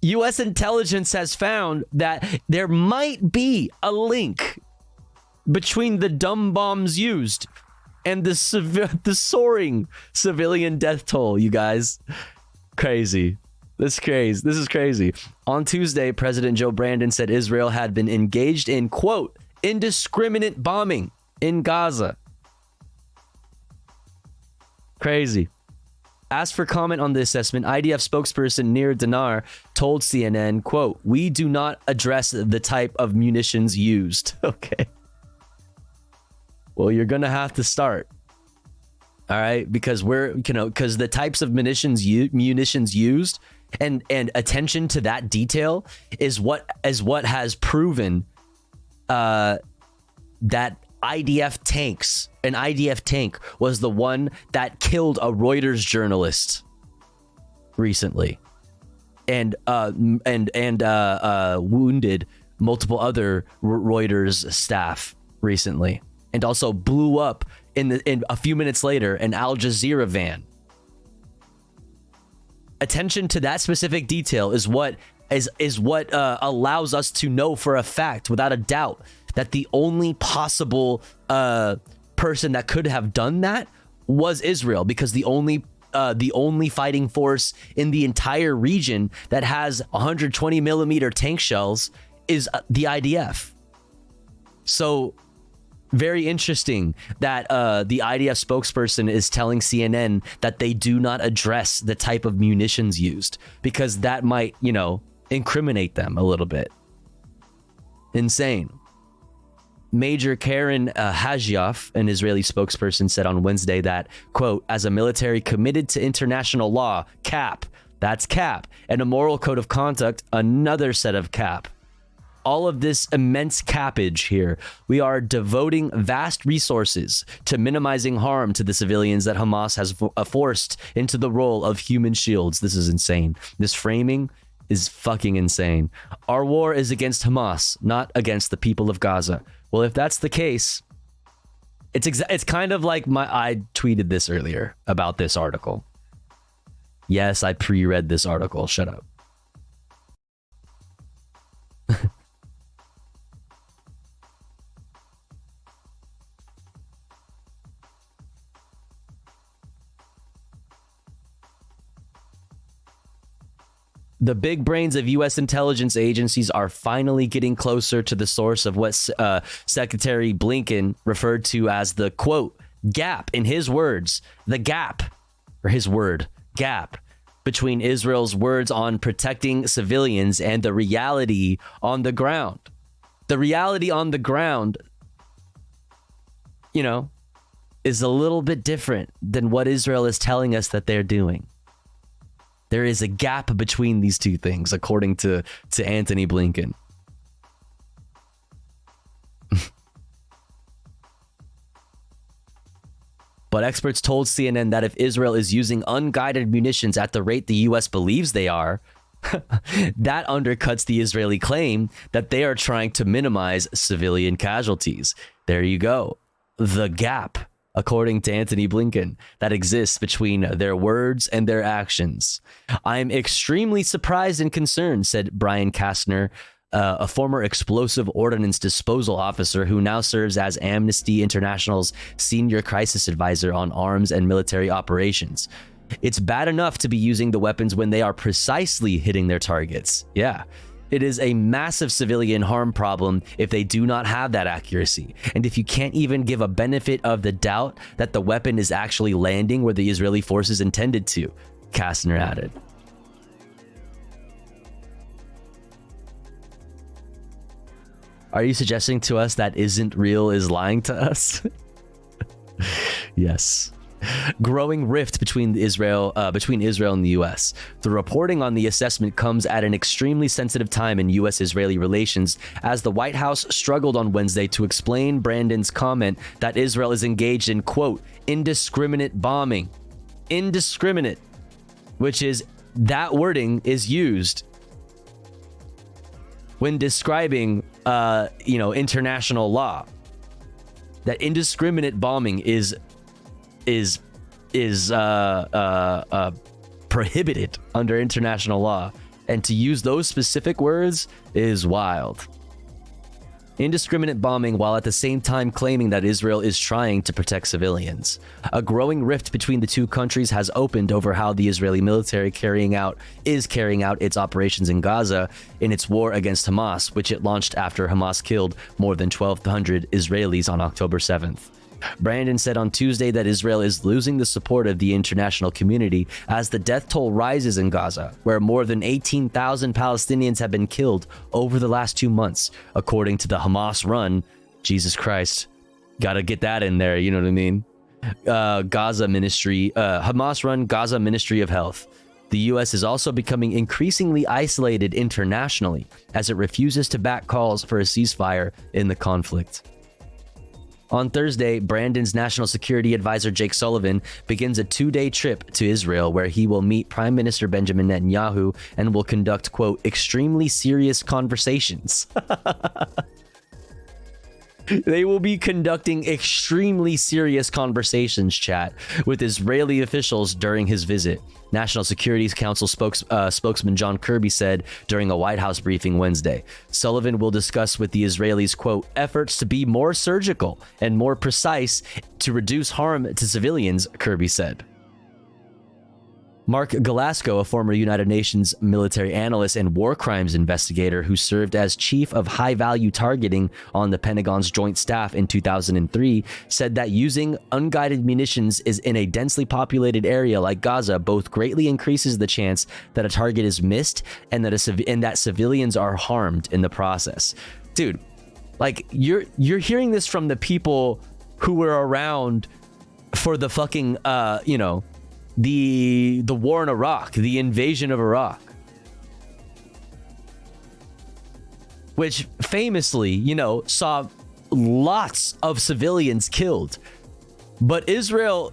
U.S. intelligence has found that there might be a link between the dumb bombs used and the soaring civilian death toll, you guys. Crazy. This is crazy. On Tuesday, President Joe Biden said Israel had been engaged in, quote, indiscriminate bombing in Gaza. Crazy. Asked for comment on the assessment, IDF spokesperson Nir Dinar told CNN, quote, we do not address the type of munitions used. Okay. Well, you're going to have to start. All right, because because the types of munitions used and attention to that detail is what has proven that IDF tanks, an IDF tank was the one that killed a Reuters journalist recently, and wounded multiple other Reuters staff recently, and also blew up in a few minutes later an Al Jazeera van. Attention to that specific detail is what allows us to know for a fact, without a doubt, that the only possible person that could have done that was Israel, because the only fighting force in the entire region that has 120 millimeter tank shells is the IDF. So very interesting that the IDF spokesperson is telling CNN that they do not address the type of munitions used, because that might, incriminate them a little bit. Insane. Major Karen Hajioff, an Israeli spokesperson, said on Wednesday that, quote, as a military committed to international law, CAP, that's CAP, and a moral code of conduct, another set of CAP. All of this immense cappage here, we are devoting vast resources to minimizing harm to the civilians that Hamas has forced into the role of human shields. This is insane. This framing is fucking insane. Our war is against Hamas, not against the people of Gaza. Well, if that's the case, it's kind of like I tweeted this earlier about this article. Yes, I pre-read this article. Shut up. The big brains of U.S. intelligence agencies are finally getting closer to the source of what Secretary Blinken referred to as the, quote, gap, in his words, the gap, or his word, gap, between Israel's words on protecting civilians and the reality on the ground. The reality on the ground, is a little bit different than what Israel is telling us that they're doing. There is a gap between these two things, according to Antony Blinken. But experts told CNN that if Israel is using unguided munitions at the rate the U.S. believes they are, that undercuts the Israeli claim that they are trying to minimize civilian casualties. There you go. The gap, according to Antony Blinken, that exists between their words and their actions. I'm extremely surprised and concerned, said Brian Kastner, a former explosive ordnance disposal officer who now serves as Amnesty International's senior crisis advisor on arms and military operations. It's bad enough to be using the weapons when they are precisely hitting their targets. Yeah. It is a massive civilian harm problem if they do not have that accuracy. And if you can't even give a benefit of the doubt that the weapon is actually landing where the Israeli forces intended to, Kastner added. Are you suggesting to us that isn't real is lying to us? Yes. Growing rift between Israel and the U.S. The reporting on the assessment comes at an extremely sensitive time in U.S.-Israeli relations, as the White House struggled on Wednesday to explain Brandon's comment that Israel is engaged in, quote, indiscriminate bombing. Indiscriminate, which is, that wording is used when describing, international law. That indiscriminate bombing is prohibited under international law, and to use those specific words is wild. Indiscriminate bombing, while at the same time claiming that Israel is trying to protect civilians. A growing rift between the two countries has opened over how the Israeli military is carrying out its operations in Gaza in its war against Hamas, which it launched after Hamas killed more than 1,200 Israelis on October 7th. Brandon said on Tuesday that Israel is losing the support of the international community as the death toll rises in Gaza, where more than 18,000 Palestinians have been killed over the last 2 months, according to the Hamas-run, Jesus Christ, gotta get that in there, you know what I mean? Hamas-run Gaza Ministry of Health. The U.S. is also becoming increasingly isolated internationally as it refuses to back calls for a ceasefire in the conflict. On Thursday, Brandon's national security advisor Jake Sullivan begins a 2-day trip to Israel where he will meet Prime Minister Benjamin Netanyahu and will conduct, quote, extremely serious conversations. They will be conducting extremely serious conversations, chat, with Israeli officials during his visit. National Security Council spokesman John Kirby said during a White House briefing Wednesday. Sullivan will discuss with the Israelis, quote, efforts to be more surgical and more precise to reduce harm to civilians, Kirby said. Mark Galasco, a former United Nations military analyst and war crimes investigator who served as chief of high-value targeting on the Pentagon's Joint Staff in 2003, said that using unguided munitions is in a densely populated area like Gaza both greatly increases the chance that a target is missed and that civilians are harmed in the process. Dude, like, you're hearing this from the people who were around for the fucking, the war in Iraq, the invasion of Iraq, which famously, saw lots of civilians killed. But Israel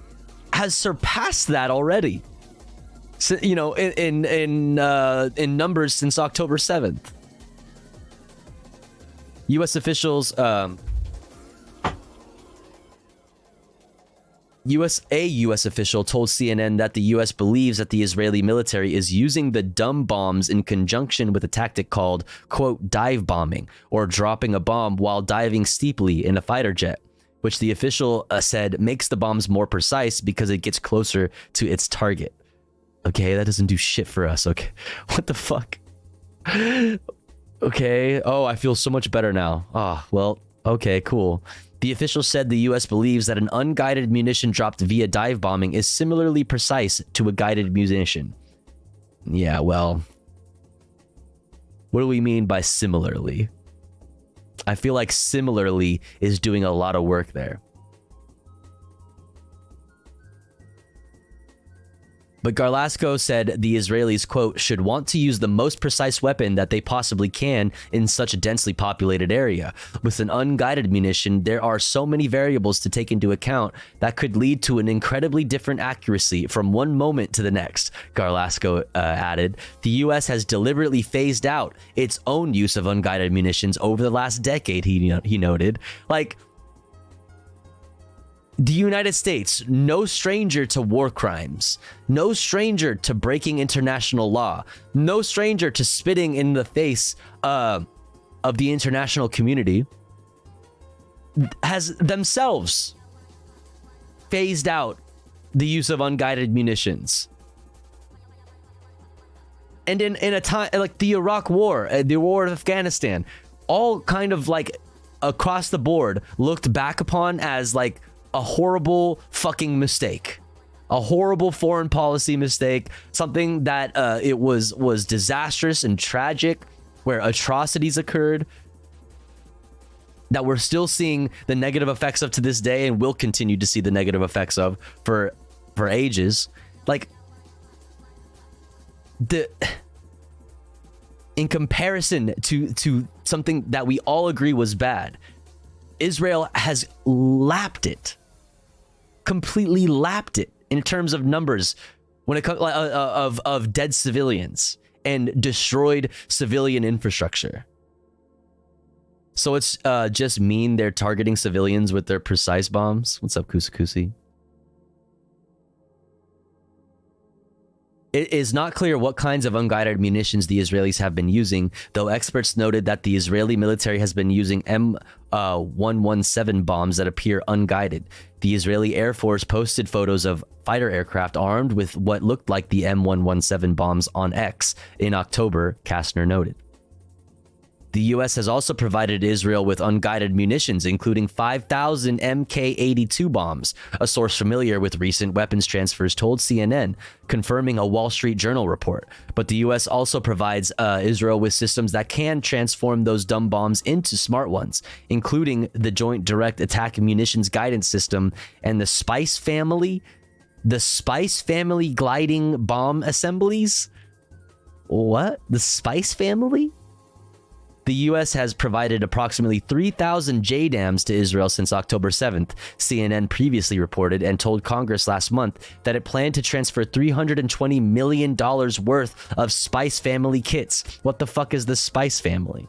has surpassed that already, in numbers since October 7th. U.S. officials, a U.S. official told CNN that the U.S. believes that the Israeli military is using the dumb bombs in conjunction with a tactic called, quote, dive bombing, or dropping a bomb while diving steeply in a fighter jet, which the official said makes the bombs more precise because it gets closer to its target. Okay, that doesn't do shit for us. Okay, what the fuck? Okay, oh, I feel so much better now. Ah, well, okay, cool. The official said the U.S. believes that an unguided munition dropped via dive bombing is similarly precise to a guided munition. Yeah, well, what do we mean by similarly? I feel like similarly is doing a lot of work there. But Garlasco said the Israelis, quote, should want to use the most precise weapon that they possibly can in such a densely populated area. With an unguided munition, there are so many variables to take into account that could lead to an incredibly different accuracy from one moment to the next, Garlasco added. The U.S. has deliberately phased out its own use of unguided munitions over the last decade, he noted. Like, the United States, no stranger to war crimes, no stranger to breaking international law, no stranger to spitting in the face of the international community, has themselves phased out the use of unguided munitions. And in a time like the Iraq War, the war of Afghanistan, all kind of like across the board looked back upon as like a horrible fucking mistake, a horrible foreign policy mistake, something that it was disastrous and tragic, where atrocities occurred. that we're still seeing the negative effects of to this day, and will continue to see the negative effects of for ages. Like, in comparison to something that we all agree was bad, Israel has lapped it, completely lapped it in terms of numbers when it comes of dead civilians and destroyed civilian infrastructure. So it's just mean they're targeting civilians with their precise bombs. What's up, Kusi? It is not clear what kinds of unguided munitions the Israelis have been using, though experts noted that the Israeli military has been using M117 bombs that appear unguided. The Israeli Air Force posted photos of fighter aircraft armed with what looked like the M117 bombs on X in October, Kastner noted. The U.S. has also provided Israel with unguided munitions, including 5,000 Mk-82 bombs, a source familiar with recent weapons transfers told CNN, confirming a Wall Street Journal report. But the U.S. also provides Israel with systems that can transform those dumb bombs into smart ones, including the Joint Direct Attack Munitions Guidance System and the Spice Family gliding bomb assemblies? What? The Spice Family? The U.S. has provided approximately 3,000 JDAMs to Israel since October 7th, CNN previously reported, and told Congress last month that it planned to transfer $320 million worth of Spice Family kits. What the fuck is the Spice Family?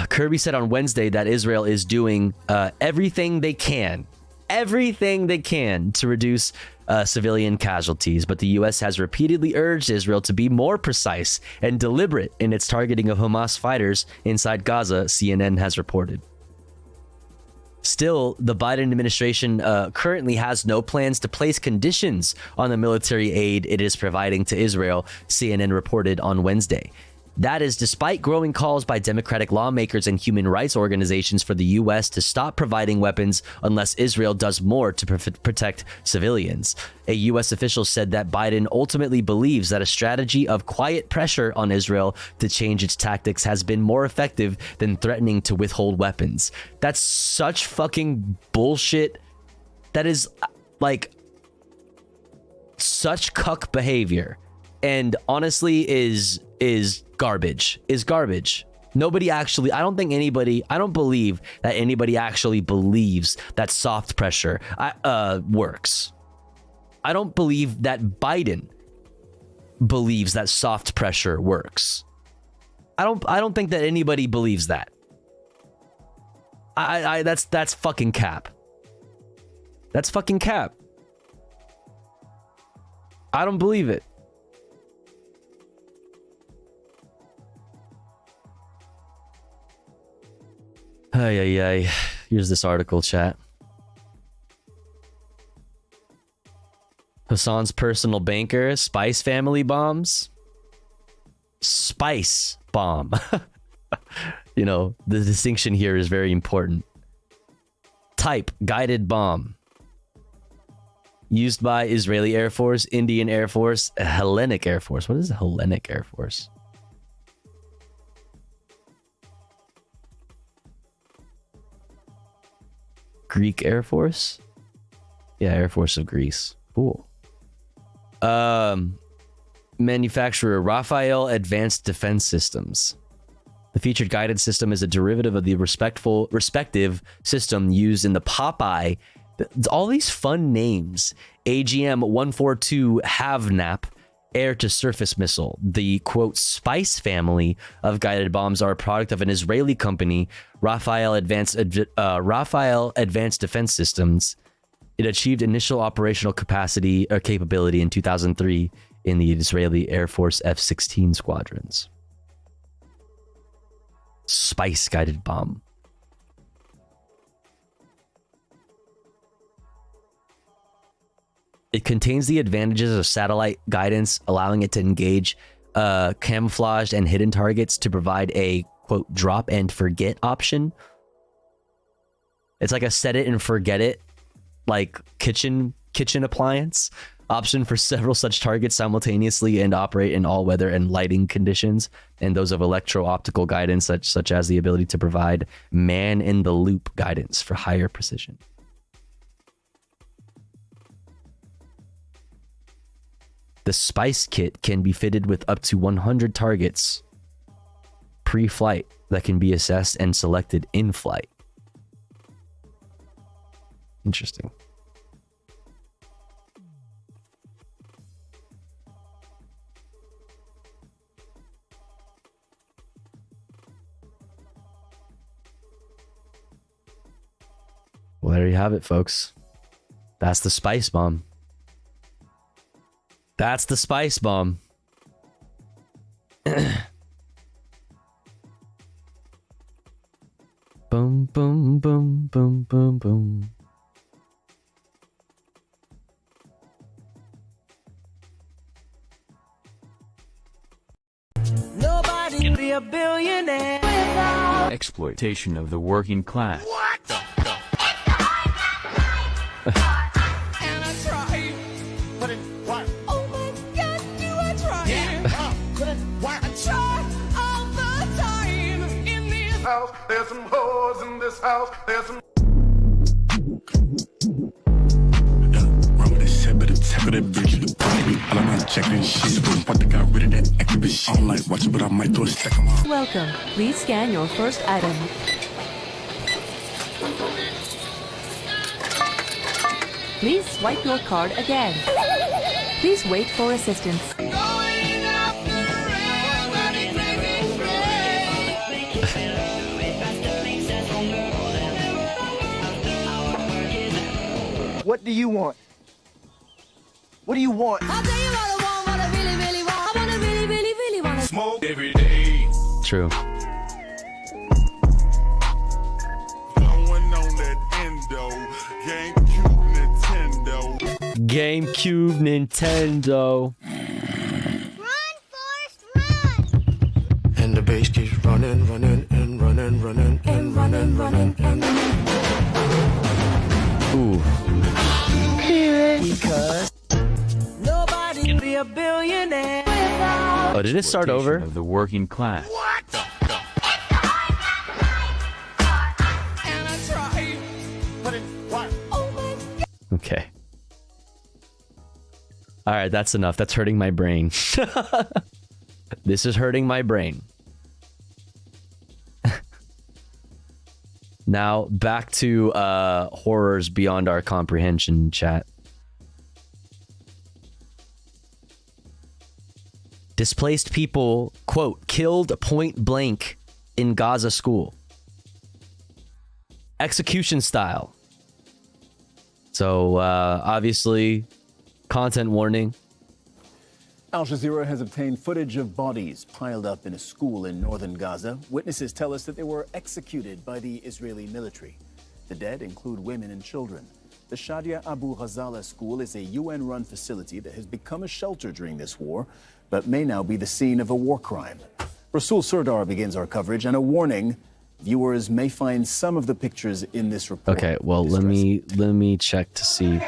Kirby said on Wednesday that Israel is doing everything they can to reduce civilian casualties, but the U.S. has repeatedly urged Israel to be more precise and deliberate in its targeting of Hamas fighters inside Gaza, CNN has reported. Still, the Biden administration currently has no plans to place conditions on the military aid it is providing to Israel, CNN reported on Wednesday. That is despite growing calls by Democratic lawmakers and human rights organizations for the U.S. to stop providing weapons unless Israel does more to protect civilians. A U.S. official said that Biden ultimately believes that a strategy of quiet pressure on Israel to change its tactics has been more effective than threatening to withhold weapons. That's such fucking bullshit. That is like such cuck behavior, and honestly is garbage. Nobody actually, I don't believe that anybody actually believes that soft pressure works. I don't believe that Biden believes that soft pressure works. I don't think that anybody believes that. That's fucking cap. That's fucking cap. I don't believe it. Here's this article, chat. Hassan's personal banker, Spice Family bombs. Spice bomb. You know, the distinction here is very important. Type, guided bomb. Used by Israeli Air Force, Indian Air Force, Hellenic Air Force. What is a Hellenic Air Force? Greek Air Force? Yeah, Air Force of Greece. Cool. Manufacturer Rafael Advanced Defense Systems. The featured guidance system is a derivative of the respective system used in the Popeye. All these fun names. AGM-142 HAVNAP air-to-surface missile. The, quote, Spice family of guided bombs are a product of an Israeli company, Rafael Advanced Defense Systems. It achieved initial operational capability in 2003 in the Israeli Air Force F-16 squadrons. Spice guided bomb. It contains the advantages of satellite guidance, allowing it to engage camouflaged and hidden targets to provide a, quote, drop and forget option. It's like a set it and forget it, like kitchen appliance. option for several such targets simultaneously and operate in all weather and lighting conditions, and those of electro-optical guidance such as the ability to provide man-in-the-loop guidance for higher precision. The Spice Kit can be fitted with up to 100 targets pre-flight that can be assessed and selected in flight. Interesting. Well, there you have it, folks. That's the spice bomb. That's the spice bomb. Boom, boom, boom, boom, boom, boom. Nobody can be a billionaire without exploitation of the working class. What? And I try, but it work. Oh my God, do I try? Yeah, could it work? I try all the time in this house. There's some hoes in this house. There's some. Welcome. Please scan your first item. Please swipe your card again. Please wait for assistance. What do you want? What do you want? I'll tell you what I want, what I really, really want. I want to really, really, really want to smoke every day. True. GameCube Nintendo. Run, Forrest, run! And the bass keeps running, running, and running, running, and running, running, and running. Ooh. Because nobody can be a billionaire without. Oh, did it start over? Of the working class. What? And I try, but it work. Oh my God. Okay. All right, that's enough. That's hurting my brain. This is hurting my brain. Now, back to horrors beyond our comprehension, chat. Displaced people, quote, killed point blank in Gaza school. Execution style. So, obviously, content warning. Al Jazeera has obtained footage of bodies piled up in a school in northern Gaza. Witnesses tell us that they were executed by the Israeli military. The dead include women and children. The Shadia Abu Ghazala school is a UN-run facility that has become a shelter during this war, but may now be the scene of a war crime. Rasul Sardar begins our coverage, and a warning: viewers may find some of the pictures in this report. Okay, well, let me check to see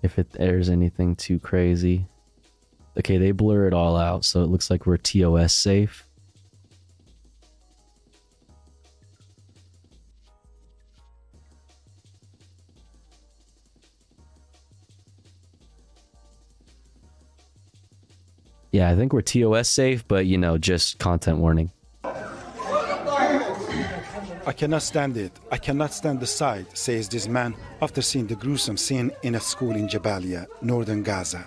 if there's anything too crazy. Okay, they blur it all out, so it looks like we're TOS safe. Yeah, I think we're TOS safe, but you know, just content warning. I cannot stand it. I cannot stand the sight, says this man after seeing the gruesome scene in a school in Jabalia, northern Gaza.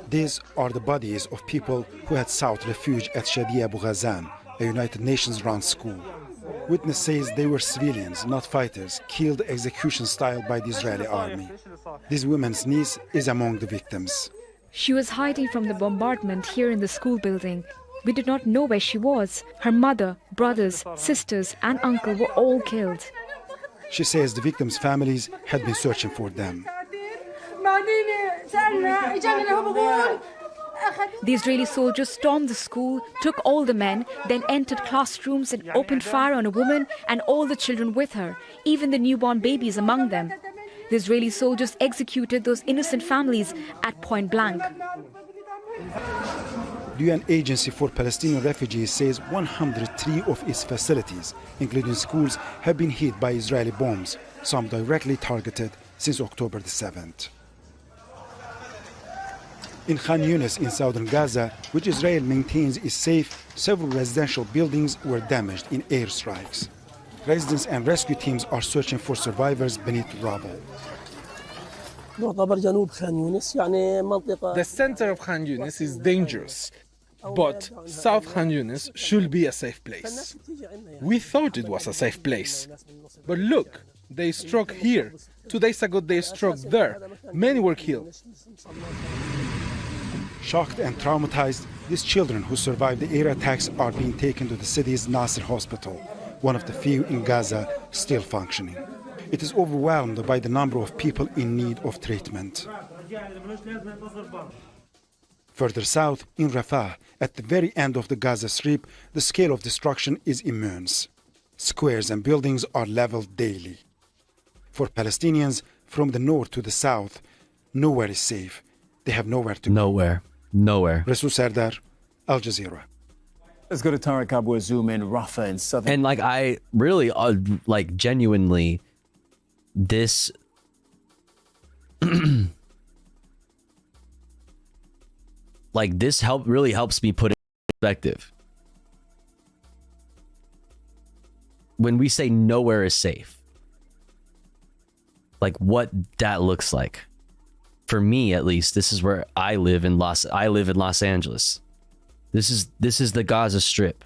These are the bodies of people who had sought refuge at Shadia Abu Ghazan, a United Nations-run school. Witness says they were civilians, not fighters, killed execution style by the Israeli army. This woman's niece is among the victims. She was hiding from the bombardment here in the school building. We did not know where she was. Her mother, brothers, sisters, and uncle were all killed. She says the victims' families had been searching for them. The Israeli soldiers stormed the school, took all the men, then entered classrooms and opened fire on a woman and all the children with her, even the newborn babies among them. The Israeli soldiers executed those innocent families at point blank. The UN Agency for Palestinian Refugees says 103 of its facilities, including schools, have been hit by Israeli bombs, some directly targeted since October the 7th. In Khan Yunis in southern Gaza, which Israel maintains is safe, several residential buildings were damaged in airstrikes. Residents and rescue teams are searching for survivors beneath rubble. The center of Khan Yunis is dangerous, but South Khan Yunis should be a safe place. We thought it was a safe place, but look, they struck here. 2 days ago they struck there. Many were killed. Shocked and traumatized, these children who survived the air attacks are being taken to the city's Nasser hospital, one of the few in Gaza still functioning. It is overwhelmed by the number of people in need of treatment. Further south, in Rafah, at the very end of the Gaza Strip, the scale of destruction is immense. Squares and buildings are leveled daily. For Palestinians, from the north to the south, nowhere is safe. They have nowhere to go. Nowhere. Rasul Sardar, Al Jazeera. Let's go to Tariq Abu Azum in Rafah in southern. And like, I really, like, genuinely, this like, this really helps me put it in perspective. When we say nowhere is safe, like, what that looks like. For me, at least, this is where I live in Los Angeles. This is the Gaza Strip.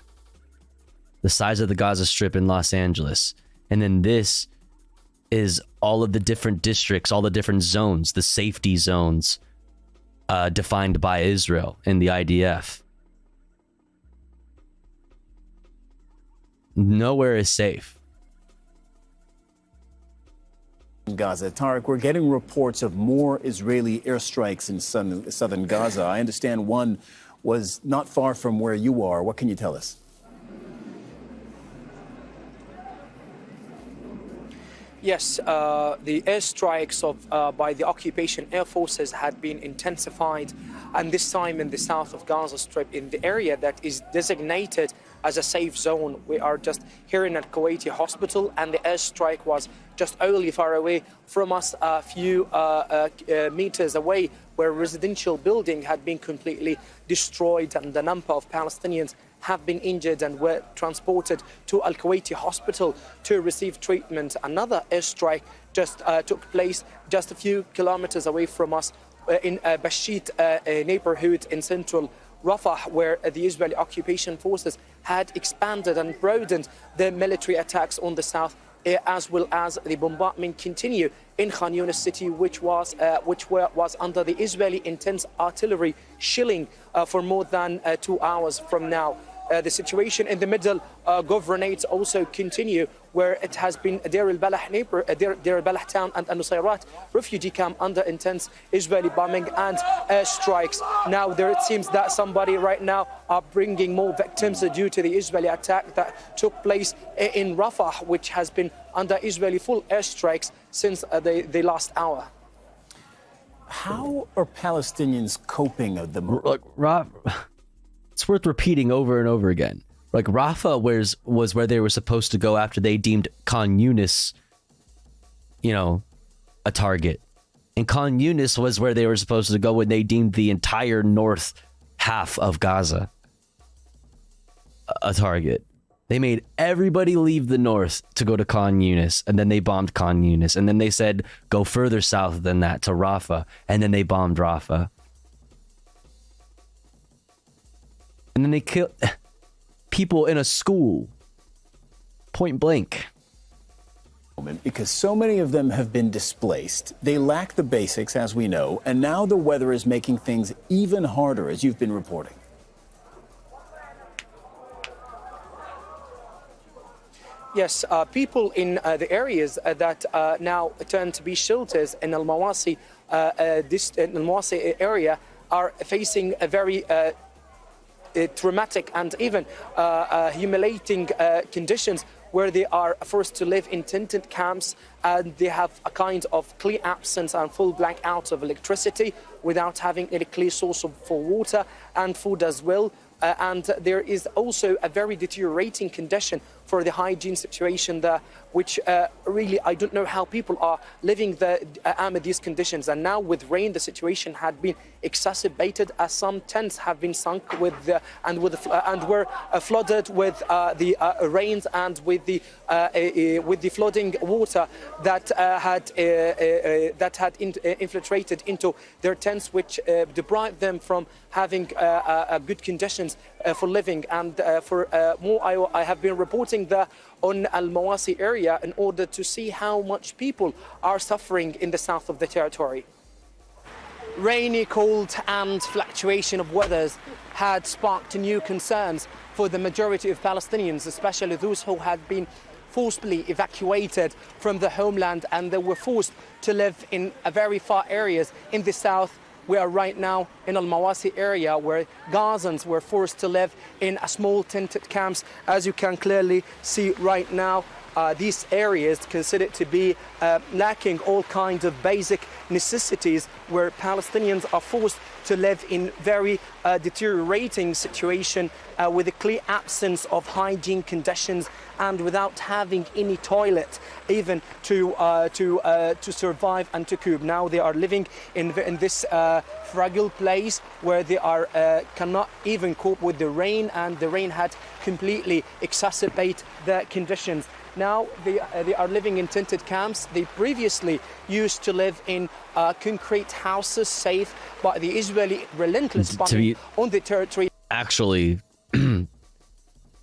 The size of the Gaza Strip in Los Angeles. And then this is all of the different districts, all the different zones, the safety zones defined by Israel in the IDF. Nowhere is safe. Gaza. Tariq, we're getting reports of more Israeli airstrikes in southern Gaza. I understand one was not far from where you are. What can you tell us? Yes, the airstrikes by the occupation air forces had been intensified, and this time in the south of Gaza Strip, in the area that is designated as a safe zone. We are just here in Al-Kuwaiti hospital, and the airstrike was just only far away from us, a few meters away, where a residential building had been completely destroyed, and a number of Palestinians have been injured and were transported to Al-Kuwaiti hospital to receive treatment. Another airstrike just took place just a few kilometers away from us in Bashit neighborhood in central Rafah, where the Israeli occupation forces had expanded and broadened the military attacks on the south, as well as the bombardment continue in Khan Yunis city, which was under the Israeli intense artillery shelling for more than 2 hours from now. The situation in the middle governorates also continue, where it has been Deir al-Balah town and Nusayrat refugee camp under intense Israeli bombing and airstrikes. Now it seems that somebody right now are bringing more victims due to the Israeli attack that took place in Rafah, which has been under Israeli full airstrikes since the last hour. How are Palestinians coping with the... It's worth repeating over and over again. Like, Rafah was where they were supposed to go after they deemed Khan Yunis, a target. And Khan Yunis was where they were supposed to go when they deemed the entire north half of Gaza a target. They made everybody leave the north to go to Khan Yunis, and then they bombed Khan Yunis. And then they said, go further south than that to Rafah, and then they bombed Rafah. And then they killed people in a school, point blank. Because so many of them have been displaced. They lack the basics, as we know, and now the weather is making things even harder, as you've been reporting. Yes, people in the areas that now turn to be shelters in Al-Mawasi, area are facing a very traumatic and even humiliating conditions, where they are forced to live in tented camps, and they have a kind of clear absence and full blackout of electricity without having any clear source for water and food as well. And there is also a very deteriorating condition for the hygiene situation there, which really I don't know how people are living amid these conditions. And now with rain, the situation had been exacerbated as some tents have been sunk and were flooded with the rains and with the flooding water that had infiltrated into their tents, which deprived them from having good conditions for living. And for more, I have been reporting there on Al Mawasi area in order to see how much people are suffering in the south of the territory. Rainy, cold and fluctuation of weathers had sparked new concerns for the majority of Palestinians, especially those who had been forcibly evacuated from the homeland and they were forced to live in very far areas in the south. We are right now in Al Mawasi area where Gazans were forced to live in a small tented camps. As you can clearly see right now, these areas considered to be lacking all kinds of basic necessities, where Palestinians are forced to live in very deteriorating situation with a clear absence of hygiene conditions and without having any toilet even to survive and to cope. Now they are living in this fragile place where they cannot even cope with the rain, and the rain had completely exacerbated the conditions. Now they are living in tented camps. They previously used to live in concrete houses safe by the Israeli relentless bombing on the territory. Actually, in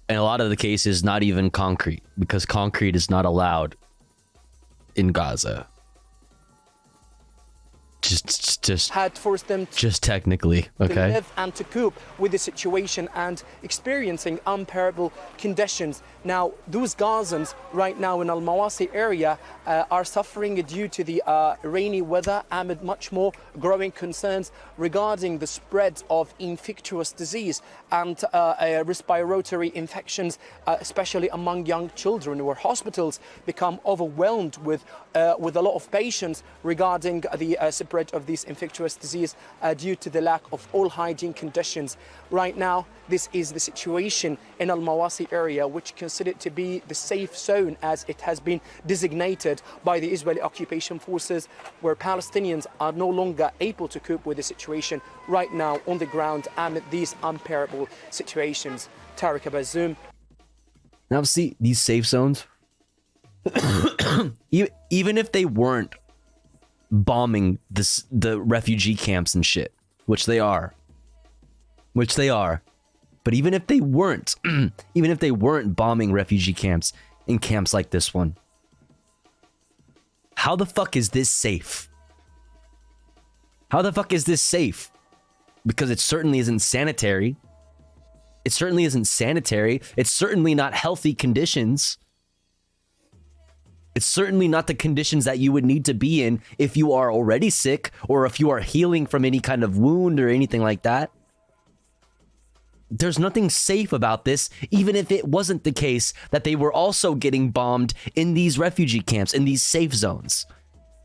a lot of the cases, not even concrete, because concrete is not allowed in Gaza. Just had forced them just technically, okay, to live and to cope with the situation and experiencing unbearable conditions. Now, those Gazans right now in Al Mawasi area are suffering due to the rainy weather amid much more growing concerns regarding the spread of infectious disease and respiratory infections, especially among young children, where hospitals become overwhelmed with a lot of patients regarding the spread of this infectious disease due to the lack of all hygiene conditions. Right now, this is the situation in Al Mawasi area, which considered to be the safe zone as it has been designated by the Israeli occupation forces, where Palestinians are no longer able to cope with the situation right now on the ground amid these unbearable situations. Tariq Abazoum. Now see, these safe zones, even if they weren't bombing the refugee camps and shit, which they are, but even if they weren't, bombing refugee camps in camps like this one, how the fuck is this safe? How the fuck is this safe? Because it certainly isn't sanitary. It certainly isn't sanitary. It's certainly not healthy conditions. It's certainly not the conditions that you would need to be in if you are already sick or if you are healing from any kind of wound or anything like that. There's nothing safe about this, even if it wasn't the case that they were also getting bombed in these refugee camps, in these safe zones.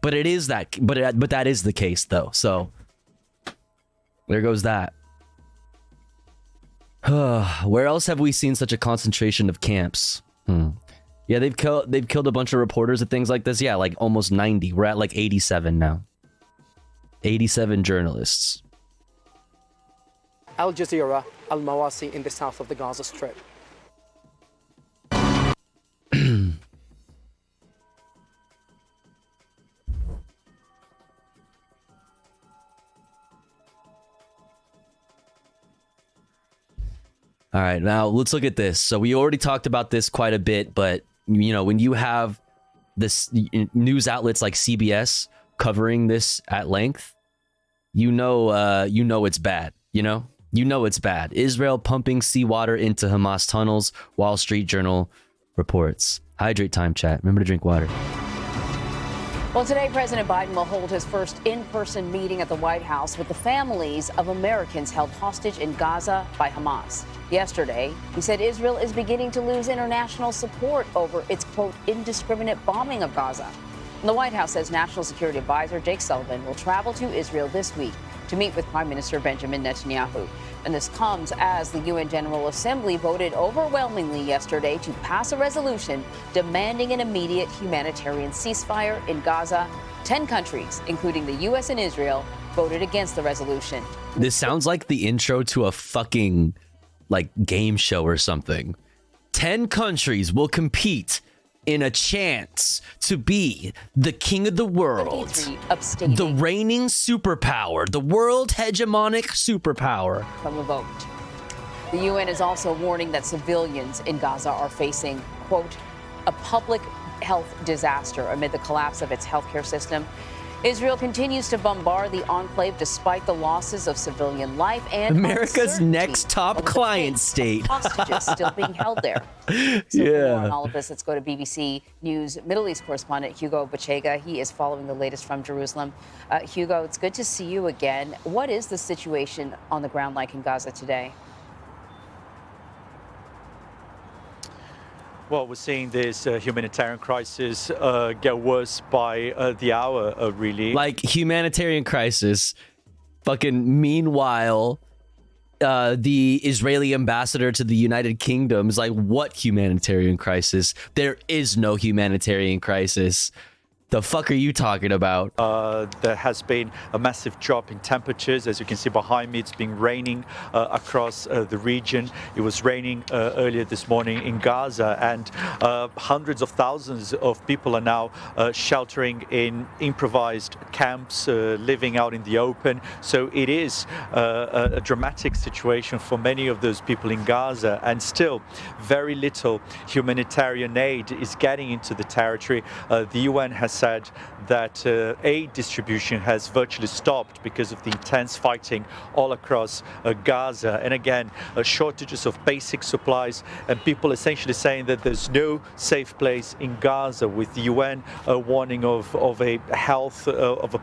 But it is that, but that is the case though. So there goes that. Where else have we seen such a concentration of camps? Yeah, they've killed a bunch of reporters and things like this. Yeah, like almost 90. We're at like 87 now. 87 journalists. Al Jazeera, Al Mawasi in the south of the Gaza Strip. All right, now let's look at this. So we already talked about this quite a bit, but you know, when you have this news outlets like CBS covering this at length, you know it's bad. You know it's bad. Israel pumping seawater into Hamas tunnels. Wall Street Journal reports. Hydrate time, chat. Remember to drink water. Well, today, President Biden will hold his first in-person meeting at the White House with the families of Americans held hostage in Gaza by Hamas. Yesterday, he said Israel is beginning to lose international support over its, quote, indiscriminate bombing of Gaza. And the White House says National Security Advisor Jake Sullivan will travel to Israel this week to meet with Prime Minister Benjamin Netanyahu. And this comes as the UN General Assembly voted overwhelmingly yesterday to pass a resolution demanding an immediate humanitarian ceasefire in Gaza. 10 countries, including the U.S. and Israel, voted against the resolution. This sounds like the intro to a fucking, like, game show or something. 10 countries will compete in a chance to be the king of the world, the reigning superpower, the world hegemonic superpower. From a vote. The UN is also warning that civilians in Gaza are facing, quote, a public health disaster amid the collapse of its healthcare system. Israel continues to bombard the enclave despite the losses of civilian life and America's next top client state. Hostages still being held there. So for more on all of this, let's go to BBC News Middle East correspondent Hugo Bachega. He is following the latest from Jerusalem. Hugo, it's good to see you again. What is the situation on the ground like in Gaza today? Well, we're seeing this humanitarian crisis get worse by the hour, really. Like, humanitarian crisis. Fucking meanwhile, the Israeli ambassador to the United Kingdom is like, what humanitarian crisis? There is no humanitarian crisis. The fuck are you talking about? There has been a massive drop in temperatures. As you can see behind me, it's been raining across the region. It was raining earlier this morning in Gaza, and hundreds of thousands of people are now sheltering in improvised camps, living out in the open. So it is a dramatic situation for many of those people in Gaza, and still very little humanitarian aid is getting into the territory. The UN has said that aid distribution has virtually stopped because of the intense fighting all across Gaza. And again, shortages of basic supplies, and people essentially saying that there's no safe place in Gaza, with the UN warning of a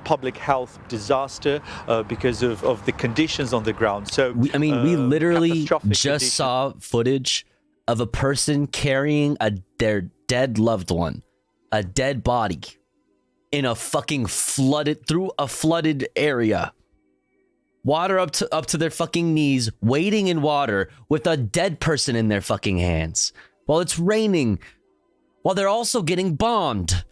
public health disaster because of the conditions on the ground. So we literally just saw footage of a person carrying their dead loved one, a dead body, in a fucking flooded area. Water up to their fucking knees, wading in water with a dead person in their fucking hands while it's raining, while they're also getting bombed.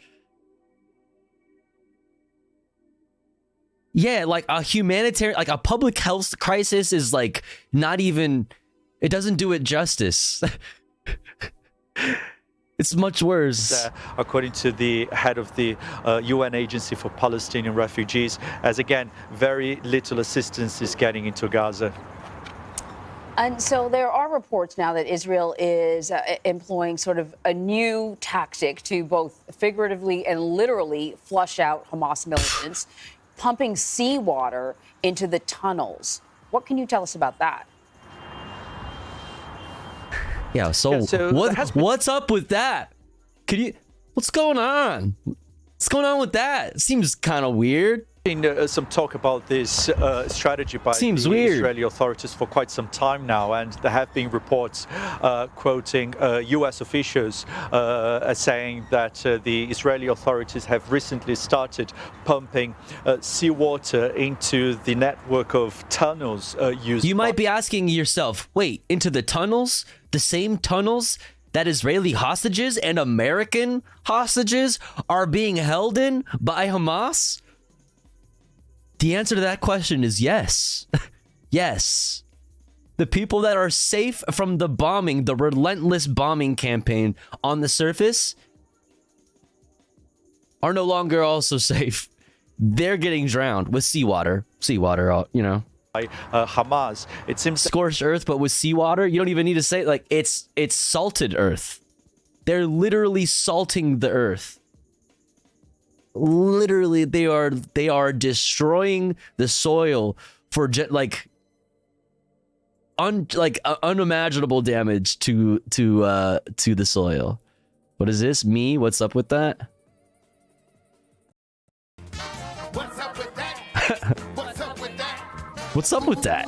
Yeah, like a humanitarian, like a public health crisis is like not even, it doesn't do it justice. It's much worse. According to the head of the UN Agency for Palestinian Refugees, as again, very little assistance is getting into Gaza. And so there are reports now that Israel is employing sort of a new tactic to both figuratively and literally flush out Hamas militants, pumping seawater into the tunnels. What can you tell us about that? Yeah, so what's up with that? What's going on? What's going on with that? It seems kind of weird. Some talk about this strategy by the Israeli authorities for quite some time now, and there have been reports quoting US officials saying that the Israeli authorities have recently started pumping seawater into the network of tunnels used. You might be asking yourself, wait, into the tunnels? The same tunnels that Israeli hostages and American hostages are being held in by Hamas? The answer to that question is yes. Yes. The people that are safe from the bombing, the relentless bombing campaign on the surface, are no longer also safe. They're getting drowned with seawater. Seawater, you know. By Hamas. It seems scorched earth, but with seawater. You don't even need to say, like, it's salted earth. They're literally salting the earth. Literally, they are destroying the soil for unimaginable damage to the soil. What is this? Me? What's up with that? What's up with that?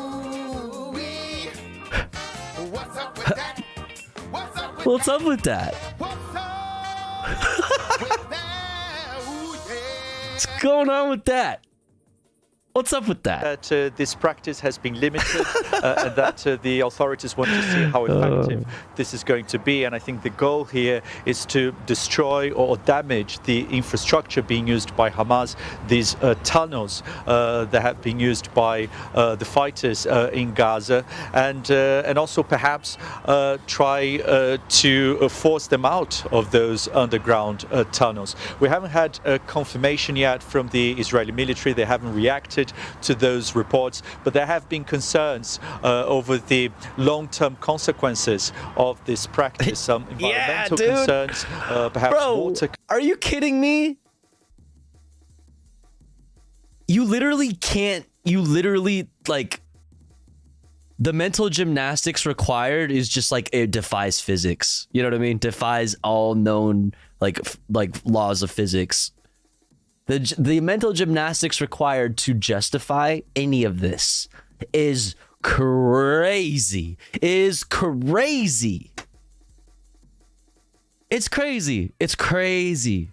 What's up with that? What's going on with that? What's up with that? That this practice has been limited and that the authorities want to see how effective this is going to be. And I think the goal here is to destroy or damage the infrastructure being used by Hamas, these tunnels that have been used by the fighters in Gaza, and also perhaps try to force them out of those underground tunnels. We haven't had a confirmation yet from the Israeli military. They haven't reacted to those reports, but there have been concerns over the long-term consequences of this practice. Some environmental concerns, perhaps water. Are you kidding me? You literally can't. You literally, like, the mental gymnastics required is just like it defies physics. You know what I mean? Defies all known like laws of physics. The mental gymnastics required to justify any of this is crazy. It's crazy. It's crazy.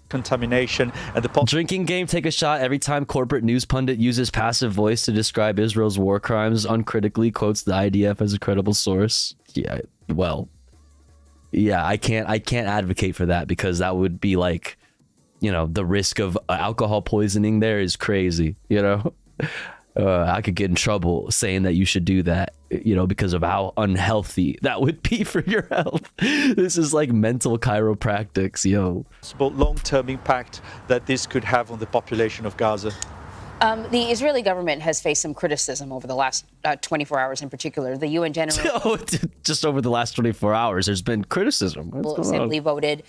Contamination and the drinking game. Take a shot every time corporate news pundit uses passive voice to describe Israel's war crimes. Uncritically quotes the IDF as a credible source. Yeah, well, yeah, I can't advocate for that because that would be like, you know, the risk of alcohol poisoning there is crazy, you know? I could get in trouble saying that you should do that, you know, because of how unhealthy that would be for your health. This is like mental chiropractics, yo. Long-term impact that this could have on the population of Gaza. The Israeli government has faced some criticism over the last 24 hours in particular. The UN General... Just over the last 24 hours, there's been criticism. Assembly voted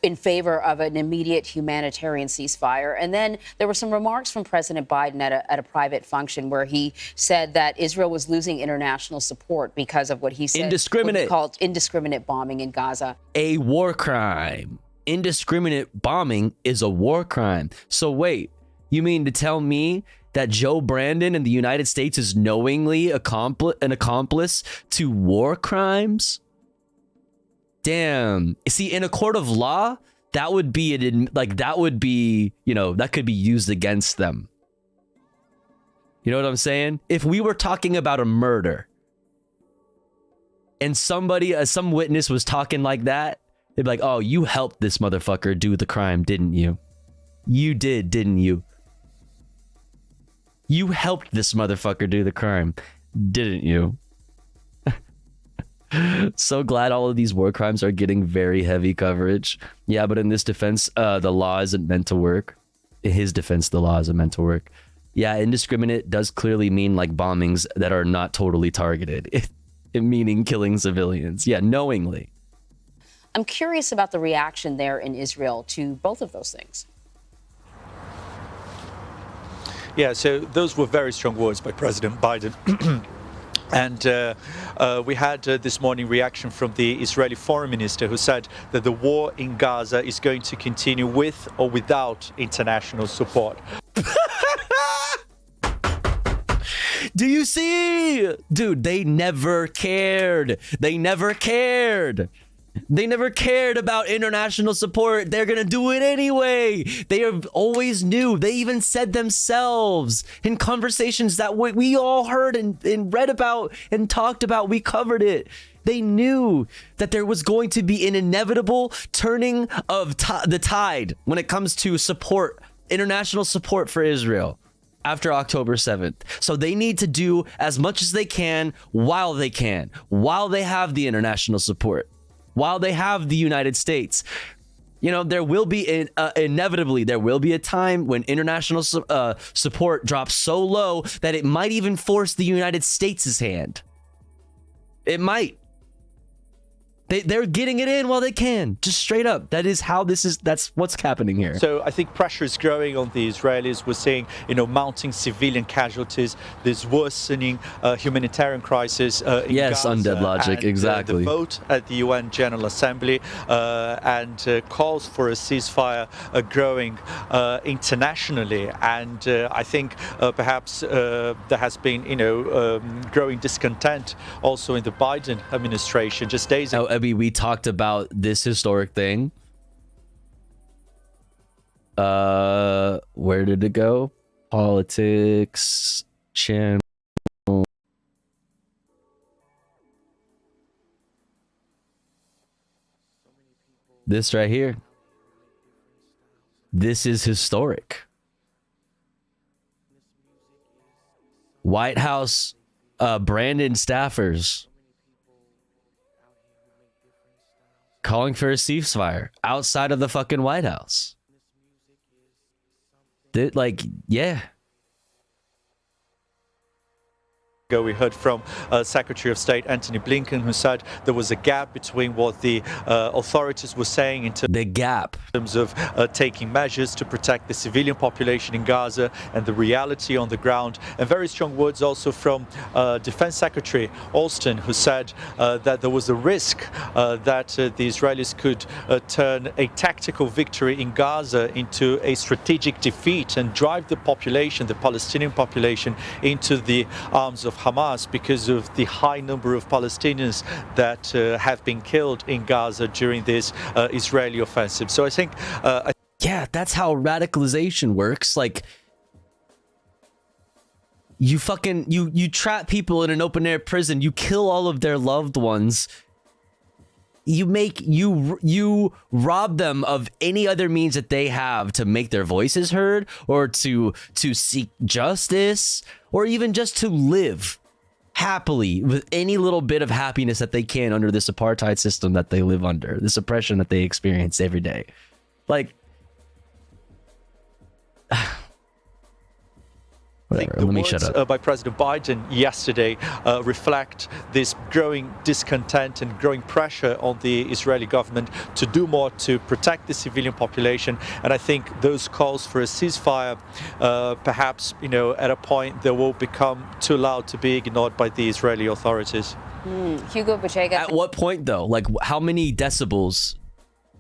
in favor of an immediate humanitarian ceasefire. And then there were some remarks from President Biden at a private function where he said that Israel was losing international support because of what he said what he called indiscriminate bombing in Gaza. A war crime. Indiscriminate bombing is a war crime. So wait. You mean to tell me that Joe Brandon in the United States is knowingly an accomplice to war crimes? Damn. See, in a court of law, that would be, you know, that could be used against them. You know what I'm saying? If we were talking about a murder and somebody, some witness was talking like that, they'd be like, oh, you helped this motherfucker do the crime, didn't you? You did, didn't you? You helped this motherfucker do the crime, didn't you? So glad all of these war crimes are getting very heavy coverage. Yeah, but in this defense, the law isn't meant to work. In his defense, the law isn't meant to work. Yeah, indiscriminate does clearly mean like bombings that are not totally targeted, meaning killing civilians. Yeah, knowingly. I'm curious about the reaction there in Israel to both of those things. Yeah, so those were very strong words by President Biden. And we had this morning reaction from the Israeli foreign minister who said that the war in Gaza is going to continue with or without international support. Do you see? Dude, they never cared. They never cared. They never cared about international support. They're going to do it anyway. They have always knew. They even said themselves in conversations that we all heard and read about and talked about. We covered it. They knew that there was going to be an inevitable turning of the tide when it comes to support, international support for Israel after October 7th. So they need to do as much as they can, while they have the international support. While they have the United States. You know, there will be inevitably, there will be a time when international support drops so low that it might even force the United States' hand. It might. They're getting it in while they can, just straight up. That's what's happening here. So I think pressure is growing on the Israelis. We're seeing, mounting civilian casualties. There's worsening humanitarian crisis in Yes, Gaza. undead logic, and, exactly. The vote at the UN General Assembly and calls for a ceasefire are growing internationally. And I think perhaps there has been, growing discontent also in the Biden administration. Just days ago. We talked about this historic thing. Where did it go? Politics channel. This right here. This is historic. White House Brandon staffers calling for a ceasefire outside of the fucking White House. Yeah. We heard from Secretary of State Antony Blinken, who said there was a gap between what the authorities were saying in terms of taking measures to protect the civilian population in Gaza and the reality on the ground. And very strong words also from Defense Secretary Austin, who said that there was a risk that the Israelis could turn a tactical victory in Gaza into a strategic defeat and drive the population, the Palestinian population, into the arms of Hamas because of the high number of Palestinians that have been killed in Gaza during this Israeli offensive. So I think... yeah, that's how radicalization works. Like, you fucking... You trap people in an open-air prison. You kill all of their loved ones. You rob them of any other means that they have to make their voices heard, or to seek justice, or even just to live happily with any little bit of happiness that they can under this apartheid system that they live under, this oppression that they experience every day. Like, whatever, let me shut up. By President Biden yesterday reflect this growing discontent and growing pressure on the Israeli government to do more to protect the civilian population. And I think those calls for a ceasefire, perhaps, at a point they will become too loud to be ignored by the Israeli authorities. Hugo Bachega. At what point, though? Like, how many decibels,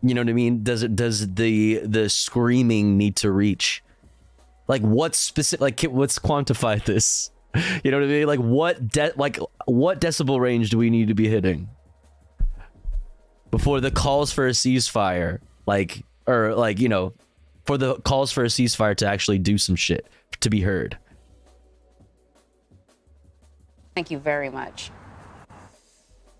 you know what I mean, does the screaming need to reach? Like, what's specific? Like, let's quantify this. You know what I mean? Like, what decibel range do we need to be hitting before the calls for a ceasefire, for the calls for a ceasefire to actually do some shit, to be heard? Thank you very much.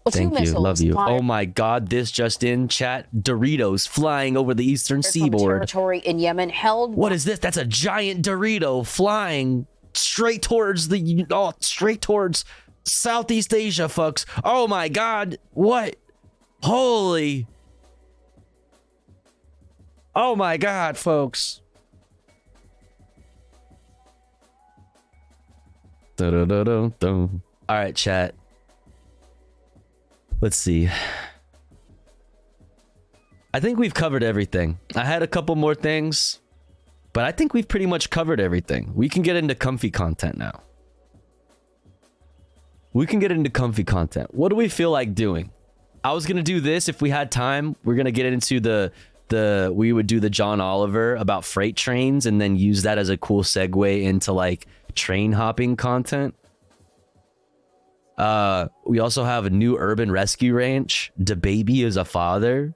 Thank you. Love you. Oh my God, this just in, chat. Doritos flying over the eastern seaboard. Territory in Yemen held. What is this? That's a giant Dorito flying straight towards Southeast Asia, folks. Oh my God. What? Holy. Oh my God, folks. All right, chat. Let's see. I think we've covered everything. I had a couple more things, but I think we've pretty much covered everything. We can get into comfy content now. What do we feel like doing? I was going to do this if we had time. We're going to get into we would do the John Oliver about freight trains and then use that as a cool segue into like train hopping content. We also have a new urban rescue ranch. DaBaby is a father.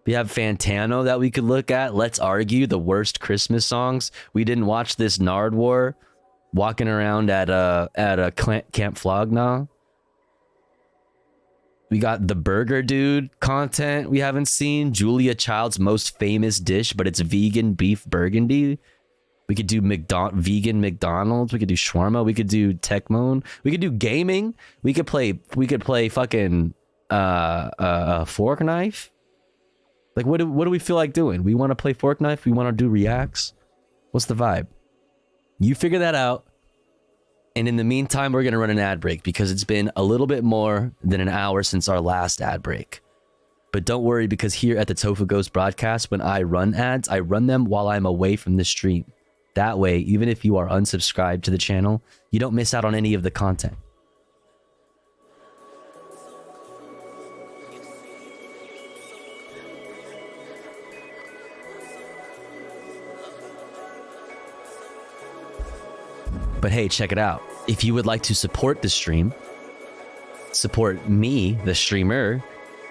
We have Fantano that we could look at. Let's argue the worst Christmas songs. We didn't watch this Nardwar walking around at a Camp Flogna. We got the Burger Dude content we haven't seen. Julia Child's most famous dish, but it's vegan beef burgundy. We could do vegan McDonald's. We could do shawarma. We could do Tecmone. We could do gaming. We could play fucking fork knife. Like, what do we feel like doing? We want to play fork knife. We want to do reacts. What's the vibe? You figure that out. And in the meantime, we're going to run an ad break because it's been a little bit more than an hour since our last ad break. But don't worry, because here at the Tofu Ghost broadcast, when I run ads, I run them while I'm away from the stream. That way, even if you are unsubscribed to the channel, you don't miss out on any of the content. But hey, check it out. If you would like to support the stream, support me, the streamer,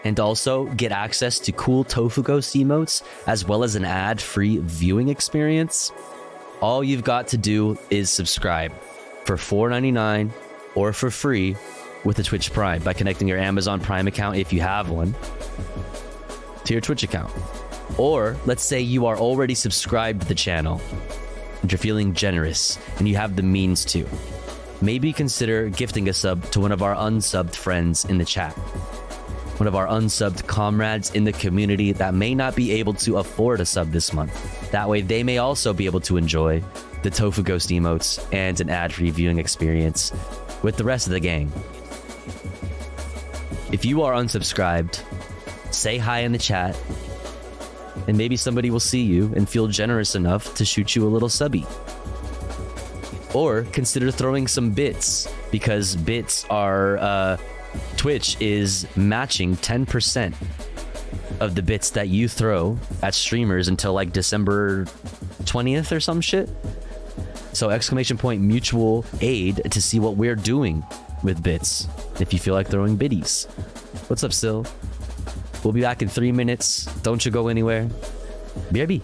and also get access to cool Tofu Ghost emotes, as well as an ad-free viewing experience, all you've got to do is subscribe for $4.99 or for free with a Twitch Prime by connecting your Amazon Prime account, if you have one, to your Twitch account. Or let's say you are already subscribed to the channel and you're feeling generous and you have the means to. Maybe consider gifting a sub to one of our unsubbed friends in the chat. One of our unsubbed comrades in the community that may not be able to afford a sub this month. That way they may also be able to enjoy the Tofu Ghost emotes and an ad-free viewing experience with the rest of the gang. If you are unsubscribed, say hi in the chat, and maybe somebody will see you and feel generous enough to shoot you a little subby. Or consider throwing some bits, because bits are... Twitch is matching 10% of the bits that you throw at streamers until like December 20th or some shit. So ! mutual aid to see what we're doing with bits if you feel like throwing biddies. What's up, Sil? We'll be back in 3 minutes. Don't you go anywhere. BRB.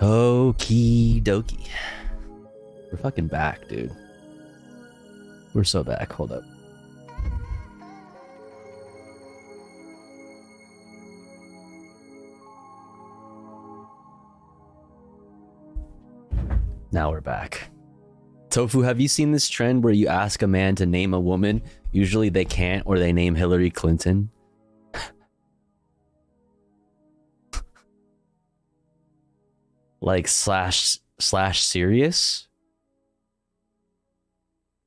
Okie dokie. We're fucking back, dude. We're so back. Hold up. Now we're back. Tofu, have you seen this trend where you ask a man to name a woman? Usually they can't, or they name Hillary Clinton. Like slash serious?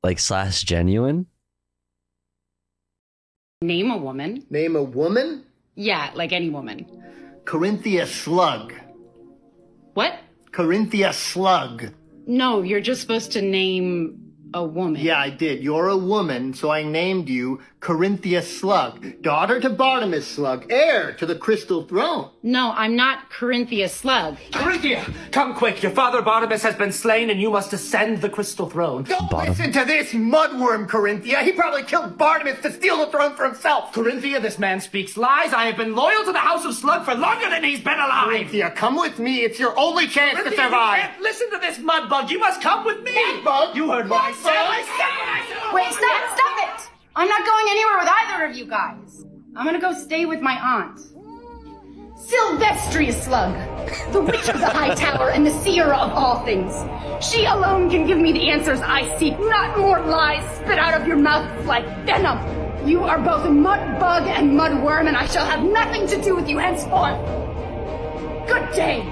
Like slash genuine? Name a woman. Name a woman? Yeah, like any woman. Corinthia Slug. What? Corinthia Slug. No, you're just supposed to name a woman. Yeah, I did. You're a woman, so I named you Corinthia Slug, daughter to Barnabas Slug, heir to the crystal throne. No, I'm not Corinthia Slug. Corinthia, come quick. Your father Barnabas has been slain and you must ascend the crystal throne. Don't listen to this mudworm, Corinthia. He probably killed Barnabas to steal the throne for himself. Corinthia, this man speaks lies. I have been loyal to the House of Slug for longer than he's been alive. Corinthia, come with me. It's your only chance to survive. You can't listen to this mudbug. You must come with me. Mudbug? You heard what I said. Wait, stop it! I'm not going anywhere with either of you guys. I'm gonna go stay with my aunt. Sylvestria Slug, the witch of the high tower and the seer of all things. She alone can give me the answers I seek, not more lies spit out of your mouth like venom. You are both a mud bug and mudworm, and I shall have nothing to do with you henceforth. Good day.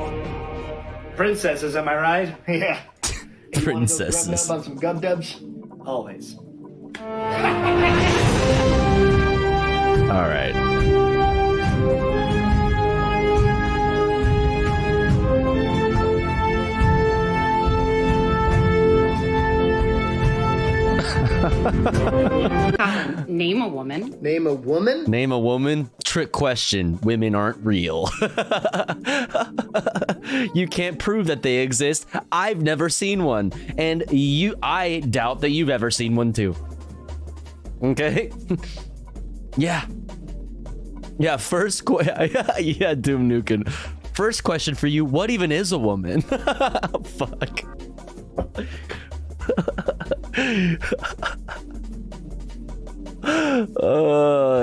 Princesses, am I right? Yeah. Princesses. On some gub dubs? Always. All right. Name a woman. Name a woman? Name a woman? Trick question. Women aren't real. You can't prove that they exist. I've never seen one. And I doubt that you've ever seen one too. Okay? Yeah. Yeah, yeah, Doom Nukem. First question for you, what even is a woman? Fuck.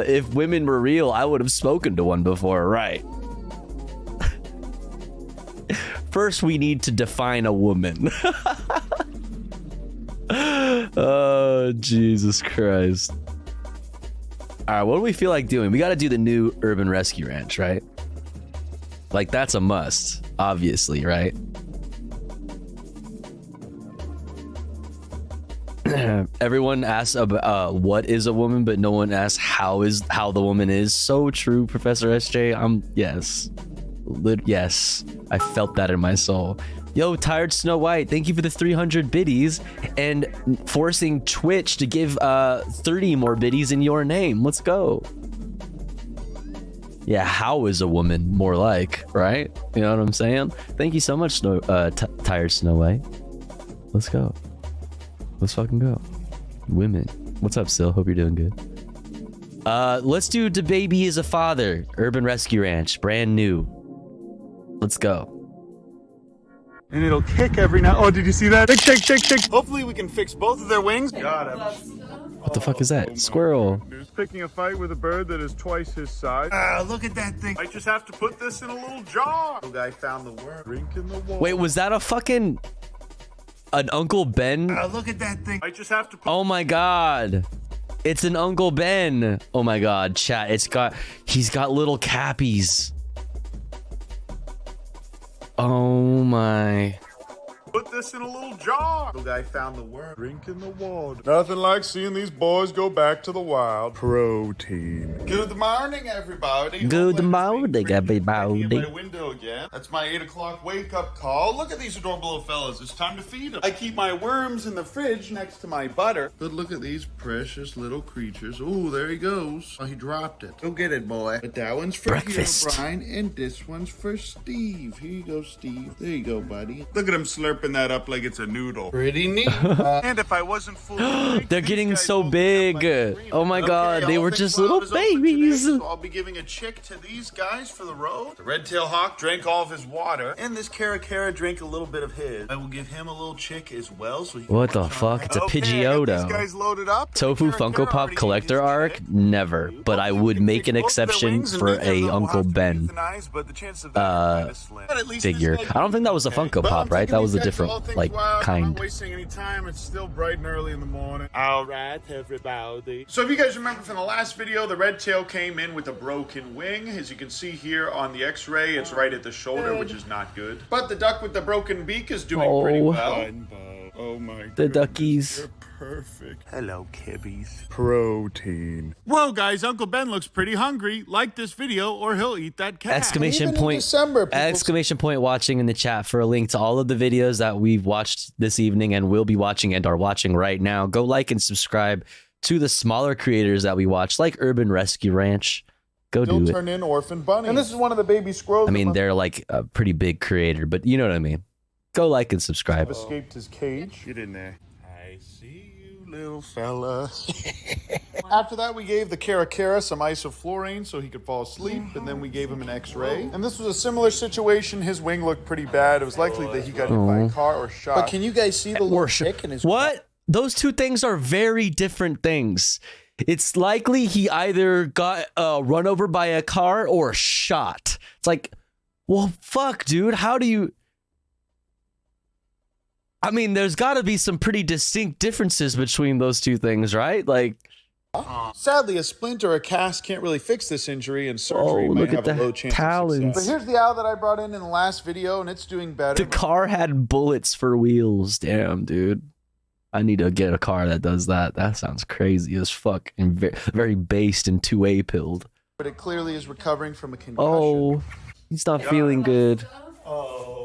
If women were real, I would have spoken to one before, right? First, we need to define a woman. Oh, Jesus Christ. All right, what do we feel like doing? We got to do the new Urban Rescue Ranch, right? Like, that's a must, obviously, right? Everyone asks about what is a woman, but no one asks how the woman is. So true, Professor SJ. Yes. Yes, I felt that in my soul. Yo, Tired Snow White, thank you for the 300 biddies and forcing Twitch to give 30 more biddies in your name. Let's go. Yeah, how is a woman more like, right? You know what I'm saying? Thank you so much, Tired Snow White. Let's go. Let's fucking go. Women. What's up, Sil? Hope you're doing good. Let's do DaBaby is a Father. Urban Rescue Ranch. Brand new. Let's go. And it'll kick every now. Oh, did you see that? Shake. Hopefully we can fix both of their wings. God, What the fuck is that? Squirrel. He's picking a fight with a bird that is twice his size. Look at that thing. I just have to put this in a little jar. The guy found the worm. Drink in the wall. Wait, was that an Uncle Ben? Look at that thing. I just have to put. Oh my god. It's an Uncle Ben. Oh my god, chat. He's got little cappies. Oh my. Put this in a little jar. The guy found the worm. Drink in the water. Nothing like seeing these boys go back to the wild. Pro team. Good morning, everybody. Good morning, everybody. My window again. That's my 8 o'clock wake up call. Look at these adorable little fellas. It's time to feed them. I keep my worms in the fridge next to my butter. But look at these precious little creatures. Ooh, there he goes. Oh, he dropped it. Go get it, boy. But that one's for breakfast. you, Brian, and this one's for Steve. Here you go, Steve. There you go, buddy. Look at him slurping that cut up like it's a noodle. Pretty neat. And if I wasn't fully They're getting so big. Oh my god, they were just little babies. Today, so I'll be giving a chick to these guys for the road. The red-tailed hawk drank all of his water, and this Caracara drank a little bit of his. I will give him a little chick as well. So What the fuck? It's a Pidgeotto. Tofu Funko Pop collector arc? Never. But I would make an exception for a Uncle Ben figure. I don't think that was a Funko Pop, right? That was a different like kind. I'm not wasting any time. It's still bright and early in the morning. All right, everybody. So if you guys remember from the last video, the red tail came in with a broken wing. As you can see here on the X-ray, it's right at the shoulder, which is not good. But the duck with the broken beak is doing pretty well. Oh my god. The duckies. Perfect. Hello, kibbies. Protein. Whoa, guys, Uncle Ben looks pretty hungry. Like this video or he'll eat that cat. Exclamation point watching in the chat for a link to all of the videos that we've watched this evening and will be watching and are watching right now. Go like and subscribe to the smaller creators that we watch, like Urban Rescue Ranch. Go do it. Turn in orphan bunny. And this is one of the baby squirrels. I mean, they're like a pretty big creator, but you know what I mean. Go like and subscribe. Escaped his cage. Get in there. I see you, little fella. After that, we gave the Caracara some isoflurane so he could fall asleep, and then we gave him an X-ray. And this was a similar situation. His wing looked pretty bad. It was likely that he got hit by a car or shot. But can you guys see the little tick in his What? Those two things are very different things. It's likely he either got run over by a car or shot. It's like, well, fuck, dude. How do you... I mean, there's got to be some pretty distinct differences between those two things, right? Like, sadly, a splint or a cast can't really fix this injury, and surgery might have a low chance of success. But here's the owl that I brought in the last video, and it's doing better. the car had bullets for wheels. Damn, dude. I need to get a car that does that. That sounds crazy as fuck and very based and 2A pilled. But it clearly is recovering from a concussion. Oh, he's not feeling good.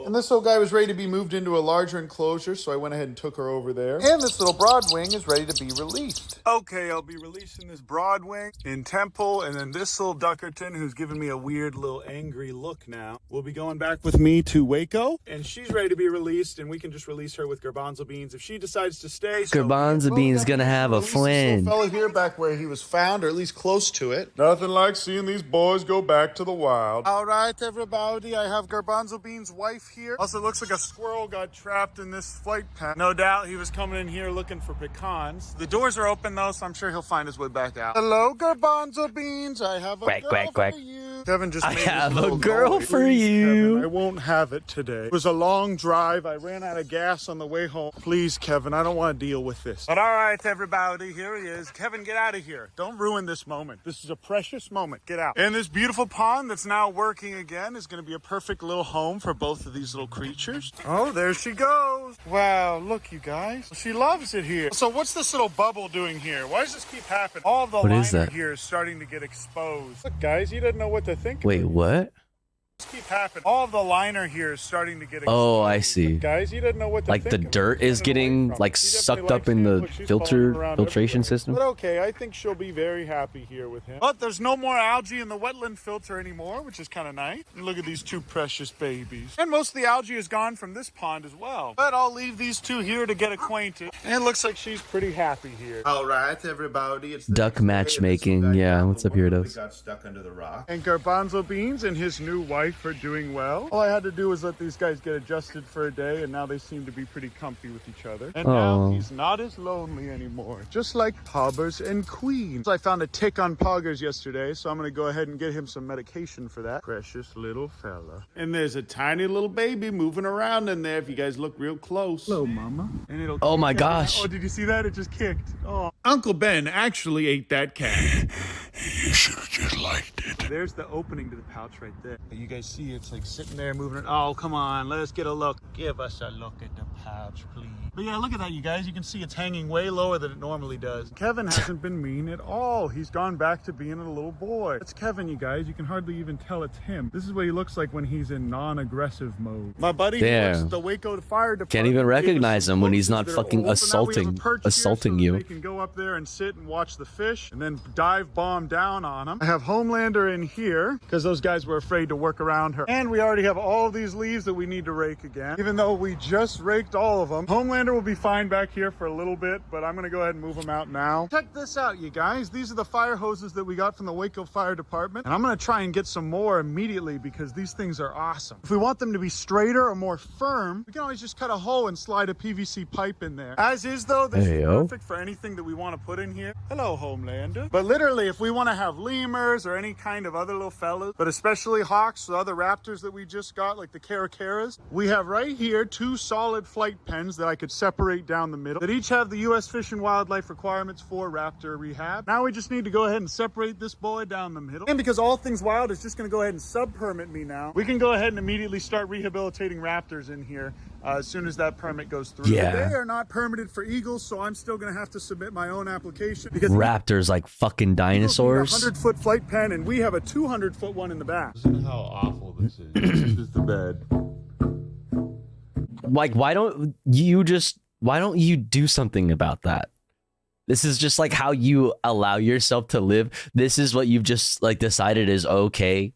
And this little guy was ready to be moved into a larger enclosure, so I went ahead and took her over there. And this little Broadwing is ready to be released. Okay, I'll be releasing this Broadwing in Temple, and then this little Duckerton, who's giving me a weird little angry look now, will be going back with me to Waco, and she's ready to be released, and we can just release her with garbanzo beans if she decides to stay. Garbanzo beans gonna have a friend. This little fella here back where he was found, or at least close to it. Nothing like seeing these boys go back to the wild. All right, everybody, I have Garbanzo Beans' wife here. Also, it looks like a squirrel got trapped in this flight pen. No doubt he was coming in here looking for pecans. The doors are open though, so I'm sure he'll find his way back out. Hello, Garbanzo Beans. I have a girl for you. Kevin just made a girl for you. Kevin, I won't have it today. It was a long drive. I ran out of gas on the way home. Please, Kevin, I don't want to deal with this. But all right, everybody, here he is. Kevin, get out of here. Don't ruin this moment. This is a precious moment. Get out. And this beautiful pond that's now working again is going to be a perfect little home for both of these little creatures. Oh, there she goes. Wow, look, you guys. She loves it here. So what's this little bubble doing here? Why does this keep happening? All of the liner here is starting to get exposed. Look, guys, he doesn't know what to think. Wait, what? Keep happening. All of the liner here is starting to get exposed. Oh, I see. Guys, he doesn't know what to like think. the dirt is getting like sucked up in the filtration system. But okay, I think she'll be very happy here with him. But there's no more algae in the wetland filter anymore, which is kind of nice. And look at these two precious babies. And most of the algae is gone from this pond as well. But I'll leave these two here to get acquainted. And it looks like she's pretty happy here. All right, everybody. It's duck matchmaking. Yeah, what's up, Weirdos? Got stuck under the rock. And Garbanzo Beans and his new wife are doing well. All I had to do was let these guys get adjusted for a day, and now they seem to be pretty comfy with each other. And now he's not as lonely anymore, just like Poggers and Queens. I found a tick on Poggers yesterday, so I'm going to go ahead and get him some medication for that. Precious little fella. And there's a tiny little baby moving around in there if you guys look real close. Hello, Mama. And it'll oh my gosh. Oh, did you see that? It just kicked. Oh. Uncle Ben actually ate that cat. You should have just liked it. There's the opening to the pouch right there. You guys see it's like sitting there moving it. Oh, come on. Let us get a look. Give us a look at the pouch, please. But yeah, look at that, you guys. You can see it's hanging way lower than it normally does. Kevin hasn't been mean at all. He's gone back to being a little boy. It's Kevin, you guys. You can hardly even tell it's him. This is what he looks like when he's in non-aggressive mode. My buddy who works at the Waco Fire Department Can't even recognize him when he's not fucking assaulting you. They can go up there and sit and watch the fish and then dive bomb down on them. I have Homelander in here because those guys were afraid to work around her. And we already have all of these leaves that we need to rake again. Even though we just raked all of them. Homelander will be fine back here for a little bit, but I'm gonna go ahead and move him out now. Check this out, you guys. These are the fire hoses that we got from the Waco Fire Department. And I'm gonna try and get some more immediately because these things are awesome. If we want them to be straighter or more firm, we can always just cut a hole and slide a PVC pipe in there. As is though, this is perfect for anything that we want to put in here. Hello, Homelander. But literally, if we want to have lemurs or any kind of other little fellas, but especially hawks or other raptors that we just got, like the caracaras, we have right here 2 solid flight pens that I could separate down the middle that each have the U.S. Fish and Wildlife requirements for raptor rehab. Now we just need to go ahead and separate this boy down the middle. And because All Things Wild is just going to go ahead and sub-permit me now, we can go ahead and immediately start rehabilitating raptors in here as soon as that permit goes through. Yeah. They are not permitted for eagles, so I'm still going to have to submit my own application. Because Raptors like fucking dinosaurs. 100-foot flight pen, and we have a 200-foot one in the back. Listen to how awful this is. This is the bed. Like, why don't you do something about that? This is just like how you allow yourself to live. This is what you've just like decided is okay.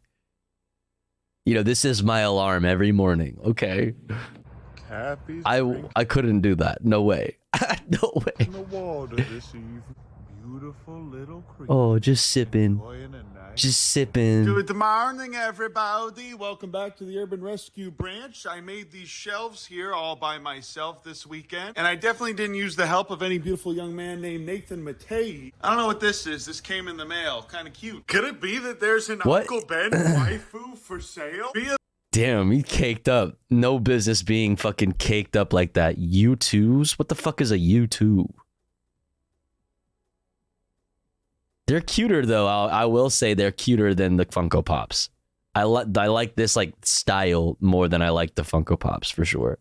You know, this is my alarm every morning. Okay. I couldn't do that. No way. No way. In the water this evening. Beautiful little creature. Oh, just sipping. Just sipping. Good morning, everybody. Welcome back to the Urban Rescue Branch. I made these shelves here all by myself this weekend, and I definitely didn't use the help of any beautiful young man named Nathan Matei. I don't know what this is. This came in the mail. Kind of cute. Could it be that there's an Uncle Ben waifu for sale? Damn, he caked up. No business being fucking caked up like that. U2s? What the fuck is a U2? They're cuter though. I will say they're cuter than the Funko Pops. I like this like style more than I like the Funko Pops for sure.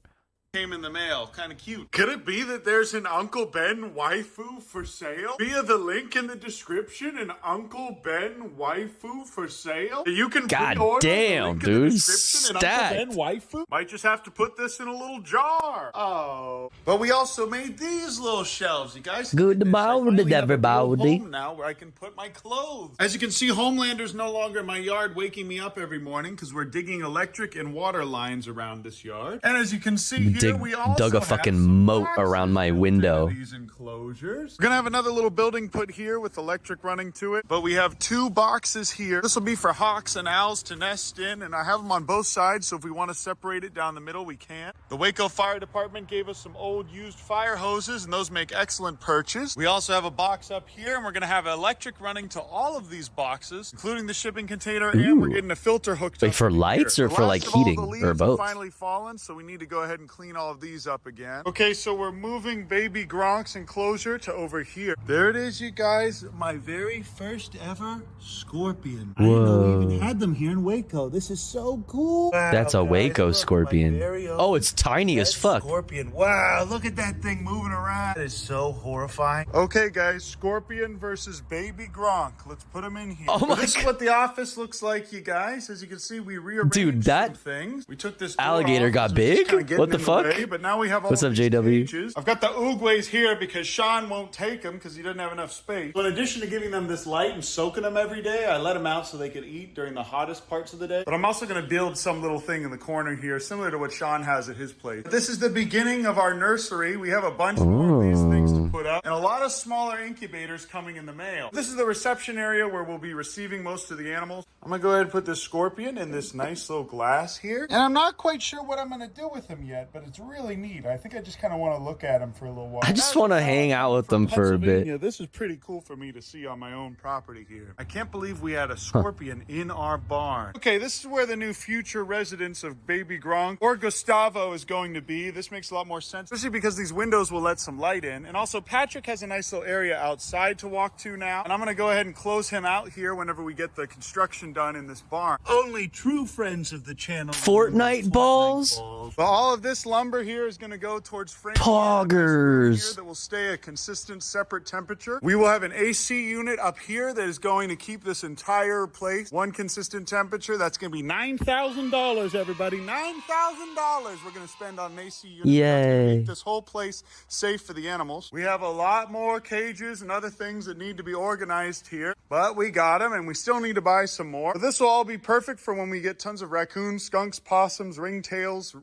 Came in the mail. Kind of cute. Could it be that there's an Uncle Ben waifu for sale? Via the link in the description, an Uncle Ben waifu for sale? You can God damn, dude. Stacked. Uncle Ben waifu? Might just have to put this in a little jar. Oh. But we also made these little shelves, you guys. Good morning, everybody. Now where I can put my clothes. As you can see, Homelander's no longer in my yard waking me up every morning because we're digging electric and water lines around this yard. And as you can see here, we also dug a fucking moat around my window. These enclosures. We're gonna have another little building put here with electric running to it, but we have 2 boxes here. This will be for hawks and owls to nest in, and I have them on both sides, so if we want to separate it down the middle, we can. The Waco Fire Department gave us some old used fire hoses, and those make excellent perches. We also have a box up here, and we're gonna have electric running to all of these boxes, including the shipping container, and we're getting a filter hooked up. Wait, for lights or for like heating or both? Finally fallen, so we need to go ahead and clean all of these up again. Okay, so we're moving baby Gronk's enclosure to over here. There it is, you guys. My very first ever scorpion. Whoa. I didn't know we even had them here in Waco. This is so cool. That's a Waco scorpion. Oh, it's tiny as fuck. Scorpion. Wow, look at that thing moving around. That is so horrifying. Okay, guys, scorpion versus baby Gronk. Let's put them in here. Oh my This is what the office looks like, you guys. As you can see, we rearranged some things. We took this alligator got big? What the fuck? But now we have all What's up, JW? cages. I've got the Oogways here because Sean won't take them because he doesn't have enough space. So in addition to giving them this light and soaking them every day, I let them out so they could eat during the hottest parts of the day. But I'm also going to build some little thing in the corner here, similar to what Sean has at his place. This is the beginning of our nursery. We have a bunch more of these things to put up and a lot of smaller incubators coming in the mail. This is the reception area where we'll be receiving most of the animals. I'm going to go ahead and put this scorpion in this nice little glass here. And I'm not quite sure what I'm going to do with him yet, but it's really neat. I think I just kind of want to look at him for a little while. I just want to hang out with them for a bit. This is pretty cool for me to see on my own property here. I can't believe we had a scorpion in our barn. Okay, this is where the new future residence of baby Gronk or Gustavo is going to be. This makes a lot more sense, especially because these windows will let some light in. And also Patrick has a nice little area outside to walk to now. And I'm going to go ahead and close him out here whenever we get the construction done in this barn. Only true friends of the channel. Fortnite balls? But all of this lumber here is going to go towards framing Poggers. that will stay a consistent, separate temperature. We will have an AC unit up here that is going to keep this entire place one consistent temperature. That's going to be $9,000, everybody. $9,000 we're going to spend on an AC unit. Yay. That's going to keep this whole place safe for the animals. We have a lot more cages and other things that need to be organized here, but we got them, and we still need to buy some more. But this will all be perfect for when we get tons of raccoons, skunks, possums, ringtails,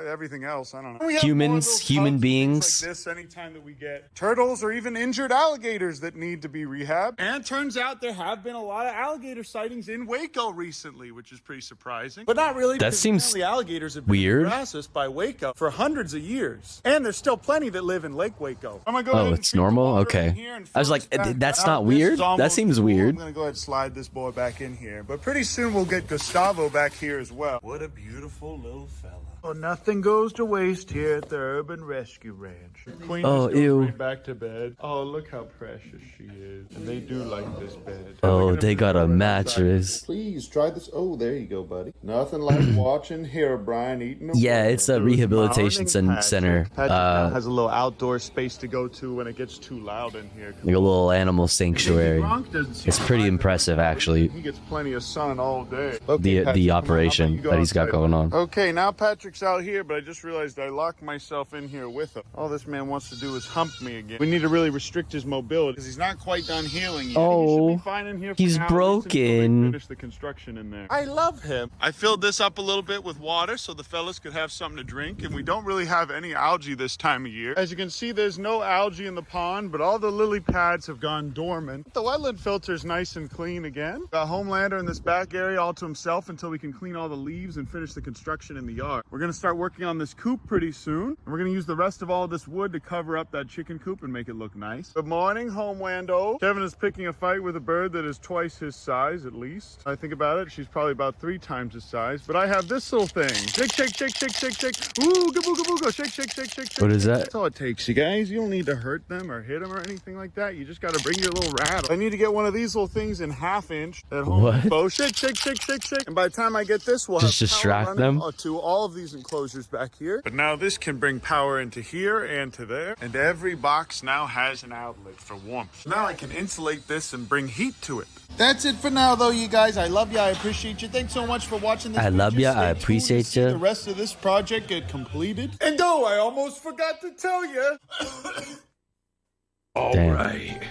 everything else. I don't know. Humans, human beings. Like this, anytime that we get turtles or even injured alligators that need to be rehabbed. And turns out there have been a lot of alligator sightings in Waco recently, which is pretty surprising. But not really. That seems the alligators have been weird. harassed by Waco for hundreds of years, and there's still plenty that live in Lake Waco. I'm gonna go ahead Oh, and it's normal? Okay. I was like, that's not weird? That seems weird. I'm gonna go ahead and slide this boy back in here. But pretty soon we'll get Gustavo back here as well. What a beautiful little fella. Oh, nothing goes to waste here at the Urban Rescue Ranch. Queen Oh, just goes ew. right back to bed. Oh, look how precious she is. And they do like this bed. Oh, they got a mattress. Please try this. Oh, there you go, buddy. Nothing like watching Herobrine eating a Yeah, it's a rehabilitation center. Patrick now has a little outdoor space to go to when it gets too loud in here. Like a little animal sanctuary. It's pretty impressive, actually. He gets plenty of sun all day. The operation that he's got going on. Okay, now Patrick's out here, but I just realized I locked myself in here with him. All this man wants to do is hump me again. We need to really restrict his mobility because he's not quite done healing yet. Oh, he should be fine in here for he's now, at least until they broken. finish the construction in there. I love him. I filled this up a little bit with water so the fellas could have something to drink, and we don't really have any algae this time of year. As you can see, there's no algae in the pond, but all the lily pads have gone dormant. The wetland filter's nice and clean again. Got Homelander in this back area all to himself until we can clean all the leaves and finish the construction in the yard. We're gonna start working on this coop pretty soon, and we're gonna use the rest of all of this wood to cover up that chicken coop and make it look nice. Good morning, Homewando. Kevin is picking a fight with a bird that is twice his size, at least. I think about it, she's probably about 3 times his size, but I have this little thing. Shake, shake, shake, shake, shake, shake. Ooh, gaboo, gaboo, go. Shake, shake, shake, shake, shake. What is that? That's all it takes, you guys. You don't need to hurt them or hit them or anything like that. You just gotta bring your little rattle. I need to get one of these little things in 1/2 inch at Home What? Depot. Shake, shake, shake, shake, shake. And by the time I get this, we'll Just have power distract running them? to all of these enclosures back here. But now this can bring power into here and to there. And every box now has an outlet for warmth. Now I can insulate this and bring heat to it. That's it for now, though, you guys. I love you. I appreciate you. Thanks so much for watching this. I love ya. Stay I tuned to appreciate see ya. The rest of this project get completed. And oh, I almost forgot to tell you. All Damn. right.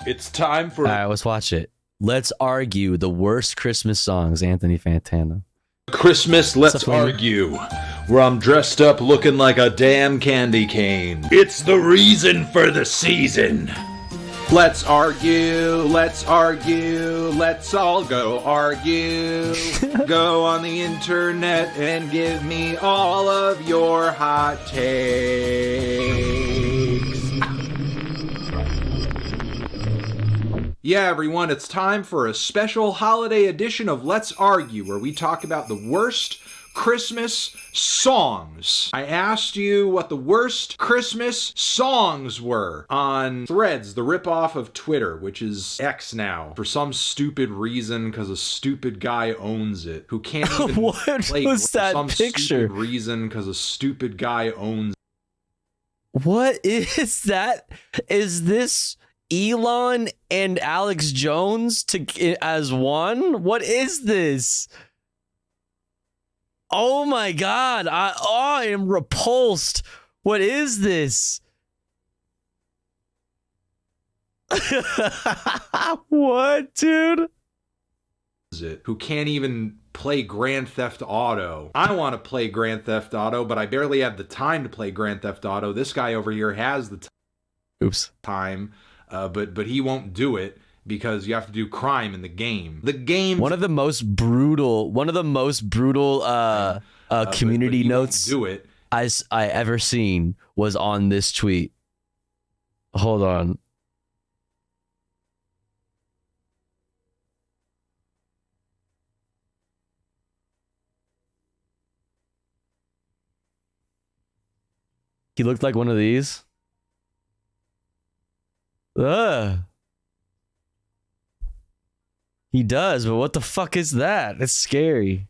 It's time for All right, let's watch it. Let's argue the worst Christmas songs, Anthony Fantano. Christmas Let's What's up, homie? Argue, where I'm dressed up looking like a damn candy cane. It's the reason for the season. Let's argue, let's argue, let's all go argue. Go on the internet and give me all of your hot takes. Yeah, everyone, it's time for a special holiday edition of Let's Argue, where we talk about the worst Christmas songs. I asked you what the worst Christmas songs were on Threads, the ripoff of Twitter, which is X now, for some stupid reason, because a stupid guy owns it, who can't even What play was for that some picture? stupid reason, because a stupid guy owns it. What is that? Is this Elon and Alex Jones as one? What is this? Oh my god, I am repulsed. What is this? What, dude? It, who can't even play Grand Theft Auto. I want to play Grand Theft Auto, but I barely have the time to play Grand Theft Auto. This guy over here has the time, but he won't do it because you have to do crime in the game. The game. One of the most brutal community notes I ever seen was on this tweet. Hold on. He looked like one of these. Ugh. He does, but what the fuck is that? It's scary.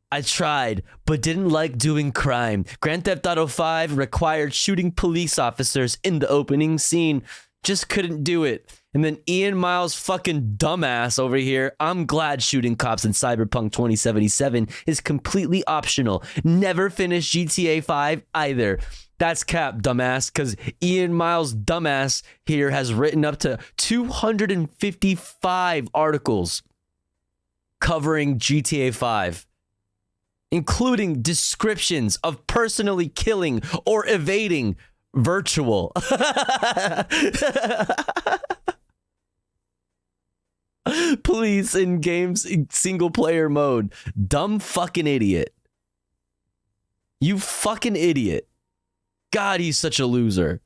I tried, but didn't like doing crime. Grand Theft Auto 5 required shooting police officers in the opening scene. Just couldn't do it. And then Ian Miles fucking dumbass over here. I'm glad shooting cops in Cyberpunk 2077 is completely optional. Never finished GTA 5 either. That's cap, dumbass, because Ian Miles dumbass here has written up to 255 articles covering GTA 5. Including descriptions of personally killing or evading virtual. Police in games in single player mode. Dumb fucking idiot. You fucking idiot. God, he's such a loser.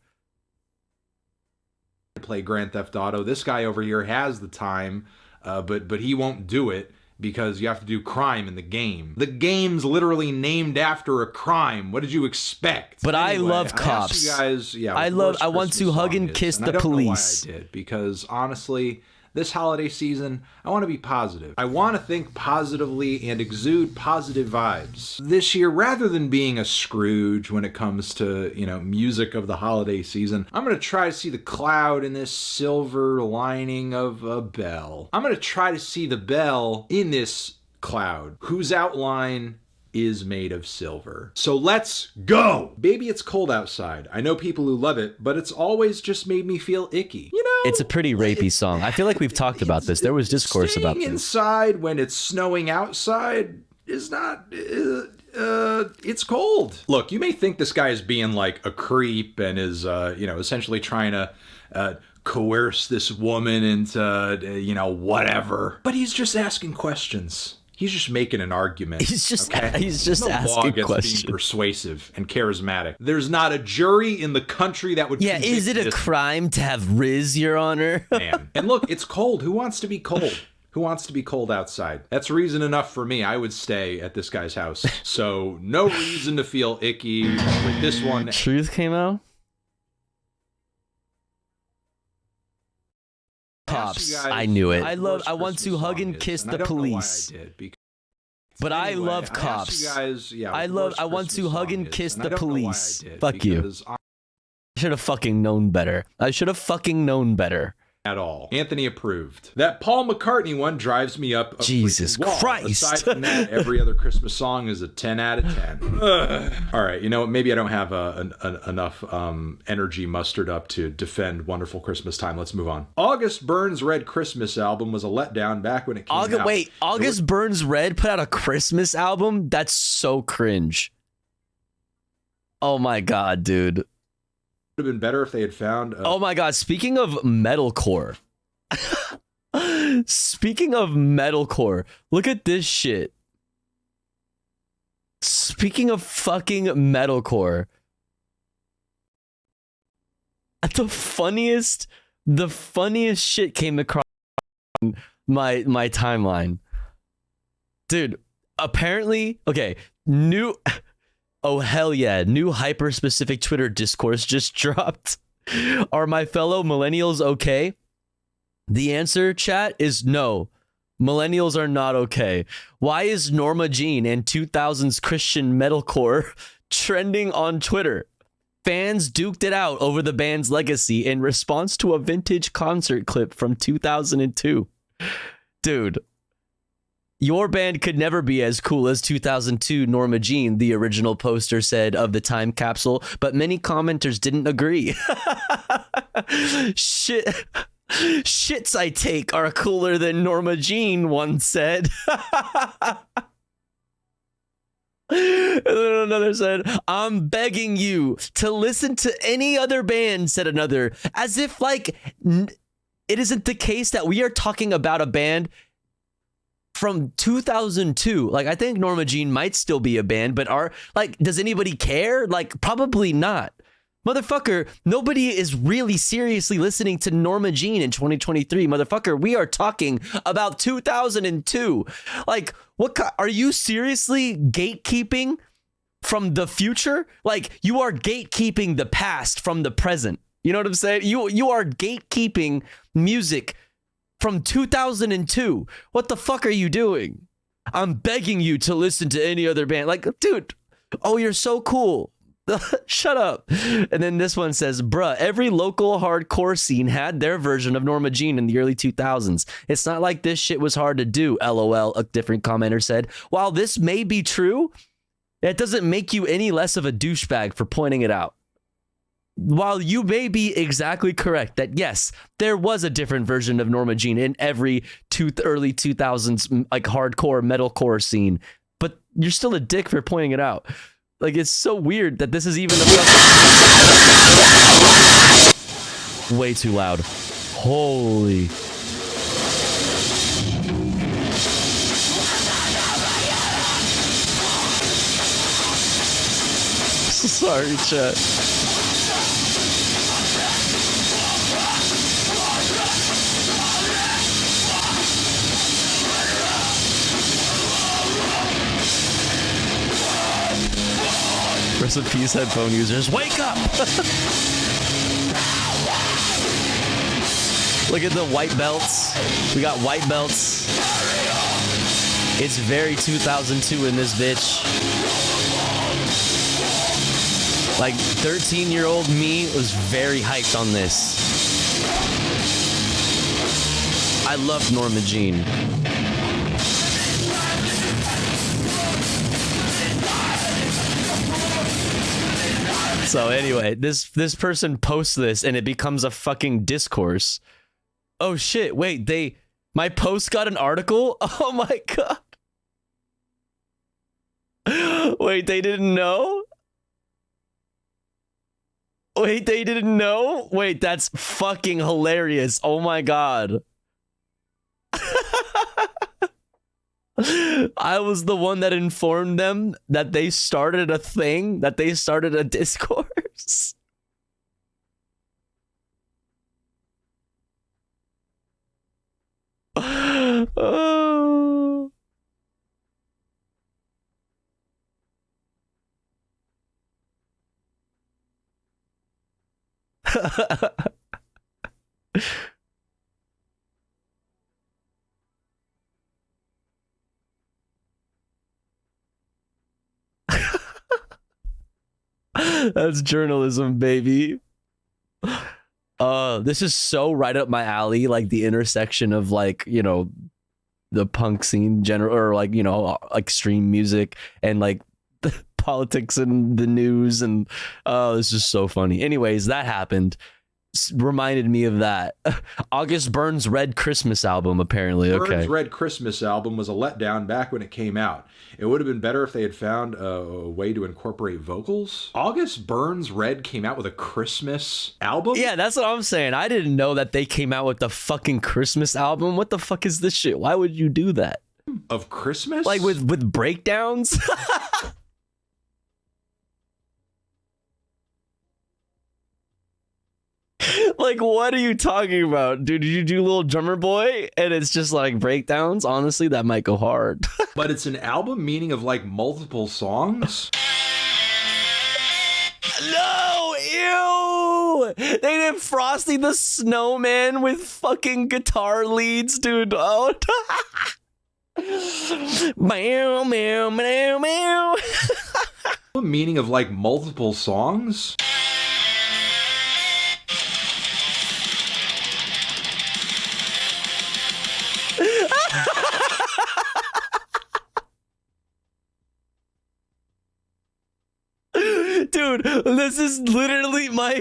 Play Grand Theft Auto. This guy over here has the time, but he won't do it. Because you have to do crime in the game. The game's literally named after a crime. What did you expect? But anyway, I love cops. I asked you guys, I want to hug and kiss the police. I don't know why I did, because honestly, this holiday season, I want to be positive. I want to think positively and exude positive vibes. This year, rather than being a Scrooge when it comes to, music of the holiday season, I'm going to try to see the cloud in this silver lining of a bell. I'm going to try to see the bell in this cloud, whose outline is made of silver. So let's go! Baby, it's cold outside. I know people who love it, but it's always just made me feel icky. It's a pretty rapey song. I feel like we've talked about this. There was discourse about this. Inside when it's snowing outside is not... it's cold. Look, you may think this guy is being like a creep and is, essentially trying to coerce this woman into, whatever. But he's just asking questions. He's just making an argument. He's just asking questions. Being persuasive and charismatic. There's not a jury in the country that would. Yeah, is it a crime to have Riz, Your Honor? Man. And look, it's cold. Who wants to be cold? Who wants to be cold outside? That's reason enough for me. I would stay at this guy's house. So no reason to feel icky with this one. Truth came out. Cops. I knew it. I want to hug and kiss the police. But I love cops. I want to hug and kiss the police. Fuck you. I should have fucking known better. At all. Anthony approved. That Paul McCartney one drives me up a Jesus Christ. Aside from that, every other Christmas song is a 10 out of 10. All right, maybe I don't have enough energy mustered up to defend Wonderful Christmas Time. Let's move on. August Burns' Red Christmas album was a letdown back when it came out. Wait, August Burns Red put out a Christmas album? That's so cringe. Oh my God, dude. Would have been better if they had found oh my God, speaking of metalcore. Look at this shit. Speaking of fucking metalcore. The funniest shit came across my timeline. Dude, apparently, okay, oh, hell yeah. New hyper-specific Twitter discourse just dropped. Are my fellow millennials okay? The answer, chat, is no. Millennials are not okay. Why is Norma Jean and 2000s Christian metalcore trending on Twitter? Fans duked it out over the band's legacy in response to a vintage concert clip from 2002. Dude. Your band could never be as cool as 2002 Norma Jean, the original poster said of the time capsule, but many commenters didn't agree. Shits I take are cooler than Norma Jean, one said. And then another said, I'm begging you to listen to any other band, said another, as if like it isn't the case that we are talking about a band from 2002. Like, I think Norma Jean might still be a band, but does anybody care? Like, probably not. Motherfucker, nobody is really seriously listening to Norma Jean in 2023. Motherfucker, we are talking about 2002. Like, are you seriously gatekeeping from the future? Like, you are gatekeeping the past from the present. You know what I'm saying? You are gatekeeping music from 2002. What the fuck are you doing? I'm begging you to listen to any other band. Like, dude, oh, you're so cool. Shut up. And then this one says, bruh, every local hardcore scene had their version of Norma Jean in the early 2000s. It's not like this shit was hard to do, LOL, a different commenter said. While this may be true, it doesn't make you any less of a douchebag for pointing it out. While you may be exactly correct that, yes, there was a different version of Norma Jean in every early 2000s like hardcore metalcore scene, but you're still a dick for pointing it out. Like, it's so weird that this is even a way too loud. Holy. Sorry, chat. Rest in peace, headphone users. Wake up! Look at the white belts. We got white belts. It's very 2002 in this bitch. Like, 13-year-old me was very hyped on this. I loved Norma Jean. So anyway, this person posts this and it becomes a fucking discourse. Oh shit, wait, my post got an article? Oh my god. Wait, they didn't know? Wait, they didn't know? Wait, that's fucking hilarious. Oh my god. I was the one that informed them that they started a thing, that they started a discourse. Oh. That's journalism, baby. This is so right up my alley, like the intersection of like, you know, the punk scene general, or like, you know, extreme music and like the politics and the news, and this is so funny. Anyways, that happened. Reminded me of that. August Burns' Red Christmas album, apparently. Okay. Burns' Red Christmas album was a letdown back when it came out. It would have been better if they had found a way to incorporate vocals. August Burns' Red came out with a Christmas album? Yeah, that's what I'm saying. I didn't know that they came out with the fucking Christmas album. What the fuck is this shit? Why would you do that? Of Christmas? Like with breakdowns? Like, what are you talking about? Dude, did you do Little Drummer Boy? And it's just like breakdowns? Honestly, that might go hard. But it's an album meaning of like multiple songs? No! Ew! They did Frosty the Snowman with fucking guitar leads, dude. Oh, meow, meow, meow, meow. Meaning of like multiple songs? Dude, this is literally my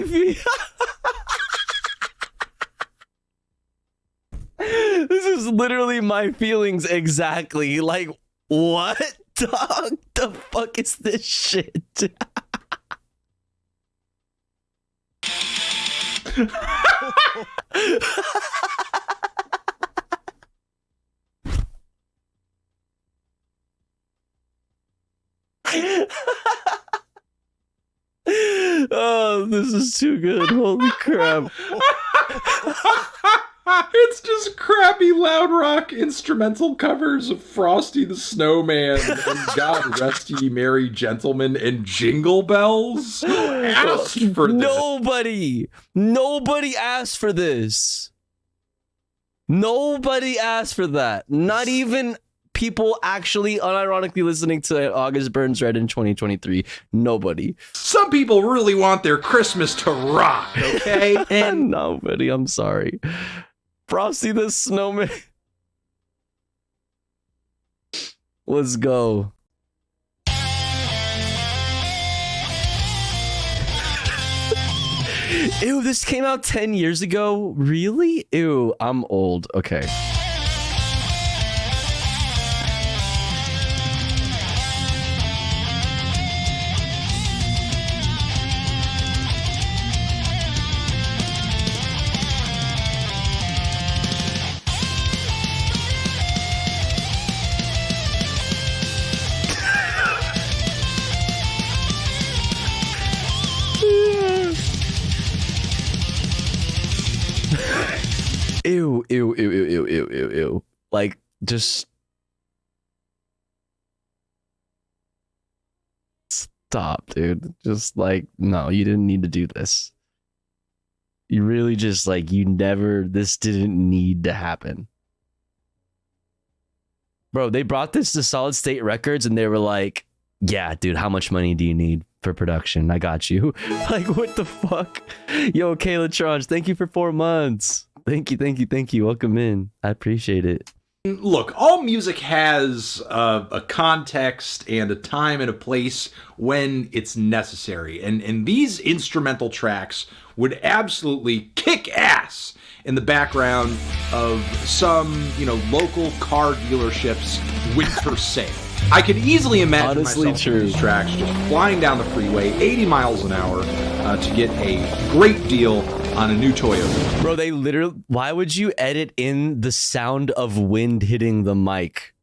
this is literally my feelings exactly. Like, what? Dog, the fuck is this shit? Oh, this is too good. Holy crap. It's just crappy loud rock instrumental covers of Frosty the Snowman and God Rest Ye Merry Gentlemen and Jingle Bells. Who asked for this? Nobody asked for this. Nobody asked for that. Not even people actually unironically listening to August Burns Red in 2023. Nobody. Some people really want their Christmas to rock, okay? And nobody, I'm sorry. Frosty the Snowman. Let's go. Ew, this came out 10 years ago? Really? Ew, I'm old. Okay. Ew, ew, ew, ew, ew, ew, ew, ew. Like, just stop, dude. Just like, no, you didn't need to do this. You really just like, this didn't need to happen. Bro, they brought this to Solid State Records and they were like, yeah, dude, how much money do you need for production? I got you. Like, what the fuck? Yo, Kayla Tranche, thank you for 4 months. Thank you, thank you, thank you. Welcome in. I appreciate it. Look, all music has a context and a time and a place when it's necessary. And these instrumental tracks would absolutely kick ass in the background of some, local car dealership's winter sale. I could easily imagine myself in these tracks just flying down the freeway 80 miles an hour to get a great deal on a new Toyota. Bro, they literally... Why would you edit in the sound of wind hitting the mic?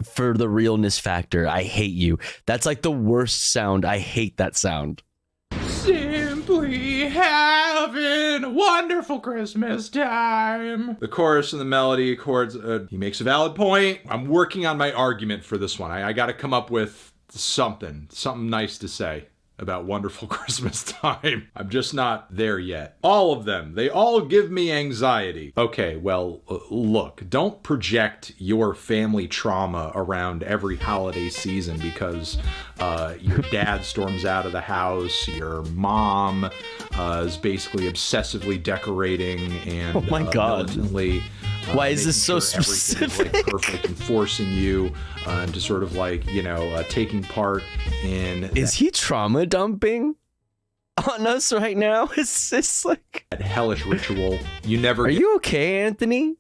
For the realness factor. I hate you. That's like the worst sound. I hate that sound. Simply having a wonderful Christmas time. The chorus and the melody chords, he makes a valid point. I'm working on my argument for this one. I got to come up with something nice to say about wonderful Christmas time. I'm just not there yet. All of them, they all give me anxiety. Okay, well, look, don't project your family trauma around every holiday season because your dad storms out of the house, your mom is basically obsessively decorating and oh my God. militantly why is this so specific? Like perfect and forcing you to sort of like, taking part in... Is he trauma dumping on us right now? Is this like... that hellish ritual. You never... Are you okay, Anthony?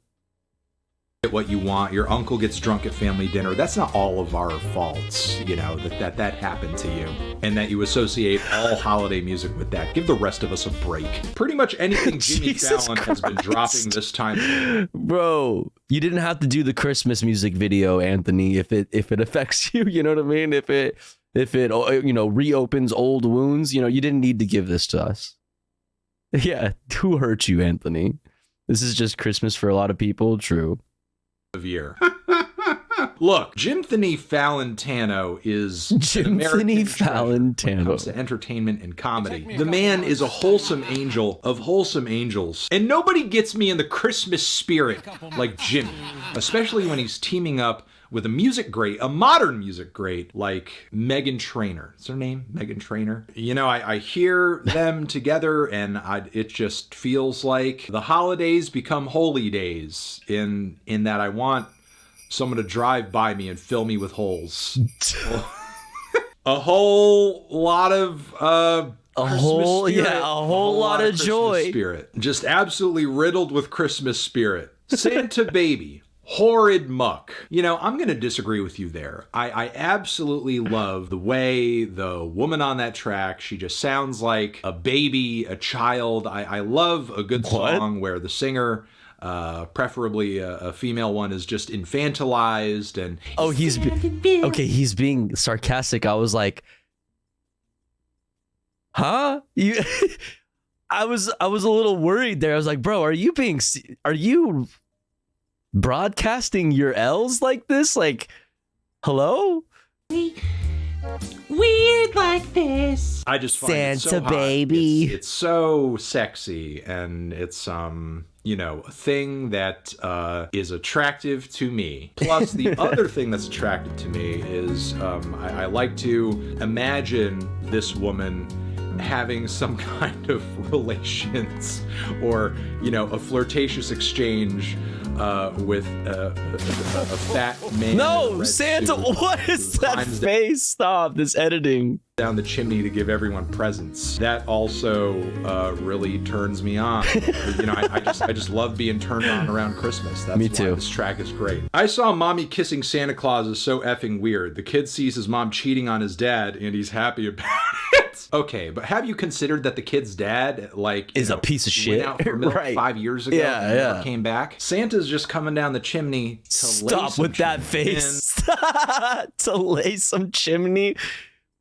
Get what you want. Your uncle gets drunk at family dinner. That's not all of our faults, that happened to you. And that you associate all holiday music with that. Give the rest of us a break. Pretty much anything Jimmy Fallon has been dropping this time. Bro, you didn't have to do the Christmas music video, Anthony, if it affects you, you know what I mean? If it reopens old wounds, you didn't need to give this to us. Yeah, who hurt you, Anthony? This is just Christmas for a lot of people, true. Of year. Look, Jimthony Fallon-Tano is Jimthony Fallon-Tano when it comes to entertainment and comedy. The man is a wholesome angel of wholesome angels, and nobody gets me in the Christmas spirit like Jimmy, especially when he's teaming up with a music great, a modern music great like Meghan Trainor. Is her name Meghan Trainor? I hear them together and it just feels like the holidays become holy days in that I want someone to drive by me and fill me with holes. A whole lot of a whole lot of joy. Spirit. Just absolutely riddled with Christmas spirit. Santa baby. Horrid muck. I'm going to disagree with you there. I absolutely love the way the woman on that track, she just sounds like a baby, a child. I love a good song where the singer, preferably a female one, is just infantilized and... Oh, he's being sarcastic. I was like, huh? I was a little worried there. I was like, bro, are you broadcasting your L's like this? Like, hello? Weird like this. I just find Santa it so hot. baby. It's so sexy and it's you know, a thing that is attractive to me. Plus, the other thing that's attractive to me is I like to imagine this woman having some kind of relations or, you know, a flirtatious exchange with a fat man. No, Santa, what is that face? Stop this editing. Down the chimney to give everyone presents. That also really turns me on. You know, I just love being turned on around Christmas. That's Me too. Why this track is great. I saw Mommy kissing Santa Claus is so effing weird. The kid sees his mom cheating on his dad and he's happy about it. Okay, but have you considered that the kid's dad, like, is a piece of shit? Went out for milk Right. 5 years ago and Yeah. never came back? Santa's just coming down the chimney to Stop with that face. To lay some chimney.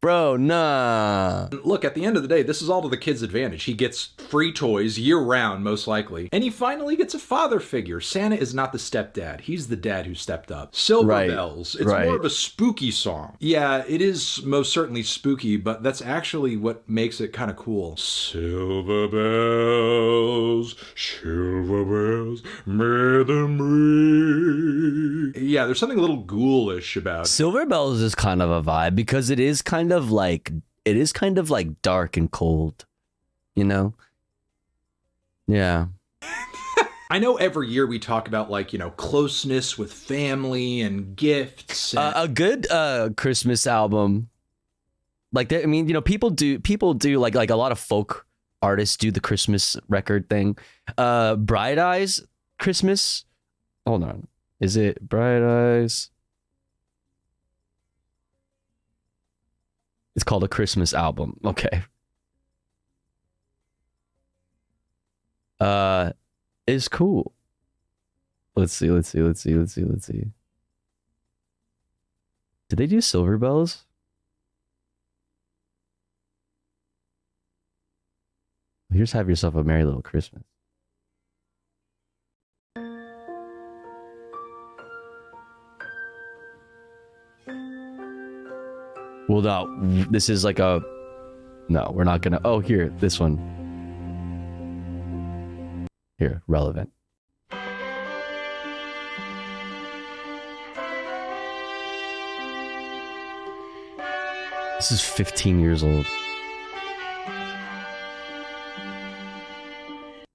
Bro, nah. Look, at the end of the day, this is all to the kid's advantage. He gets free toys year-round, most likely. And he finally gets a father figure. Santa is not the stepdad. He's the dad who stepped up. Silver Right, Bells. It's right. more of a spooky song. Yeah, it is most certainly spooky, but that's actually what makes it kind of cool. Silver bells, may them ring. Yeah, there's something a little ghoulish about it. Silver Bells is kind of a vibe because it is kind of like dark and cold, you know? Yeah. I know every year we talk about, like, you know, closeness with family and gifts. And A good Christmas album, like that. I mean, you know, people do like a lot of folk artists do the Christmas record thing. Bright Eyes Christmas. Hold on, is it Bright Eyes? It's called a Christmas album. Okay. It's cool. Let's see. Did they do Silver Bells? Here's Have Yourself a Merry Little Christmas. Well, no, this is like a... No, we're not gonna... Oh, here, this one. Here, relevant. This is 15 years old.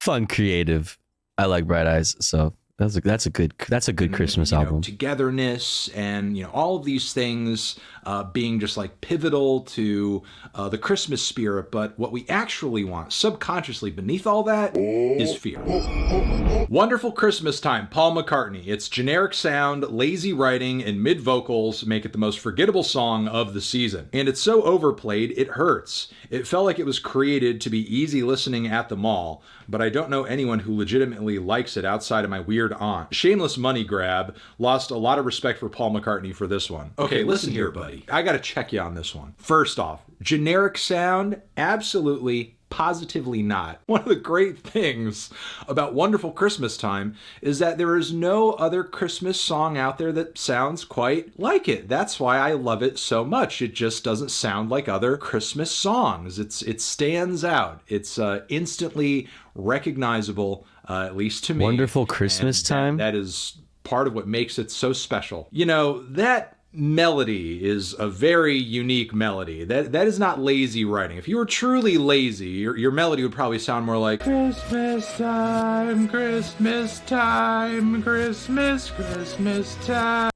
Fun, creative. I like Bright Eyes, so that's a good Christmas album. Togetherness and, you know, all of these things being just like pivotal to the Christmas spirit. But what we actually want subconsciously beneath all that is fear. Wonderful Christmas Time, Paul McCartney. Its generic sound, lazy writing, and mid vocals make it the most forgettable song of the season. And it's so overplayed, it hurts. It felt like it was created to be easy listening at the mall, but I don't know anyone who legitimately likes it outside of my weird aunt. Shameless money grab. Lost a lot of respect for Paul McCartney for this one. Okay, listen here, buddy. I gotta check you on this one. First off, generic sound? Absolutely, positively not. One of the great things about Wonderful Christmas Time is that there is no other Christmas song out there that sounds quite like it. That's why I love it so much. It just doesn't sound like other Christmas songs. It stands out. It's instantly recognizable, at least to me. Wonderful Christmas Time? That is part of what makes it so special. You know, that melody is a very unique melody. That is not lazy writing. If you were truly lazy, your melody would probably sound more like Christmas time, Christmas time, Christmas, Christmas time.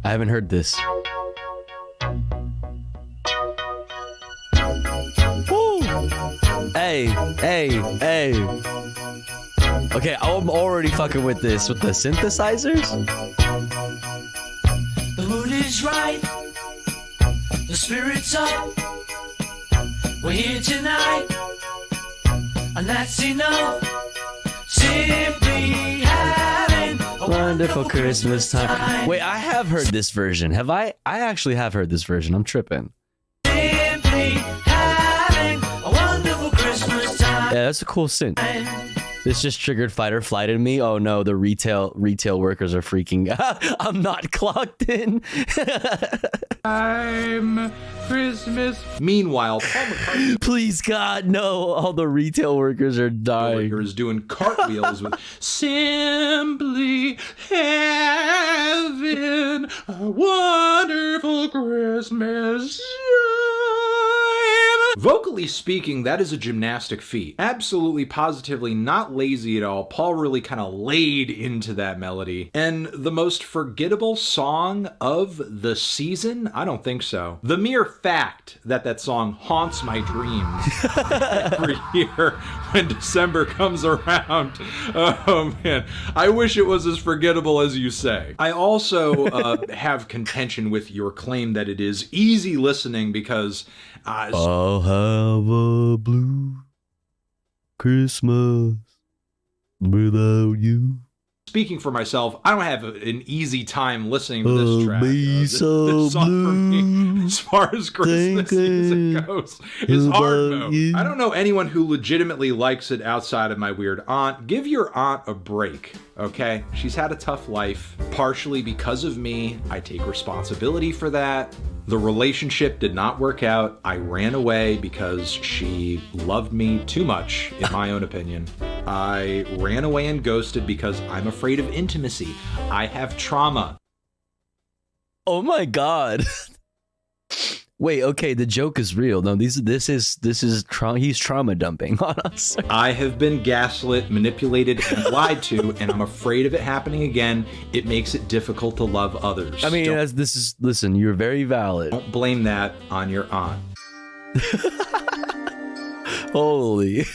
I haven't heard this. Woo! Hey. Okay, I'm already fucking with this, with the synthesizers. The mood is right. The spirit's up. We're here tonight. And that's enough. Simply having a Wonderful Christmas time. Wait, I have heard this version. Have I? I actually have heard this version. I'm tripping. Simply having a wonderful Christmas time. Yeah, that's a cool synth. This just triggered fight or flight in me. Oh no, the retail workers are freaking out. I'm not clocked in. I'm Christmas. Meanwhile, Paul McCartney, please God, no! All the retail workers are dying. Workers doing cartwheels with "Simply Having a Wonderful Christmas." Vocally speaking, that is a gymnastic feat. Absolutely, positively not lazy at all. Paul really kind of laid into that melody. And the most forgettable song of the season? I don't think so. The mere fact that that song haunts my dreams every year when December comes around. Oh man, I wish it was as forgettable as you say. I also have contention with your claim that it is easy listening because I'll have a blue Christmas without you. Speaking for myself, I don't have an easy time listening to this track. This song for me, as far as Christmas music goes, is hard mode. I don't know anyone who legitimately likes it outside of my weird aunt. Give your aunt a break, okay? She's had a tough life, partially because of me. I take responsibility for that. The relationship did not work out. I ran away because she loved me too much, in my own opinion. I ran away and ghosted because I'm afraid of intimacy. I have trauma. Oh my God. Wait, okay, the joke is real. No, he's trauma dumping on us. I have been gaslit, manipulated, and lied to, and I'm afraid of it happening again. It makes it difficult to love others. I mean, listen, you're very valid. Don't blame that on your aunt. Holy.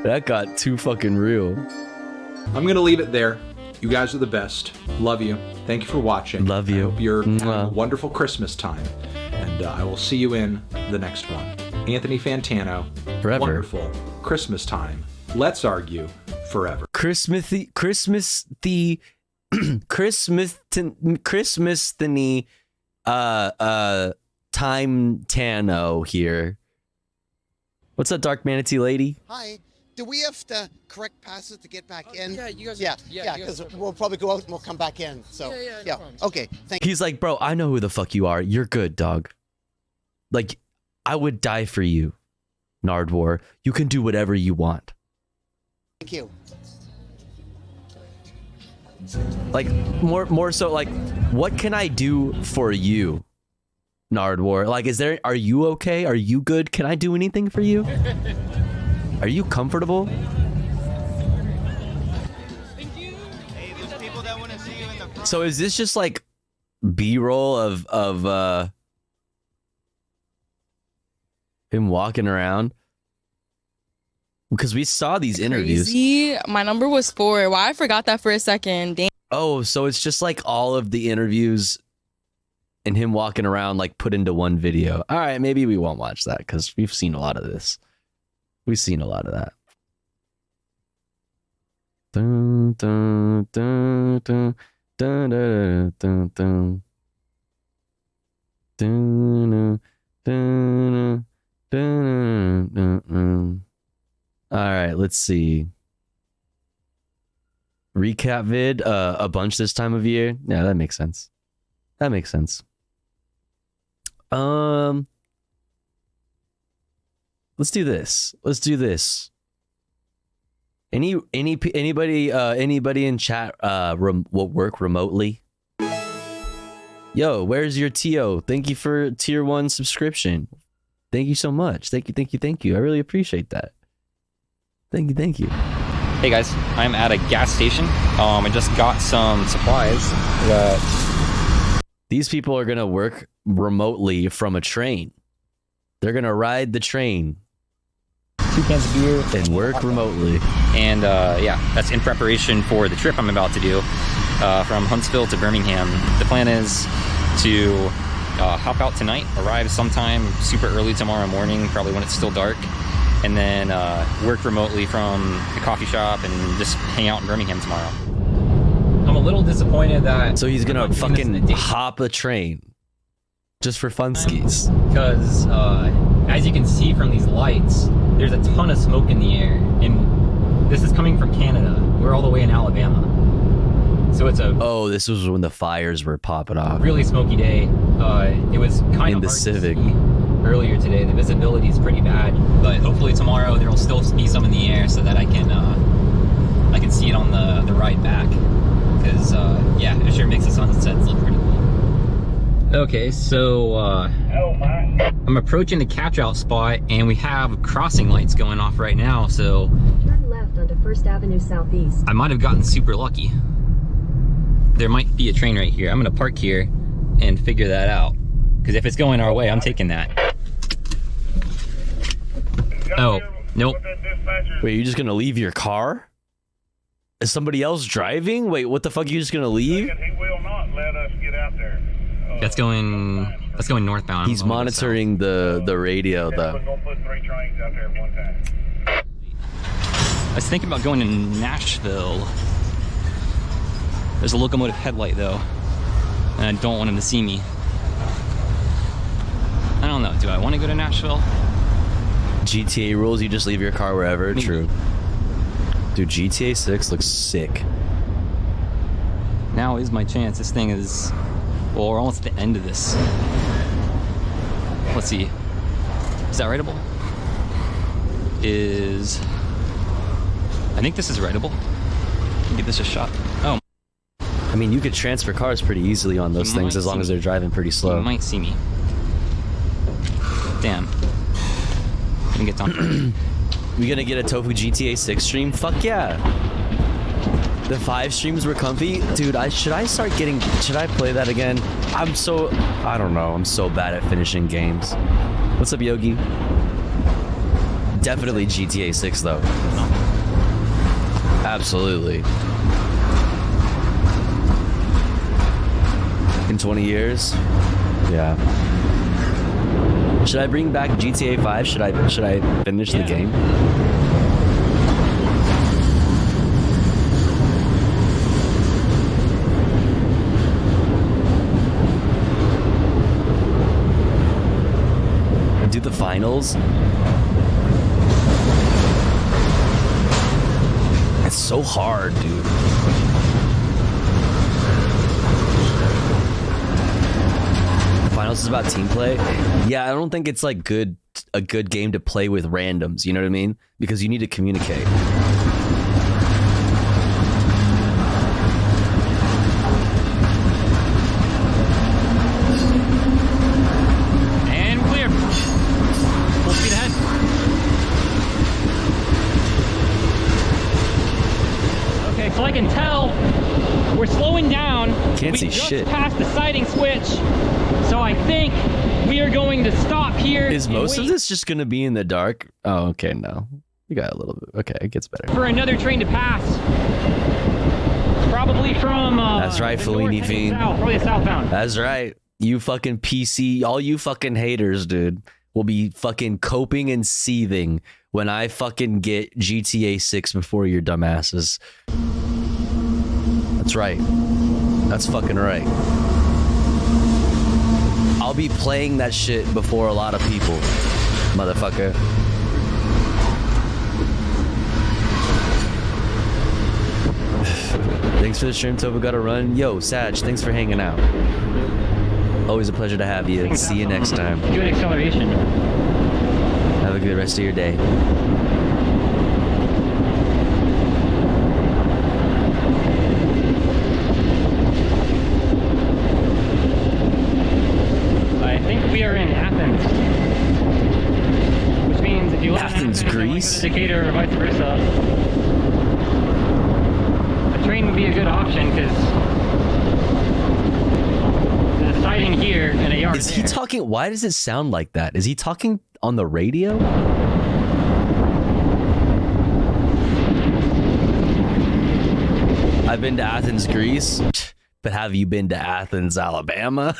That got too fucking real. I'm gonna leave it there. You guys are the best. Love you. Thank you for watching. Love you. I hope you're having a wonderful Christmas time. And I will see you in the next one. Anthony Fantano. Forever. Wonderful Christmas time. Let's argue forever. Christmas-thiny time Tano here. What's up, Dark Manatee Lady? Hi. Do we have to correct passes to get back in? Yeah, you guys. Yeah, because we'll probably go out and we'll come back in. So yeah. Okay. Thank you. He's like, bro, I know who the fuck you are. You're good, dog. Like, I would die for you, Nardwar. You can do whatever you want. Thank you. Like, more so, like, what can I do for you, Nardwar? Like, are you okay? Are you good? Can I do anything for you? Are you comfortable? So is this just like B-roll of him walking around? Because we saw these interviews. Crazy. My number was 4. Why I forgot that for a second. Damn. Oh, so it's just like all of the interviews and him walking around like put into one video. All right, maybe we won't watch that because we've seen a lot of this. We've seen a lot of that. Dun, dun, dun, dun, dun, dun, dun, dun. Dun, dun, dun, dun, dun. All right, let's see. Recap vid, a bunch this time of year. Yeah, that makes sense. That makes sense. Let's do this. Let's do this. Anybody in chat will work remotely? Yo, where's your TO? Thank you for tier 1 subscription. Thank you so much. Thank you. I really appreciate that. Thank you. Hey guys, I'm at a gas station. I just got some supplies. These people are gonna work remotely from a train. They're gonna ride the train. 2 cans of beer. And work remotely. And yeah, that's in preparation for the trip I'm about to do from Huntsville to Birmingham. The plan is to hop out tonight, arrive sometime super early tomorrow morning, probably when it's still dark, and then work remotely from the coffee shop and just hang out in Birmingham tomorrow. I'm a little disappointed that... So he's gonna fucking hop a train Just for fun skis. Because as you can see from these lights, there's a ton of smoke in the air, and this is coming from Canada. We're all the way in Alabama, so it's a this was when the fires were popping off. really smoky day. It was kind In of the hard Civic. to see earlier today. The visibility is pretty bad, but hopefully tomorrow there will still be some in the air so that I can see it on the ride back. Because yeah, it sure makes the sunsets look pretty cool. Okay, so I'm approaching the catch-out spot, and we have crossing lights going off right now, so Turn left onto 1st Avenue Southeast. I might have gotten super lucky. There might be a train right here. I'm gonna park here and figure that out. Because if it's going our way, I'm taking that. Oh, nope. Wait, you're just gonna leave your car? Is somebody else driving? Wait, what the fuck? You just gonna leave? He will not let us get out there. That's going northbound. He's monitoring the radio though. We're gonna put 3 trains out there at one time. I was thinking about going to Nashville. There's a locomotive headlight though, and I don't want him to see me. I don't know, do I want to go to Nashville? GTA rules, you just leave your car wherever. True. Dude, GTA 6 looks sick. Now is my chance. This thing is, well, we're almost at the end of this. Let's see. Is that writable? I think this is writable. Give this a shot. Oh. I mean, you could transfer cars pretty easily on those things as long as they're driving pretty slow. You might see me. Damn. Didn't get down. We gonna get a Tofu GTA 6 stream? Fuck yeah. The 5 streams were comfy. Dude, should I play that again? I don't know. I'm so bad at finishing games. What's up, Yogi? Definitely GTA 6 though. Absolutely. In 20 years? Yeah. Should I bring back GTA 5? Should I finish the game? Do the finals? It's so hard, dude. Finals is about team play. Yeah, I don't think it's like a good game to play with randoms, you know what I mean? Because you need to communicate. And clear. Full speed ahead. Okay, so I can tell we're slowing down. Can't see shit. We just passed the sighting switch. So I think we are going to stop here. Is most of this just going to be in the dark? Oh, okay, no. You got a little bit. Okay, it gets better. For another train to pass. Probably from That's right, Fellini Fiend. Probably southbound. That's right. You fucking PC, all you fucking haters, dude, will be fucking coping and seething when I fucking get GTA 6 before your dumbasses. That's right. That's fucking right. I'll be playing that shit before a lot of people, motherfucker. Thanks for the stream, Tofu. Gotta run. Yo, Sag, thanks for hanging out. Always a pleasure to have you. See you next time. Good acceleration. Have a good rest of your day. I think we are in Athens, which means if you live Athens, in Greece, Decatur or vice versa, a train would be a good option because there's a siding here and a yard. Is he talking? Why does it sound like that? Is he talking on the radio? I've been to Athens, Greece, but have you been to Athens, Alabama?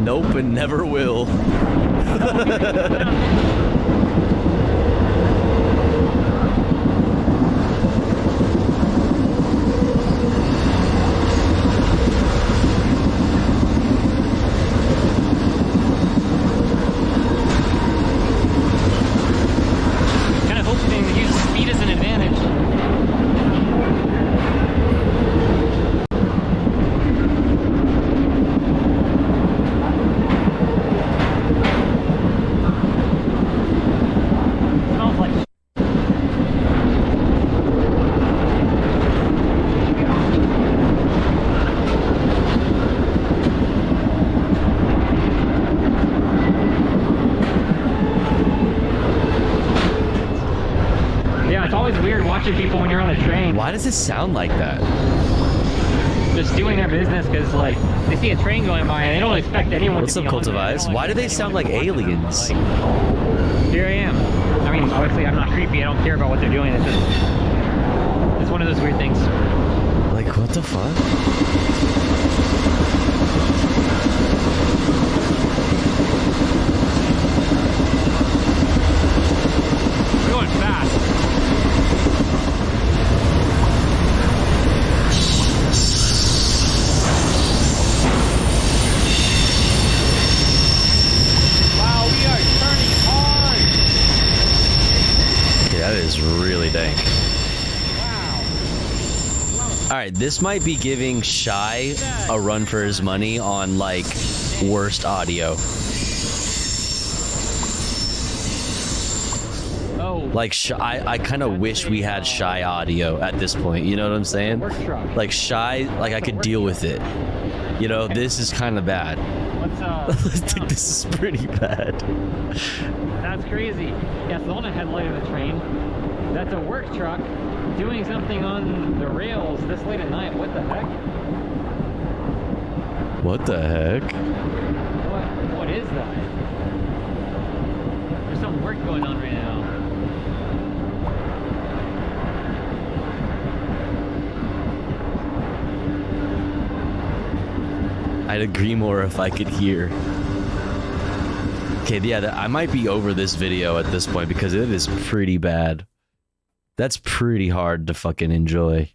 Nope, and never will. Kind of hoping to use speed as an advantage. Smells like yeah, it's always weird watching people when you're on a train. Why does it sound like that? Just doing their business because, like, they see a train going by and they don't expect anyone What's to up, be Cult of on there. They Eyes? don't Why do they sound like aliens? Here I am. I mean, obviously I'm not creepy. I don't care about what they're doing. It's just, it's one of those weird things. Like, what the fuck? We're going fast. Wow, we are turning hard. Yeah, that is really dank. All right, this might be giving Shy a run for his money on, like, worst audio. Oh. Like, I kind of wish we had Shy audio at this point. You know what I'm saying? Like, Shy, like, I could deal with it. You know, this is kind of bad. What's I think this is pretty bad. That's crazy. Yeah, so the one headlight of the train, that's a work truck doing something on the rails this late at night. What the heck? What the heck? What is that? There's some work going on right now. I'd agree more if I could hear. Okay, yeah, I might be over this video at this point because it is pretty bad. That's pretty hard to fucking enjoy.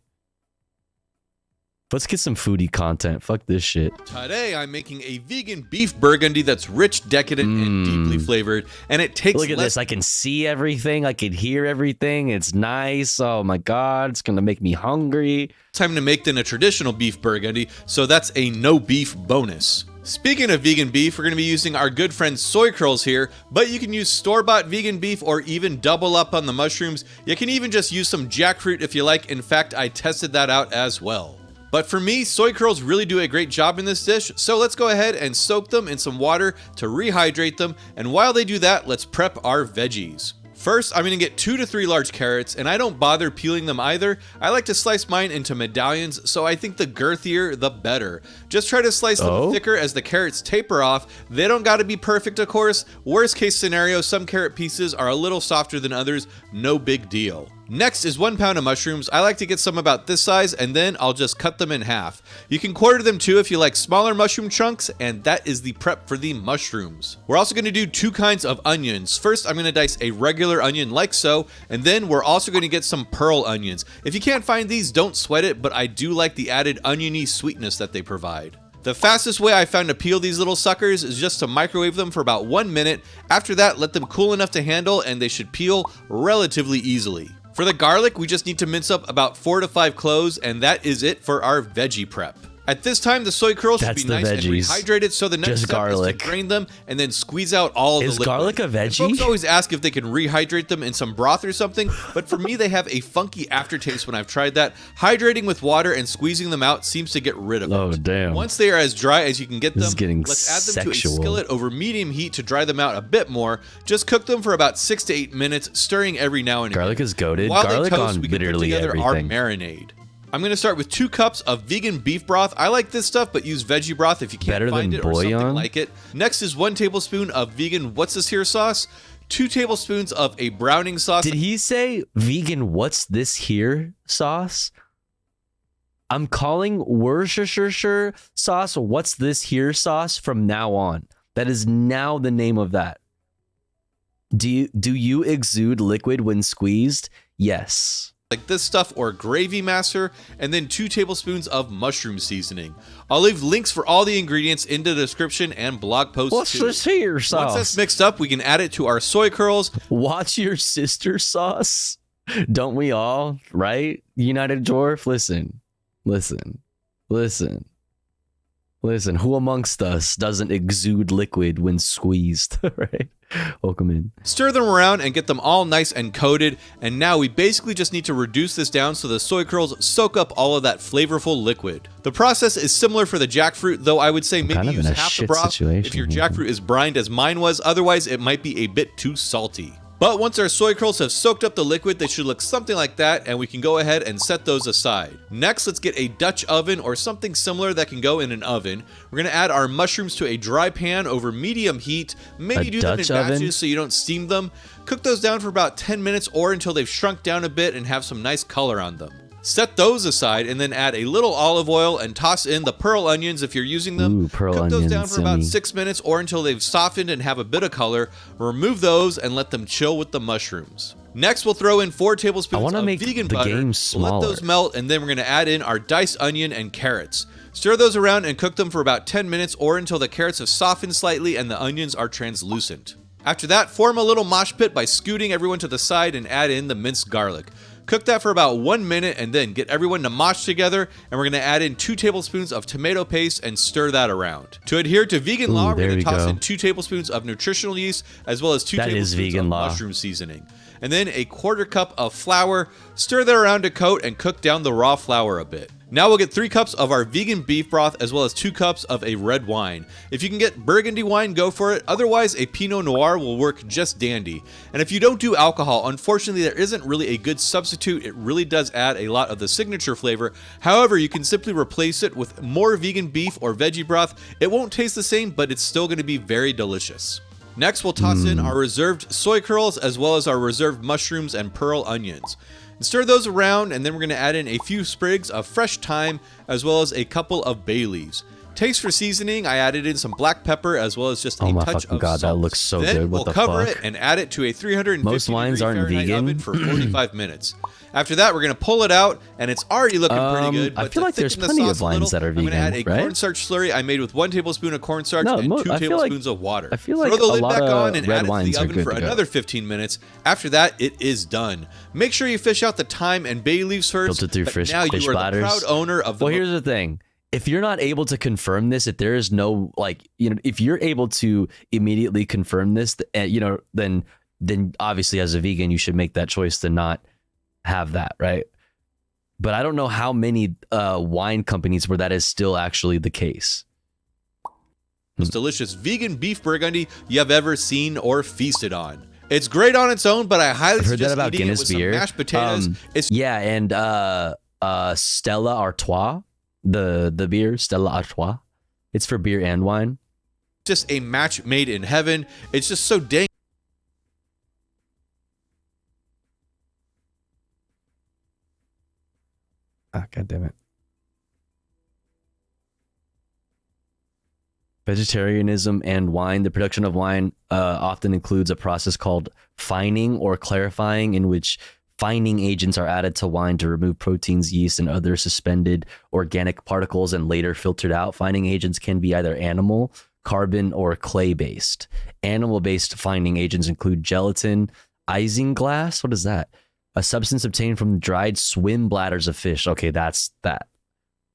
Let's get some foodie content. Fuck this shit. Today I'm making a vegan beef burgundy that's rich, decadent, and deeply flavored, and it takes Look at this. I can see everything. I can hear everything. It's nice. Oh my god, it's gonna make me hungry. time to make than a traditional beef burgundy, so that's a no beef bonus. Speaking of vegan beef, we're going to be using our good friend Soy Curls here, but you can use store-bought vegan beef or even double up on the mushrooms. You can even just use some jackfruit if you like. In fact, I tested that out as well. But for me, Soy Curls really do a great job in this dish, so let's go ahead and soak them in some water to rehydrate them, and while they do that, let's prep our veggies. First, I'm going to get 2 to 3 large carrots, and I don't bother peeling them either. I like to slice mine into medallions, so I think the girthier, the better. Just try to slice them thicker as the carrots taper off. They don't got to be perfect, of course. Worst case scenario, some carrot pieces are a little softer than others. No big deal. Next is 1 pound of mushrooms. I like to get some about this size, and then I'll just cut them in half. You can quarter them too if you like smaller mushroom chunks, and that is the prep for the mushrooms. We're also going to do 2 kinds of onions. First, I'm going to dice a regular onion like so, and then we're also going to get some pearl onions. If you can't find these, don't sweat it, but I do like the added oniony sweetness that they provide. The fastest way I found to peel these little suckers is just to microwave them for about 1 minute. After that, let them cool enough to handle, and they should peel relatively easily. For the garlic, we just need to mince up about 4 to 5 cloves, and that is it for our veggie prep. At this time, the soy curls should be nice and rehydrated, so the next step is to drain them and then squeeze out all the liquid. Is garlic a veggie? And folks always ask if they can rehydrate them in some broth or something, but for me, they have a funky aftertaste when I've tried that. Hydrating with water and squeezing them out seems to get rid of it. Oh, damn. Once they are as dry as you can get them, let's add them to a skillet over medium heat to dry them out a bit more. Just cook them for about 6 to 8 minutes, stirring every now and again. Garlic is goated. While Garlic they toast, on we can put literally together everything. our marinade. I'm going to start with 2 cups of vegan beef broth. I like this stuff, but use veggie broth if you can't find it or something like it. Next is 1 tablespoon of vegan what's this here sauce, 2 tablespoons of a browning sauce. Did he say vegan what's this here sauce? I'm calling Worcestershire sauce what's this here sauce from now on. That is now the name of that. Do you exude liquid when squeezed? Yes. Like this stuff or gravy master, and then 2 tablespoons of mushroom seasoning. I'll leave links for all the ingredients in the description and blog post What's too. this here sauce? Once that's mixed up, we can add it to our soy curls. Watch your sister sauce. Don't we all, right? United Dwarf, listen. Who amongst us doesn't exude liquid when squeezed, right? Welcome in. Stir them around and get them all nice and coated. And now we basically just need to reduce this down so the soy curls soak up all of that flavorful liquid. The process is similar for the jackfruit, though I would say maybe use half the broth if your jackfruit is brined as mine was. Otherwise, it might be a bit too salty. But once our soy curls have soaked up the liquid, they should look something like that, and we can go ahead and set those aside. Next, let's get a Dutch oven or something similar that can go in an oven. We're going to add our mushrooms to a dry pan over medium heat. Maybe do them in batches so you don't steam them. Cook those down for about 10 minutes or until they've shrunk down a bit and have some nice color on them. Set those aside and then add a little olive oil and toss in the pearl onions if you're using them. Cook those down for about 6 minutes or until they've softened and have a bit of color. Remove those and let them chill with the mushrooms. Next, we'll throw in 4 tablespoons of vegan butter. Let those melt, and then we're going to add in our diced onion and carrots. Stir those around and cook them for about 10 minutes or until the carrots have softened slightly and the onions are translucent. After that, form a little mosh pit by scooting everyone to the side and add in the minced garlic. Cook that for about 1 minute and then get everyone to mosh together, and we're going to add in 2 tablespoons of tomato paste and stir that around. To adhere to vegan law, we're going to toss in 2 tablespoons of nutritional yeast as well as 2 tablespoons of mushroom seasoning. And then a 1/4 cup of flour. Stir that around to coat and cook down the raw flour a bit. Now we'll get 3 cups of our vegan beef broth as well as 2 cups of a red wine. If you can get burgundy wine, go for it. Otherwise, a Pinot Noir will work just dandy. And if you don't do alcohol, unfortunately, there isn't really a good substitute. It really does add a lot of the signature flavor. However, you can simply replace it with more vegan beef or veggie broth. It won't taste the same, but it's still going to be very delicious. Next, we'll toss in our reserved soy curls as well as our reserved mushrooms and pearl onions. And stir those around, and then we're going to add in a few sprigs of fresh thyme as well as a couple of bay leaves. Taste for seasoning, I added in some black pepper as well as just a touch of salt. That looks so then good. What we'll the cover fuck? it and add it to a 350 Most wines aren't Fahrenheit vegan. oven for 45 minutes. After that, we're going to pull it out, and it's already looking pretty good. I feel like there's plenty of wines that are vegan, I'm going to add a right? cornstarch slurry I made with 1 tablespoon of cornstarch and 2 I feel tablespoons of water. I feel like Throw the a lid lot back of on and red add it to wines the are oven good for to go. another 15 minutes. After that, it is done. Make sure you fish out the thyme and bay leaves first. Filtered through fish now you are bladders. the proud owner of the. Well, here's the thing. If you're not able to confirm this, if there is no, like, you know, if you're able to immediately confirm this, you know, then obviously as a vegan, you should make that choice to not have that, right? But I don't know how many wine companies where that is still actually the case. Most delicious vegan beef burgundy you have ever seen or feasted on. It's great on its own, but I highly I've heard that suggest about eating Guinness it with beer. some mashed potatoes. It's Yeah, and Stella Artois, the beer Stella Artois, it's for beer and wine. just a match made in heaven. It's just so dang. Ah, God damn it. Vegetarianism and wine. The production of wine often includes a process called fining or clarifying, in which fining agents are added to wine to remove proteins, yeast, and other suspended organic particles and later filtered out. Fining agents can be either animal, carbon, or clay-based. Animal-based fining agents include gelatin, isinglass. What is that? A substance obtained from dried swim bladders of fish. Okay, that's that.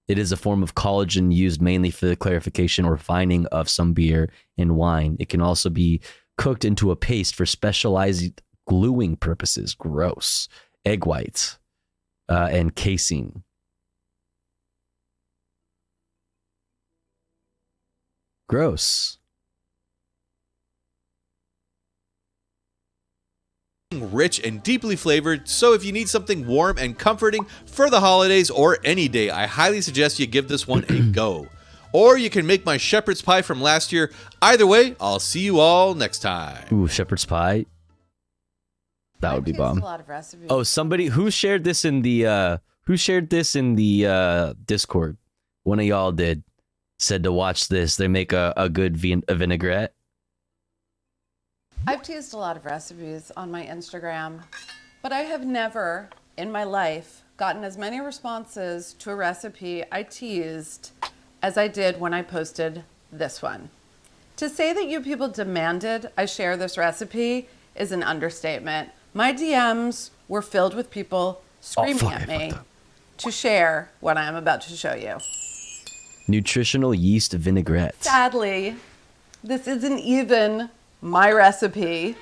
It is a form of collagen used mainly for the clarification or fining of some beer and wine. It can also be cooked into a paste for specialized gluing purposes. Gross. Egg whites and casein. Gross. Rich and deeply flavored, so if you need something warm and comforting for the holidays or any day, I highly suggest you give this one a go. Or you can make my shepherd's pie from last year. Either way, I'll see you all next time. Ooh, shepherd's pie. That would be bomb. Oh, somebody who shared this in the Discord. One of y'all did. said to watch this. They make a good vinaigrette. I've teased a lot of recipes on my Instagram, but I have never in my life gotten as many responses to a recipe I teased as I did when I posted this one. To say that you people demanded I share this recipe is an understatement. My DMs were filled with people screaming at me to share what I am about to show you. Nutritional yeast vinaigrette. Sadly, this isn't even my recipe,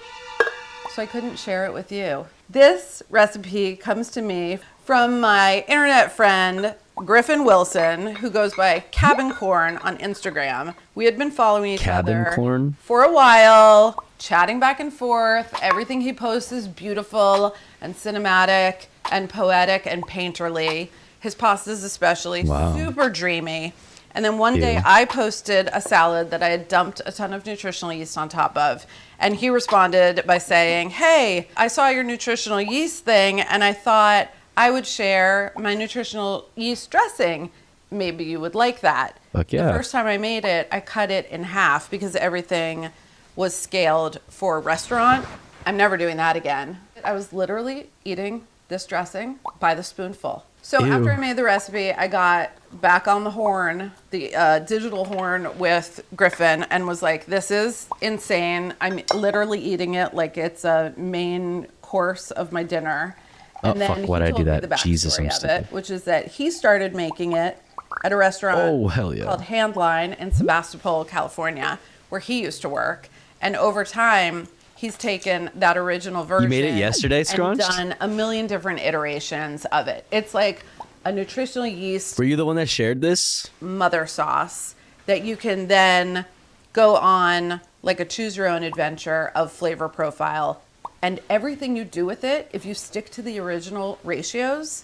so I couldn't share it with you. This recipe comes to me from my internet friend, Griffin Wilson, who goes by Cabin Corn on Instagram. We had been following each other for a while, chatting back and forth. Everything he posts is beautiful and cinematic and poetic and painterly. His pastas especially, super dreamy. And then one day I posted a salad that I had dumped a ton of nutritional yeast on top of. And he responded by saying, hey, I saw your nutritional yeast thing and I thought I would share my nutritional yeast dressing. Maybe you would like that. Fuck yeah. The first time I made it, I cut it in half because everything was scaled for a restaurant. I'm never doing that again. I was literally eating this dressing by the spoonful. So after I made the recipe, I got back on the horn, the digital horn with Griffin and was like, this is insane. I'm literally eating it like it's a main course of my dinner. And then fuck, why'd I do that? Jesus, I'm stupid. Which is that he started making it at a restaurant called Handline in Sebastopol, California, where he used to work. And over time, he's taken that original version. You made it yesterday, Scrunched? And done a million different iterations of it. It's like a nutritional yeast. Were you the one that shared this? Mother sauce that you can then go on like a choose your own adventure of flavor profile. And everything you do with it, if you stick to the original ratios,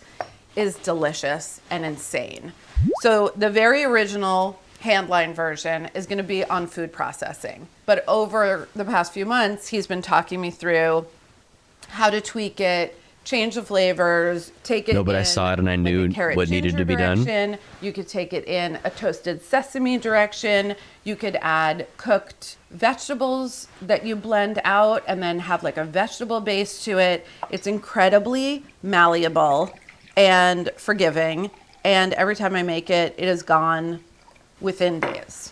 is delicious and insane. So the very original Handline version is going to be on food processing. But over the past few months, he's been talking me through how to tweak it, change the flavors, take it. No, but I saw it and I knew what needed to be done. You could take it in a toasted sesame direction. You could add cooked vegetables that you blend out and then have like a vegetable base to it. It's incredibly malleable and forgiving. And every time I make it, it is gone within days.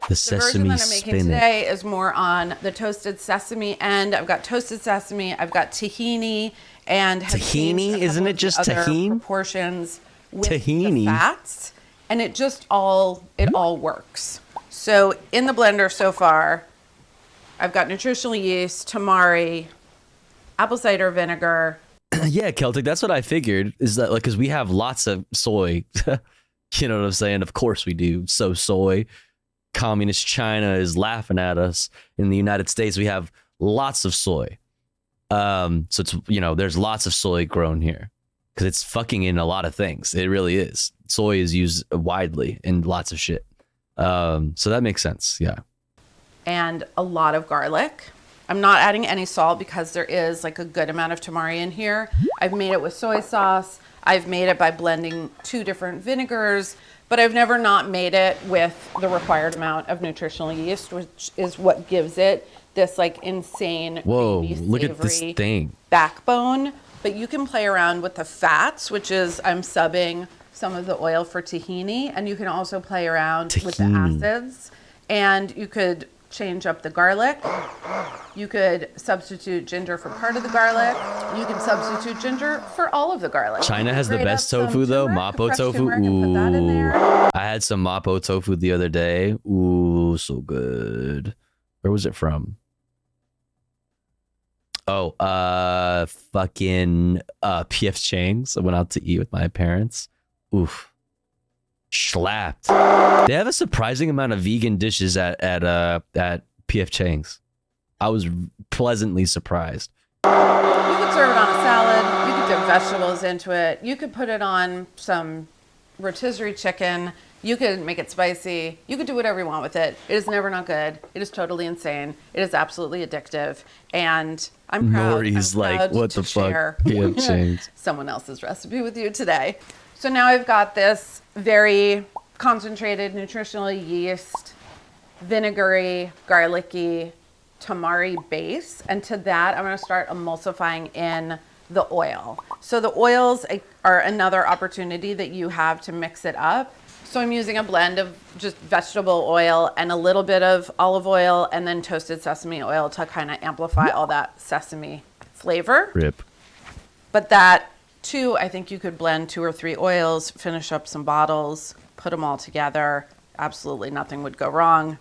The sesame version that I'm making today is more on the toasted sesame end. I've got toasted sesame, I've got tahini, and tahini, isn't it just tahini? Proportions with the fats, and it all works. So in the blender so far, I've got nutritional yeast, tamari, apple cider vinegar. Yeah, Celtic. That's what I figured. Is that like because we have lots of soy. You know what I'm saying? Of course we do. So soy. Communist China is laughing at us. In the United States, we have lots of soy. So it's, there's lots of soy grown here because it's fucking in a lot of things. It really is. Soy is used widely in lots of shit. So that makes sense. Yeah. And a lot of garlic. I'm not adding any salt because there is like a good amount of tamari in here. I've made it with soy sauce. I've made it by blending 2 different vinegars, but I've never not made it with the required amount of nutritional yeast, which is what gives it this like insane, creamy, look at this thing. Backbone. But you can play around with the fats, which is I'm subbing some of the oil for tahini, and you can also play around with the acids, and you could change up the garlic. You could substitute ginger for part of the garlic. You can substitute ginger for all of the garlic. China has the best tofu though. Mapo tofu. Ooh. I had some Mapo tofu the other day. Ooh, so good. Where was it from? Oh, fucking P.F. Chang's. I went out to eat with my parents. Oof. Slapped. They have a surprising amount of vegan dishes at P.F. Chang's. I was pleasantly surprised. You could serve it on a salad. You could dip vegetables into it. You could put it on some rotisserie chicken. You could make it spicy. You could do whatever you want with it. It is never not good. It is totally insane. It is absolutely addictive. And I'm proud. Nori's like, what the fuck? P.F. Chang's. Someone else's recipe with you today. So now I've got this very concentrated nutritional yeast, vinegary, garlicky, tamari base. And to that, I'm going to start emulsifying in the oil. So the oils are another opportunity that you have to mix it up. So I'm using a blend of just vegetable oil and a little bit of olive oil and then toasted sesame oil to kind of amplify all that sesame flavor. Rip. But that too, I think you could blend 2 or 3 oils, finish up some bottles, put them all together. Absolutely nothing would go wrong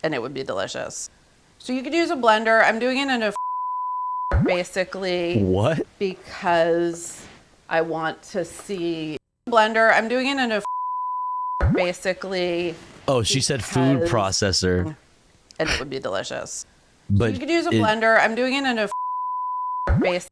and it would be delicious. So you could use a blender. I'm doing it in a basically. What? Because I want to see blender. I'm doing it in a basically. Oh, she said food processor. And it would be delicious. But so you could use a blender. I'm doing it in a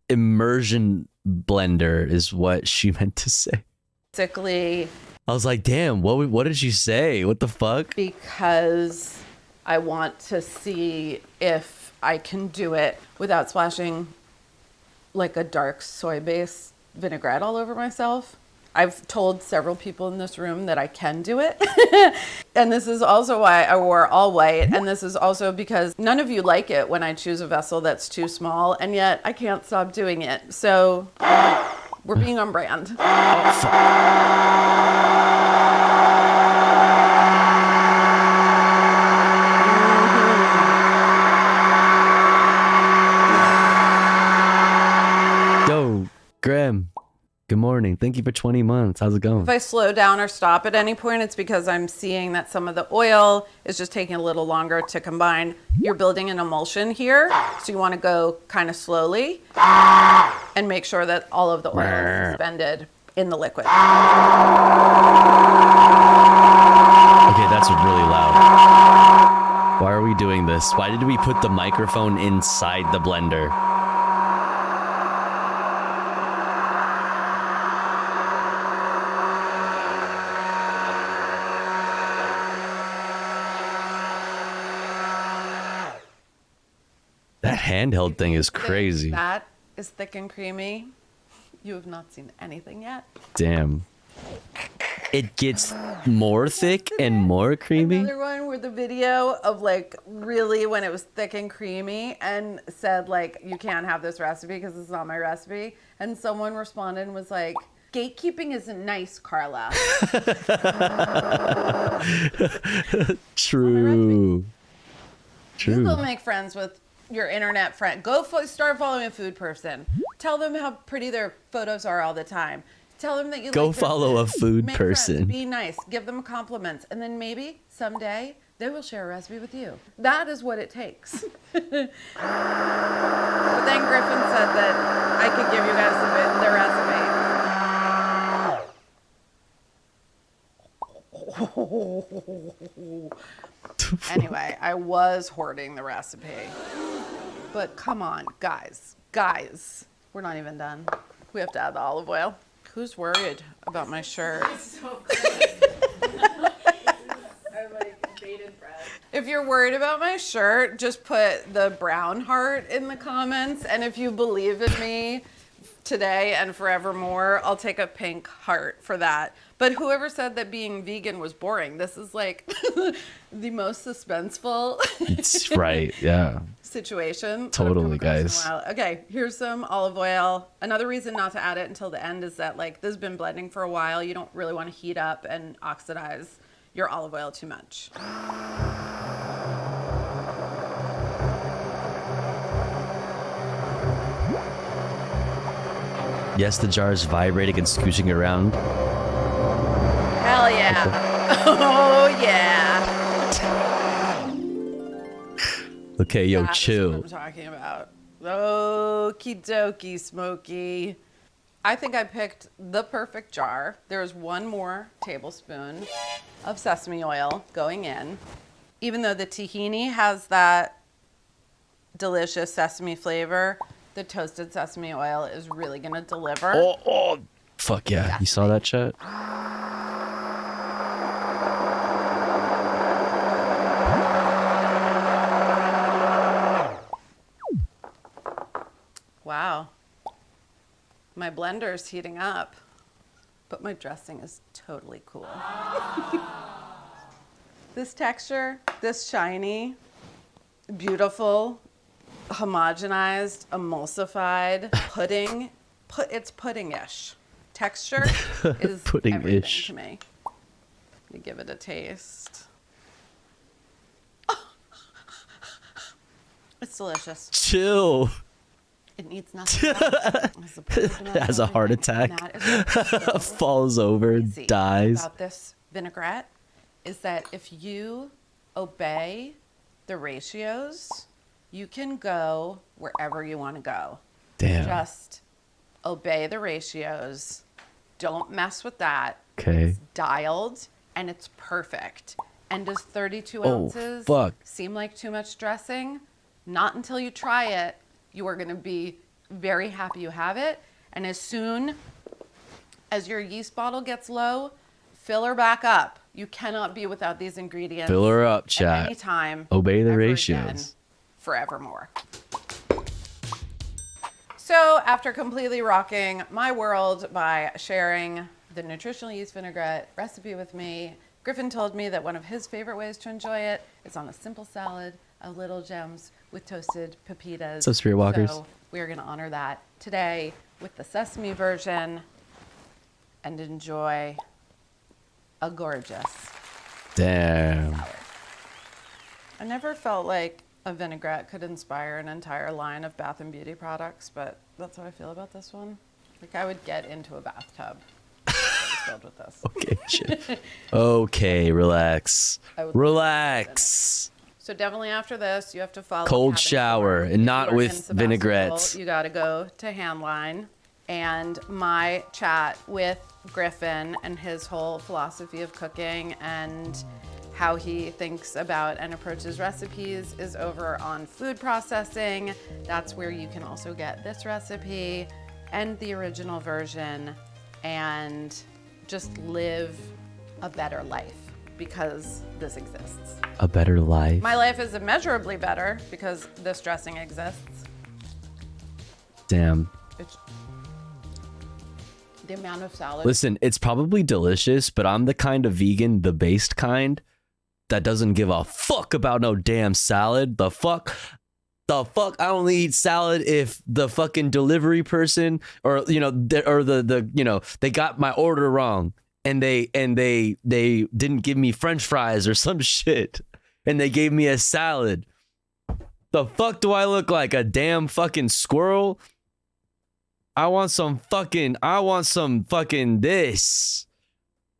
immersion blender is what she meant to say. Basically. I was like, damn, what did she say? What the fuck? Because I want to see if I can do it without splashing like a dark soy-based vinaigrette all over myself. I've told several people in this room that I can do it. And this is also why I wore all white. And this is also because none of you like it when I choose a vessel that's too small, and yet I can't stop doing it. So we're being on brand. Yo, Graham. Good morning. Thank you for 20 months. How's it going? If I slow down or stop at any point, it's because I'm seeing that some of the oil is just taking a little longer to combine. You're building an emulsion here, so you want to go kind of slowly and make sure that all of the oil is suspended in the liquid. Okay, that's really loud. Why are we doing this? Why did we put the microphone inside the blender? That handheld thing is crazy. That is thick and creamy. You have not seen anything yet. Damn. It gets more thick and more creamy. Another one with the video of like really when it was thick and creamy and said like, you can't have this recipe because it's not my recipe. And someone responded and was like, gatekeeping isn't nice, Carla. True. You go make friends with your internet friend. Go start following a food person. Tell them how pretty their photos are all the time. Tell them that you Go like their follow a food Make person. Friends, be nice. Give them compliments. And then maybe someday they will share a recipe with you. That is what it takes. But then Griffin said that I could give you guys the recipe. Anyway, I was hoarding the recipe. But come on, guys, we're not even done. We have to add the olive oil. Who's worried about my shirt? If you're worried about my shirt, just put the brown heart in the comments. And if you believe in me today and forevermore, I'll take a pink heart for that. But whoever said that being vegan was boring, this is like the most suspenseful It's right, yeah. situation. Totally, guys. Okay, here's some olive oil. Another reason not to add it until the end is that like this has been blending for a while. You don't really want to heat up and oxidize your olive oil too much. Yes, the jar is vibrating and scooching around. Hell yeah. Oh yeah. Okay, yo, That's chill. what I'm talking about. Okie dokie, Smokey. I think I picked the perfect jar. There's 1 more tablespoon of sesame oil going in. Even though the tahini has that delicious sesame flavor, the toasted sesame oil is really gonna deliver. Oh, fuck yeah. You saw that, chat? Wow. My blender's heating up. but my dressing is totally cool. This texture, this shiny, beautiful, homogenized, emulsified pudding, it's pudding-ish. Texture is pudding-ish everything to me. Let me give it a taste. It's delicious. Chill. It needs nothing else. Has a heart attack. Falls over, dies. About this vinaigrette is that if you obey the ratios, you can go wherever you want to go. Damn. Just obey the ratios. Don't mess with that. Okay. It's dialed and it's perfect. And does 32 Oh, ounces fuck. seem like too much dressing? Not until you try it. You are going to be very happy you have it. And as soon as your yeast bottle gets low, fill her back up. You cannot be without these ingredients. Fill her up, at chat. any time. Obey the ever ratios. again, forevermore. So after completely rocking my world by sharing the nutritional yeast vinaigrette recipe with me, Griffin told me that one of his favorite ways to enjoy it is on a simple salad of little gems with toasted pepitas. What's up, Spirit Walkers? So we are going to honor that today with the sesame version and enjoy a gorgeous Damn. salad. I never felt like a vinaigrette could inspire an entire line of bath and beauty products, but that's how I feel about this one. Like I would get into a bathtub that was filled with this. Okay, shit. Okay, relax. Relax. So definitely after this, you have to follow Cold Cabin shower Form. and If not you are with in Sebastopol, vinaigrettes. You got to go to Handline, and my chat with Griffin and his whole philosophy of cooking and how he thinks about and approaches recipes is over on food processing. That's where you can also get this recipe and the original version and just live a better life because this exists. A better life. My life is immeasurably better because this dressing exists. Damn. It's the amount of salad. Listen, it's probably delicious, but I'm the kind of vegan, the based kind, that doesn't give a fuck about no damn salad. The fuck? I only eat salad if the fucking delivery person or they got my order wrong and they didn't give me French fries or some shit and they gave me a salad. The fuck do I look like, a damn fucking squirrel? I want some fucking this.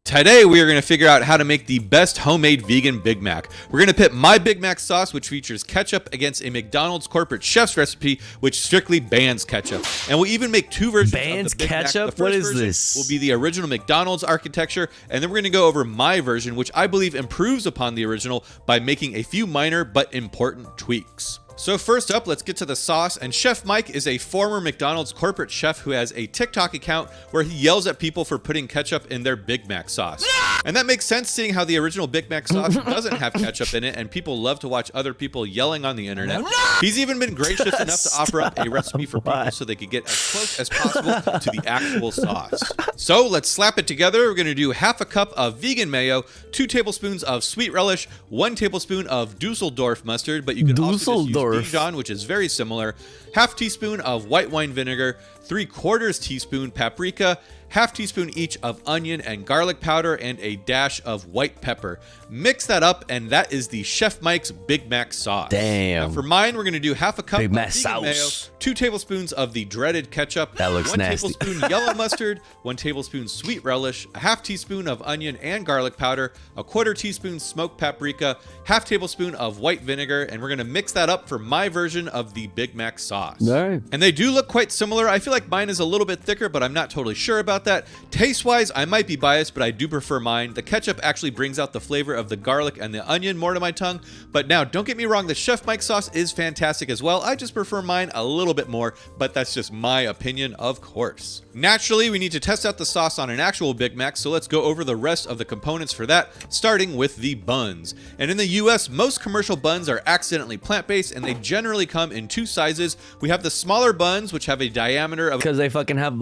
Today, we are going to figure out how to make the best homemade vegan Big Mac. We're going to pit my Big Mac sauce, which features ketchup, against a McDonald's corporate chef's recipe, which strictly bans ketchup. And we'll even make two versions Bans of the Big ketchup? Mac. The first What is version this? will be the original McDonald's architecture, and then we're going to go over my version, which I believe improves upon the original by making a few minor but important tweaks. So first up, let's get to the sauce, and Chef Mike is a former McDonald's corporate chef who has a TikTok account where he yells at people for putting ketchup in their Big Mac sauce. And that makes sense seeing how the original Big Mac sauce doesn't have ketchup in it, and people love to watch other people yelling on the internet. He's even been gracious enough to offer up a recipe for people so they could get as close as possible to the actual sauce. So let's slap it together. We're going to do half a cup of vegan mayo, 2 tablespoons of sweet relish, 1 tablespoon of Dusseldorf mustard, but you can also just use Dijon, which is very similar, half teaspoon of white wine vinegar, 3/4 teaspoon paprika, half teaspoon each of onion and garlic powder, and a dash of white pepper. Mix that up, and that is the Chef Mike's Big Mac sauce. Damn. Now for mine, we're going to do half a cup Big of Mac vegan mayo, sauce. 2 tablespoons of the dreaded ketchup, That looks 1 nasty. tablespoon yellow mustard, 1 tablespoon sweet relish, a half teaspoon of onion and garlic powder, 1/4 teaspoon smoked paprika, half tablespoon of white vinegar, and we're going to mix that up for my version of the Big Mac sauce. All right. And they do look quite similar. I feel like mine is a little bit thicker, but I'm not totally sure about that. Taste-wise, I might be biased, but I do prefer mine. The ketchup actually brings out the flavor of the garlic and the onion more to my tongue. But now, don't get me wrong, the Chef Mike sauce is fantastic as well. I just prefer mine a little bit more, but that's just my opinion, of course. Naturally, we need to test out the sauce on an actual Big Mac, so let's go over the rest of the components for that, starting with the buns. And in the US, most commercial buns are accidentally plant-based, and they generally come in 2 sizes. We have the smaller buns, which have a diameter of... Because they fucking have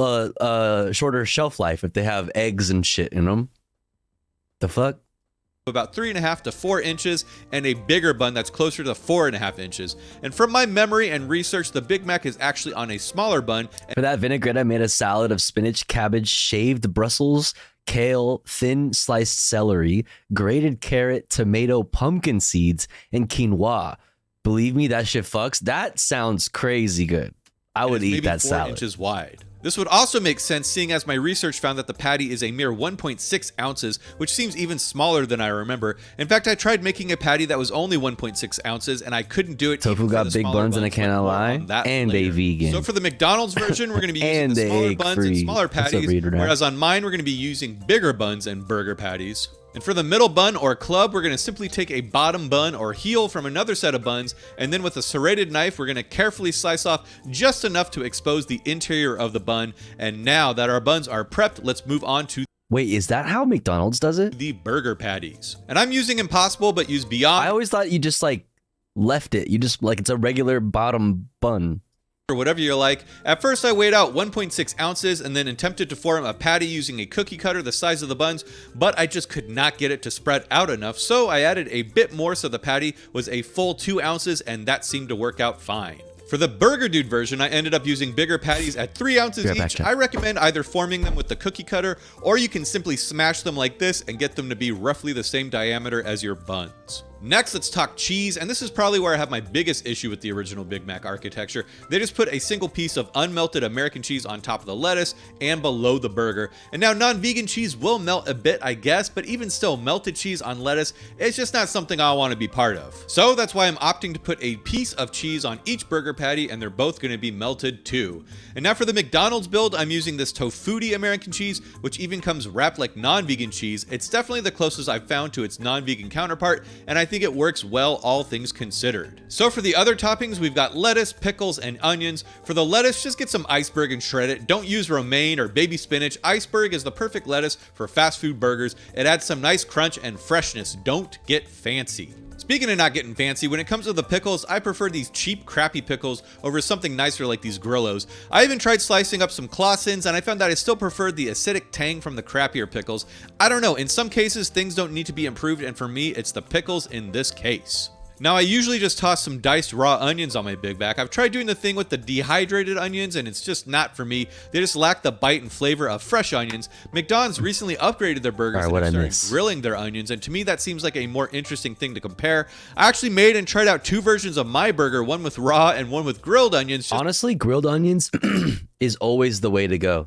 shorter shorter shelf life if they have eggs and shit in them. The fuck? About 3.5 to 4 inches, and a bigger bun that's closer to 4.5 inches. And from my memory and research, the Big Mac is actually on a smaller bun. For that vinaigrette, I made a salad of spinach, cabbage, shaved Brussels, kale, thin sliced celery, grated carrot, tomato, pumpkin seeds, and quinoa. Believe me, that shit fucks. That sounds crazy good. I would eat that salad. 4 inches wide. This would also make sense seeing as my research found that the patty is a mere 1.6 ounces, which seems even smaller than I remember. In fact, I tried making a patty that was only 1.6 ounces and I couldn't do it. Tofu got big buns and I cannot lie, and a vegan. So for the McDonald's version, we're going to be using the smaller buns and smaller patties, whereas on mine, we're going to be using bigger buns and burger patties. And for the middle bun or club, we're going to simply take a bottom bun or heel from another set of buns, and then with a serrated knife, we're going to carefully slice off just enough to expose the interior of the bun. And now that our buns are prepped, let's move on to... Wait, is that how McDonald's does it? The burger patties. And I'm using Impossible, but use Beyond. I always thought you just like left it. You just like it's a regular bottom bun. Or whatever you like. At first I weighed out 1.6 ounces and then attempted to form a patty using a cookie cutter the size of the buns, but I just could not get it to spread out enough, so I added a bit more so the patty was a full 2 ounces, and that seemed to work out fine. For the Burger Dude version, I ended up using bigger patties at 3 ounces each. I recommend either forming them with the cookie cutter, or you can simply smash them like this and get them to be roughly the same diameter as your buns. Next, let's talk cheese, and this is probably where I have my biggest issue with the original Big Mac architecture. They just put a single piece of unmelted American cheese on top of the lettuce and below the burger. And now non-vegan cheese will melt a bit, I guess, but even still, melted cheese on lettuce is just not something I want to be part of. So that's why I'm opting to put a piece of cheese on each burger patty, and they're both going to be melted too. And now for the McDonald's build, I'm using this tofuti American cheese, which even comes wrapped like non-vegan cheese. It's definitely the closest I've found to its non-vegan counterpart, and I think it works well, all things considered. So for the other toppings, we've got lettuce, pickles, and onions. For the lettuce, just get some iceberg and shred it. Don't use romaine or baby spinach. Iceberg is the perfect lettuce for fast food burgers. It adds some nice crunch and freshness. Don't get fancy. Speaking of not getting fancy, when it comes to the pickles, I prefer these cheap, crappy pickles over something nicer like these Grillos. I even tried slicing up some Clausens, and I found that I still preferred the acidic tang from the crappier pickles. I don't know, in some cases, things don't need to be improved, and for me, it's the pickles in this case. Now, I usually just toss some diced raw onions on my Big Mac. I've tried doing the thing with the dehydrated onions, and it's just not for me. They just lack the bite and flavor of fresh onions. McDonald's recently upgraded their burgers and started grilling their onions, and to me, that seems like a more interesting thing to compare. I actually made and tried out 2 versions of my burger, one with raw and one with grilled onions. Honestly, grilled onions is always the way to go.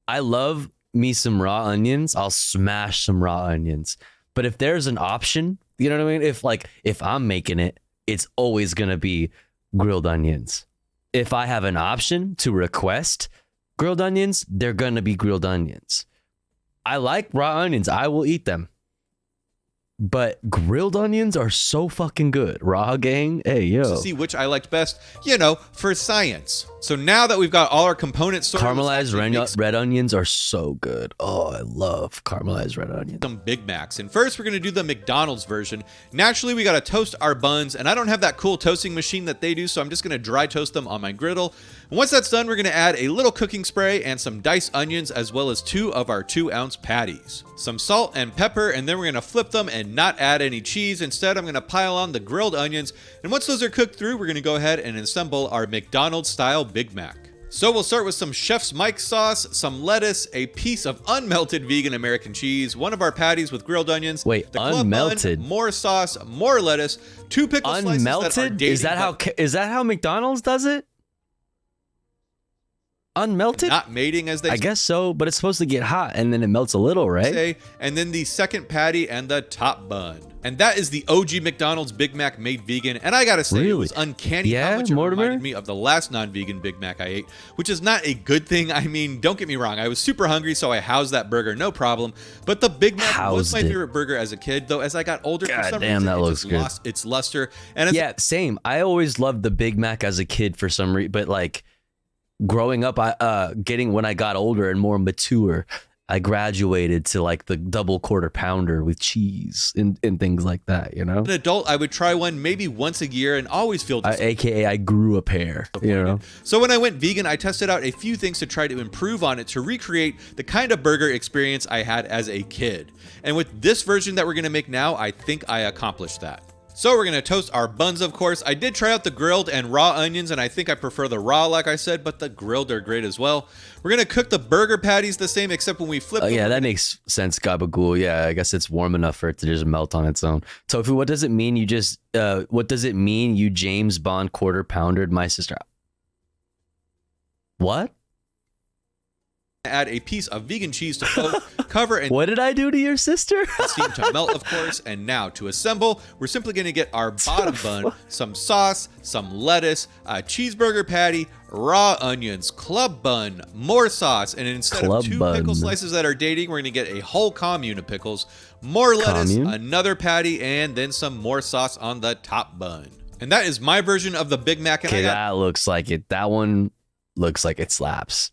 I love me some raw onions. I'll smash some raw onions. But if there's an option, you know what I mean? If I'm making it, it's always going to be grilled onions. If I have an option to request grilled onions, they're going to be grilled onions. I like raw onions. I will eat them. But grilled onions are so fucking good. Raw gang, hey, yo. To see which I liked best, you know, for science. So now that we've got all our components sorted, caramelized red onions are so good. Oh, I love caramelized red onions. Some Big Macs. And first, we're going to do the McDonald's version. Naturally, we got to toast our buns, and I don't have that cool toasting machine that they do, so I'm just going to dry toast them on my griddle. And once that's done, we're going to add a little cooking spray and some diced onions, as well as 2 of our 2-ounce patties. Some salt and pepper, and then we're going to flip them and not add any cheese. Instead, I'm going to pile on the grilled onions, and once those are cooked through, we're going to go ahead and assemble our McDonald's style Big Mac. So we'll start with some Chef's Mike sauce, some lettuce, a piece of unmelted vegan American cheese, 1 of our patties with grilled onions. Wait, the unmelted? Bun, more sauce, more lettuce, 2 pickle slices that are dating. Is that how McDonald's does it? Unmelted? Not mating as they I guess so, but it's supposed to get hot and then it melts a little, right? And then the second patty and the top bun. And that is the OG McDonald's Big Mac made vegan. And I gotta say, it was uncanny how much it reminded me of the last non-vegan Big Mac I ate, which is not a good thing. I mean, don't get me wrong, I was super hungry, so I housed that burger, no problem. But the Big Mac was my favorite burger as a kid, though as I got older, for some reason, that looks good. Lost its luster. And yeah, same. I always loved the Big Mac as a kid for some reason, but like growing up, when I got older and more mature, I graduated to like the double quarter pounder with cheese and things like that, you know? An adult, I would try one maybe once a year and always feel AKA I grew a pair, you know? So when I went vegan, I tested out a few things to try to improve on it to recreate the kind of burger experience I had as a kid. And with this version that we're gonna make now, I think I accomplished that. So we're gonna toast our buns, of course. I did try out the grilled and raw onions, and I think I prefer the raw, like I said, but the grilled are great as well. We're gonna cook the burger patties the same, except when we flip them. Yeah, that makes sense, Gabagool. Yeah, I guess it's warm enough for it to just melt on its own. Tofu, what does it mean you just, what does it mean you James Bond quarter pounded my sister? What? Add a piece of vegan cheese to both, cover and what did I do to your sister? steam to melt, of course. And now to assemble, we're simply going to get our bottom bun, some sauce, some lettuce, a cheeseburger patty, raw onions, club bun, more sauce, and instead of two pickle slices that are dating, we're going to get a whole commune of pickles, more lettuce, another patty, and then some more sauce on the top bun. And that is my version of the Big Mac. Okay, that looks like it. That one looks like it slaps.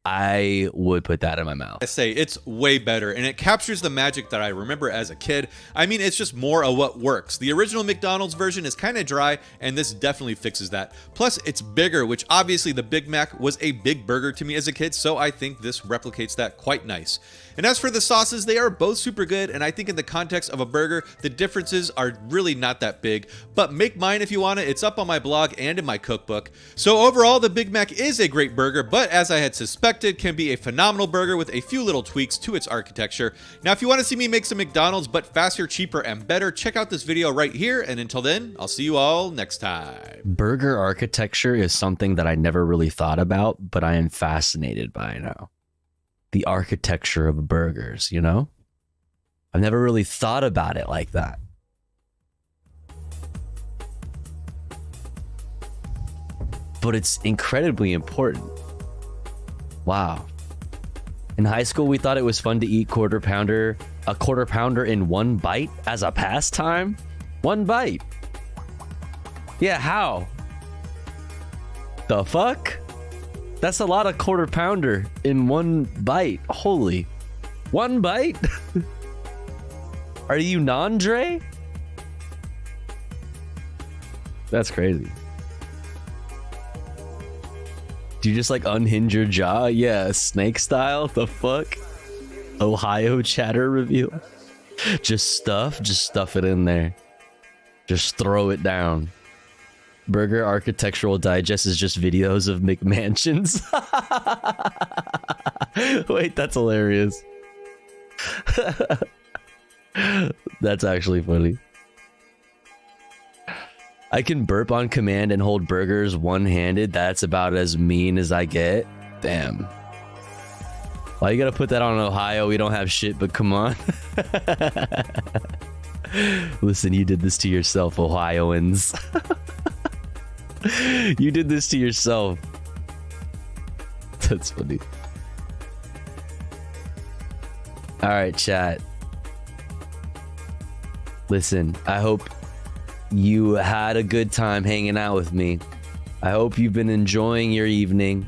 I would put that in my mouth. I say it's way better, and it captures the magic that I remember as a kid. I mean, it's just more of what works. The original McDonald's version is kind of dry, and this definitely fixes that. Plus, it's bigger, which obviously the Big Mac was a big burger to me as a kid, so I think this replicates that quite nice. And as for the sauces, they are both super good, and I think in the context of a burger, the differences are really not that big. But make mine if you want it. It's up on my blog and in my cookbook. So overall, the Big Mac is a great burger, but as I had suspected, can be a phenomenal burger with a few little tweaks to its architecture. Now, if you want to see me make some McDonald's, but faster, cheaper, and better, check out this video right here. And until then, I'll see you all next time. Burger architecture is something that I never really thought about, but I am fascinated by now. The architecture of burgers, you know? I've never really thought about it like that. But it's incredibly important. Wow. In high school, we thought it was fun to eat a quarter pounder in one bite as a pastime. One bite. Yeah, how? The fuck? That's a lot of quarter pounder in one bite. Holy. One bite? Are you non-Dre? That's crazy. Do you just like unhinge your jaw? Yeah, snake style? The fuck? Ohio chatter review? Just stuff it in there. Just throw it down. Burger Architectural Digest is just videos of McMansions. Wait, that's hilarious. That's actually funny. I can burp on command and hold burgers one-handed. That's about as mean as I get. Damn. Why you gotta put that on Ohio? We don't have shit, but come on. Listen, you did this to yourself, Ohioans. You did this to yourself. That's funny. All right, chat. Listen, I hope you had a good time hanging out with me. I hope you've been enjoying your evening.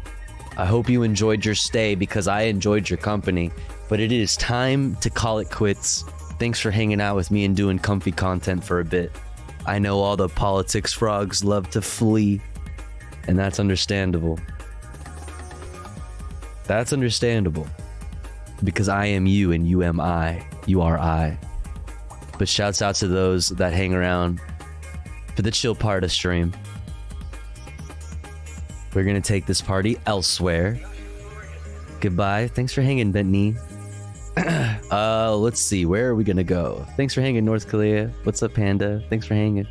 I hope you enjoyed your stay because I enjoyed your company. But it is time to call it quits. Thanks for hanging out with me and doing comfy content for a bit. I know all the politics frogs love to flee, and that's understandable. That's understandable. Because I am you and you am I. You are I. But shouts out to those that hang around for the chill part of stream. We're gonna take this party elsewhere. Goodbye. Thanks for hanging, Bentley. Let's see. Where are we gonna go? Thanks for hanging, North Korea. What's up, Panda? Thanks for hanging.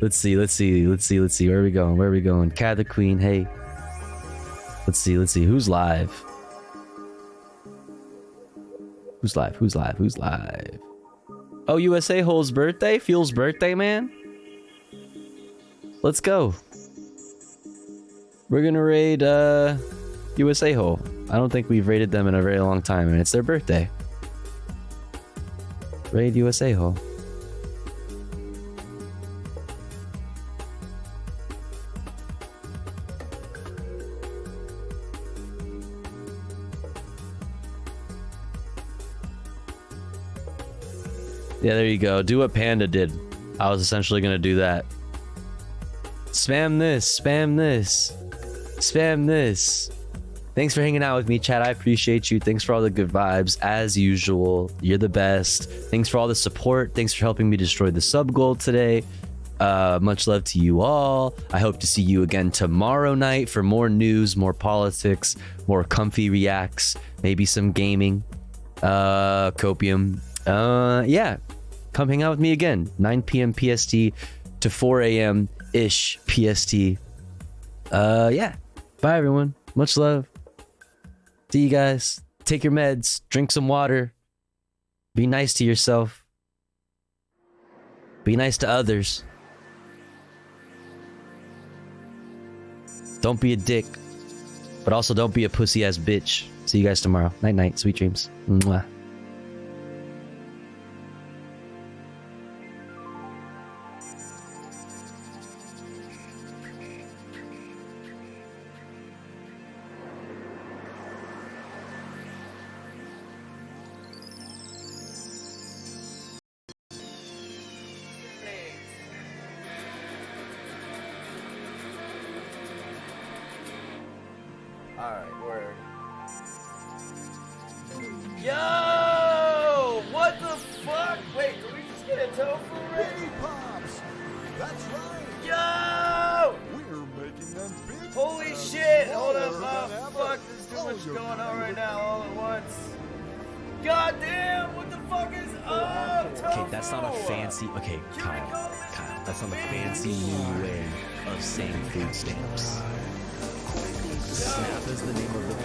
Let's see. Where are we going? Cat the Queen. Hey. Let's see. Who's live? Who's live? Oh, USA Hole's birthday? Fuel's birthday, man? Let's go. We're gonna raid USA Hole. I don't think we've raided them in a very long time, and it's their birthday. Raid USA Hole. Yeah, there you go. Do what Panda did. I was essentially gonna do that. Spam this, spam this, spam this. Thanks for hanging out with me, chat. I appreciate you. Thanks for all the good vibes. As usual, you're the best. Thanks for all the support. Thanks for helping me destroy the sub goal today. Much love to you all. I hope to see you again tomorrow night for more news, more politics, more comfy reacts, maybe some gaming, copium. Yeah, come hang out with me again. 9 p.m. PST to 4 a.m. ish PST. Yeah. Bye everyone. Much love. See you guys. Take your meds. Drink some water. Be nice to yourself. Be nice to others. Don't be a dick. But also don't be a pussy ass bitch. See you guys tomorrow. Night night. Sweet dreams. Mwah. Alright, word. Yo! What the fuck? Wait, did we just get a tofu ready? Pops! That's right! Yo! We're making them big. Holy shit! Hold up, fuck, there's too much going on right now all at once. God damn, what the fuck is up? Okay, that's not a fancy. Okay, Kyle, that's not a fancy new way of saying food stamps. Snap is the name of the